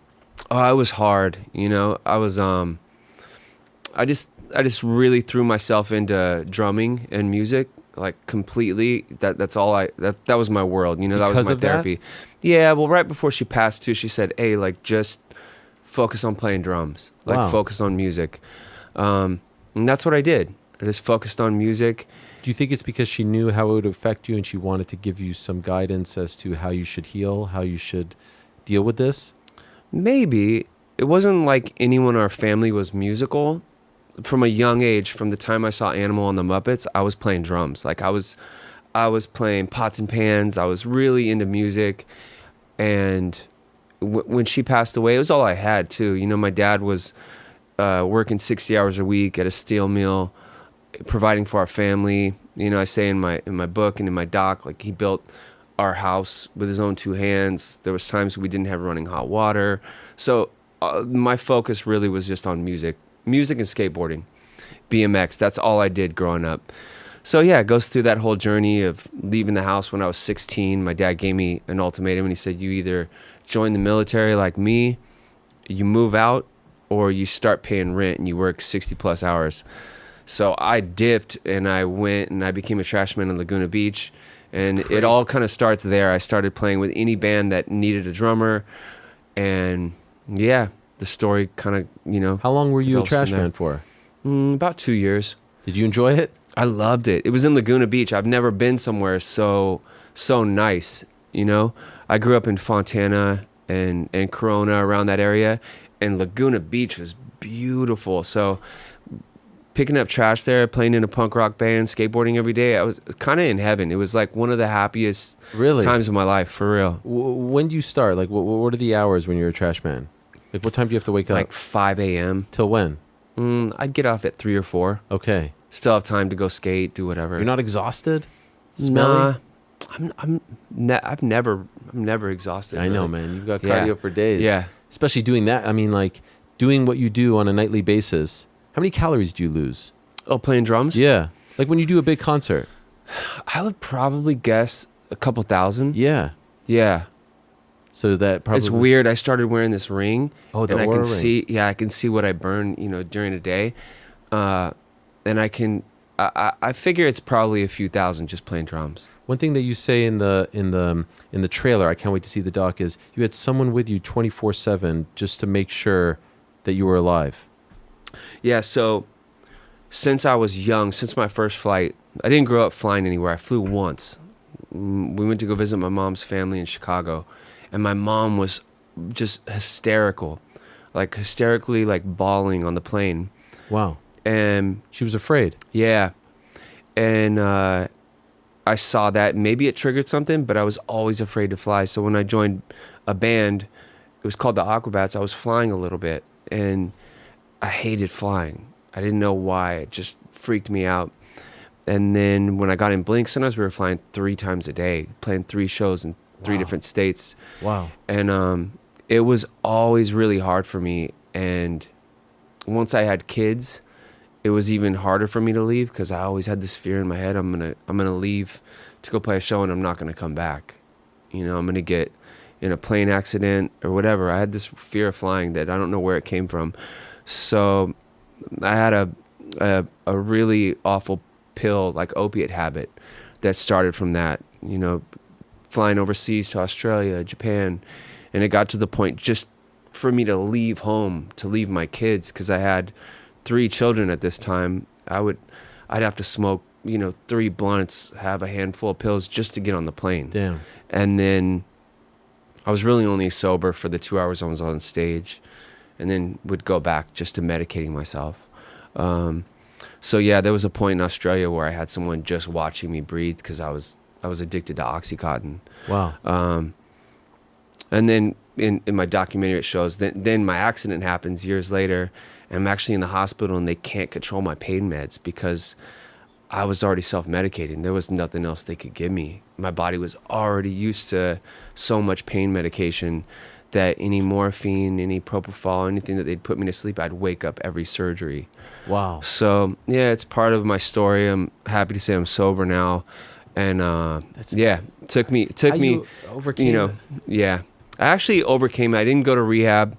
Oh, it was hard. I was, I just really threw myself into drumming and music, like completely. That was my world. That was Because my of that? therapy. Yeah. Well, right before she passed too, she said, "Hey, like just focus on playing drums, like Wow. focus on music." And that's what I did. I just focused on music. Do you think it's because she knew how it would affect you and she wanted to give you some guidance as to how you should heal, how you should deal with this? Maybe. It wasn't like anyone in our family was musical. From a young age, from the time I saw Animal on the Muppets, I was playing drums. Like I was playing pots and pans. I was really into music. And when she passed away, it was all I had too. My dad was working 60 hours a week at a steel mill, providing for our family. I say in my book and in my doc, like he built our house with his own 2 hands. There was times we didn't have running hot water. So my focus really was just on music and skateboarding, BMX. That's all I did growing up. So yeah, it goes through that whole journey of leaving the house when I was 16. My dad gave me an ultimatum and he said, you either join the military like me, you move out, or you start paying rent and you work 60 plus hours. So I dipped and I went and I became a trash man in Laguna Beach. And it all kind of starts there. I started playing with any band that needed a drummer. And yeah, the story kind of, How long were you a develops from trash there. man for? About 2 years. Did you enjoy it? I loved it. It was in Laguna Beach. I've never been somewhere so nice, I grew up in Fontana and Corona, around that area. And Laguna Beach was beautiful. So picking up trash there, playing in a punk rock band, skateboarding every day, I was kind of in heaven. It was like one of the happiest times of my life, for real. When do you start? Like, what are the hours when you're a trash man? Like, what time do you have to wake up? Like 5 a.m. Till when? I'd get off at 3 or 4. Okay. Still have time to go skate, do whatever. You're not exhausted? Nah. I'm never exhausted. I know, really. man. You've got cardio for days. Yeah. Especially doing that. I mean, like, doing what you do on a nightly basis. How many calories do you lose? Oh, playing drums? Yeah. Like when you do a big concert. I would probably guess a couple thousand. Yeah. Yeah. So that probably... It's weird. I started wearing this ring. Oh, the and I Aura can ring. see, I can see what I burn, during the day. And I figure it's probably a few thousand just playing drums. One thing that you say in the trailer, I can't wait to see the doc, is you had someone with you 24/7 just to make sure that you were alive. Yeah, so since I was young, since my first flight, I didn't grow up flying anywhere. I flew once. We went to go visit my mom's family in Chicago, and my mom was just hysterically bawling on the plane. Wow. And she was afraid. Yeah. And I saw that. Maybe it triggered something, but I was always afraid to fly. So when I joined a band, it was called the Aquabats, I was flying a little bit, and I hated flying. I didn't know why. It just freaked me out. And then when I got in Blink, sometimes we were flying 3 times a day, playing 3 shows in 3 different states. Wow. And it was always really hard for me. And once I had kids, it was even harder for me to leave because I always had this fear in my head. I'm gonna leave to go play a show and I'm not gonna come back. I'm gonna get in a plane accident or whatever. I had this fear of flying that I don't know where it came from. So I had a really awful pill, like opiate habit, that started from that. Flying overseas to Australia, Japan, and it got to the point just for me to leave home, to leave my kids, because I had 3 children at this time. I'd have to smoke, 3 blunts, have a handful of pills just to get on the plane. Damn. And then I was really only sober for the 2 hours I was on stage, and then would go back just to medicating myself. So yeah, there was a point in Australia where I had someone just watching me breathe because I was addicted to Oxycontin. Wow. And then in my documentary it shows then my accident happens years later, and I'm actually in the hospital and they can't control my pain meds because I was already self-medicating. There was nothing else they could give me. My body was already used to so much pain medication that any morphine, any propofol, anything that they'd put me to sleep, I'd wake up every surgery. Wow. So yeah, it's part of my story. I'm happy to say I'm sober now. And took me, you overcame it? yeah. I actually overcame it. I didn't go to rehab.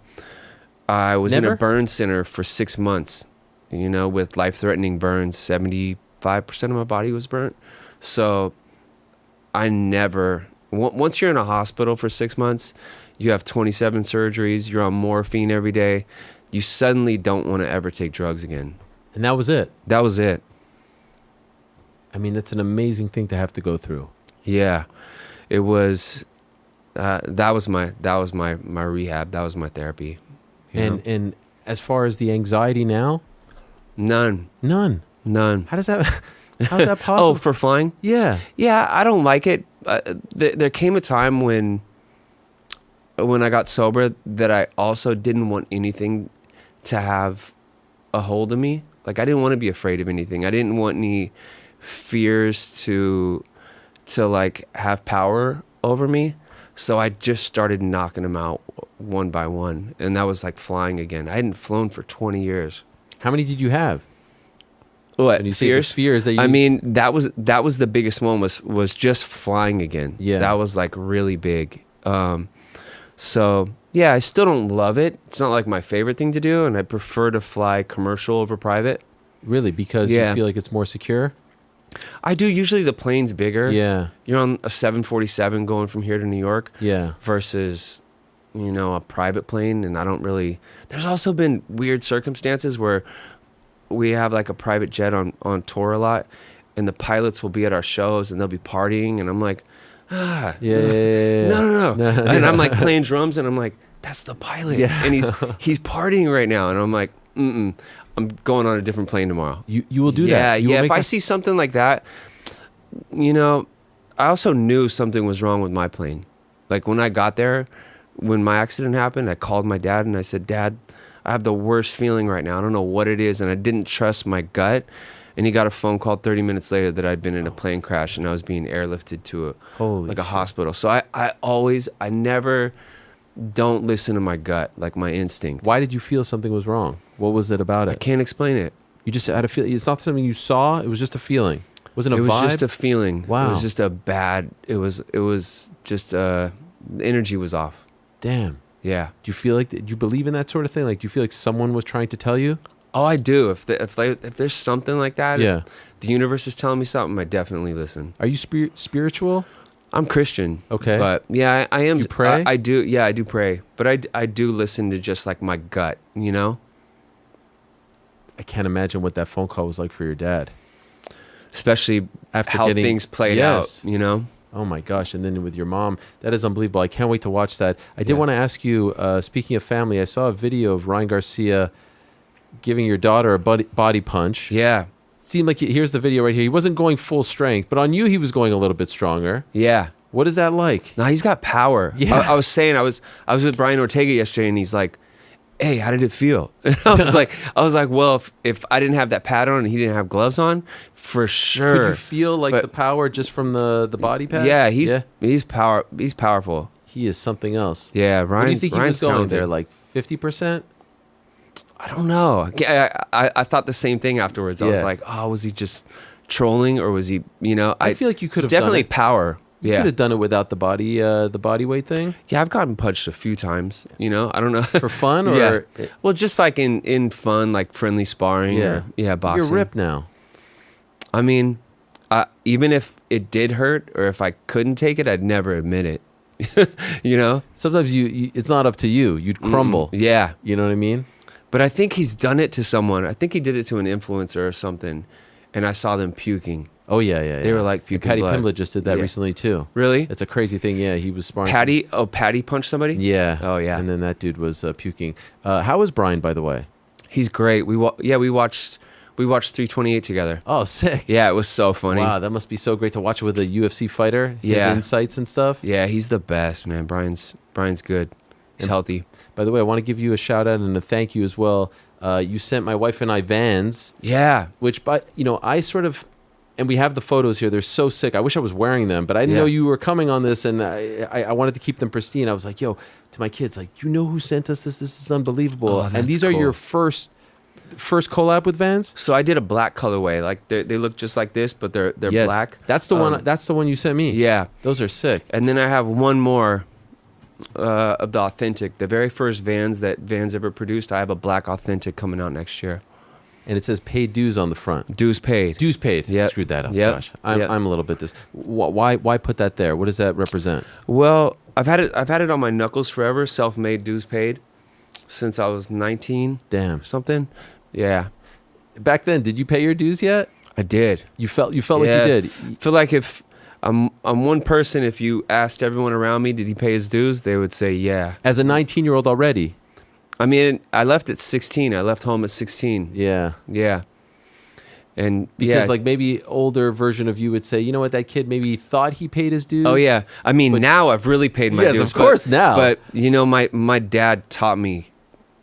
I was in Never? a burn center for 6 months, with life-threatening burns. 75% of my body was burnt. So I never, once you're in a hospital for 6 months, you have 27 surgeries, you're on morphine every day, you suddenly don't want to ever take drugs again. And that was it? That was it. I mean, that's an amazing thing to have to go through. Yeah, it was. That was my rehab. That was my therapy. And as far as the anxiety now, none. How's that possible? Oh, for flying? Yeah. I don't like it. There came a time when I got sober that I also didn't want anything to have a hold of me. Like I didn't want to be afraid of anything. I didn't want any fears to like have power over me. So I just started knocking them out one by one, and that was like flying again. I hadn't flown for 20 years. How many did you have? What, When you say the fears that you... I mean, that was the biggest one was just flying again. Yeah. That was like really big. So yeah, I still don't love it. It's not like my favorite thing to do, and I prefer to fly commercial over private. Really? Because you feel like it's more secure? I do. Usually the plane's bigger. Yeah. You're on a 747 going from here to New York. Yeah. Versus, a private plane. And I don't really... There's also been weird circumstances where we have like a private jet on tour a lot, and the pilots will be at our shows and they'll be partying, and I'm like, no. And I'm like playing drums, and I'm like, that's the pilot. Yeah. And he's partying right now. And I'm like, I'm going on a different plane tomorrow. You will do that? Yeah. If I see something like that, I also knew something was wrong with my plane. Like when I got there, when my accident happened, I called my dad and I said, Dad, I have the worst feeling right now. I don't know what it is. And I didn't trust my gut. And he got a phone call 30 minutes later that I'd been in a plane crash and I was being airlifted to a hospital. So I never don't listen to my gut, like my instinct. Why did you feel something was wrong? What was it about it? I can't explain it. You just had a feeling. It's not something you saw. It was just a feeling. Wasn't a vibe? It was just a feeling. Wow. It was just it was just the energy was off. Damn. Yeah. Do you feel like, do you believe in that sort of thing? Like, do you feel like someone was trying to tell you? Oh, I do. If there's something like that, yeah. If the universe is telling me something, I definitely listen. Are you spiritual? I'm Christian. Okay. But yeah, I am. You pray? I do. Yeah, I do pray. But I do listen to just like my gut, I can't imagine what that phone call was like for your dad. Especially after how things played out, Oh my gosh. And then with your mom, that is unbelievable. I can't wait to watch that. I did want to ask you, speaking of family, I saw a video of Ryan Garcia giving your daughter a body punch. Yeah. Seemed like, here's the video right here. He wasn't going full strength, but on you, he was going a little bit stronger. Yeah. What is that like? No, he's got power. Yeah. I was saying, I was with Brian Ortega yesterday, and he's like, hey, how did it feel? And I was like, well, if I didn't have that pad on and he didn't have gloves on, for sure. Could you feel like the power just from the body pad? Yeah, he's powerful. He is something else. Yeah, Ryan. What do you think Ryan's he was going talented. there? Like 50%? I don't know. I thought the same thing afterwards. I was like, oh, was he just trolling, or was he? I feel like you could have definitely done it. Power. You could have done it without the body weight thing. Yeah, I've gotten punched a few times. I don't know. For fun, or well, just like in fun, like friendly sparring. Yeah, or, boxing. You're ripped now. I mean, even if it did hurt, or if I couldn't take it, I'd never admit it. Sometimes it's not up to you. You'd crumble. Yeah, you know what I mean. But I think he's done it to someone. I think he did it to an influencer or something, and I saw them puking. Oh yeah. They were like puking Patty blood. Pimblett just did that recently too. Really? It's a crazy thing. Yeah, he was sparring. Patty punched somebody? Yeah. Oh yeah. And then that dude was puking. How is Brian, by the way? He's great. We watched We watched 328 together. Oh, sick. Yeah, it was so funny. Wow, that must be so great to watch with a UFC fighter. His Yeah. insights and stuff. Yeah, he's the best, man. Brian's good. He's healthy. By the way, I want to give you a shout out and a thank you as well. You sent my wife and I Vans. Yeah. Which, I sort of, and we have the photos here. They're so sick. I wish I was wearing them, but I didn't know you were coming on this, and I wanted to keep them pristine. I was like, yo, to my kids, like, you know who sent us this? This is unbelievable. Oh, and that's these are cool. your first collab with Vans? So I did a black colorway. Like they look just like this, but they're Yes. black. That's the one. That's the one you sent me. Yeah. Those are sick. And then I have one more of the authentic, the very first Vans that Vans ever produced. I have a black authentic coming out next year. And it says paid dues on the front. Dues paid. Dues paid. Yeah. Screwed that up. Yep. Gosh, I'm a little bit Why put that there? What does that represent? Well, I've had it on my knuckles forever. Self-made, dues paid, since I was 19. Damn. Something. Yeah. Back then, did you pay your dues yet? I did. You felt like you did. I feel like if I'm one person, if you asked everyone around me, did he pay his dues? They would say yeah. As a 19-year-old already. I mean, I left at 16. I left home at 16. Yeah. Yeah. And because like maybe older version of you would say, you know what, that kid maybe thought he paid his dues. Oh yeah. I mean, now I've really paid my dues. Yes, of course now. But you know, my dad taught me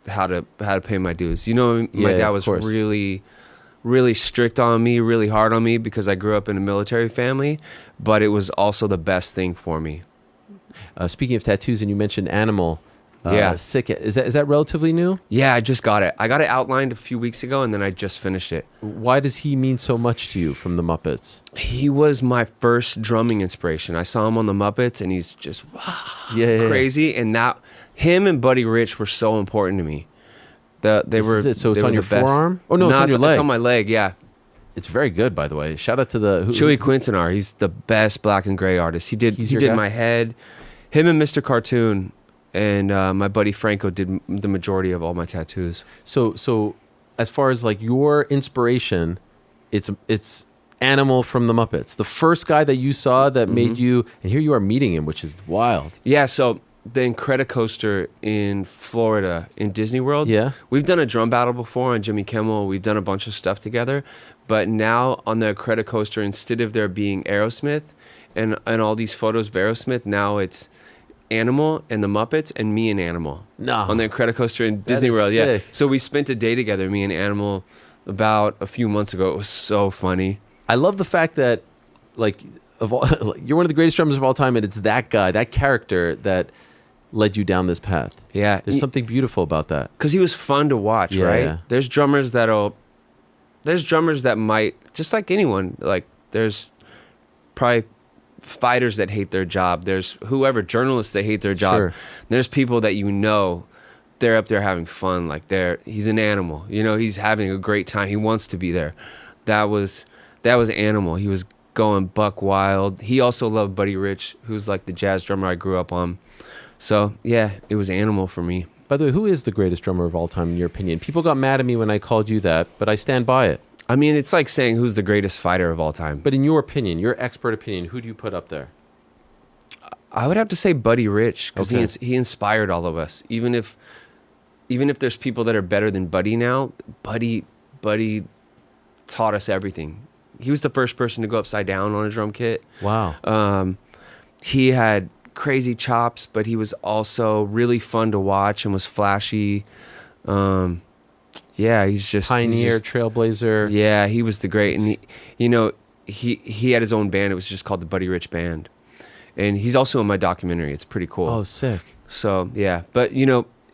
how to pay my dues. You know, my dad was really strict on me, really hard on me because I grew up in a military family, but it was also the best thing for me. Speaking of tattoos, and you mentioned animal. Yeah. Sick. Is that relatively new? Yeah, I just got it. I got it outlined a few weeks ago, and then I just finished it. Why does he mean so much to you from the Muppets? He was my first drumming inspiration. I saw him on the Muppets, and he's just crazy. And that him and Buddy Rich were so important to me. So it's on your forearm? Oh no, it's on your leg. It's on my leg. Yeah. It's very good, by the way. Shout out to Chewy Quintanar. He's the best black and gray artist. He did my head. Him and Mr. Cartoon. And my buddy Franco did the majority of all my tattoos. So as far as like your inspiration, it's Animal from the Muppets. The first guy that you saw that made you, and here you are meeting him, which is wild. Yeah, so the Incredicoaster in Florida in Disney World. Yeah. We've done a drum battle before on Jimmy Kimmel. We've done a bunch of stuff together. But now on the Incredicoaster, instead of there being Aerosmith and all these photos of Aerosmith, now it's Animal and the Muppets and me and Animal. No. On the Incredicoaster in Disney World. Sick. Yeah. So we spent a day together, me and Animal, about a few months ago. It was so funny. I love the fact that like you're one of the greatest drummers of all time, and it's that guy, that character that led you down this path. Yeah. There's something beautiful about that. Because he was fun to watch, right? Yeah. There's drummers that might, just like anyone, like there's probably fighters that hate their job. There's journalists that hate their job. Sure. There's people that they're up there having fun. Like he's an animal. You know, he's having a great time. He wants to be there. That was Animal. He was going buck wild. He also loved Buddy Rich, who's like the jazz drummer I grew up on. So yeah, it was Animal for me. By the way, who is the greatest drummer of all time in your opinion? People got mad at me when I called you that, but I stand by it. I mean, it's like saying who's the greatest fighter of all time. But in your opinion, your expert opinion, who do you put up there? I would have to say Buddy Rich because Okay. he inspired all of us. Even if there's people that are better than Buddy now, Buddy taught us everything. He was the first person to go upside down on a drum kit. Wow. He had crazy chops, but he was also really fun to watch and was flashy. Yeah, he's just Pioneer, trailblazer. Yeah, he was the great, and he had his own band. It was just called the Buddy Rich Band, and he's also in my documentary. It's pretty cool. Oh, sick. So yeah, but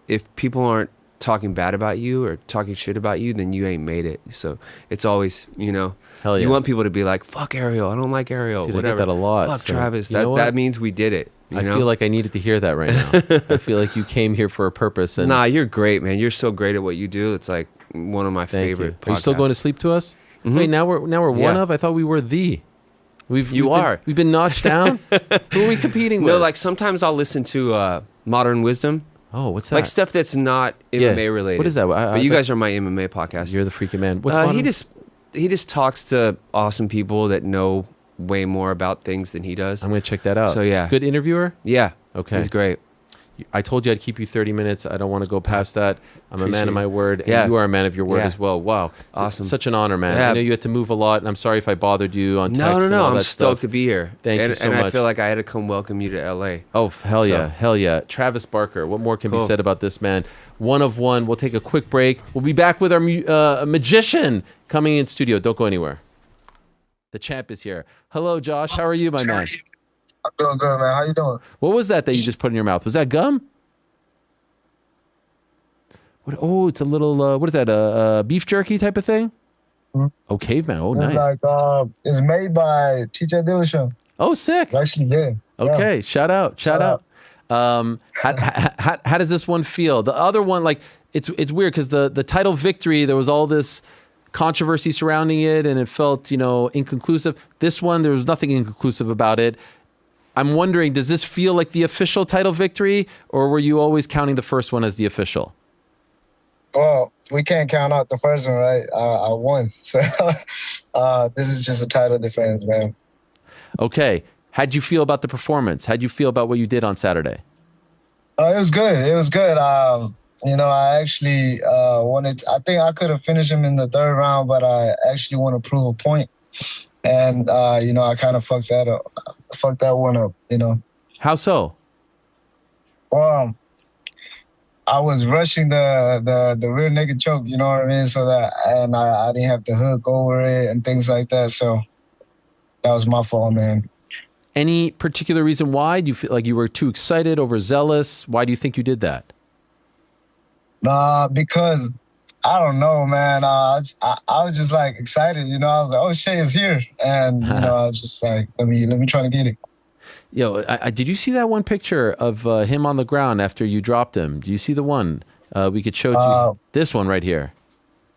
if people aren't talking bad about you or talking shit about you, then you ain't made it. So it's always Hell yeah. You want people to be like, fuck Ariel, I don't like Ariel. Dude, whatever. I get that a lot. Fuck so, Travis. you know what? That means we did it. I feel like I needed to hear that right now. I feel like you came here for a purpose. And Nah, you're great, man. You're so great at what you do. It's like one of my thank favorite you. Are you still going to sleep to us? Mhm. Wait, now we're one Yeah. of? I thought we were the. We've are. We've been notched down. Who are we competing with? No, like sometimes I'll listen to Modern Wisdom. Oh, what's that? Like stuff that's not MMA related. What is that? But you guys are my MMA podcast. You're the freaking man. What's he just talks to awesome people that know way more about things than he does. I'm going to check that out. So yeah. Good interviewer? Yeah. Okay. He's great. I told you I'd keep you 30 minutes. I don't want to go past that. I'm a man of my word, and Yeah. you are a man of your word Yeah. as well. Wow. Awesome. Such an honor, man. Yeah. I know you had to move a lot, and I'm sorry if I bothered you on text and all I'm that stoked stuff. to be here. Thank you so and much. I feel like I had to come welcome you to LA. Oh, hell yeah. So- Hell yeah. Travis Barker. What more can be Cool. said about this man? One of one. We'll take a quick break. We'll be back with our magician coming in studio. Don't go anywhere. The champ is here. Hello, Josh. How are you, my man? I'm doing good, man. How you doing? What was that you just put in your mouth? Was that gum? What? Oh, it's a little, what is that, beef jerky type of thing? Oh, caveman. Oh, It's nice. like it's made by TJ Dillashaw. Oh, sick. Actually, yeah. Okay, shout out. How does this one feel? The other one, like, it's weird because the title victory, there was all this controversy surrounding it, and it felt, inconclusive. This one, there was nothing inconclusive about it. I'm wondering, does this feel like the official title victory, or were you always counting the first one as the official? Well, we can't count out the first one, right? I won, so this is just a title defense, man. Okay. How'd you feel about the performance? How'd you feel about what you did on Saturday? It was good. It was good. I actually wanted. I think I could have finished him in the third round, but I actually want to prove a point, and I kind of fucked that up. Fucked that one up. How so? Well, I was rushing the rear naked choke. You know what I mean? So that, and I didn't have to hook over it and things like that. So that was my fault, man. Any particular reason why? Do you feel like you were too excited, overzealous? Why do you think you did that? Because I don't know, man. I was just like excited, I was like, "Oh, Shay is here," and I was just like, "Let me try to get it." Yo, did you see that one picture of him on the ground after you dropped him? Do you see the one? We could show you this one right here.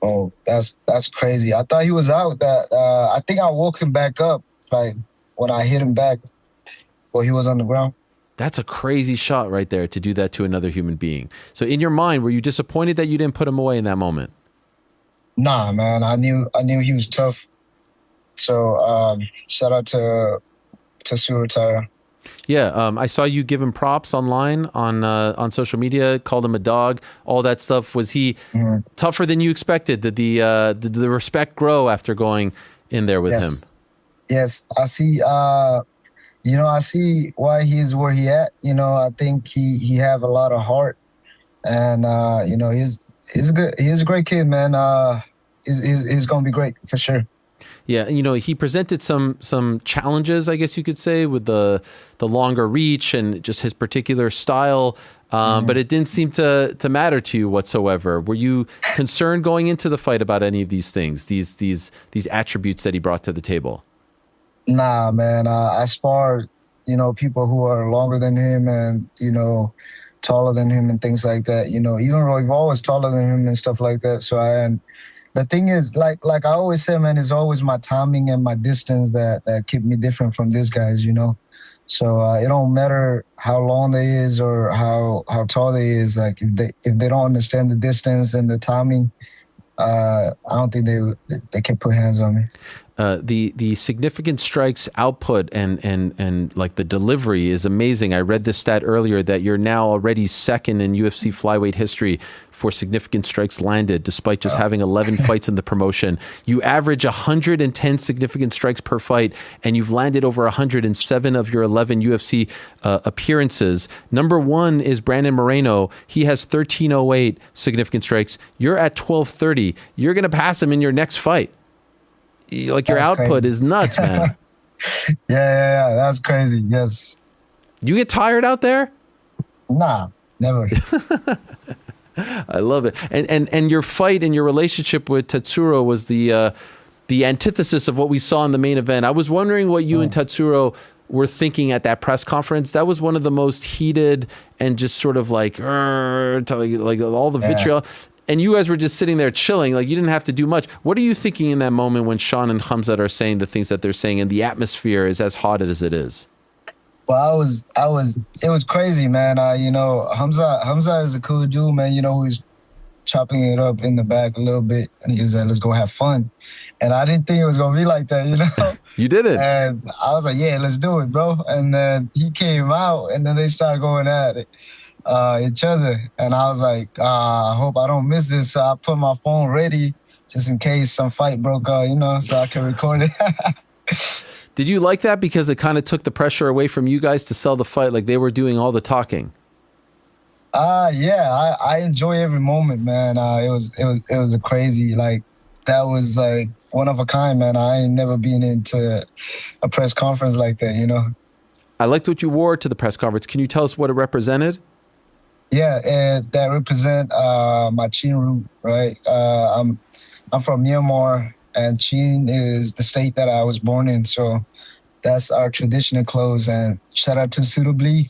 Oh, that's crazy. I thought he was out. I think I woke him back up, like when I hit him back, while he was on the ground. That's a crazy shot right there to do that to another human being. So in your mind, were you disappointed that you didn't put him away in that moment? Nah, man. I knew he was tough. So shout out to Suratara. Yeah, I saw you give him props online on social media, called him a dog, all that stuff. Was he tougher than you expected? Did the respect grow after going in there with him? Yes, I see. I see why he is where he at. I think he have a lot of heart, and he's a great kid, man. He's gonna be great for sure. Yeah, he presented some challenges, I guess you could say, with the longer reach and just his particular style, but it didn't seem to matter to you whatsoever. Were you concerned going into the fight about any of these things, these attributes that he brought to the table? Nah, man. I sparred, people who are longer than him and taller than him and things like that. Even Royval was taller than him and stuff like that. So and the thing is, like I always say, man, it's always my timing and my distance that keep me different from these guys, So it don't matter how long they is or how tall they is. Like if they don't understand the distance and the timing, I don't think they can put hands on me. The significant strikes output and like the delivery is amazing. I read this stat earlier that you're now already second in UFC flyweight history for significant strikes landed, despite just having 11 fights in the promotion. You average 110 significant strikes per fight, and you've landed over 107 of your 11 UFC appearances. Number one is Brandon Moreno. He has 1308 significant strikes. You're at 1230. You're going to pass him in your next fight. Like your output crazy. is nuts, man. Yeah. That's crazy. Yes. You get tired out there? Nah, never. I love it. And your fight and your relationship with Tatsuro was the antithesis of what we saw in the main event. I was wondering what you and Tatsuro were thinking at that press conference. That was one of the most heated and just sort of like all the vitriol. And you guys were just sitting there chilling, like you didn't have to do much. What are you thinking in that moment when Sean and Khamzat are saying the things that they're saying and the atmosphere is as hot as it is? Well, it was crazy, man. Khamzat is a cool dude, man. Who's chopping it up in the back a little bit. And he was like, let's go have fun. And I didn't think it was going to be like that, You did it. And I was like, yeah, let's do it, bro. And then he came out and then they started going at it. each other. And I was like, I hope I don't miss this. So I put my phone ready just in case some fight broke out, so I can record it. Did you like that because it kind of took the pressure away from you guys to sell the fight? Like they were doing all the talking. Yeah, I enjoy every moment, man. It was a crazy, like, that was like one of a kind, man. I ain't never been into a press conference like that, I liked what you wore to the press conference. Can you tell us what it represented? Yeah, that represent my Chin root, right? I'm from Myanmar, and Chin is the state that I was born in. So that's our traditional clothes. And shout out to Suitably.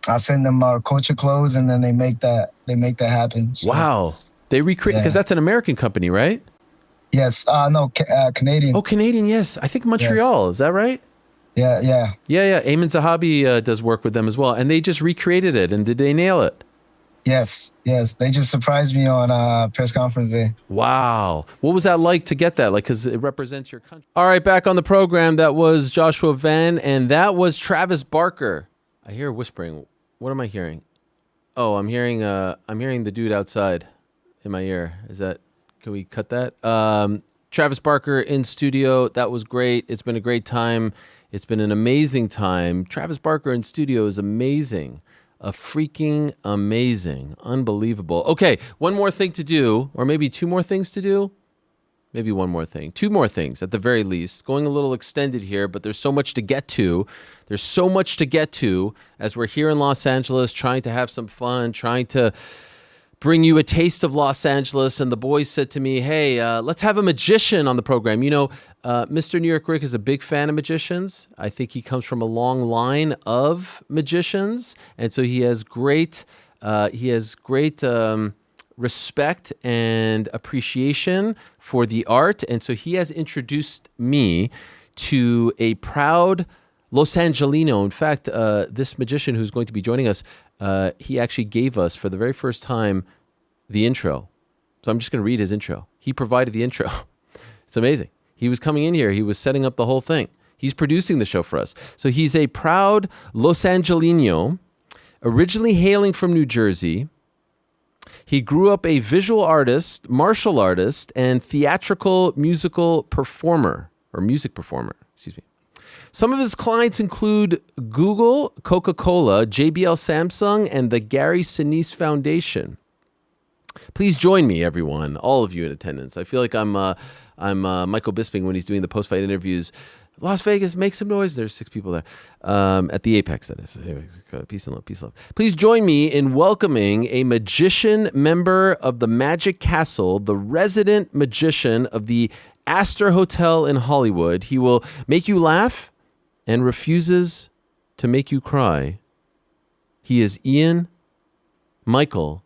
I send them our culture clothes, and then they make that happen. So, wow, they recreate because that's an American company, right? Yes, no, Canadian. Oh, Canadian, yes. I think Montreal. Yes. Is that right? Yeah. Ayman Zahabi does work with them as well, and they just recreated it. And did they nail it? Yes. They just surprised me on press conference day. Wow, what was that like to get that? Like, because it represents your country. All right, back on the program. That was Joshua Venn, and that was Travis Barker. I hear whispering. What am I hearing? Oh, I'm hearing the dude outside in my ear. Can we cut that? Travis Barker in studio. That was great. It's been a great time. It's been an amazing time. Travis Barker in studio is amazing. Freaking amazing. Unbelievable. Okay, one more thing to do, or maybe two more things to do. Maybe one more thing. Two more things at the very least. Going a little extended here, but there's so much to get to. There's so much to get to as we're here in Los Angeles trying to have some fun, trying to bring you a taste of Los Angeles. And the boys said to me, hey, let's have a magician on the program. Mr. New York Rick is a big fan of magicians. I think he comes from a long line of magicians. And so he has great respect and appreciation for the art. And so he has introduced me to a proud Los Angelino. In fact, this magician who's going to be joining us, he actually gave us for the very first time the intro. So I'm just going to read his intro. He provided the intro. It's amazing. He was coming in here. He was setting up the whole thing. He's producing the show for us. So he's a proud Los Angelino, originally hailing from New Jersey. He grew up a visual artist, martial artist, and theatrical musical performer, or music performer, excuse me. Some of his clients include Google, Coca-Cola, JBL Samsung, and the Gary Sinise Foundation. Please join me, everyone, all of you in attendance. I feel like I'm Michael Bisping when he's doing the post-fight interviews. Las Vegas, make some noise. There's 6 people there at the Apex, that is. Peace and love, peace and love. Please join me in welcoming a magician member of the Magic Castle, the resident magician of the Astor Hotel in Hollywood. He will make you laugh and refuses to make you cry. He is Ian Michael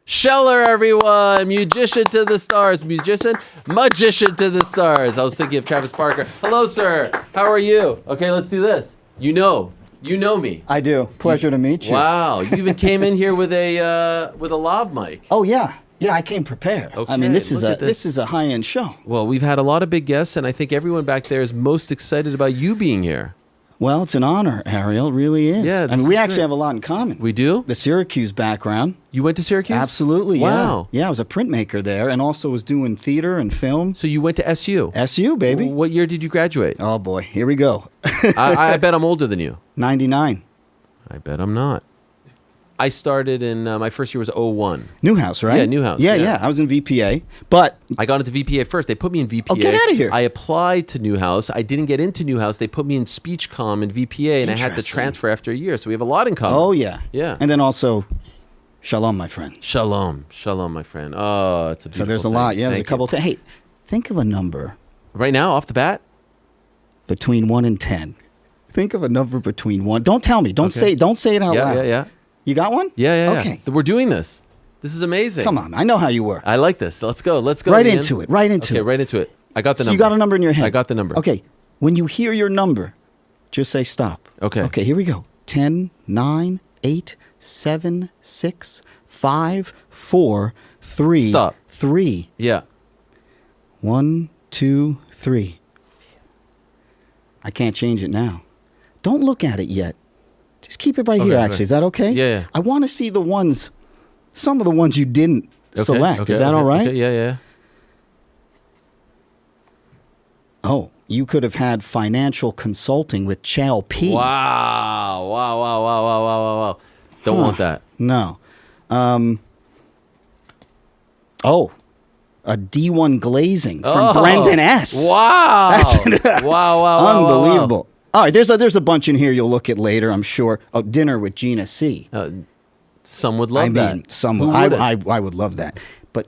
Scheller, everyone. Magician to the stars. Magician to the stars. I was thinking of Travis Barker. Hello, sir. How are you? Okay, let's do this. You know me. I do. Pleasure to meet you. Wow, you even came in here with a lav mic. Oh yeah. Yeah, I came prepared. Okay, I mean, this is a high-end show. Well, we've had a lot of big guests, and I think everyone back there is most excited about you being here. Well, it's an honor, Ariel. It really is. Yeah, I mean, we actually have a lot in common. We do? The Syracuse background. You went to Syracuse? Absolutely, wow. Yeah, I was a printmaker there and also was doing theater and film. So you went to SU? SU, baby. What year did you graduate? Oh, boy. Here we go. I bet I'm older than you. 99. I bet I'm not. I started in, my first year was 01. Newhouse, right? Yeah, Newhouse. Yeah. I was in VPA, but... I got into VPA first. They put me in VPA. Oh, get out of here. I applied to Newhouse. I didn't get into Newhouse. They put me in speech comm and VPA, and I had to transfer after a year. So we have a lot in common. Oh, yeah. Yeah. And then also, shalom, my friend. Shalom, my friend. Oh, it's a beautiful So there's a thing. lot. Yeah, there's Thank a couple you. things. Hey, think of a number. Right now, off the bat? Between 1 and 10. Think of a number between 1. Don't tell me. Don't say it out loud. Yeah. You got one? Yeah. Okay. We're doing this. This is amazing. Come on. I know how you work. I like this. Let's go. Right Ian. into it. Right into it. Okay, right into it. I got the number. So you got a number in your head. I got the number. Okay. When you hear your number, just say stop. Okay. Okay, here we go. 10, 9, 8, 7, 6, 5, 4, 3. Stop. 3. Yeah. 1, 2, 3. I can't change it now. Don't look at it yet. Just keep it right Okay, here, okay. actually. Is that okay? Yeah. I want to see the ones, some of the ones you didn't select. Is that all right? Okay, yeah. Oh, you could have had financial consulting with Chal P. Wow. Don't want that. No. A D1 glazing from Brendan S. Wow. Wow. Unbelievable. All right, there's a bunch in here you'll look at later, I'm sure. Oh, dinner with Gina C. Some would love that. I mean, some would. I would love that. But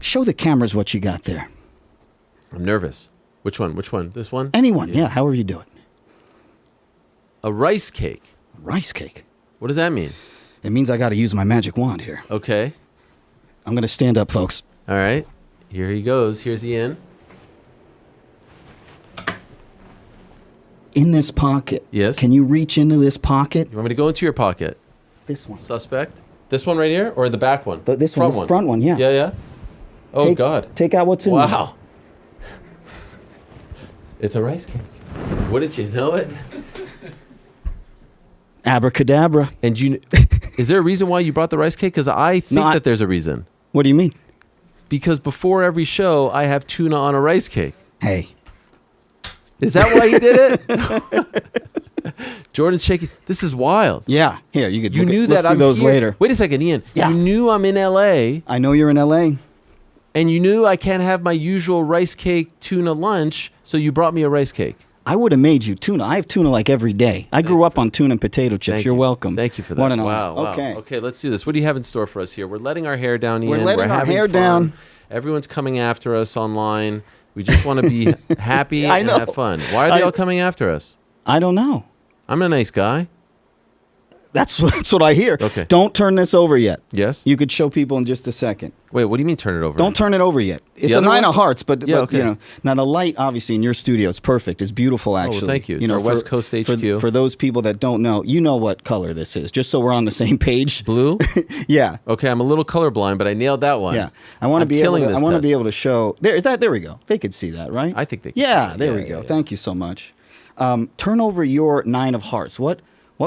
show the cameras what you got there. I'm nervous. Which one? This one? Anyone, yeah, however you do it. A rice cake. Rice cake. What does that mean? It means I got to use my magic wand here. Okay. I'm going to stand up, folks. All right. Here he goes. Here's Ian. In this pocket. Yes. Can you reach into this pocket? You want me to go into your pocket? This one. Suspect. This one right here, or the back one? This one. This front one. Yeah. Yeah. Oh God. Take out what's in there. Wow. It's a rice cake. Wouldn't you know it? Abracadabra. And is there a reason why you brought the rice cake? Because I think that there's a reason. What do you mean? Because before every show, I have tuna on a rice cake. Hey. Is that why you did it? Jordan's shaking. This is wild. Yeah. Here, you could You look knew look that through I'm those here. later. Wait a second, Ian. Yeah. You knew I'm in LA. I know you're in LA. And you knew I can't have my usual rice cake tuna lunch, so you brought me a rice cake. I would have made you tuna. I have tuna like every day. I grew up on tuna and potato chips. Thank You're you. welcome. Thank you for that. What an honor. Wow. Okay. Okay, let's do this. What do you have in store for us here? We're letting our hair down, Ian. We're letting our having hair fun. down. Everyone's coming after us online. We just want to be happy I and know. have fun. Why are they all coming after us? I don't know. I'm a nice guy. That's what I hear. Okay. Don't turn this over yet. Yes? You could show people in just a second. Wait, what do you mean turn it over? Don't turn it over yet. It's a other nine one? of hearts, but okay. you know. Now the light, obviously, in your studio is perfect. It's beautiful, actually. well, thank you. It's our West Coast HQ. For those people that don't know, you know what color this is, just so we're on the same page. Blue? Yeah. Okay, I'm a little colorblind, but I nailed that one. Yeah. I want to I'm be able. killing To, this I want to test. be able to show. There we go. They could see that, right? I think they can Yeah. see it. There we go. Thank you so much. Turn over your nine of hearts. What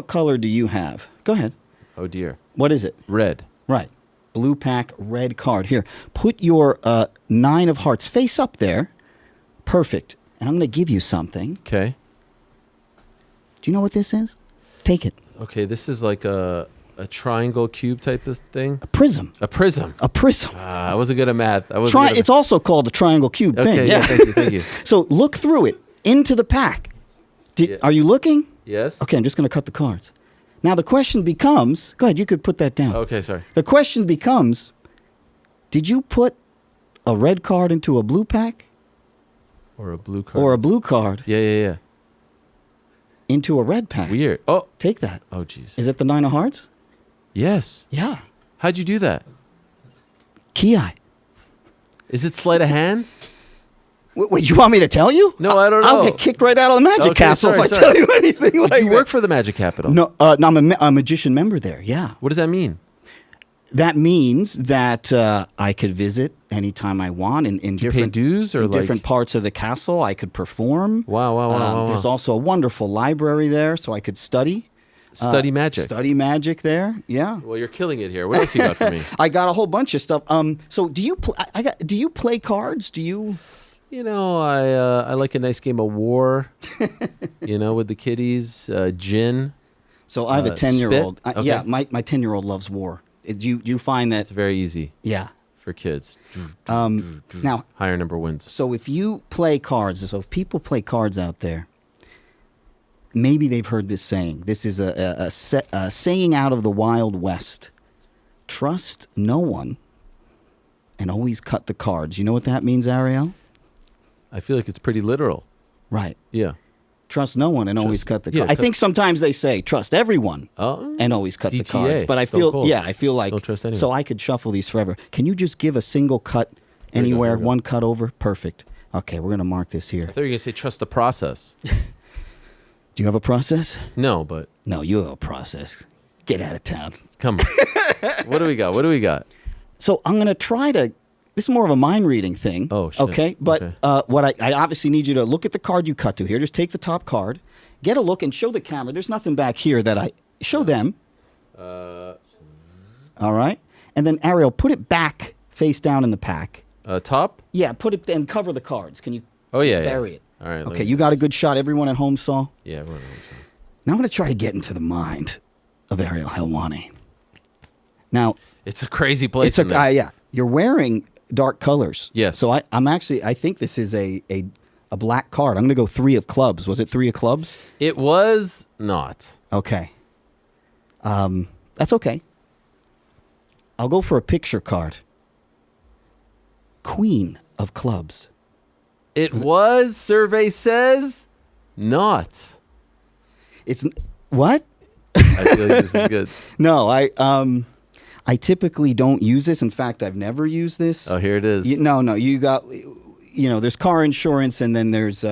color do you have? Go ahead. Oh dear. What is it? Red. Right. Blue pack, red card. Here, put your nine of hearts face up there. Perfect. And I'm going to give you something. Okay. Do you know what this is? Take it. Okay, this is like a triangle cube type of thing. A prism. A prism. A prism. I wasn't good at math. It's also called a triangle cube thing. Okay, yeah, thank you. So look through it into the pack. Are you looking? Yes. Okay, I'm just going to cut the cards. Now the question becomes, go ahead, you could put that down. Okay, sorry. The question becomes, did you put a red card into a blue pack? Or a blue card. Or a blue card Yeah. into a red pack? Weird. Oh. Take that. Oh, jeez. Is it the nine of hearts? Yes. Yeah. How'd you do that? Ki. Is it sleight of hand? Wait, you want me to tell you? No, I don't know. I'll get kicked right out of the Magic Castle if I tell you anything like you that. work for the Magic Capital? No, I'm a magician member there, yeah. What does that mean? That means that I could visit anytime I want in different dues or in different parts of the castle. I could perform. Wow. There's also a wonderful library there, so I could study. Study magic. Study magic there, yeah. Well, you're killing it here. What else you got for me? I got a whole bunch of stuff. So do you do you play cards? Do you? You know, I like a nice game of war. You know, with the kiddies, gin. So I have a 10-year-old. Okay. Yeah, my 10-year-old loves war. Do you find that it's very easy? Yeah, for kids. Now higher number wins. So if you play cards, so if people play cards out there, maybe they've heard this saying. This is a saying out of the Wild West. Trust no one and always cut the cards. You know what that means, Ariel? I feel like it's pretty literal. Right. Yeah. Trust no one and always cut the cards. I think sometimes they say trust everyone and always cut the cards. But I feel, I feel like, don't trust anyone. So I could shuffle these forever. Can you just give a single cut anywhere, one cut over? Perfect. Okay, we're going to mark this here. I thought you were going to say trust the process. Do you have a process? No, but. No, you have a process. Get out of town. Come on. What do we got? So I'm going to try to This is more of a mind reading thing. Oh, shit. Okay, but what I obviously need you to look at the card you cut to here. Just take the top card, get a look, and show the camera. There's nothing back here that I show them. All right, and then Ariel, put it back face down in the pack. Top? Yeah, put it and cover the cards. Can you? Oh yeah. Bury it. All right. Okay, you got a good shot. Everyone at home saw. Yeah, everyone at home saw. Now I'm going to try to get into the mind of Ariel Helwani. Now it's a crazy place. It's a yeah. You're wearing dark colors. Yes. So I think this is a black card. I'm going to go 3 of clubs. Was it 3 of clubs? It was not. Okay. That's okay. I'll go for a picture card. Queen of clubs. It was, survey says, not. It's what? I feel like this is good. No, I typically don't use this. In fact, I've never used this. Oh, here it is. No, you got, there's car insurance, and then there's,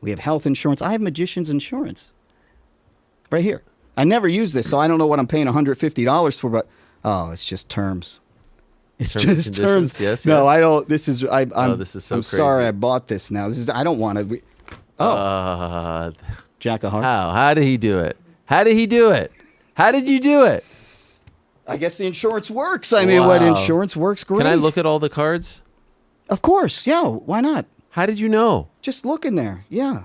we have health insurance. I have magician's insurance right here. I never use this, so I don't know what I'm paying $150 for, but, it's just terms. It's just terms. Yes. No, yes. I don't. This is, this is so I'm crazy. sorry I bought this now. I don't want to. Jack of Hearts. How did he do it? How did he do it? How did you do it? I guess the insurance works. I mean, what insurance works great. Can I look at all the cards? Of course. Yeah. Why not? How did you know? Just look in there. Yeah.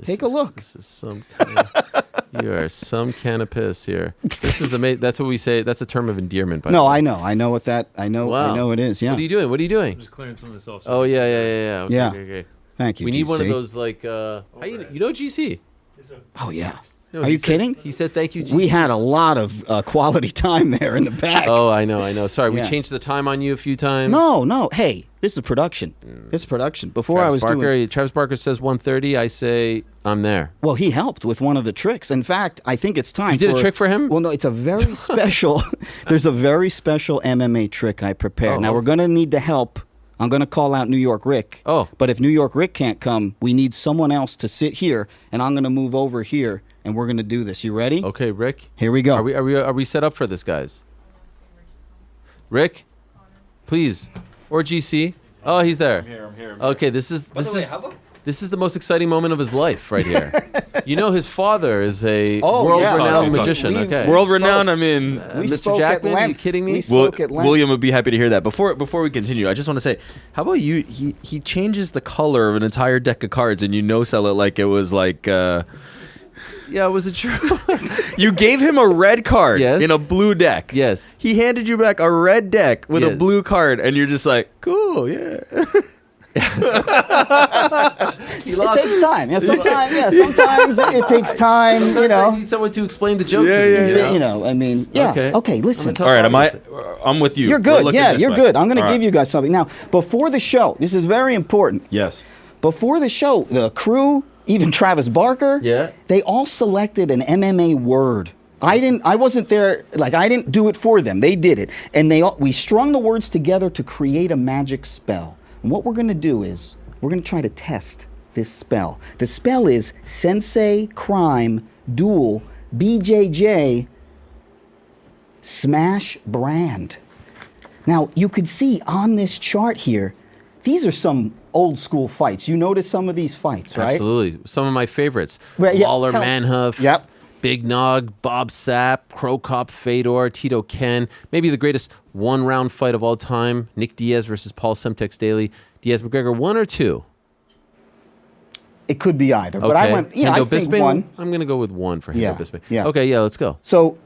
Take a look. This is some kind of, you are some kind of piss here. This is amazing. That's what we say. That's a term of endearment. By the way. I know. I know what that. I know. Wow. I know it is. Yeah. What are you doing? What are you doing? I'm just clearing some of this off. Oh yeah. Okay, Yeah. Okay. Thank you. We need one of GC. those like. You know GC. Oh yeah. No, Are you kidding? He said thank you, GC. We had a lot of quality time there in the back. Oh, I know. Sorry, Yeah. we changed the time on you a few times. No. Hey, this is production. This is production. Before I was doing. Travis Barker says 1:30. I say I'm there. Well, he helped with one of the tricks. In fact, I think it's time. You did a trick for him? Well, no, it's a very special. There's a very special MMA trick I prepared. Oh. Now we're going to need the help. I'm going to call out New York Rick. Oh. But if New York Rick can't come, we need someone else to sit here, and I'm going to move over here, and we're going to do this. You ready? Okay, Rick. Here we go. Are we set up for this, guys? Rick, please, or GC. Oh, he's there. I'm here. Okay, this is the most exciting moment of his life right here. You know, his father is a world-renowned magician. World-renowned. I mean, Mr. Jackman, are you kidding me? William would be happy to hear that. Before we continue, I just want to say, how about you? He changes the color of an entire deck of cards, and you no-sell it like it was like. Yeah, was it true? You gave him a red card Yes. in a blue deck. Yes. He handed you back a red deck with a Yes. blue card, and you're just like, cool, yeah. It takes time. Yeah, sometimes it takes time. You know, I need someone to explain the joke to me. You know, I mean, yeah. Okay, listen. All right, I'm with you. You're We're good. looking Yeah, this you're way. good. I'm going to All give right. you guys something. Now, before the show, this is very important. Yes. Before the show, the crew, even Travis Barker, they all selected an MMA word. I wasn't there, I didn't do it for them. They did it. And we strung the words together to create a magic spell. And what we're going to do is we're going to try to test this spell. The spell is Sensei Crime Duel BJJ Smash Brand. Now, you could see on this chart here, these are some old school fights. You notice some of these fights, right? Absolutely. Some of my favorites. Right, yeah, Lawler tell- Manhuff. Yep. Big Nog, Bob Sapp, Crow Cop Fedor, Tito Ken. Maybe the greatest one-round fight of all time. Nick Diaz versus Paul Semtex Daly. Diaz McGregor, 1 or 2? It could be either. But I went, I Hendo think Bisping, one. I'm going to go with 1 for Hendo Yeah, Bisping. yeah. Okay, yeah, let's go. So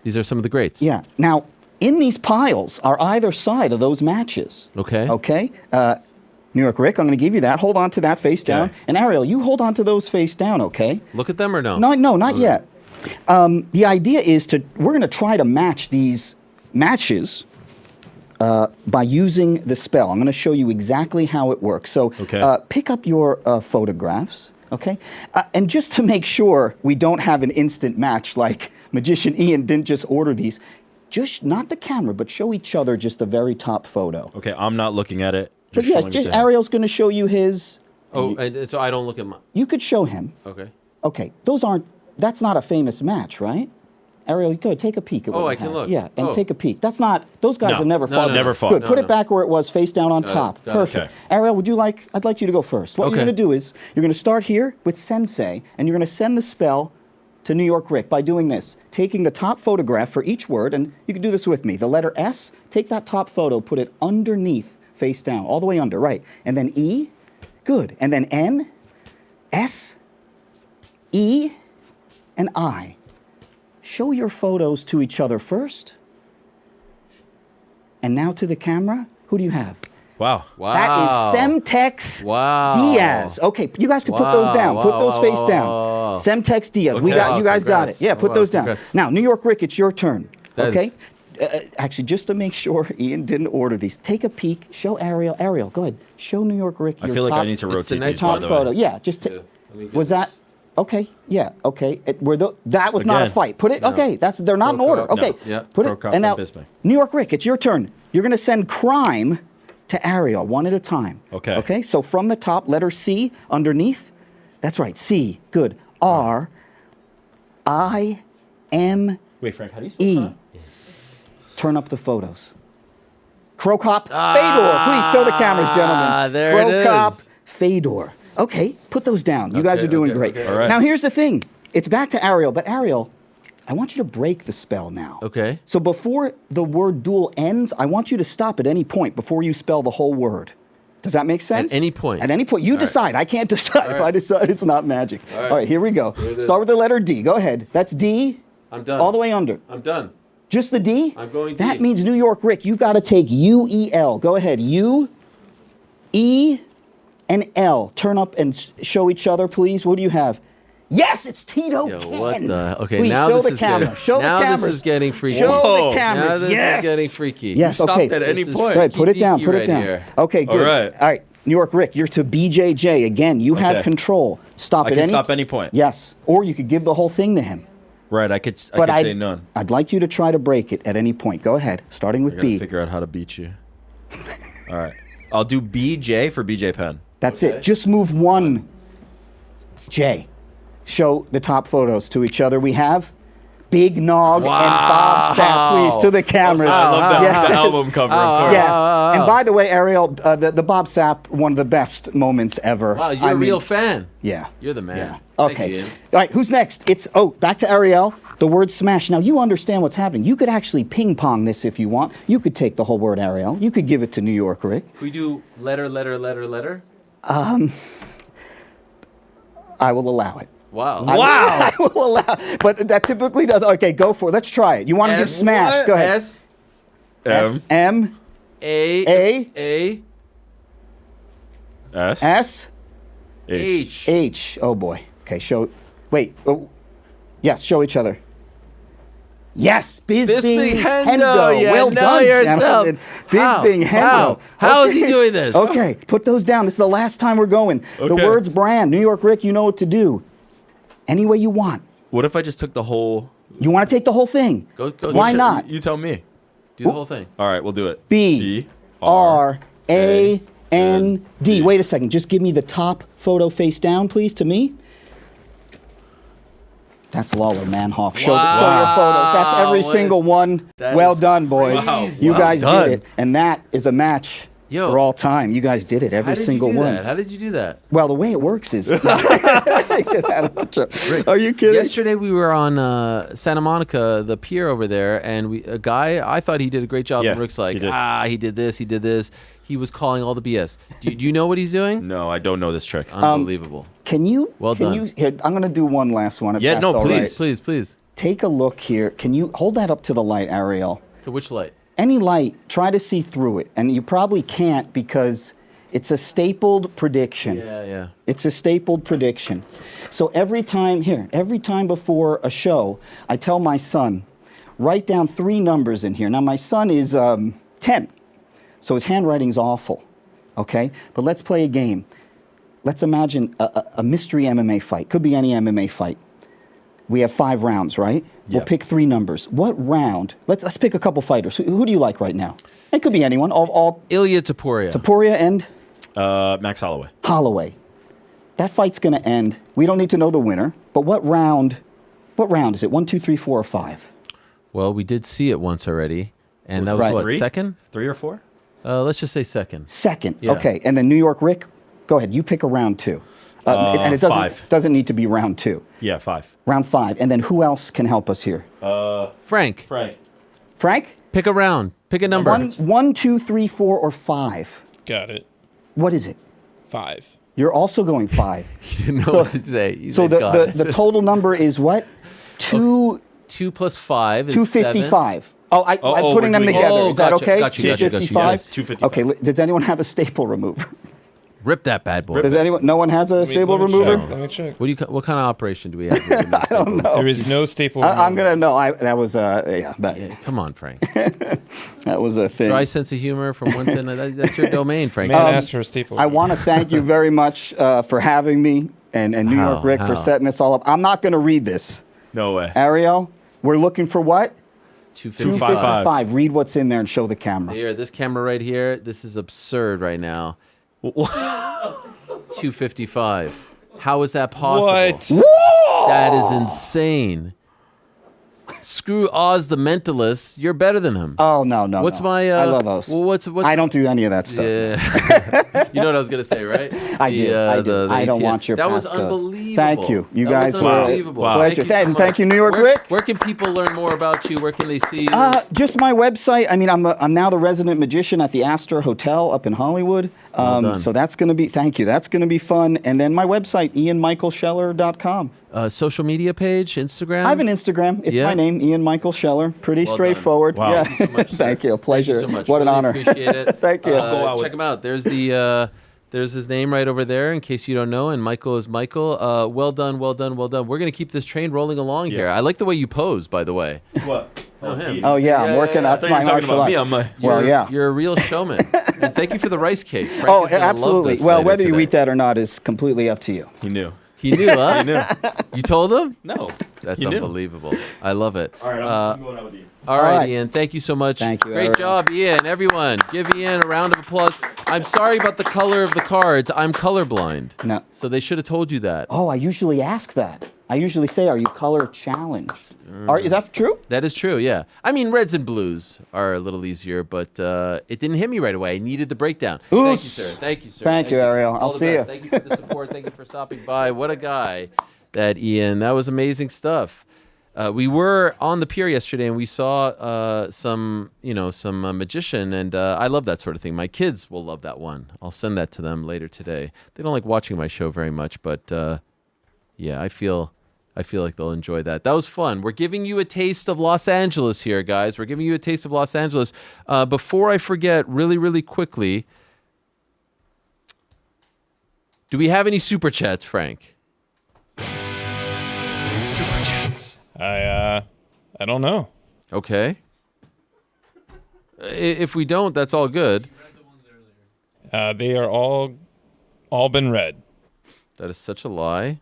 these are some of the greats. Yeah. Now, in these piles are either side of those matches. Okay. Okay. New York Rick, I'm going to give you that. Hold on to that face down. And Ariel, you hold on to those face down, okay? Look at them or no? No, not yet. The idea is we're going to try to match these matches by using the spell. I'm going to show you exactly how it works. So pick up your photographs, okay? And just to make sure we don't have an instant match like Magician Ian didn't just order these, just not the camera, but show each other just the very top photo. Okay, I'm not looking at it. So yeah, just Ariel's going to show you his. Oh, so I don't look at my... You could show him. Okay. Okay, that's not a famous match, right? Ariel, go ahead, take a peek at what Oh, you I can have. look. Yeah, and Oh. take a peek. That's not, those guys No. have never No, fought. no, never fought. Good, No, put no. it back where it was, face down on Got it, top. got it. Perfect. Okay. Ariel, I'd like you to go first. What Okay. you're going to do is, you're going to start here with Sensei, and you're going to send the spell to New York Rick by doing this. Taking the top photograph for each word, and you can do this with me. The letter S, take that top photo, put it underneath, face down, all the way under, right. And then E, good. And then N, S, E, and I. Show your photos to each other first. And now to the camera, who do you have? Wow. Wow. That is Semtex Wow. Diaz. Okay, you guys can put those down. Put those face down. Semtex Diaz. We Okay. got you guys got Congrats. it. Yeah, put Wow, those down. congrats. Now, New York Rick, it's your turn. That Okay? Actually, just to make sure Ian didn't order these, take a peek. Show Ariel. Ariel, go ahead. Show New York Rick I your feel like top, I need to It's the rotate next these, by top the photo. way. Yeah, just Let me get was that okay? Yeah, okay. That was not a Again. fight. Put it. No. Okay, they're not in Pro order. cop, no. Okay, Yeah. put Pro it. cop And now, and Bisbee. New York Rick, it's your turn. You're going to send crime to Ariel one at a time. Okay. Okay. So from the top, letter C underneath. That's right. C. Good. R. I. M. Wait, Frank, how do you E. Turn up the photos. Crow Cop Fedor. Please show the cameras, gentlemen. There Crow it Cop is. Fedor. Okay, put those down. You guys Okay, are doing okay, great. okay. All right. Now here's the thing. It's back to Ariel, but Ariel, I want you to break the spell now. Okay. So before the word duel ends, I want you to stop at any point before you spell the whole word. Does that make sense? At any point. At any point. You decide. I can't decide. If I decide, it's not magic. All right. All right, here we go. Here it is. Start with the letter D. Go ahead. That's D. I'm done. All the way under. I'm done. Just the D? I'm going That D. means New York Rick, you've got to take U, E, L. Go ahead. U, E, and L. Turn up and show each other, please. What do you have? Yes, it's Tito Yo, Ken. what the? Okay, Please now show this the is camera. getting, Show now the cameras. this is getting freaky. Show Whoa. the cameras. Now this yes. is getting freaky. Yes, You stopped okay. at any This is point. Good. Put it down. freaky Put it right down. here. Okay, good. right. All right. New York Rick, you're to BJJ. Again, you have Okay. control. Stop I at can any stop any point. Yes. Or you could give the whole thing to him. Right, I could But say none. I'd like you to try to break it at any point. Go ahead. Starting with I gotta B. figure out how to beat you. All right. I'll do BJ for BJ Penn. That's Okay. it. Just move one J. Show the top photos to each other. We have Big Nog and Bob Sapp, please, to the cameras. I love that Yes. the album cover, of course. Yes. And by the way, Ariel, the Bob Sapp, one of the best moments ever. Wow, you're a real fan. Yeah. You're the man. Yeah. Thank Okay. you, Ian. All right, who's next? It's, back to Ariel. The word smash. Now, you understand what's happening. You could actually ping pong this if you want. You could take the whole word, Ariel. You could give it to New York Rick. Can we do letter? I will allow it. Wow. I will allow, but that typically does. Okay, go for it. Let's try it. You want to do smash? Go ahead. S S M A S S H. H. Oh boy. Okay, show. Wait. Oh, yes, show each other. Yes, Bisbing Hendo. Yeah, Well know done, yourself. gentlemen. Bisbing Hendo. How is he doing this? Okay, put those down. This is the last time we're going. The Okay. word's brand. New York Rick, you know what to do. Any way you want. What if I just took the whole... You want to take the whole thing? Go. Why not? You tell me. Do the whole thing. All right, we'll do it. B R A N D. Wait a second. Just give me the top photo face down, please, to me. That's Lawler Manhoff. Show your photos. That's every single one. That Well is done, boys. crazy. You Well guys done. did it. And that is a match for all time. You guys did it. Every single How did you do one. that? How did you do that? Well, the way it works is. Are you kidding? Yesterday we were on Santa Monica, the pier over there, and a guy, I thought he did a great job. Yeah, and Rick's like, he did. he did this, he did this. He was calling all the BS. Do you know what he's doing? No, I don't know this trick. Unbelievable. Can you? Well can done. You, here, I'm going to do one last one. If Yeah, that's no, all please. right. Please. Take a look here. Can you hold that up to the light, Ariel? To which light? Any light, try to see through it. And you probably can't because it's a stapled prediction. Yeah. It's a stapled prediction. So every time before a show, I tell my son, write down 3 numbers in here. Now, my son is 10, so his handwriting's awful, okay? But let's play a game. Let's imagine a mystery MMA fight. Could be any MMA fight. We have 5 rounds, right? Yeah. We'll pick 3 numbers. What round? Let's pick a couple fighters. Who do you like right now? It could be anyone. All Ilya Taporia. Taporia and Max Holloway. Holloway. That fight's going to end. We don't need to know the winner. But what round is it? 1, 2, 3, 4, or 5? Well, we did see it once already, and that was Right. what, Three? second? 3 or 4? Let's just say second. Second. Yeah. Okay. And then New York Rick, go ahead. You pick a round 2. And it doesn't 5. doesn't need to be round 2. Yeah, 5. Round 5. And then who else can help us here? Frank, Frank? pick a round. Pick a number. 1, 2, 3, 4, or 5. Got it. What is it? 5. You're also going 5. You didn't know what to say. You So said, "Got it." the total number is what? 2 2 plus 5 is 255. Oh, I'm putting them doing- together. Oh, Is that gotcha, okay? gotcha, 255? yes, 255. Okay, does anyone have a staple remover? Rip that bad boy. Does anyone? No one has a staple remover? Let me check. What kind of operation do we have? Here? I don't know. There is no staple. I'm gonna know. That was Come on, Frank. that was a thing. Dry sense of humor from 1 to 9. That's your domain, Frank. Man asked for a staple. I want to thank you very much for having me and New York Rick for setting this all up. I'm not going to read this. No way. Ariel, we're looking for what? 255. 255. Read what's in there and show the camera. Here, this camera right here. This is absurd right now. 255. How is that possible? What? That is insane. Screw Oz the Mentalist. You're better than him. Oh no. What's no. my? I love those. Well, what's? I don't do any of that stuff. Yeah. You know what I was gonna say, right? I do. I don't ATM. want your That was passcode. unbelievable. Thank you. You That guys was were unbelievable. a pleasure. Thank Thank you, New York where, Rick. Where can people learn more about you? Where can they see you? Just my website. I mean, I'm now the resident magician at the Astor Hotel up in Hollywood. Well done. So that's going to be, thank you. That's going to be fun. And then my website, ianmichaelscheller.com. Social media page, Instagram? I have an Instagram. It's my name, Ian Michael Scheller. Pretty Well straightforward. done. Wow. Yeah. Thank you so much, sir. Thank you. A pleasure. Thank you so much. What an Really honor. Appreciate it. Thank you. Check him out. There's there's his name right over there in case you don't know. And Michael is Michael. Well done. We're going to keep this train rolling along here. I like the way you pose, by the way. What? Oh, him. Oh, yeah. I'm working. That's my martial art. Well, yeah. You're a real showman. And thank you for the rice cake. Frank Oh, is gonna love absolutely. this Well, later whether you today. eat that or not is completely up to you. He knew. He knew, huh? He knew. You told him? No. That's He knew. unbelievable. I love it. All right, I'm going out with you. All right, Ian. Thank you so much. Thank you. Great Ariel. job, Ian. Everyone, give Ian a round of applause. I'm sorry about the color of the cards. I'm colorblind. No. So they should have told you that. Oh, I usually ask that. I usually say, are you color challenged? Is that true? That is true, yeah. I mean, reds and blues are a little easier, but it didn't hit me right away. I needed the breakdown. Thank you, sir. Thank you, sir. Thank you, Ariel. All I'll the see best. you. Thank you for the support. Thank you for stopping by. What a guy, that Ian. That was amazing stuff. We were on the pier yesterday, and we saw some magician, and I love that sort of thing. My kids will love that one. I'll send that to them later today. They don't like watching my show very much, but yeah, I feel like they'll enjoy that. That was fun. We're giving you a taste of Los Angeles here, guys. We're giving you a taste of Los Angeles. Before I forget, really, really quickly, do we have any super chats, Frank? Super chats. I don't know. Okay. If we don't, that's all good. They are all been read. That is such a lie.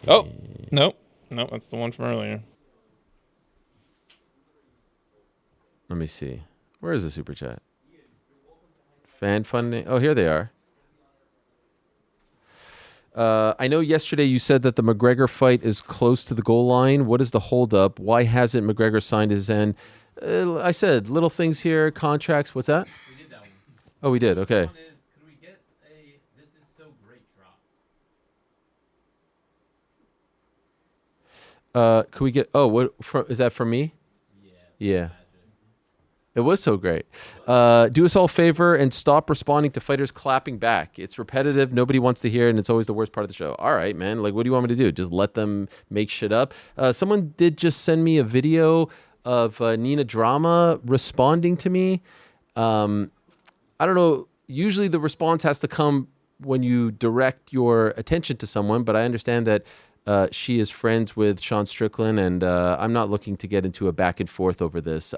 Oh, nope. No, that's the one from earlier. Let me see. Where is the super chat? Fan funding. Oh, here they are. I know yesterday you said that the McGregor fight is close to the goal line. What is the holdup? Why hasn't McGregor signed his end? I said little things here, contracts. What's that? We did that one. Oh, we did. Okay. Could we get a "This is so great" drop? Could we get? Oh, what? Is that for me? Yeah. It was so great. Do us all a favor and stop responding to fighters clapping back. It's repetitive. Nobody wants to hear it, and it's always the worst part of the show. All right, man. Like, what do you want me to do? Just let them make shit up? Someone did just send me a video of Nina Drama responding to me. I don't know. Usually the response has to come when you direct your attention to someone, but I understand that she is friends with Sean Strickland, and I'm not looking to get into a back and forth over this.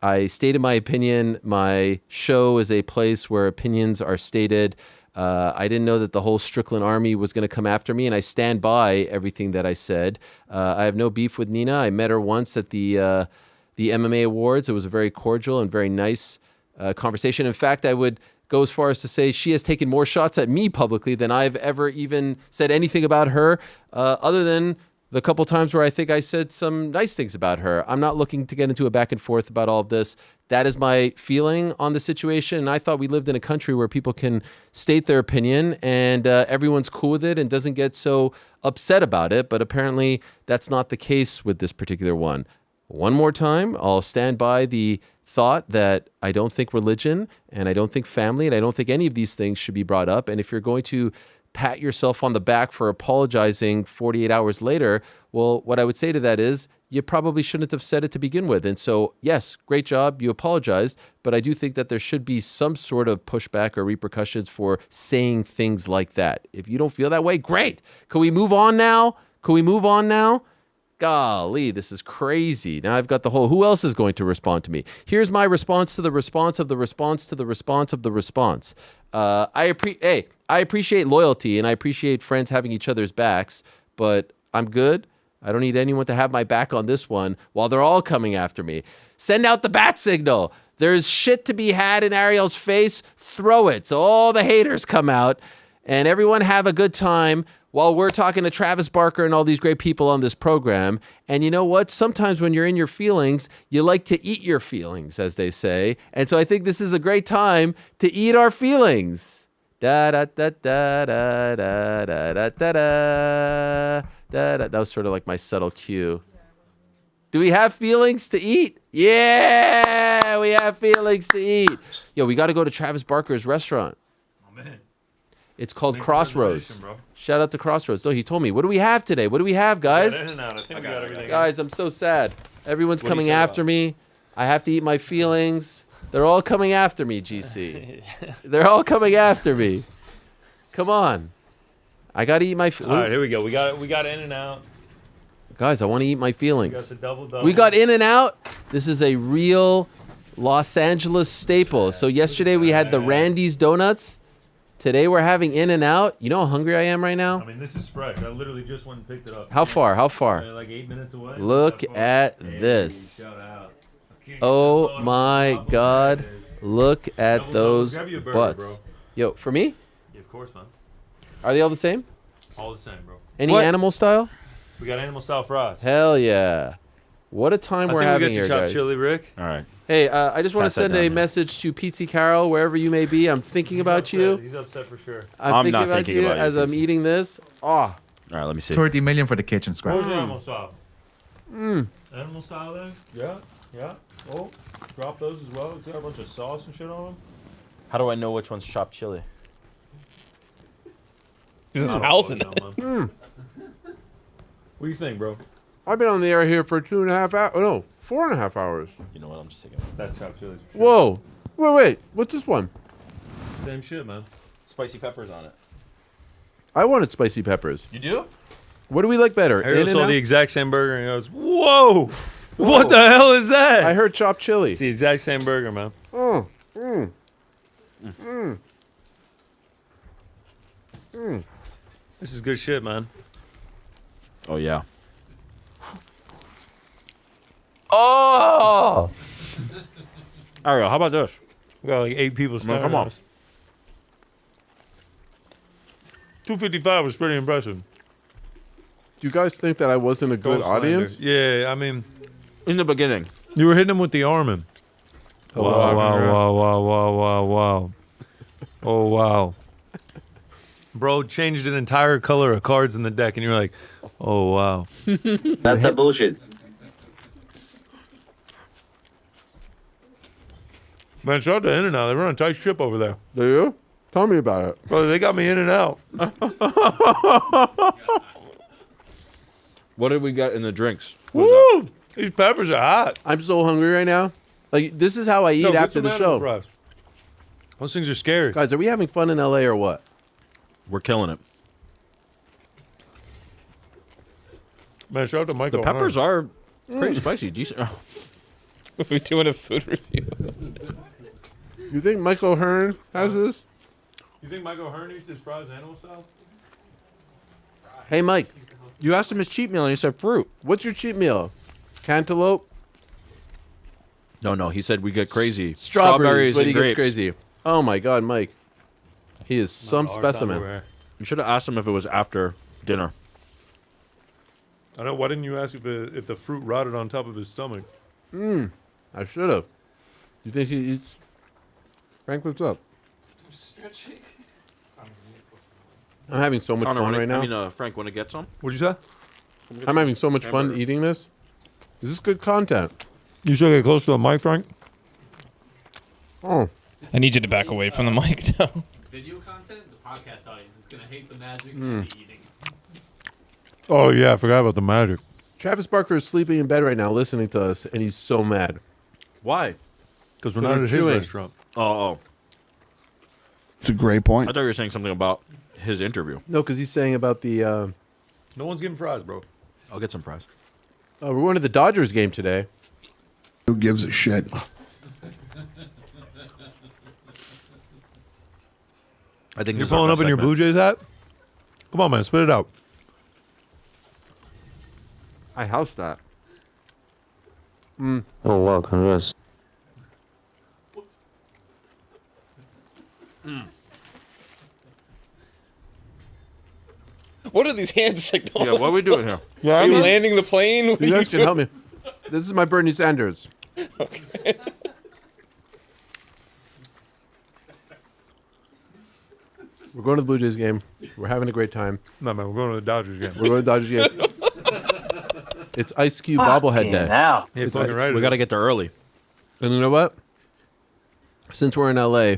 I stated my opinion. My show is a place where opinions are stated. I didn't know that the whole Strickland army was going to come after me, and I stand by everything that I said. I have no beef with Nina. I met her once at the MMA Awards. It was a very cordial and very nice conversation. In fact, I would go as far as to say she has taken more shots at me publicly than I've ever even said anything about her, other than the couple times where I think I said some nice things about her. I'm not looking to get into a back and forth about all of this. That is my feeling on the situation. And I thought we lived in a country where people can state their opinion and everyone's cool with it and doesn't get so upset about it. But apparently that's not the case with this particular one. One more time, I'll stand by the thought that I don't think religion and I don't think family and I don't think any of these things should be brought up. And if you're going to pat yourself on the back for apologizing 48 hours later, well, what I would say to that is you probably shouldn't have said it to begin with. And so, yes, great job. You apologized. But I do think that there should be some sort of pushback or repercussions for saying things like that. If you don't feel that way, great. Can we move on now? Golly, this is crazy. Now I've got the whole, who else is going to respond to me? Here's my response to the response of the response to the response of the response. I appreciate loyalty and I appreciate friends having each other's backs, but I'm good. I don't need anyone to have my back on this one while they're all coming after me. Send out the bat signal. There's shit to be had in Ariel's face. Throw it. So all the haters come out and everyone have a good time while we're talking to Travis Barker and all these great people on this program. And you know what? Sometimes when you're in your feelings, you like to eat your feelings, as they say. And so I think this is a great time to eat our feelings. Da da da da da da da da da da. That was sort of like my subtle cue. Do we have feelings to eat? Yeah, we have feelings to eat. Yo, we got to go to Travis Barker's restaurant. Oh, man. It's called Make Crossroads. bro. Shout out to Crossroads. No, he told me. What do we have today? What do we have, guys? I think we got everything. Guys, I'm so sad. Everyone's What do you coming say after about? me. I have to eat my feelings. They're all coming after me, GC. They're all coming after me. Come on. I got to eat my All right, here we go. We got In and Out. Guys, I want to eat my feelings. We got the double. We got In and Out. This is a real Los Angeles staple. So yesterday we had the Randy's Donuts. Today we're having In and Out. You know how hungry I am right now? I mean, this is fresh. I literally just went and picked it up. How far? Like 8 minutes away. Look at this. Oh my God. Look at those Grab you a burger, butts. bro. Yo, for me? Yeah, of course, man. Are they all the same? All the same, bro. Any animal style? We got animal style fries. Hell yeah. What a time we're having here, chopped guys. chili, Rick. All right. Hey, I just want to Pass that send down a there. message to Pizzi Carol, wherever you may be. I'm thinking about upset. you. He's upset for sure. I'm thinking not about thinking you about you, as I'm Pizzi. eating this. Oh. All right, let me see. 30 million for the kitchen scrap. What was your animal style? Mm. Animal style there? Yeah, yeah. Oh, drop those as well. It's got a bunch of sauce and shit on them. How do I know which one's chopped chili? This is I don't house in fucking know, man. Mm. What do you think, bro? I've been on the air here for 2.5 hours. Oh, no, 4.5 hours. You know what? I'm just taking That's chopped chili. Whoa. Wait. What's this one? Same shit, man. spicy peppers on it. I wanted spicy peppers. You do? What do we like better? Ariel saw In-N-Out? the exact same burger and he goes, "Whoa, what the hell is that?" I heard chopped chili. It's the exact same burger, man. Oh. Mm. Mm. Mm. This is good shit, man. Oh yeah. Oh. Ariel, how about this? We got like 8 people. Man, come on. 255 was pretty impressive. Do you guys think that I wasn't a good Gold slander. audience? Yeah, I mean, In the beginning. you were hitting him with the arming. Oh, wow, wow, wow, wow, wow, wow, wow. Oh, wow. Bro changed an entire color of cards in the deck, and you're like, oh, wow. That's a bullshit. Man, shout out to In-N-Out. They run a tight ship over there. Do you? Tell me about it. Bro, they got me in and out. What did we get in the drinks? Woo! These peppers are hot. I'm so hungry right now. Like, this is how I eat No, get after some the animal show. fries. Those things are scary. Guys, are we having fun in LA or what? We're killing it. Man, shout out to Michael. The peppers are pretty Mm. spicy. Decent. We're doing a food review. You think Michael Hearn has this? You think Michael Hearn eats his fries animal style? Hey, Mike. You asked him his cheat meal and he said fruit. What's your cheat meal? Cantaloupe? No. He said we get crazy. Strawberries, but and he grapes. gets crazy. Oh, my God, Mike. He is some Our time over specimen. here. You should have asked him if it was after dinner. I know. Why didn't you ask if the fruit rotted on top of his stomach? I should have. You think he eats? Frank, what's up? I'm having so much fun right now. Frank, want to get some? What'd you say? I'm having so much fun eating this. This is good content. You should get close to the mic, Frank. Oh. I need you to back away from the mic now. Video content, the podcast audience is going to hate the magic Mm. of the eating. Oh yeah, I forgot about the magic. Travis Barker is sleeping in bed right now listening to us, and he's so mad. Why? Because we're not at his chewing. restaurant. Oh. It's a great point. I thought you were saying something about his interview. No, because he's saying about the. No one's getting fries, bro. I'll get some fries. We're going to the Dodgers game today. Who gives a shit? I think You're pulling up in your Blue Jays hat? Come on, man, spit it out. I housed that. Oh wow, congrats. What are these hand signals? Yeah, what are we doing here? Are you landing the plane? What You are guys can doing? help me. This is my Bernie Sanders. Okay. We're going to the Blue Jays game. We're having a great time. No, man, we're going to the Dodgers game. We're going to the Dodgers game. It's Ice Cube bobblehead day. Now. Hey, It's fucking right. We got to get there early. And you know what? Since we're in LA,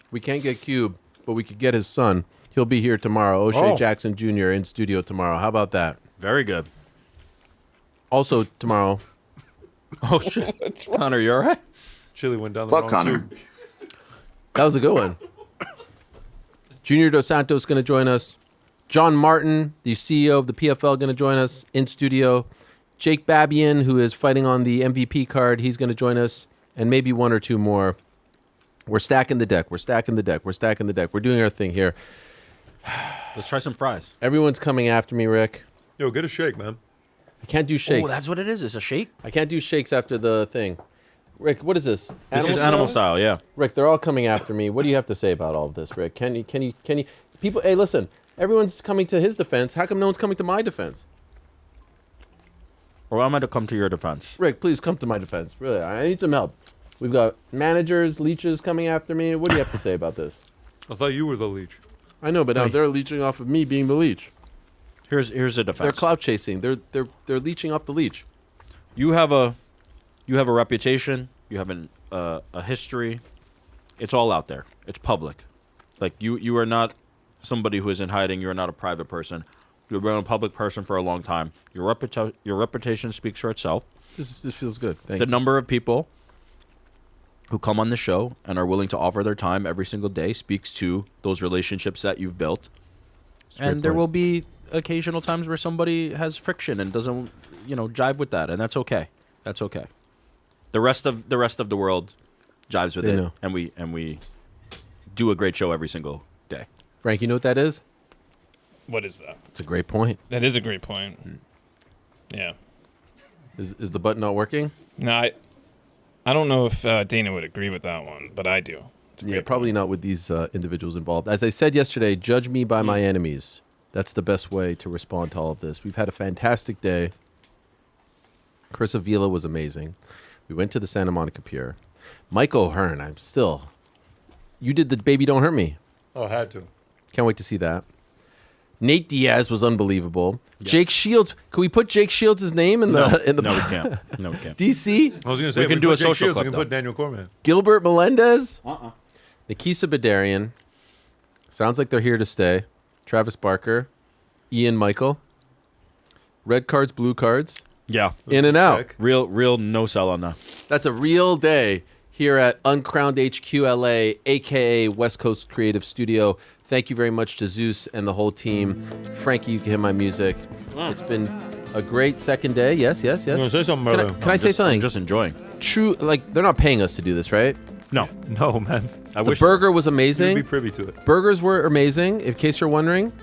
we can't get Cube, but we could get his son. He'll be here tomorrow. O'Shea Oh. Jackson Jr. in studio tomorrow. How about that? Very good. Also tomorrow. Oh, shit. Connor, you all right? Chili went down the Fuck wrong Connor. tube. That was a good one. Junior Dos Santos going to join us. John Martin, the CEO of the PFL, going to join us in studio. Jake Babian, who is fighting on the MVP card, he's going to join us. And maybe one or two more. We're stacking the deck. We're stacking the deck. We're stacking the deck. We're doing our thing here. Let's try some fries. Everyone's coming after me, Rick. Yo, get a shake, man. I can't do shakes. Oh, that's what it is. It's a shake? I can't do shakes after the thing. Rick, what is this? This is animal style, yeah. Rick, they're all coming after me. What do you have to say about all of this, Rick? Can you people, hey, listen, everyone's coming to his defense. How come no one's coming to my defense? Or am I to come to your defense? Rick, please come to my defense. Really, I need some help. We've got managers, leeches coming after me. What do you have to say about this? I thought you were the leech. I know, but now they're leeching off of me being the leech. Here's a defense. They're clout chasing. They're leeching off the leech. You have a reputation. You have a history. It's all out there. It's public. Like you are not somebody who is in hiding. You are not a private person. You've been a public person for a long time. Your reputation speaks for itself. This feels good. Thank The you. number of people who come on the show and are willing to offer their time every single day speaks to those relationships that you've built. And there will be occasional times where somebody has friction and doesn't, jive with that, and that's okay. That's okay. The rest of the world jives with They it, know. and we do a great show every single day. Frank, you know what that is? What is that? It's a great point. That is a great point. Yeah. Is the button not working? No, I don't know if Dana would agree with that one, but I do. Yeah, probably not with these individuals involved. As I said yesterday, judge me by my enemies. That's the best way to respond to all of this. We've had a fantastic day. Chris Avila was amazing. We went to the Santa Monica Pier. Mike O'Hearn, you did the Baby Don't Hurt Me. Oh, had to. Can't wait to see that. Nate Diaz was unbelievable. Yeah. Jake Shields. Can we put Jake Shields' name in the No, we can't. No, we can't. DC? I was going to say, we can do a social clip. We can put Daniel Cormier. Gilbert Melendez? Nakisa Bidarian. Sounds like they're here to stay. Travis Barker. Ian Michael. Red cards, blue cards. Yeah. In and out. Real no sell on that. That's a real day here at Uncrowned HQ LA, a.k.a. West Coast Creative Studio. Thank you very much to Zeus and the whole team. Frankie, you can hear my music. It's been a great second day. Yes. You want to say something, brother? Can I say something? I'm just enjoying. True, they're not paying us to do this, right? No, man. The burger was amazing. You'd be privy to it. Burgers were amazing. In case you're wondering,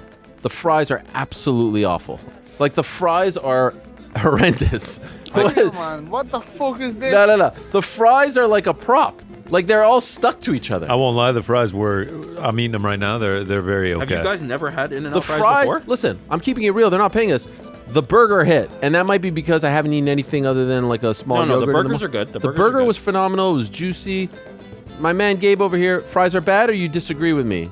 the fries are absolutely awful. The fries are horrendous. Come on, what the fuck is this? No. The fries are like a prop. They're all stuck to each other. I won't lie, the fries were. I'm eating them right now. They're very okay. Have you guys never had In-N-Out The fries before? Listen, I'm keeping it real. They're not paying us. The burger hit, and that might be because I haven't eaten anything other than like a small No, yogurt. the burgers are good. The burgers burger are good. was phenomenal. It was juicy. My man Gabe over here, fries are bad, or you disagree with me?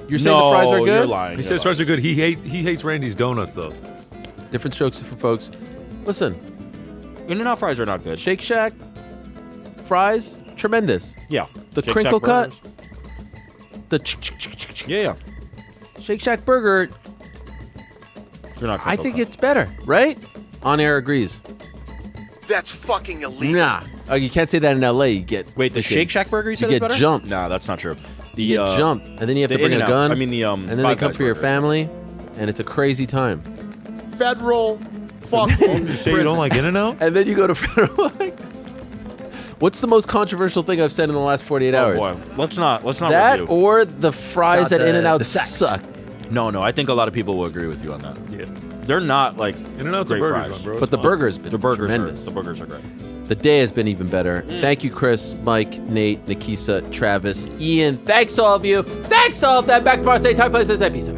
You're saying the fries are good? You're lying. He says fries are good. He hates Randy's donuts though. Different strokes for folks. Listen, In-N-Out fries are not good. Shake Shack fries, tremendous. Yeah. The Shake crinkle Shack cut, burgers. Yeah. Shake Shack burger. They're not. I think it's better, right? On air agrees. That's fucking illegal. Nah. Oh, you can't say that in LA. You get Wait, the freaking- Shake Shack burger you said you is get better? jumped. Nah, that's not true. The, You get jumped, and then you have to the bring a In-N-Out. gun. I mean the and then they Five come Guys for your burgers. family, and it's a crazy time. Federal fucking You say you don't like In-N-Out? And then you go to federal. What's the most controversial thing I've said in the last 48 hours? Oh boy, let's not That review. or the fries Not at the- In-N-Out the sex. suck. No, I think a lot of people will agree with you on that. Yeah. They're not like In-N-Out's a great burger fries. joint, bro. But the burger's been The burgers tremendous. are great. The day has been even better. Thank you, Chris, Mike, Nate, Nakisa, Travis, Ian. Thanks to all of you. Thanks to all of that. Back to our same time, place, this episode.